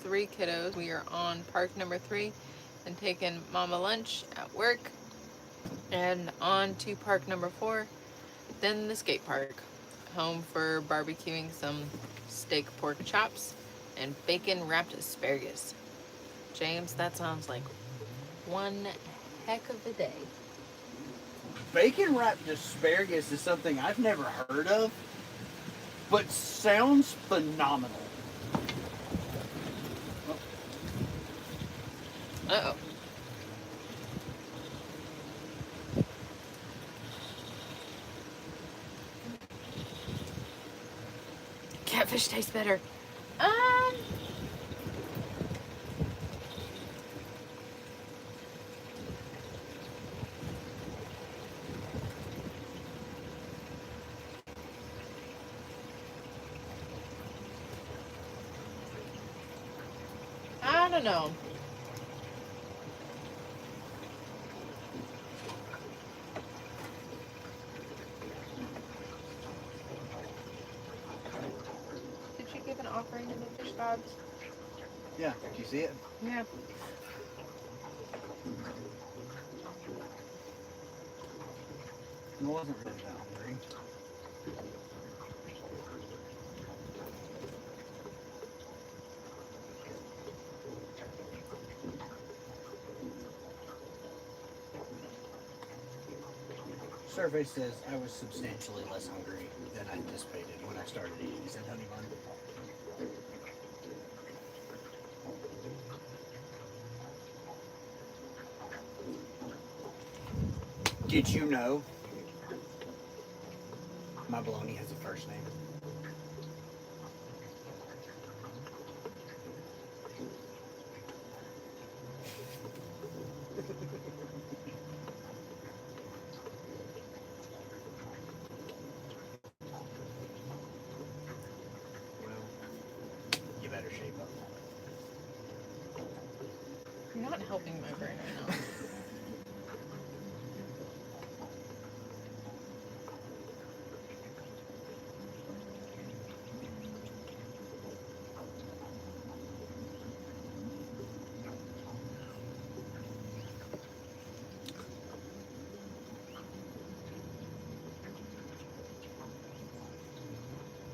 3 kiddos. We are on park number 3 and taking mama lunch at work, and on to park number 4, then the skate park, home for barbecuing some steak pork chops and bacon wrapped asparagus. James, that sounds like one heck of a day. Bacon wrapped asparagus is something I've never heard of, but sounds phenomenal. Uh-oh. Catfish tastes better. I don't know. Did you give an offering to the fish gods? Yeah, did you see it? Yeah. It wasn't really that hungry. Survey says I was substantially less hungry than I anticipated when I started eating, said Honey Bun. Did you know my bologna has a first name? Well, you better shape up. You're not helping my brain right now.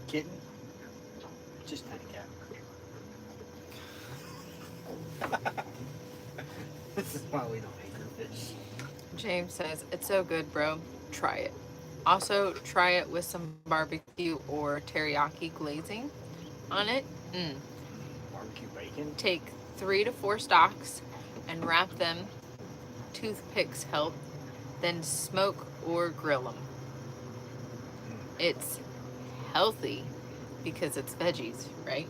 Kitten? Just tiny cat. This is why we don't anchor fish. James says, it's so good, bro. Try it. Also, try it with some barbecue or teriyaki glazing on it. Barbecue bacon. Take 3 to 4 stalks and wrap them. Toothpicks help. Then smoke or grill them. It's healthy because it's veggies, right?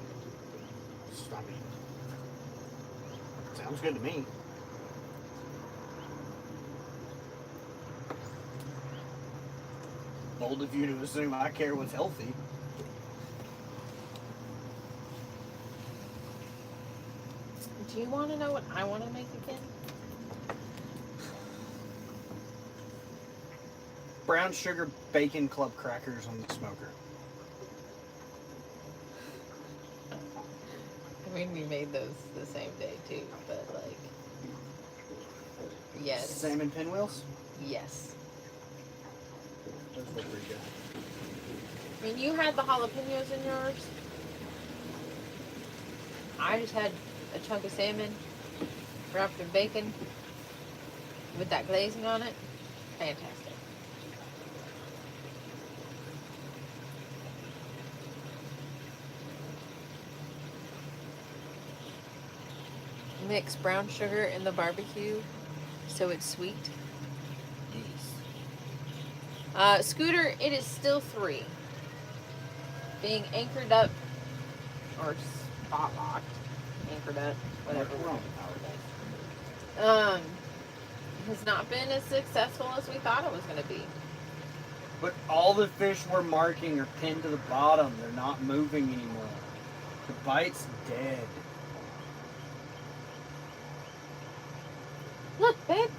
I mean, sounds good to me. Bold of you to assume I care what's healthy. Do you want to know what I want to make again? Brown sugar bacon club crackers on the smoker. I mean, we made those the same day too, but like, yes. Salmon pinwheels? Yes. Those look pretty good. I mean, you had the jalapenos in yours. I just had a chunk of salmon wrapped in bacon with that glazing on it. Fantastic. Mix brown sugar in the barbecue so it's sweet. Yes. Scooter, it is still 3. Being anchored up or spot locked, anchored up, whatever. We're on the power day. Has not been as successful as we thought it was going to be. But all the fish we're marking are pinned to the bottom. They're not moving anymore. The bite's dead. Look, babe,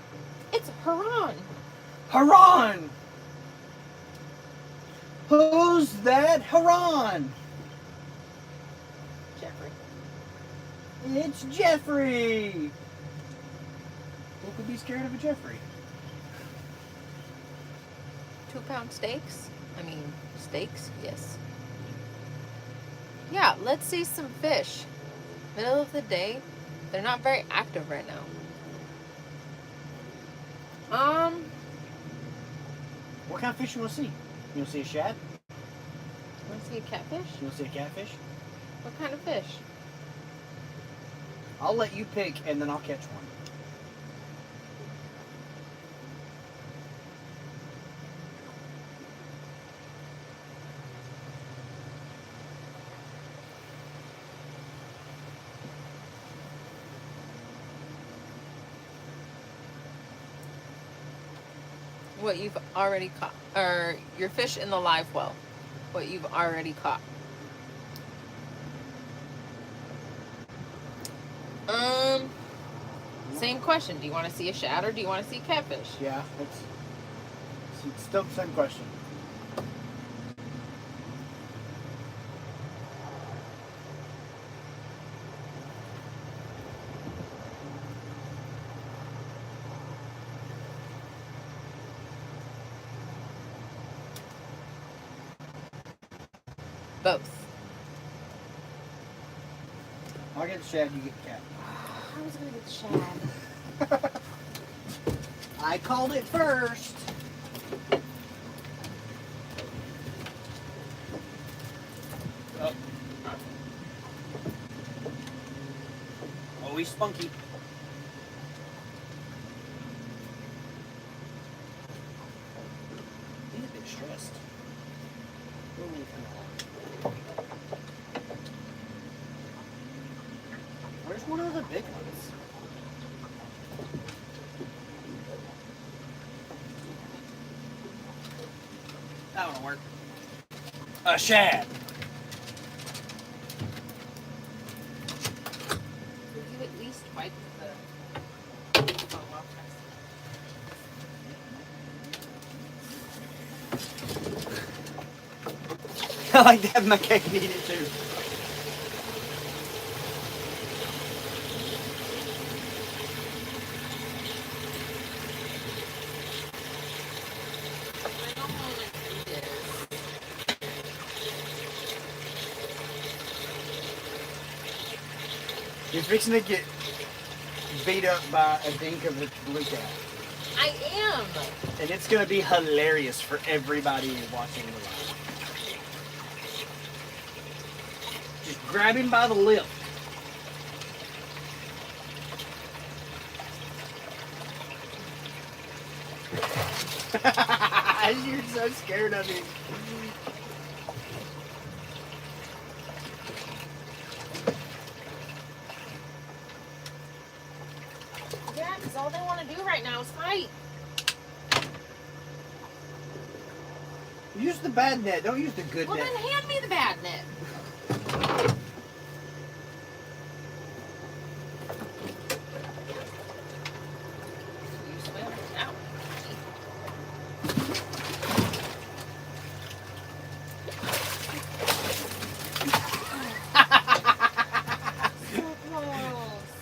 it's a Haran. Haran! Who's that Haran? Jeffrey. It's Jeffrey! Who could be scared of a Jeffrey? 2-pound steaks? I mean, steaks? Yes. Yeah, let's see some fish. Middle of the day. They're not very active right now. What kind of fish you want to see? You want to see a shad? Want to see a catfish? You want to see a catfish? What kind of fish? I'll let you pick and then I'll catch one. What you've already caught, or your fish in the live well. What you've already caught. Same question. Do you want to see a shad or do you want to see catfish? Yeah, it's still the same question. Both. I'll get the shad, you get the cat. I was gonna get the shad. I called it first. spunky. He's a bit stressed. We'll leave him alone. Where's one of the big ones? That won't work. A shad. Would you at least wipe the foam off I like to have my cake eaten too. You're fixing to get beat up by a dink of a blue cat. I am. And it's going to be hilarious for everybody watching the live. Just grab him by the lip. You're so scared of him. Yeah, because all they want to do right now is fight. Use the bad net. Don't use the good Well, net. then hand me the bad net. You swim out. So close.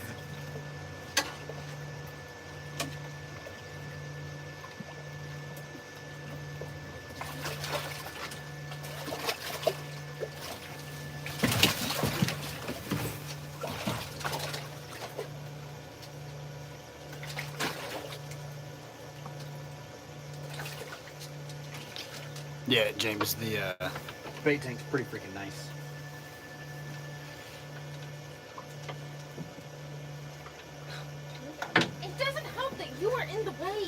Yeah, James, the bait tank's pretty freaking nice. It doesn't help that you are in the way.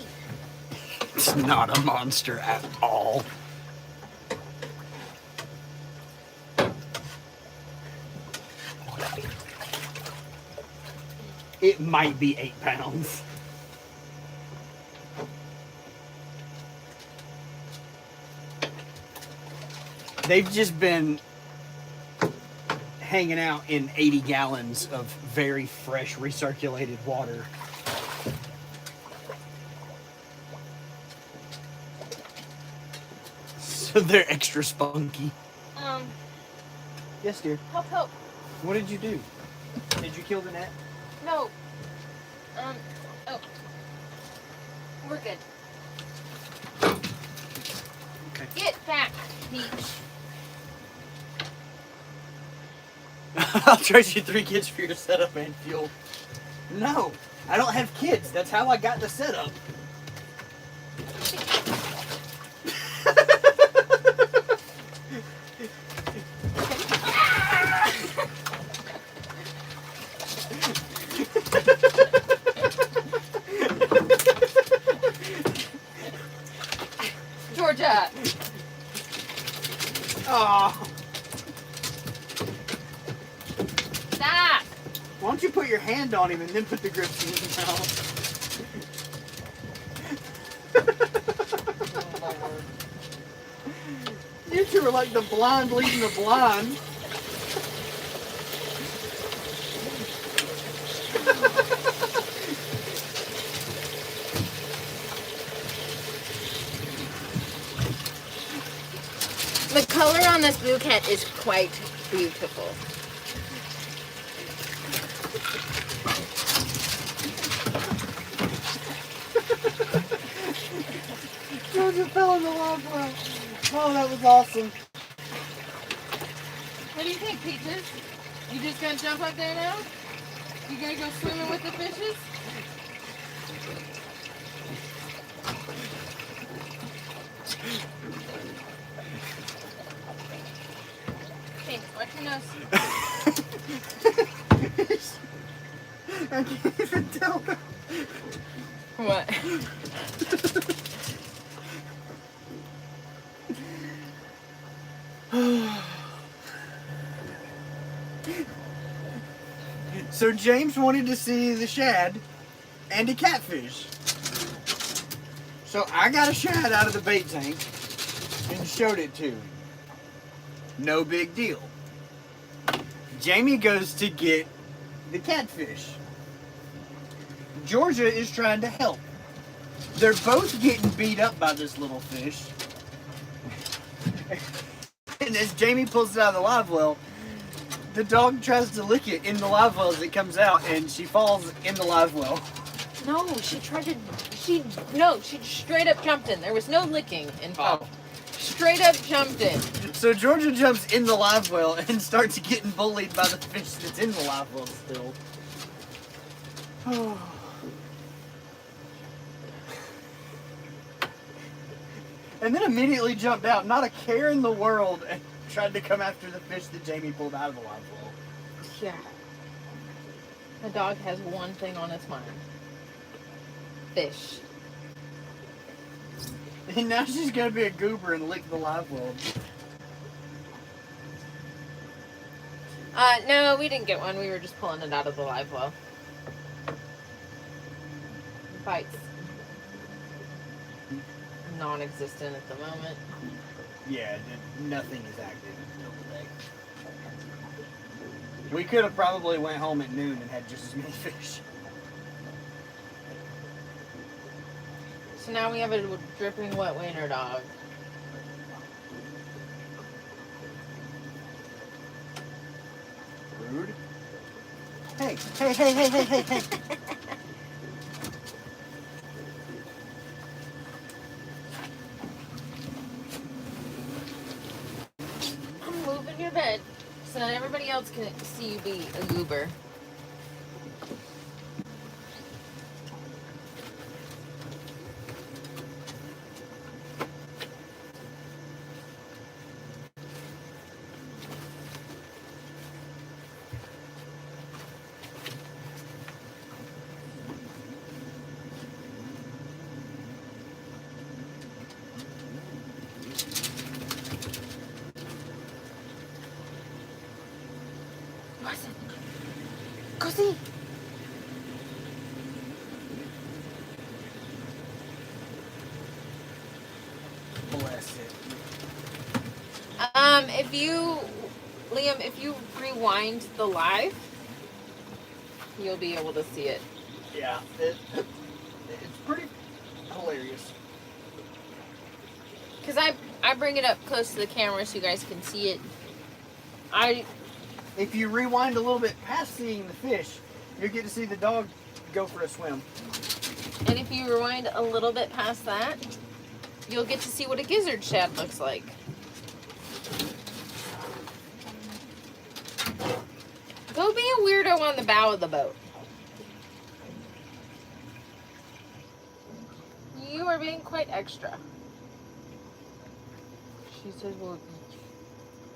It's not a monster at all. It might be 8 pounds. They've just been hanging out in 80 gallons of very fresh recirculated water. So they're extra spunky. Yes, dear. Help. What did you do? Did you kill the net? No. Oh. We're good. Okay. Get back, Peach. I'll charge you 3 kids for your setup and fuel. No, I don't have kids. That's how I got the setup. Georgia. Oh. Stop. Why don't you put your hand on him and then put the grips in his mouth? You two are like the blind leading the blind. The color on this blue cat is quite beautiful. Georgia fell in the lava well. Oh, that was awesome. What do you think, Peaches? You just gonna jump up there now? You gonna go swimming with the fishes? Okay, watch your nose. I can't even tell. What? So James wanted to see the shad and a catfish. So I got a shad out of the bait tank and showed it to him. No big deal. Jamie goes to get the catfish. Georgia is trying to help. They're both getting beat up by this little fish. And as Jamie pulls it out of the live well, the dog tries to lick it in the live well as it comes out, and she falls in the live well. No, she tried to. She straight up jumped in. There was no licking involved. Straight up jumped in. So Georgia jumps in the live well and starts getting bullied by the fish that's in the live well still. And then immediately jumped out, not a care in the world, and tried to come after the fish that Jamie pulled out of the live well. Yeah. The dog has one thing on its mind. Fish. And now she's gonna be a goober and lick the live well. No, we didn't get one. We were just pulling it out of the live well. Bites. Non-existent at the moment. Yeah, nothing is active until today. We could have probably went home at noon and had just as many fish. So now we have a dripping wet wiener dog. Rude. Hey, hey, hey, hey, hey, hey, hey. I'm moving your bed so that everybody else can see you be a goober. Go see. Bless it. Liam, if you rewind the live, you'll be able to see it. Yeah, it's pretty hilarious. Because I bring it up close to the camera so you guys can see it. If you rewind a little bit past seeing the fish, you'll get to see the dog go for a swim. And if you rewind a little bit past that, you'll get to see what a gizzard shad looks like. Go be a weirdo on the bow of the boat. You are being quite extra. She says, well,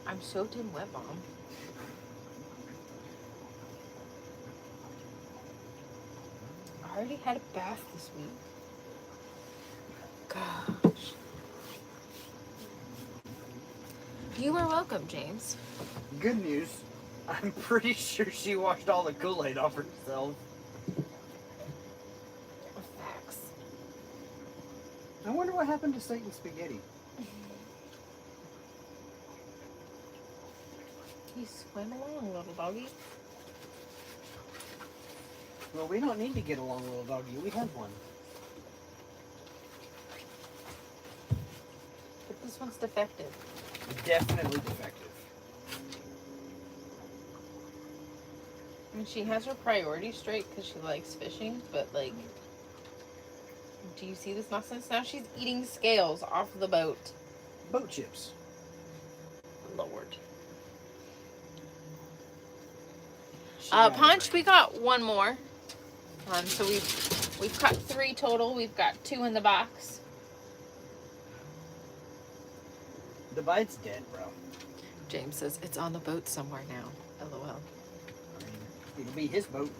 I'm soaked in wet, Mom. I already had a bath this week. Gosh. You are welcome, James. Good news. I'm pretty sure she washed all the Kool-Aid off herself. Facts. I wonder what happened to Satan's spaghetti. You swim along, little doggy. Well, we don't need to get along, little doggy. We have one. But this one's defective. Definitely defective. I mean, she has her priorities straight because she likes fishing, but, like, do you see this nonsense? Now she's eating scales off the boat. Boat chips. Lord. She got it Punch, right. we got one more. So we've caught 3 total. We've got 2 in the box. The bite's dead, bro. James says it's on the boat somewhere now. LOL. I mean, it'll be his boat.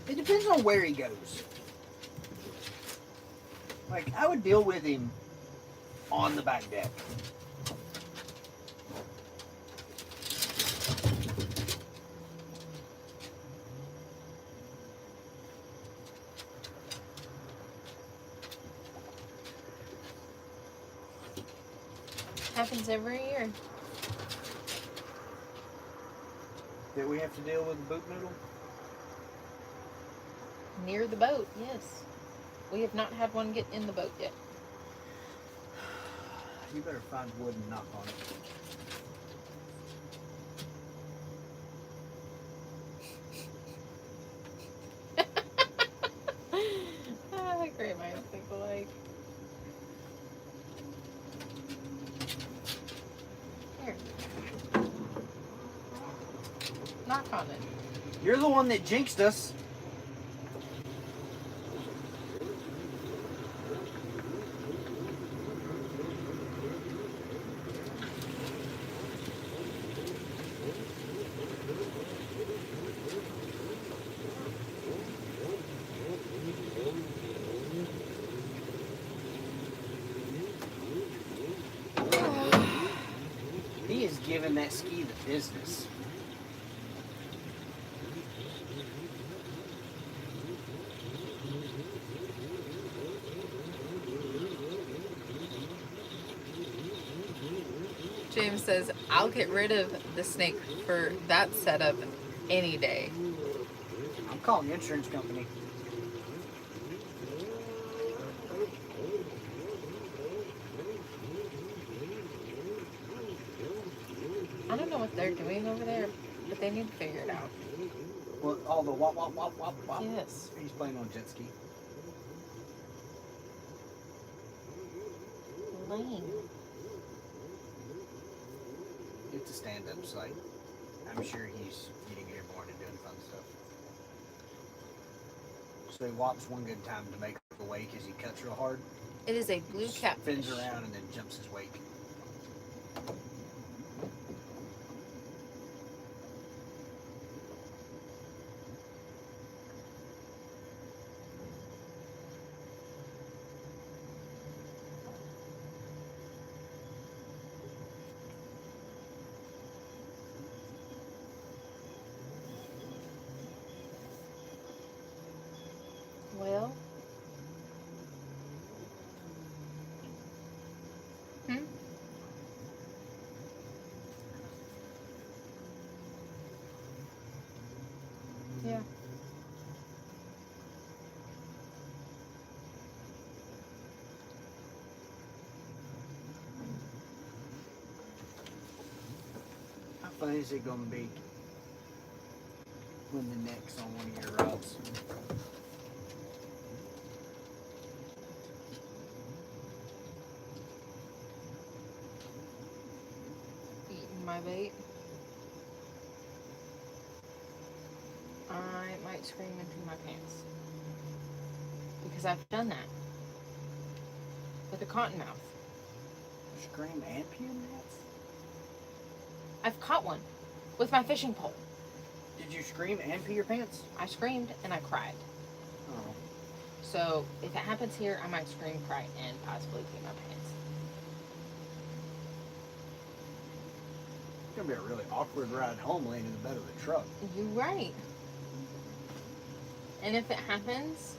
It depends on where he goes. Like, I would deal with him on the back deck. Happens every year. That we have to deal with the boot noodle? Near the boat, yes. We have not had one get in the boat yet. You better find wood and knock on it. Great minds think alike. Here. Knock on it. You're the one that jinxed us. He is giving that ski the business. James says, I'll get rid of the snake for that setup any day. I'm calling the insurance company. I don't know what they're doing over there, but they need to figure it out. Well, all the wop, wop, wop, wop, wop. Yes. He's playing on jet ski. Lame. It's a stand-up site. I'm sure he's getting airborne and doing fun stuff. So he wops one good time to make the wake as he cuts real hard. It is a blue catfish. Spins around and then jumps his wake. Well. Yeah. How funny is it going to be when the neck's on one of your rods? Eating my bait. I might scream into my pants. Because I've done that. With a cottonmouth. Scream and pee in that? I've caught one. With my fishing pole. Did you scream and pee your pants? I screamed and I cried. Oh. So if it happens here, I might scream, cry, and possibly pee my pants. It's going to be a really awkward ride home laying in the bed of the truck. You're right. And if it happens,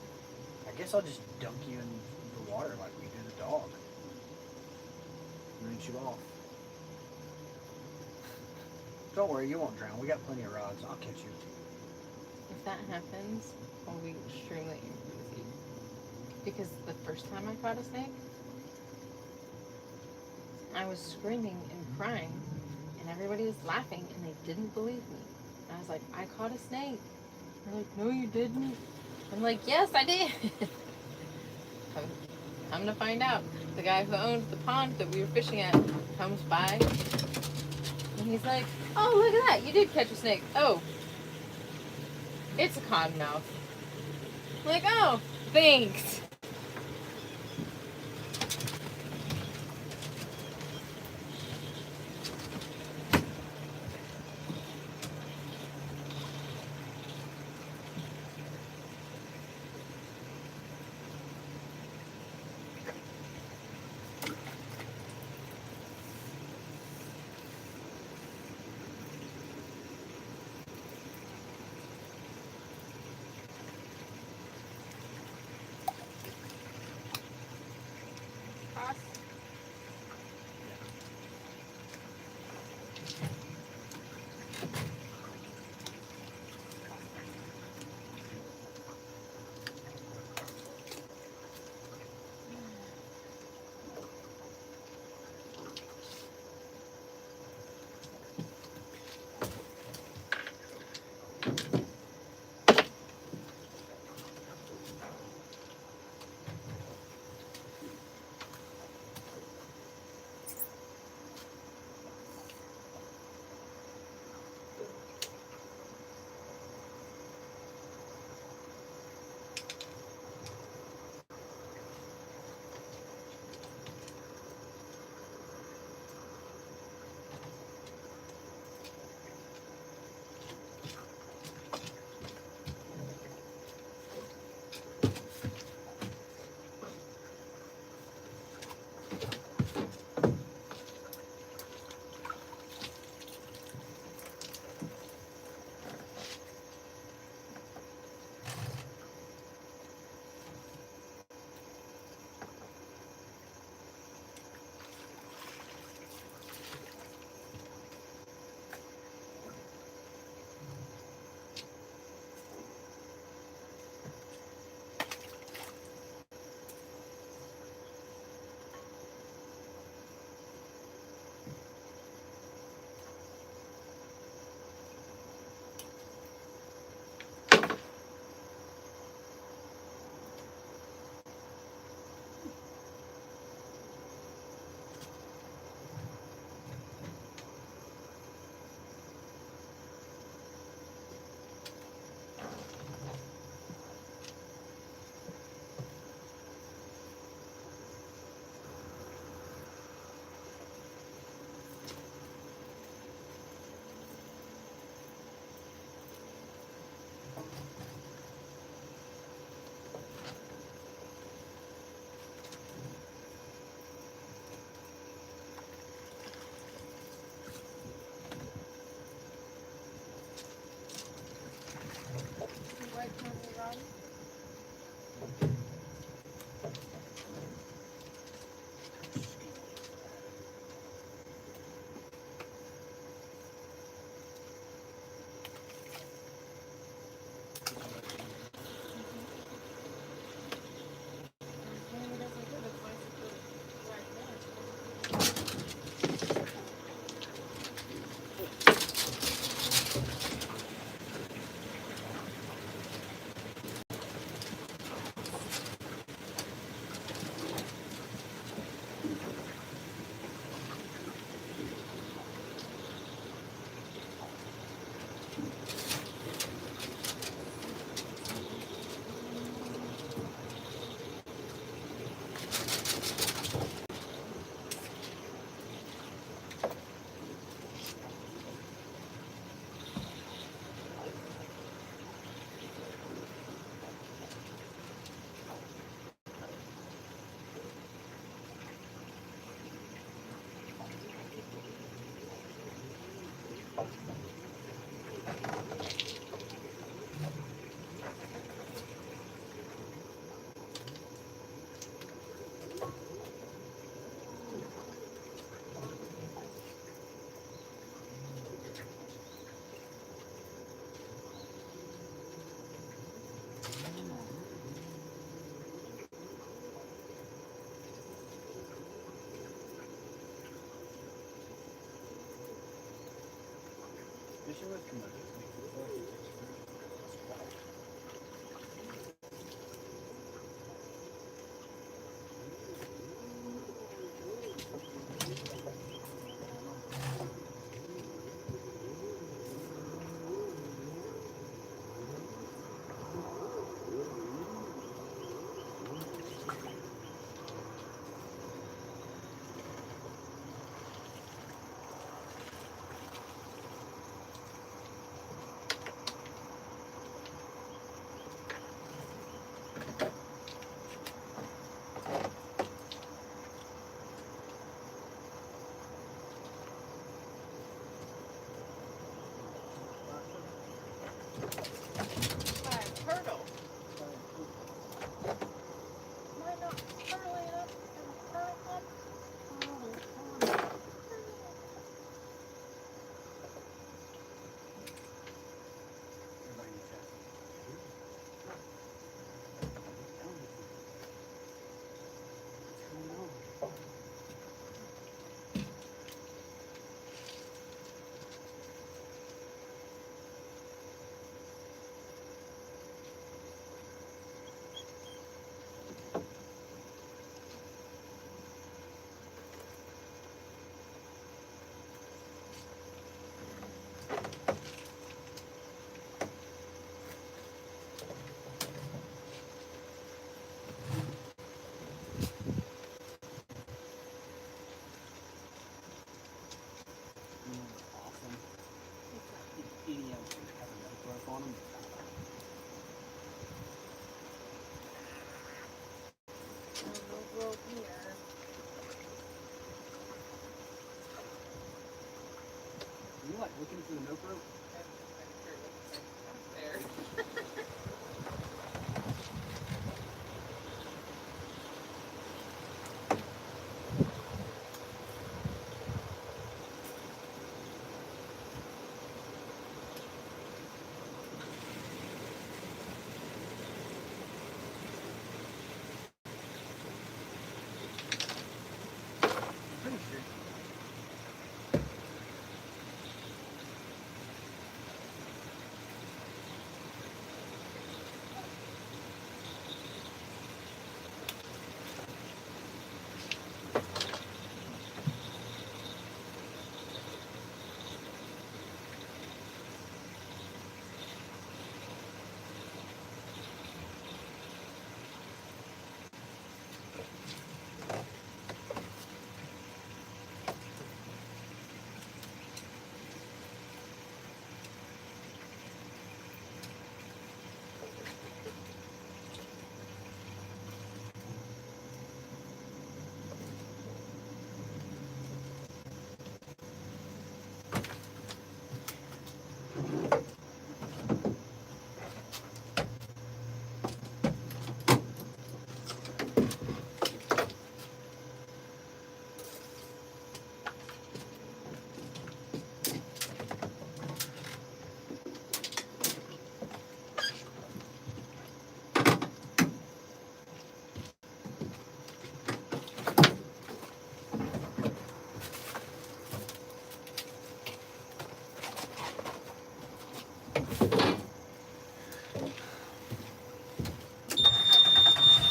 I guess I'll just dunk you in the water like we did a dog. Rinse you off. Don't worry, you won't drown. We got plenty of rods. I'll catch you. if that happens, I'll be extremely angry with you. Because the first time I caught a snake, I was screaming and crying, and everybody was laughing, and they didn't believe me. And I was like, I caught a snake. They're like, no, you didn't. I'm like, yes, I did. Come to find out, the guy who owned the pond that we were fishing at comes by, and he's like, oh, look at that, you did catch a snake. Oh, it's a cottonmouth. I'm like, oh, thanks. Fishing with Komodos makes it so easy. Hi, turtle. Why not curling up and curl up? Everybody needs that. What's going on? You know what's awesome? If any of them have a no growth on them, No growth here. you like looking for the no growth? There. Pretty sure.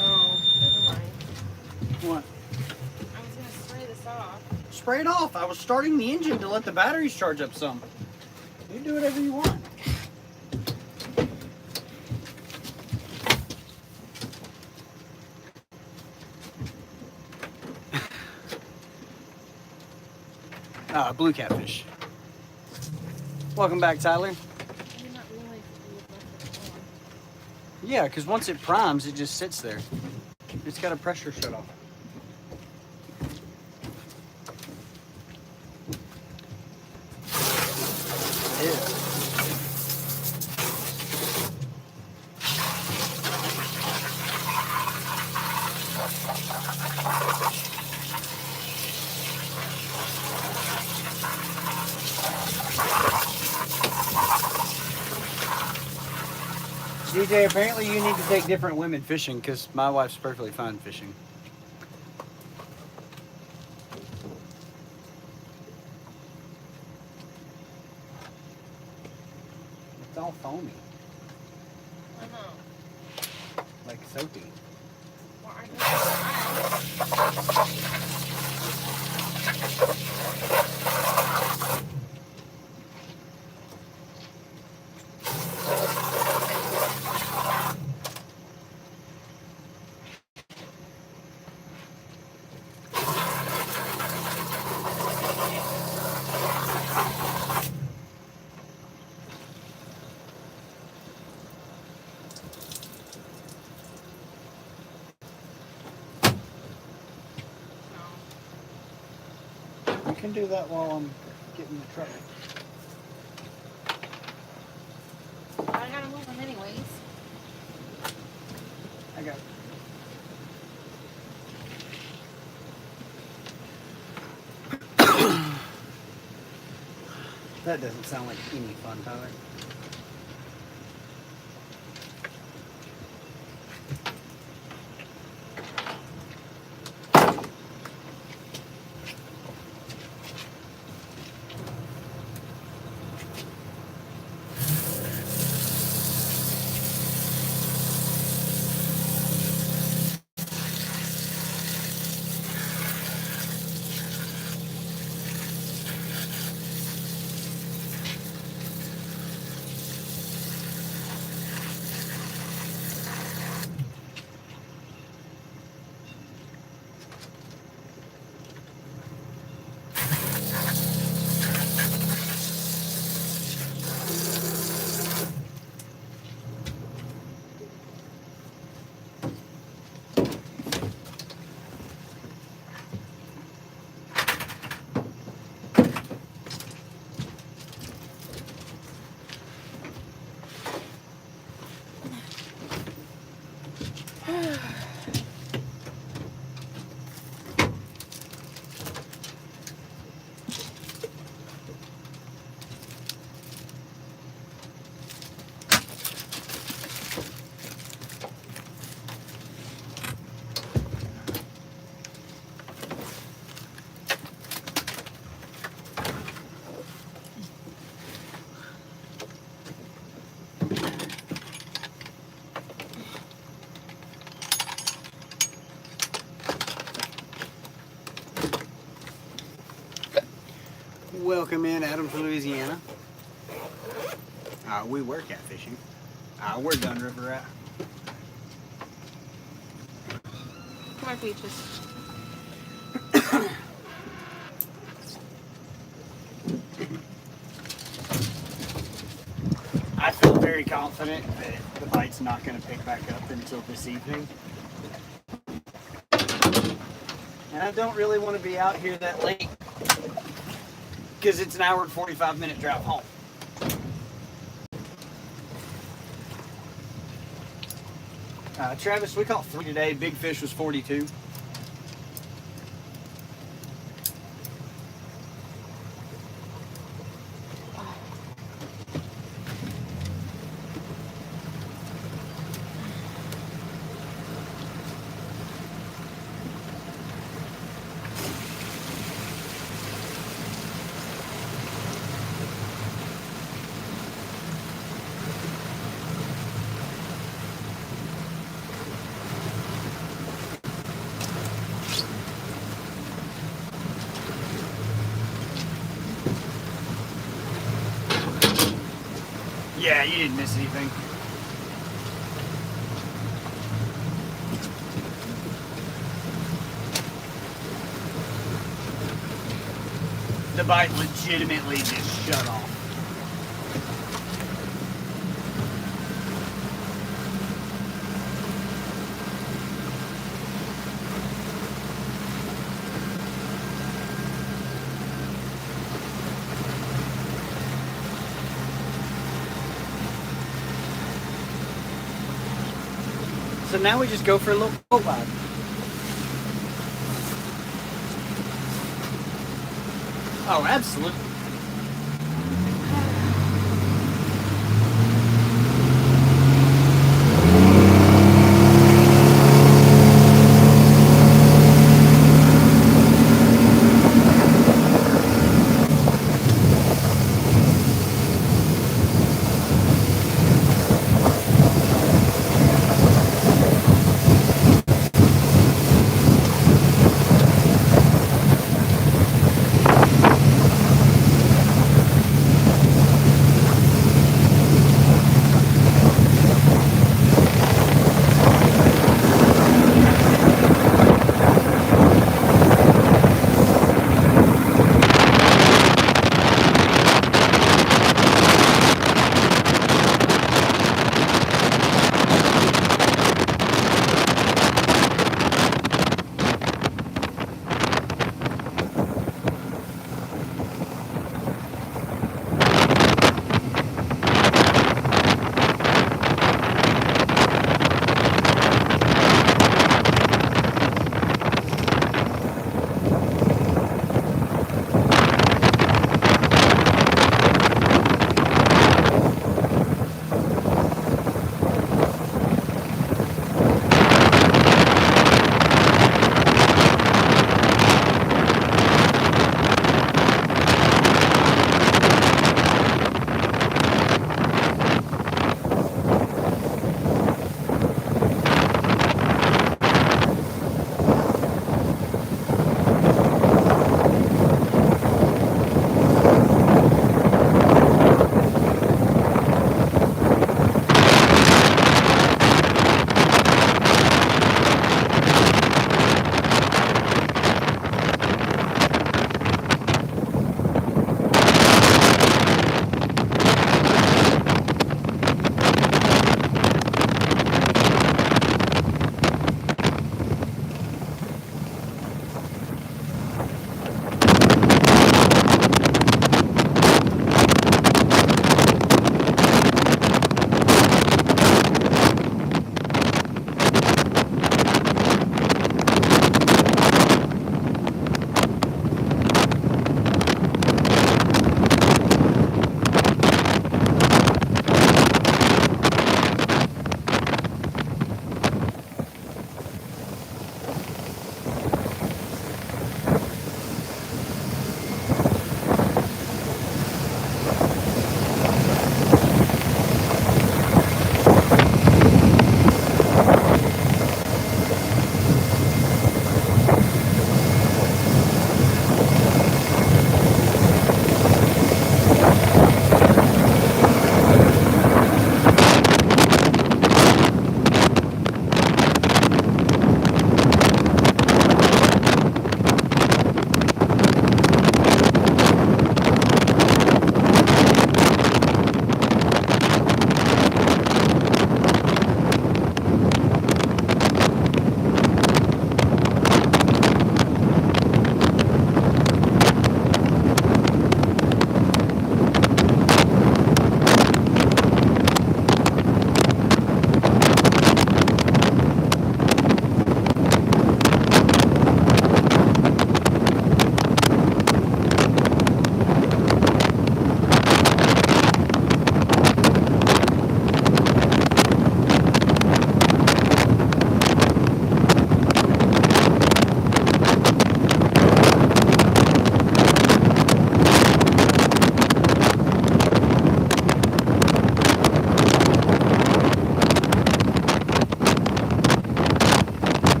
Oh, never mind. What? I was gonna spray this off. Spray it off. I was starting the engine to let the batteries charge up some. You do whatever you want. Blue catfish. Welcome back, Tyler. I did not realize you left it on. Yeah, because once it primes, it just sits there. It's got a pressure shut off. Yeah. DJ, apparently you need to take different women fishing because my wife's perfectly fine fishing. It's all foamy, I know. like soapy. Well, I You can do that while I'm getting the truck. I gotta move them anyways. I got it. That doesn't sound like any fun, Tyler. Welcome in, Adam from Louisiana. We were catfishing. We're done river rat. Come on, Peaches. I feel very confident that the bite's not going to pick back up until this evening. And I don't really want to be out here that late because it's an hour and 45-minute drive home. Travis, we caught 3 today. Big fish was 42. Yeah, you didn't miss anything. The bite legitimately just shut off. So now we just go for a little boat ride. Oh, absolutely.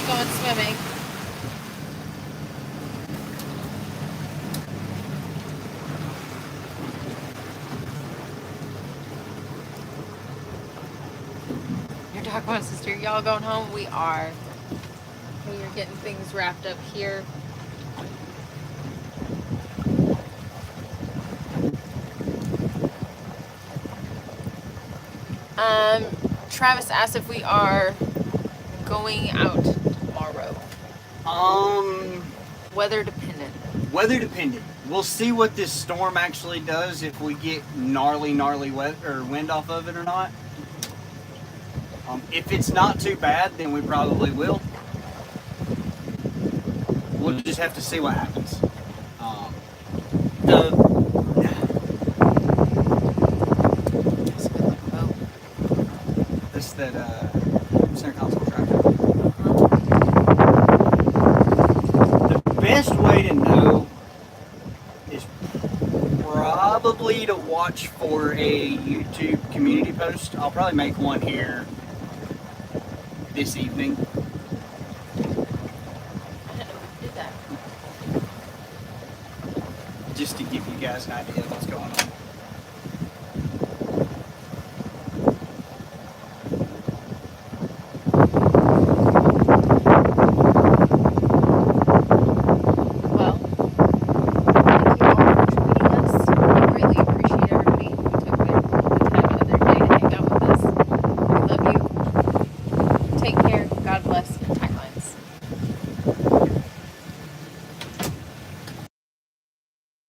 going swimming. You're talking about sister. Y'all going home? We are. We are getting things wrapped up here. Travis asked if we are going out tomorrow. Weather dependent. Weather dependent. We'll see what this storm actually does, if we get gnarly wind off of it or not. If it's not too bad, then we probably will. We'll just have to see what happens. That's a good looking boat. This that center console tractor. The best way to know is probably to watch for a YouTube community post. I'll probably make one here this evening. I didn't know we did that. Just to give you guys an idea of what's going on.